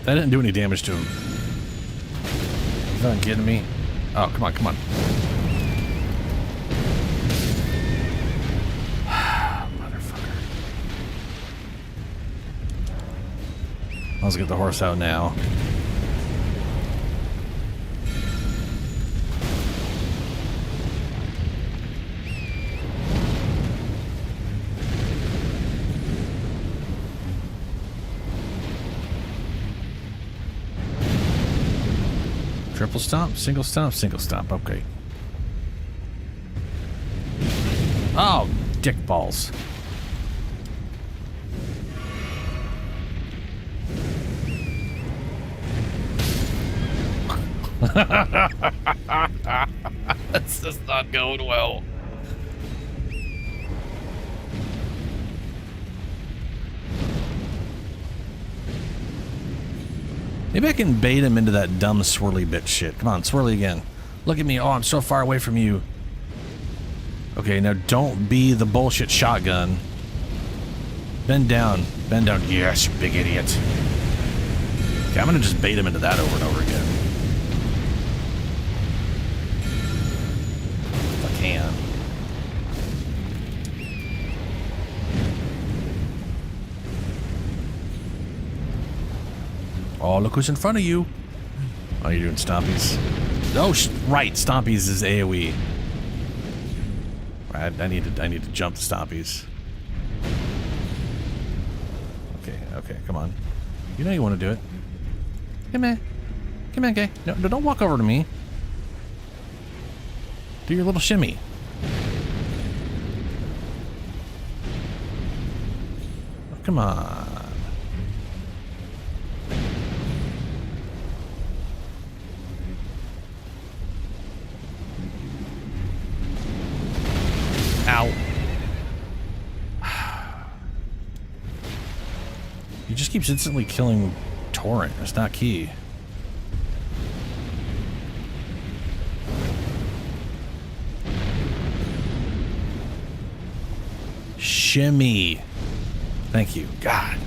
That didn't do any damage to him. He's not kidding me. Oh, come on, come on. Motherfucker. Let's get the horse out now. Triple stomp, single stomp, single stomp. Okay. Oh, dick balls. That's just not going well. Maybe I can bait him into that dumb swirly bit shit. Come on, swirly again. Look at me. Oh, I'm so far away from you. Okay, now don't be the bullshit shotgun. Bend down. Bend down. Yes, you big idiot. Okay, I'm gonna just bait him into that over and over again. If I can. Oh, look who's in front of you. Oh, you're doing stompies. Oh, right. Stompies is AoE. Right, I need to jump the stompies. Okay, come on. You know you want to do it. Come here. Come here, guy. No, don't walk over to me. Do your little shimmy. Oh, come on. Ow. He just keeps instantly killing Torrent. It's not key. Shimmy. Thank you. God.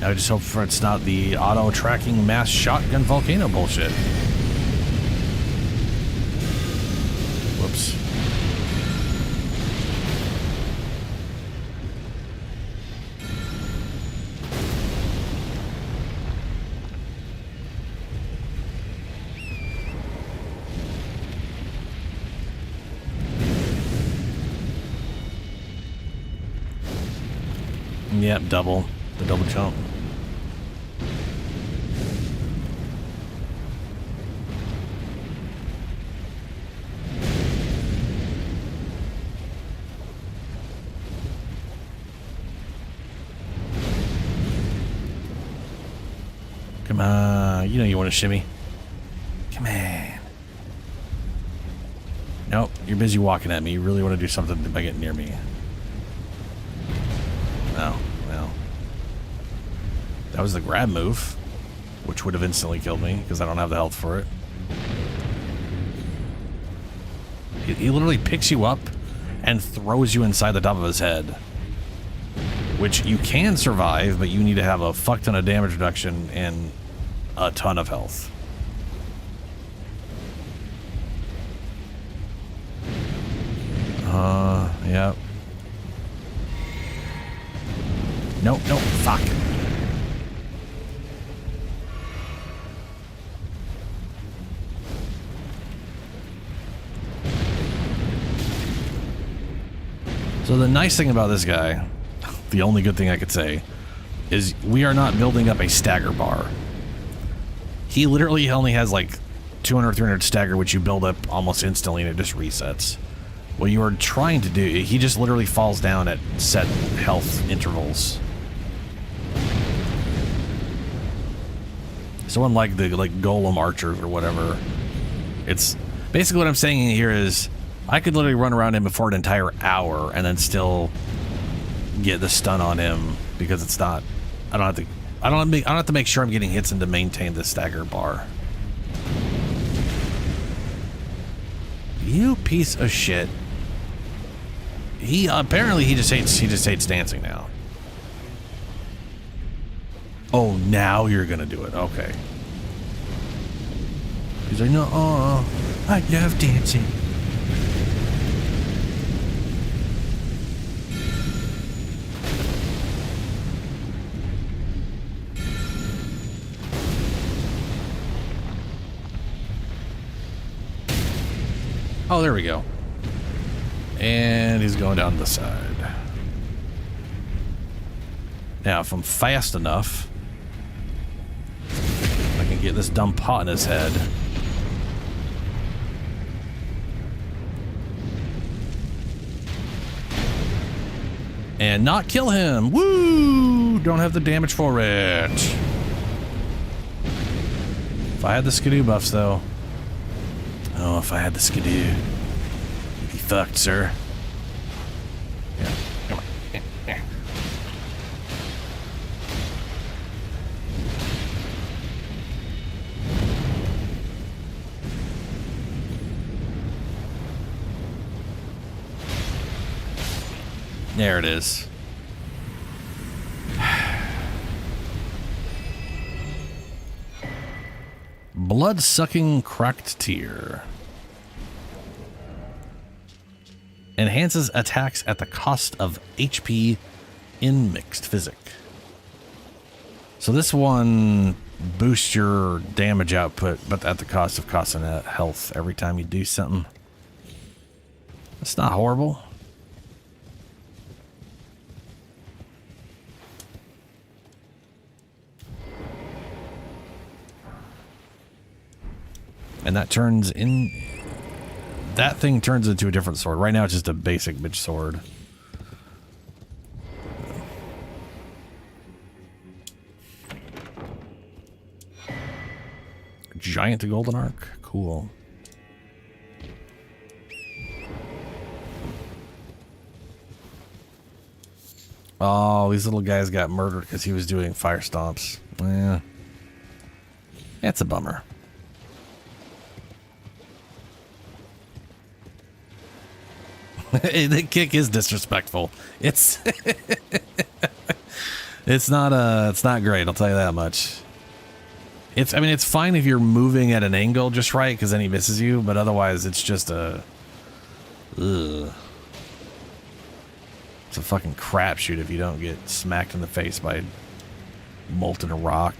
I just hope for it's not the auto-tracking mass shotgun volcano bullshit. Whoops. Yep, double. The double jump. Come on. You know you want to shimmy. Come on. Nope, you're busy walking at me. You really want to do something by getting near me. Oh, well. That was the grab move, which would have instantly killed me because I don't have the health for it. He literally picks you up and throws you inside the top of his head, which you can survive, but you need to have a fuck ton of damage reduction and a ton of health. Yep. Nope, fuck. So the nice thing about this guy, the only good thing I could say, is we are not building up a stagger bar. He literally only has like 200 or 300 stagger, which you build up almost instantly and it just resets. What you are trying to do, he just literally falls down at set health intervals. So unlike the golem archers or whatever, it's basically what I'm saying here is I could literally run around him for an entire hour and then still get the stun on him because it's not. I don't have to make sure I'm getting hits and to maintain the stagger bar. You piece of shit. He apparently he just hates dancing now. Oh, now you're gonna do it. Okay. He's like, no, I love dancing. Oh, there we go. And he's going down the side. Now, if I'm fast enough, I can get this dumb pot in his head. And not kill him. Woo! Don't have the damage for it. If I had the skidoo buffs, though. Oh, if I had the skidoo, you'd be fucked, sir. Yeah, come on. Yeah. There it is. Blood-sucking cracked tear. Enhances attacks at the cost of HP in mixed physic. So this one boosts your damage output, but at the cost of costing health every time you do something. That's not horrible. And that turns in... That thing turns into a different sword. Right now it's just a basic bitch sword. Giant golden arc? Cool. Oh, these little guys got murdered because he was doing fire stomps. Yeah. That's a bummer. The kick is disrespectful. It's it's not great, I'll tell you that much. I mean it's fine if you're moving at an angle just right because then he misses you, but otherwise it's just a ugh. It's a fucking crapshoot if you don't get smacked in the face by molten rock.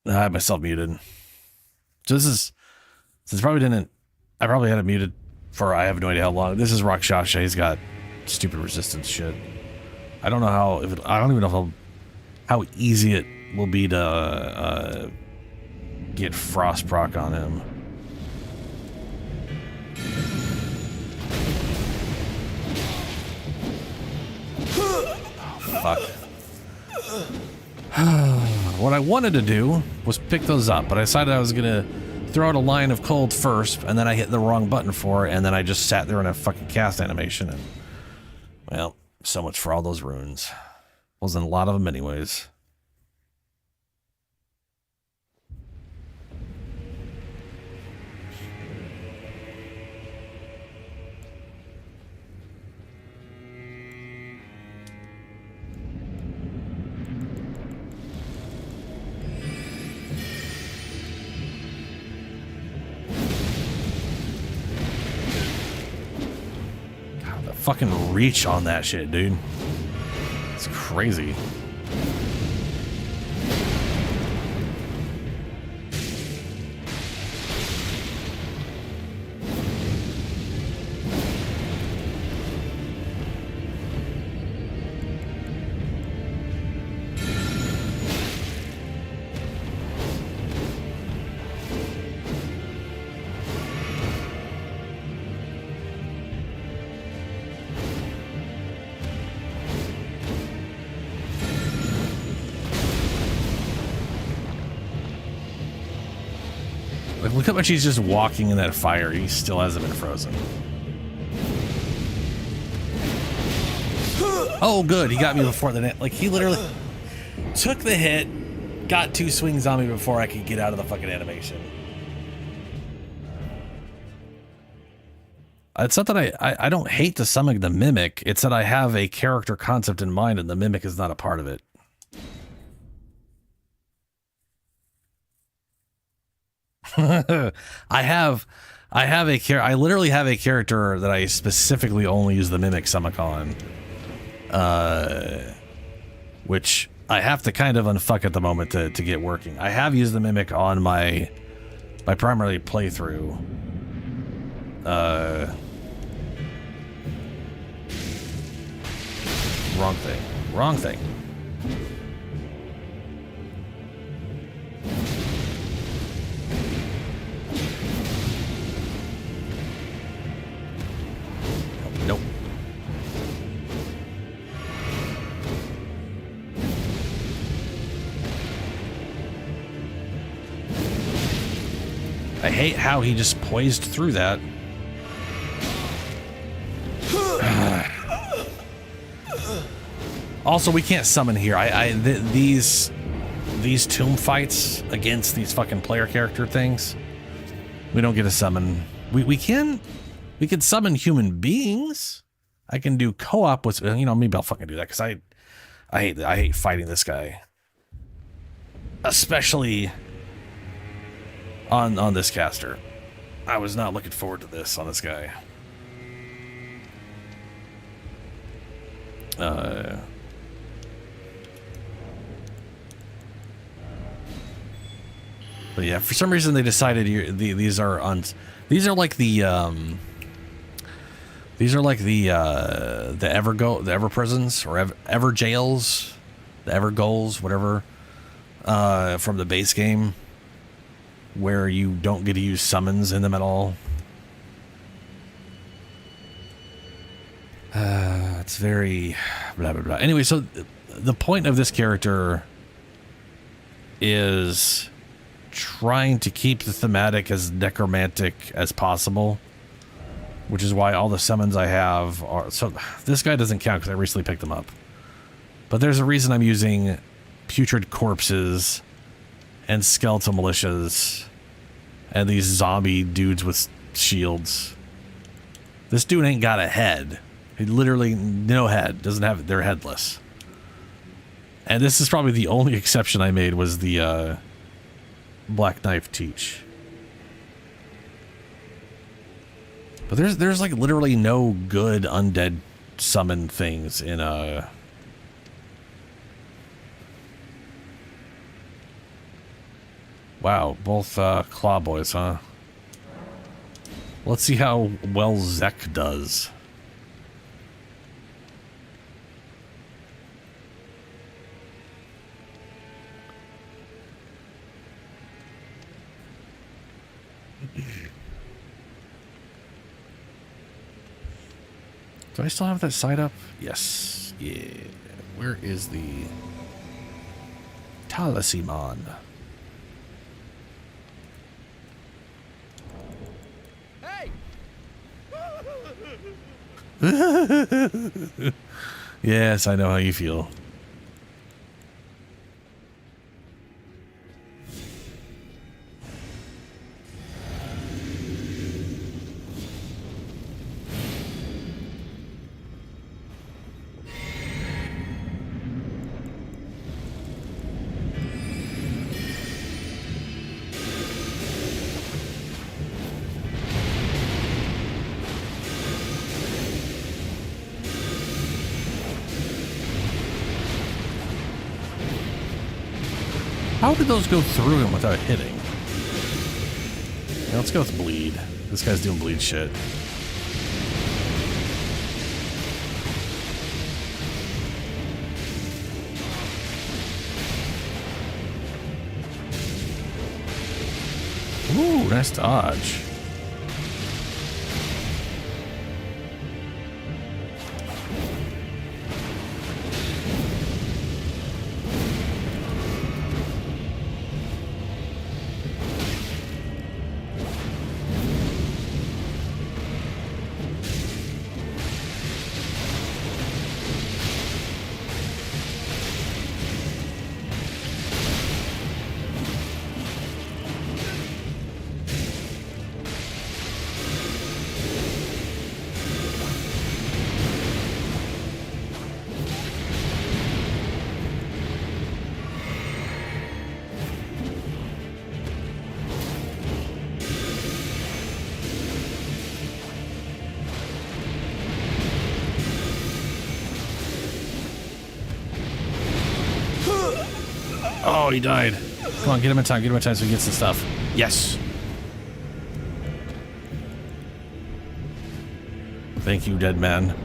I had myself muted. So this is, since I probably had it muted for I have no idea how long. This is Rakshasha. He's got stupid resistance shit. I don't know how, I don't even know how easy it will be to get frost proc on him. Oh, fuck. What I wanted to do was pick those up, but I decided I was gonna throw out a line of cold first, and then I hit the wrong button for it, and then I just sat there in a fucking cast animation, and, well, so much for all those runes. Wasn't a lot of them anyways. Fucking reach on that shit, dude. It's crazy. Look how much he's just walking in that fire. He still hasn't been frozen. Oh, good. He got me before the net. Like, he literally took the hit, got 2 swings on me before I could get out of the fucking animation. It's not that I don't hate to summon the Mimic. It's that I have a character concept in mind and the Mimic is not a part of it. I literally have a character that I specifically only use the Mimic Summon on. Which I have to kind of unfuck at the moment to get working. I have used the Mimic on my primary playthrough. Wrong thing. Wrong thing. Nope. I hate how he just poised through that. Also, we can't summon here. These tomb fights against these fucking player character things, we don't get to summon. We can summon human beings. I can do co-op with, you know, maybe I'll fucking do that because I hate fighting this guy, especially on this caster. I was not looking forward to this on this guy. But yeah, for some reason they decided these are like the ever prisons or ever jails, the ever goals, whatever, from the base game, where you don't get to use summons in them at all. It's very blah blah blah. Anyway, so the point of this character is trying to keep the thematic as necromantic as possible, which is why all the summons I have are... So this guy doesn't count because I recently picked him up. But there's a reason I'm using putrid corpses and skeletal militias and these zombie dudes with shields. This dude ain't got a head. He literally, no head. Doesn't have... They're headless. And this is probably the only exception I made was the Black Knife Teach. But there's like literally no good undead summon things in Wow, both claw boys, huh? Let's see how well Zek does. Do I still have that side up? Yes. Yeah. Where is the talisman? Hey! Yes, I know how you feel. How did those go through him without hitting? Yeah, let's go with bleed. This guy's doing bleed shit. Ooh, nice dodge. Oh, he died. Come on, get him in time. Get him in time so he gets the stuff. Yes. Thank you, dead man.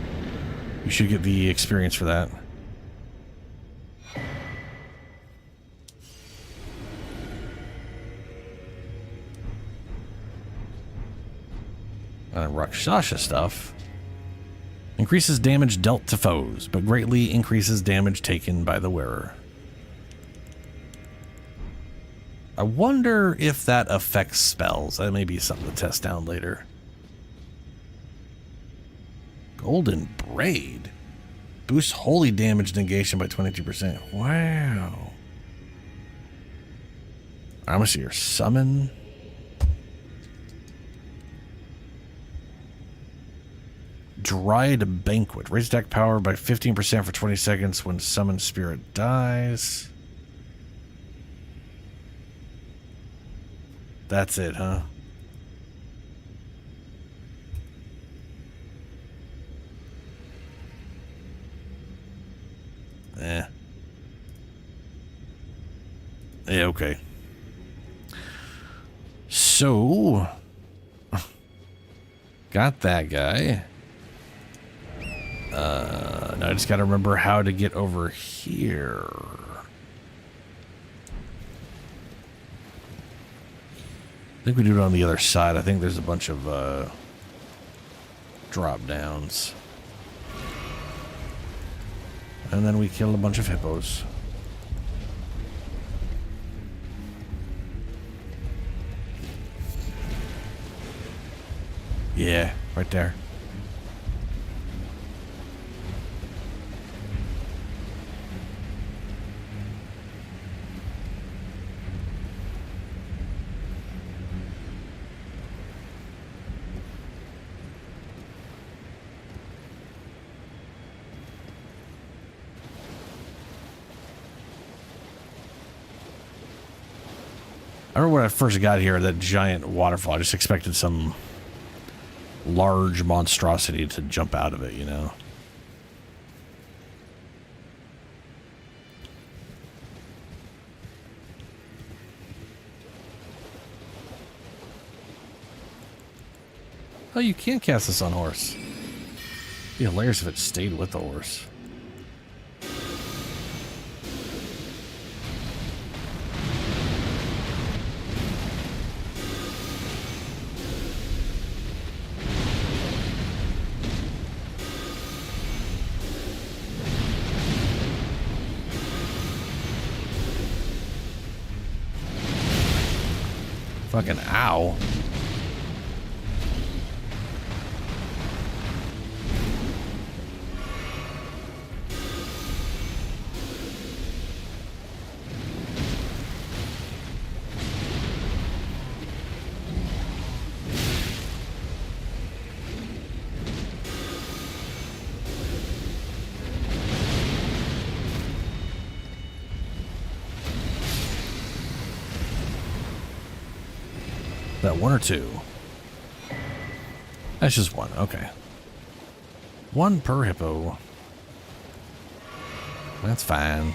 You should get the experience for that. Rakshasa stuff. Increases damage dealt to foes, but greatly increases damage taken by the wearer. I wonder if that affects spells. That may be something to test down later. Golden Braid. Boosts holy damage negation by 22%. Wow. I'm gonna see your summon. Dried Banquet. Raise attack power by 15% for 20 seconds when summoned spirit dies. That's it, huh? Eh. Yeah, okay. So, got that guy. Now I just gotta remember how to get over here. I think we do it on the other side. I think there's a bunch of drop downs. And then we kill a bunch of hippos. Yeah, right there. I remember when I first got here, that giant waterfall, I just expected some large monstrosity to jump out of it, you know? Oh, you can cast this on horse. It'd be hilarious if it stayed with the horse. Fucking ow. That one or two? That's just one, okay. One per hippo. That's fine.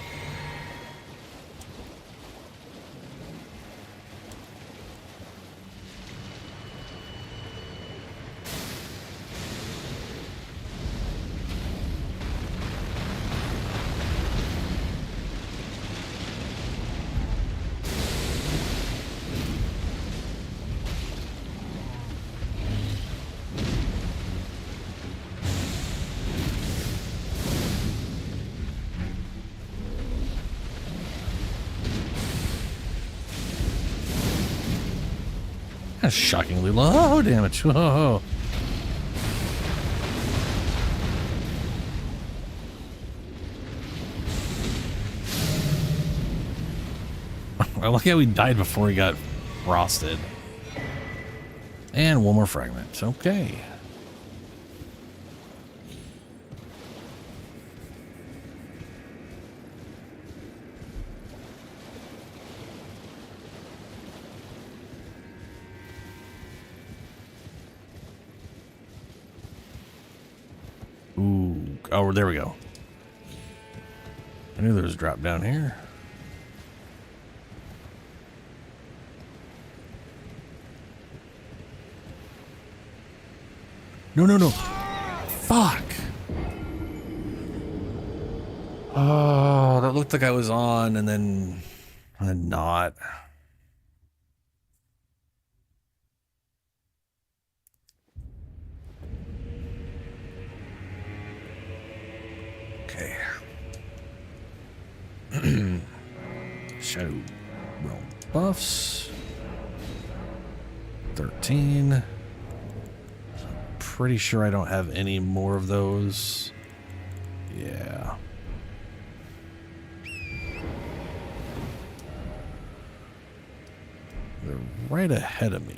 That's shockingly low damage. Whoa. I like how he died before he got frosted. And one more fragment. Okay. Ooh. Oh, there we go. I knew there was a drop down here. No, no, no. Fuck. Oh, that looked like I was on and then not. Okay. Shadow Realm buffs. 13. Pretty sure I don't have any more of those. Yeah. They're right ahead of me.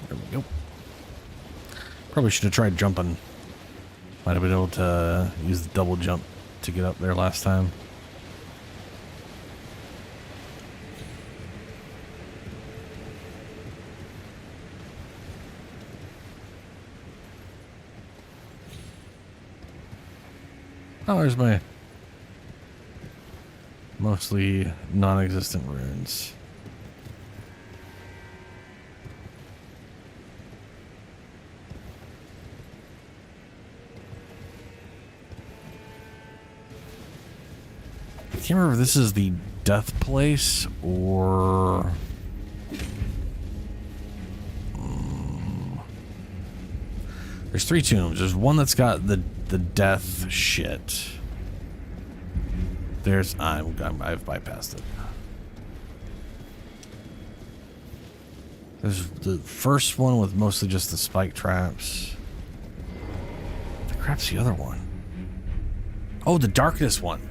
There we go. Probably should have tried jumping. Might have been able to use the double jump to get up there last time. Oh, there's my mostly non-existent runes. I can't remember if this is the death place or... There's 3 tombs. There's one that's got the death shit. There's I've bypassed it. There's the first one with mostly just the spike traps. The crap's the other one? Oh, the darkness one.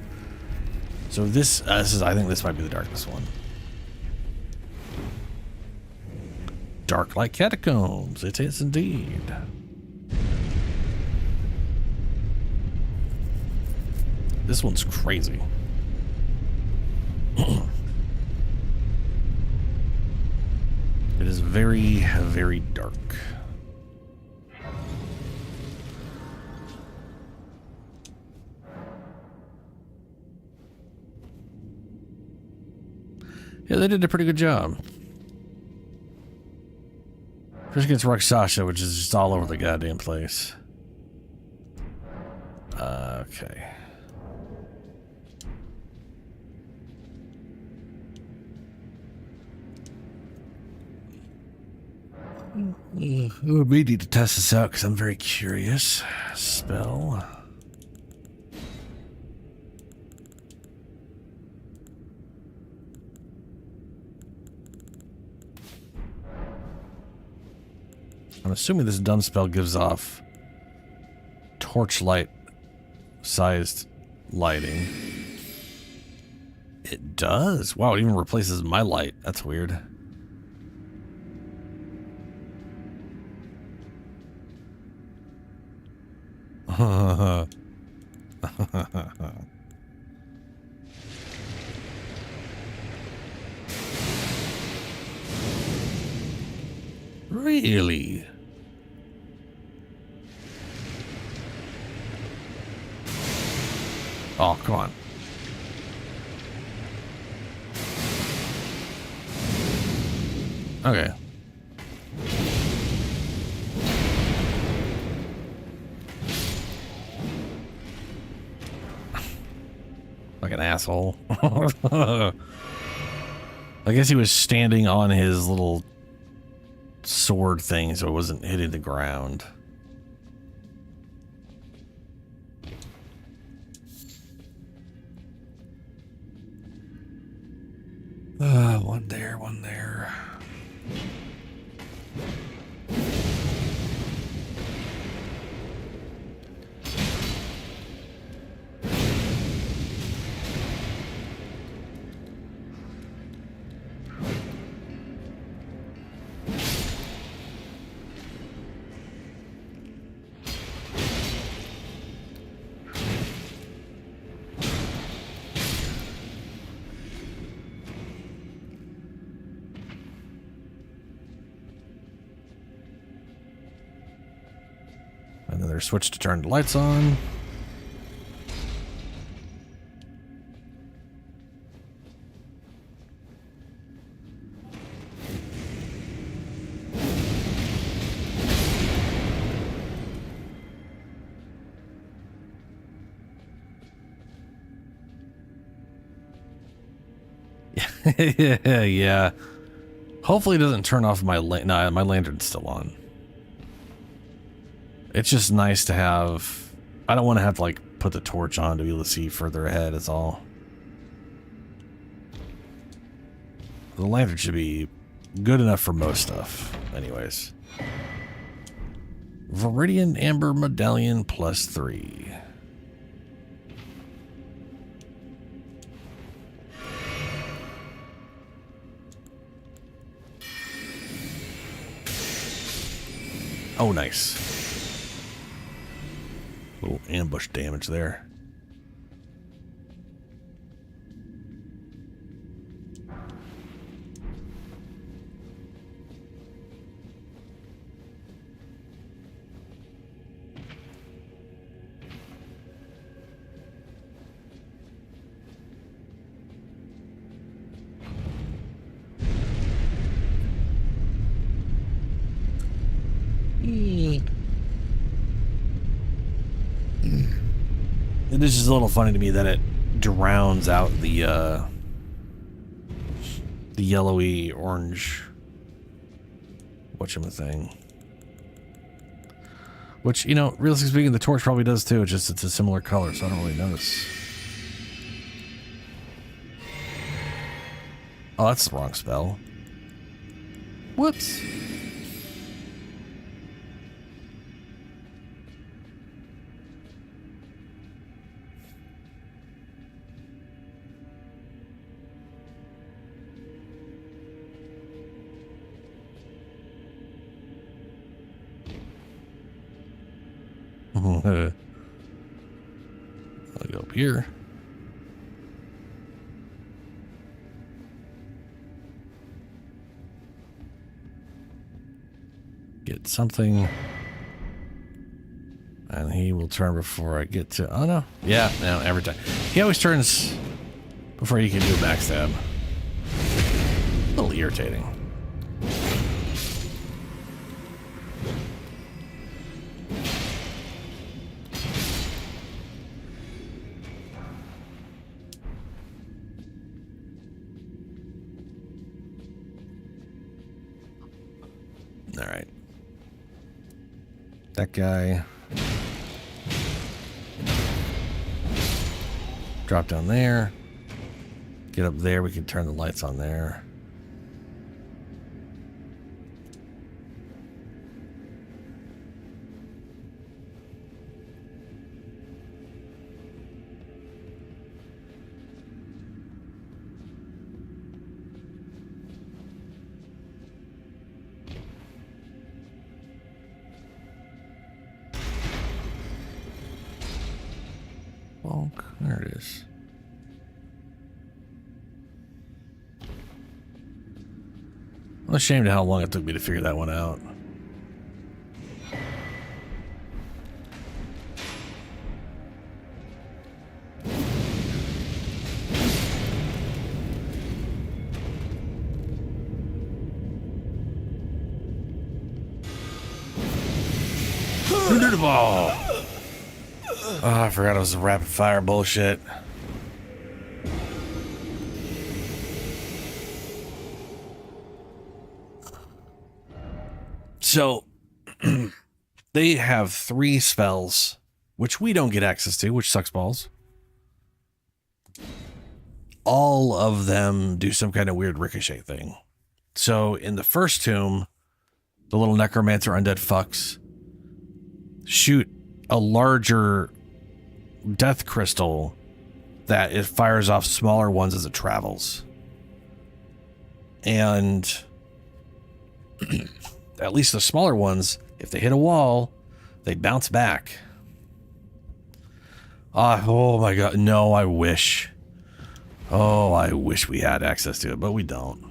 So this is, I think this might be the darkness one. Dark like catacombs. It is indeed. This one's crazy. It is very, very dark. Yeah, they did a pretty good job. First against Rakshasa, which is just all over the goddamn place. Okay. We need to test this out because I'm very curious. Spell. I'm assuming this dun spell gives off torchlight sized lighting. It does. Wow, it even replaces my light. That's weird. Really? Oh, come on. Okay. Like an asshole. I guess he was standing on his little sword thing so it wasn't hitting the ground. One there, one there. Another switch to turn the lights on. Yeah. Hopefully it doesn't turn off my nah, my lantern's still on. It's just nice to have. I don't want to have to like put the torch on to be able to see further ahead, is all. The lantern should be good enough for most stuff. Anyways. Viridian Amber Medallion +3. Oh, nice. Little ambush damage there. It is just a little funny to me that it drowns out the yellowy orange whatchamacallit. Which, you know, realistically speaking, the torch probably does too. It's just it's a similar color, so I don't really notice. Oh, that's the wrong spell. Whoops. I'll go up here. Get something. And he will turn before I get to... Oh, no. Yeah, no, every time. He always turns before you can do a backstab. A little irritating. All right. That guy. Drop down there. Get up there. We can turn the lights on there. There it is. I'm ashamed of how long it took me to figure that one out. Oh, I forgot it was a rapid fire bullshit. So, they have 3 spells, which we don't get access to, which sucks balls. All of them do some kind of weird ricochet thing. So, in the first tomb, the little necromancer undead fucks shoot a larger death crystal that it fires off smaller ones as it travels. And at least the smaller ones, if they hit a wall, they bounce back. Oh my god, no, I wish. Oh, I wish we had access to it, but we don't.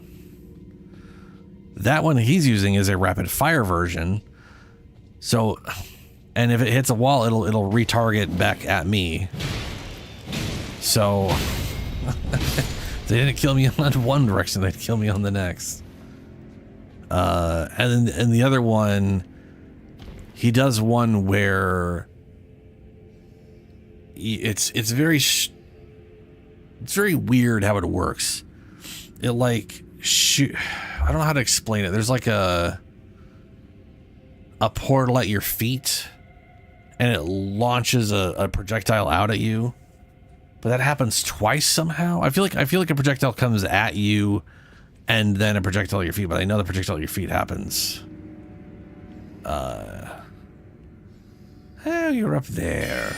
That one he's using is a rapid fire version. So, and if it hits a wall, it'll retarget back at me. So, they didn't kill me on one direction, they'd kill me on the next. And then the other one, he does one where it's very weird how it works. It like I don't know how to explain it. There's like a portal at your feet, and it launches a projectile out at you. But that happens twice somehow. I feel like a projectile comes at you, and then a projectile at your feet. But I know the projectile at your feet happens. Oh, you're up there.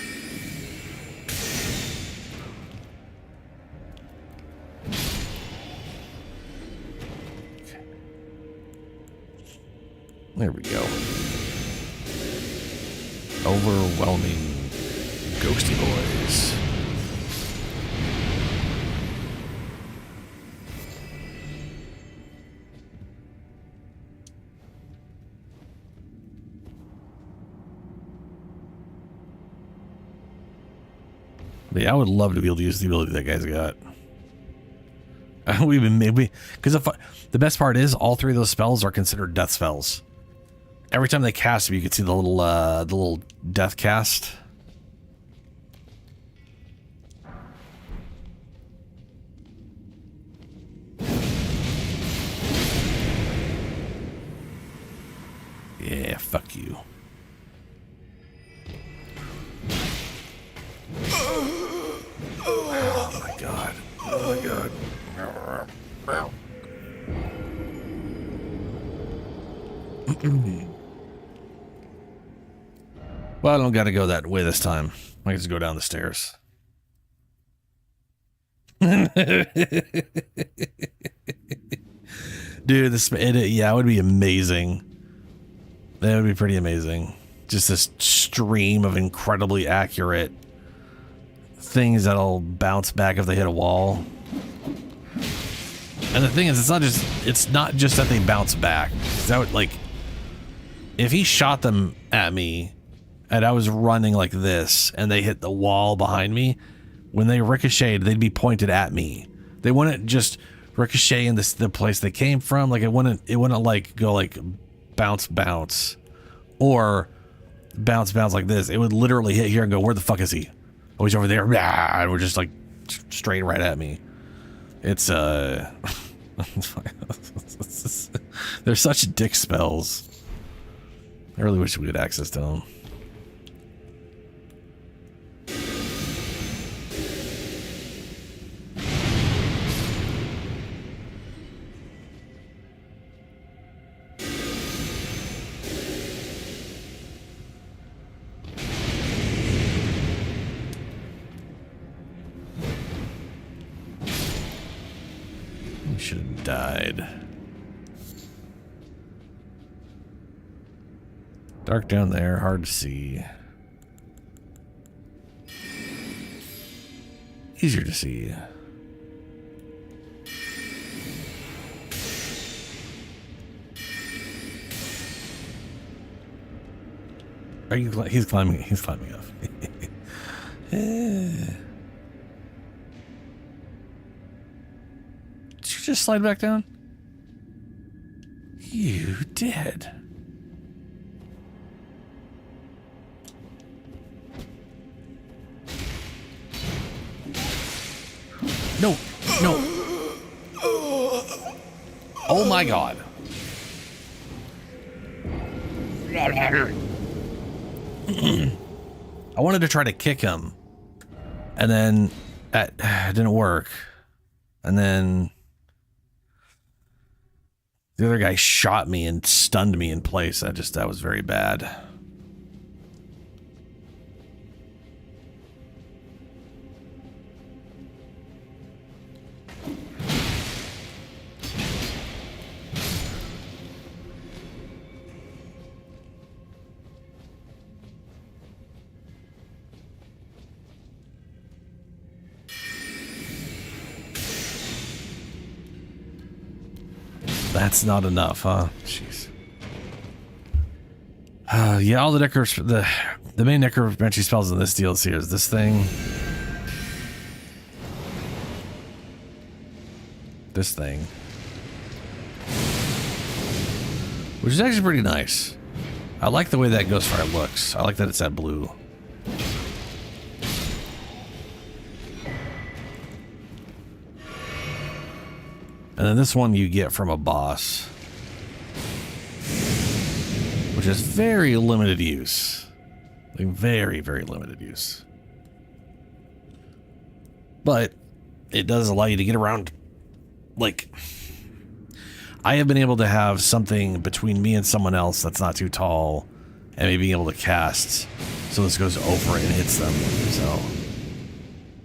There we go. Overwhelming ghosty boys. But yeah, I would love to be able to use the ability that guy's got. We've been maybe because the best part is all 3 of those spells are considered death spells. Every time they cast them, you can see the little death cast. Yeah, fuck you. Oh my god. Oh my god. Well, I don't got to go that way this time. I can just go down the stairs. Dude, yeah, it would be amazing. That would be pretty amazing. Just this stream of incredibly accurate things that'll bounce back if they hit a wall. And the thing is, it's not just that they bounce back. That would, like, if he shot them at me and I was running like this and they hit the wall behind me, when they ricocheted, they'd be pointed at me. They wouldn't just ricochet in the place they came from. Like, it wouldn't like go like bounce or bounce like this. It would literally hit here and go, where the fuck is he? Oh, he's over there. And we're just like straight right at me. It's they're such dick spells. I really wish we had access to them. Should have died. Dark down there, hard to see. Easier to see. Are you? He's climbing. He's climbing up. Did you just slide back down? You did. No, no. Oh my God. I wanted to try to kick him, and then it didn't work. And then the other guy shot me and stunned me in place. That was very bad. That's not enough, huh? Jeez. Yeah, all the main necromancy spells in this DLC is this thing, which is actually pretty nice. I like the way that goes for our looks. I like that it's that blue. And then this one you get from a boss, which is very limited use. Like very, very limited use. But it does allow you to get around. Like, I have been able to have something between me and someone else that's not too tall and me being able to cast so this goes over it and hits them. So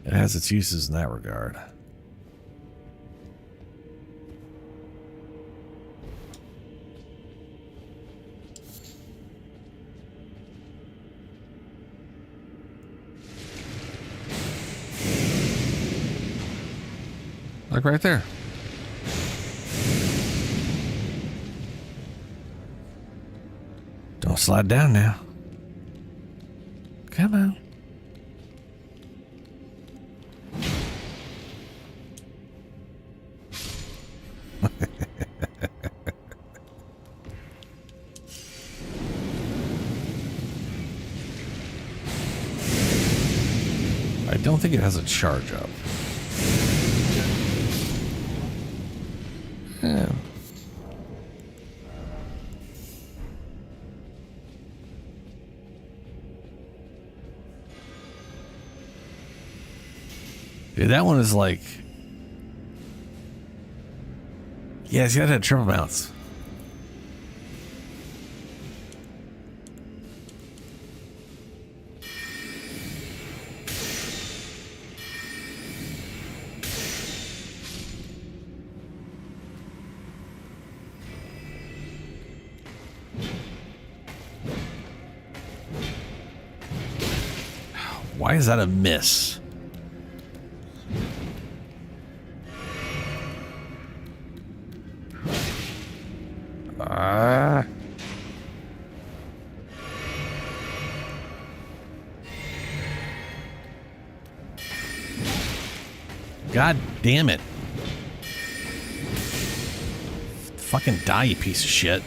it has its uses in that regard. Like right there. Don't slide down now. Come on. I don't think it has a charge up. Yeah. Dude, that one is like... Yeah, see, that had triple mounts. Why is that a miss? God damn it. Fucking die, you piece of shit.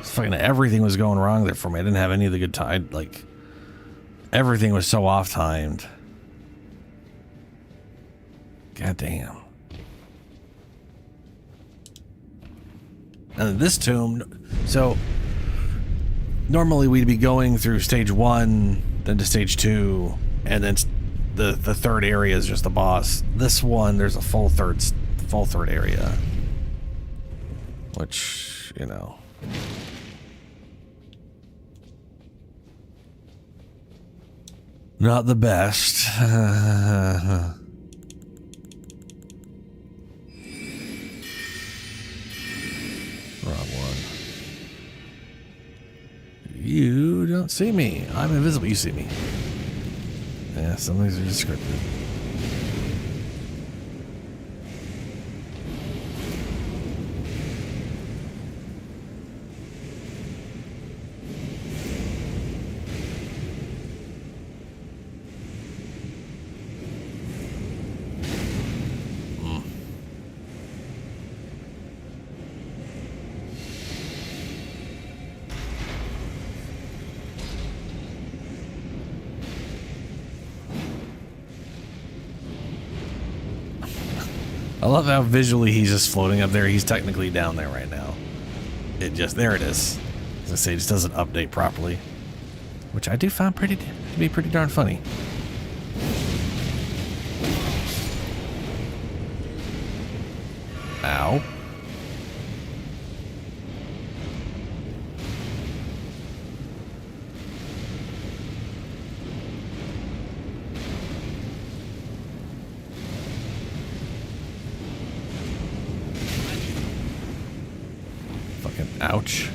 Fucking everything was going wrong there for me. I didn't have any of the good time. Like, everything was so off-timed. God damn. And this tomb, so normally we'd be going through stage 1, then to stage 2, and then the third area is just the boss. This one, there's a full third area, which, you know, not the best. Wrong one. You don't see me. I'm invisible. You see me. Yeah, some things are just scripted. I love how visually he's just floating up there. He's technically down there right now. There it is. As I say, it just doesn't update properly. Which I do find to be pretty darn funny. Ow. Ouch.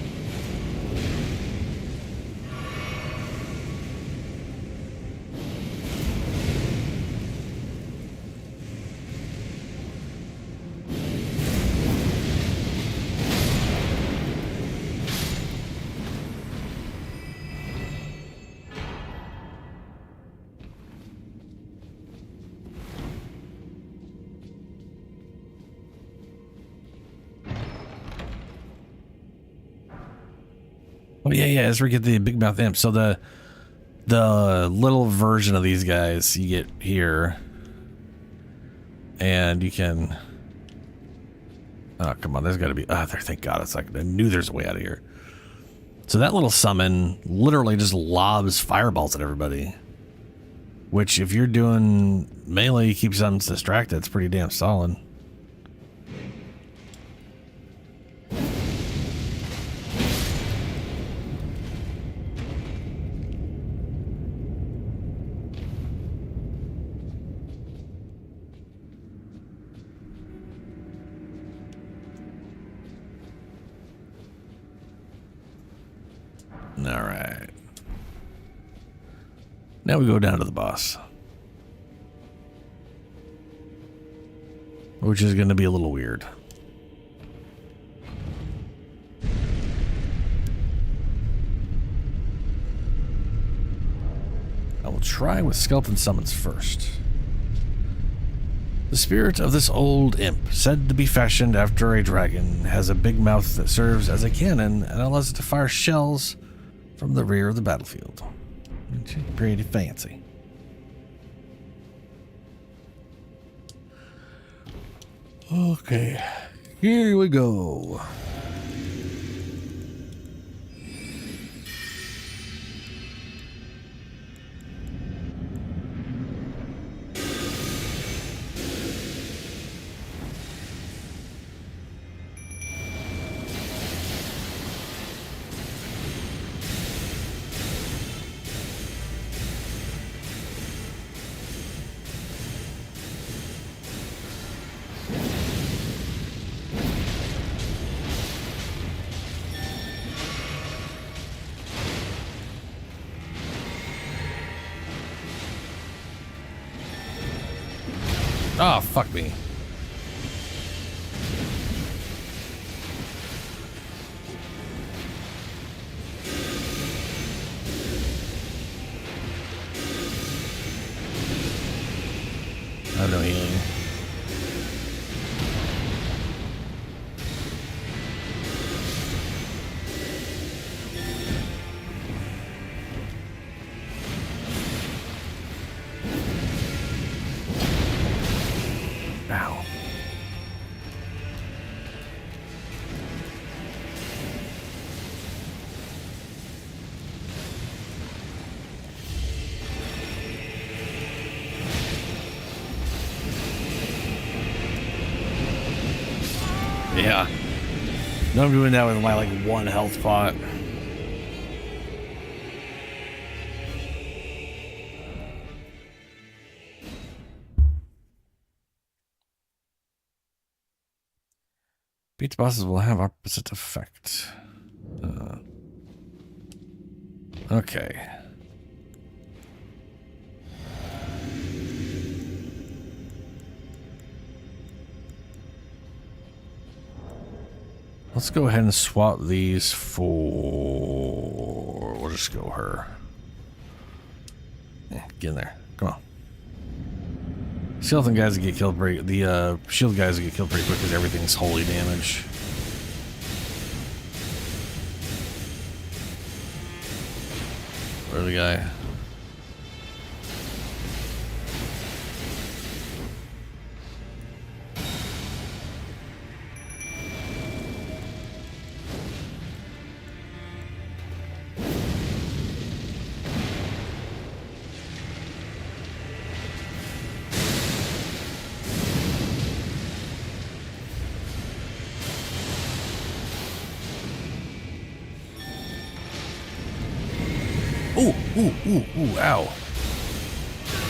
Oh yeah, as we get the big mouth imp. So the little version of these guys you get here, and you can. Oh come on, there's got to be. Oh, there! Thank God, it's like I knew there's a way out of here. So that little summon literally just lobs fireballs at everybody. Which, if you're doing melee, keeps them distracted. It's pretty damn solid. All right. Now we go down to the boss, which is going to be a little weird. I will try with skeleton summons first. The spirit of this old imp, said to be fashioned after a dragon, has a big mouth that serves as a cannon and allows it to fire shells from the rear of the battlefield. It's pretty fancy. Okay, here we go. Oh, fuck me. I have no healing. Ow. Yeah. No, I'm doing that with my like 1 health pot. Beat bosses will have opposite effect. Okay. Let's go ahead and swap these for... We'll just go her. Yeah, get in there. Come on. Skeleton guys get killed pretty... The shield guys get killed pretty quick because everything's holy damage. Where's the guy? Ooh, ooh, ooh, ooh, ow.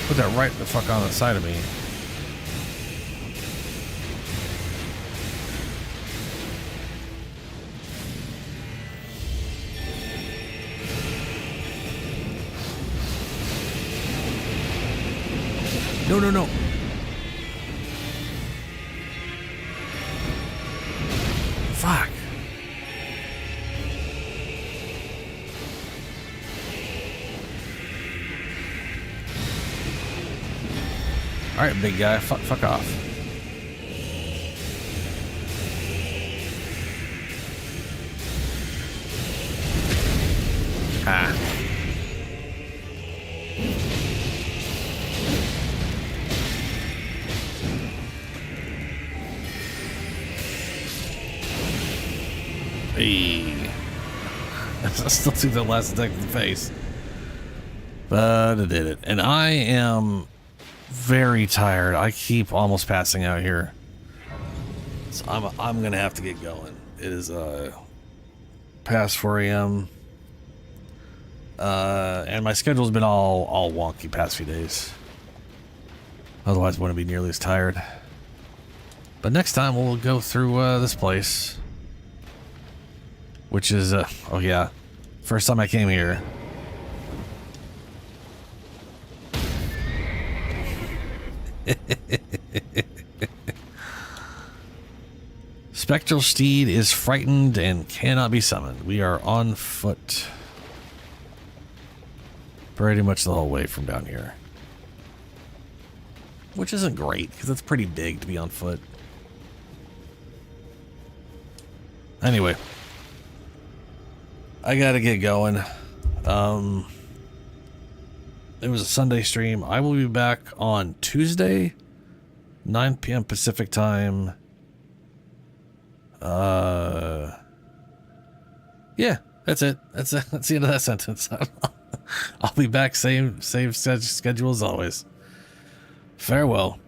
Put that right the fuck on the side of me. No, no, no. Fuck. All right, big guy, fuck off. Ah. Hey. I still see the last attack in the face. But I did it. And I am very tired. I keep almost passing out here. So I'm gonna have to get going. It is past 4 a.m. And my schedule's been all wonky past few days. Otherwise I wouldn't be nearly as tired. But next time we'll go through this place. Which is oh yeah. First time I came here. Spectral steed is frightened and cannot be summoned. We are on foot. Pretty much the whole way from down here. Which isn't great, because it's pretty big to be on foot. Anyway. I gotta get going. It was a Sunday stream. I will be back on Tuesday, 9 p.m. Pacific time. Yeah, that's it. That's the end of that sentence. I'll be back, same schedule as always. Farewell.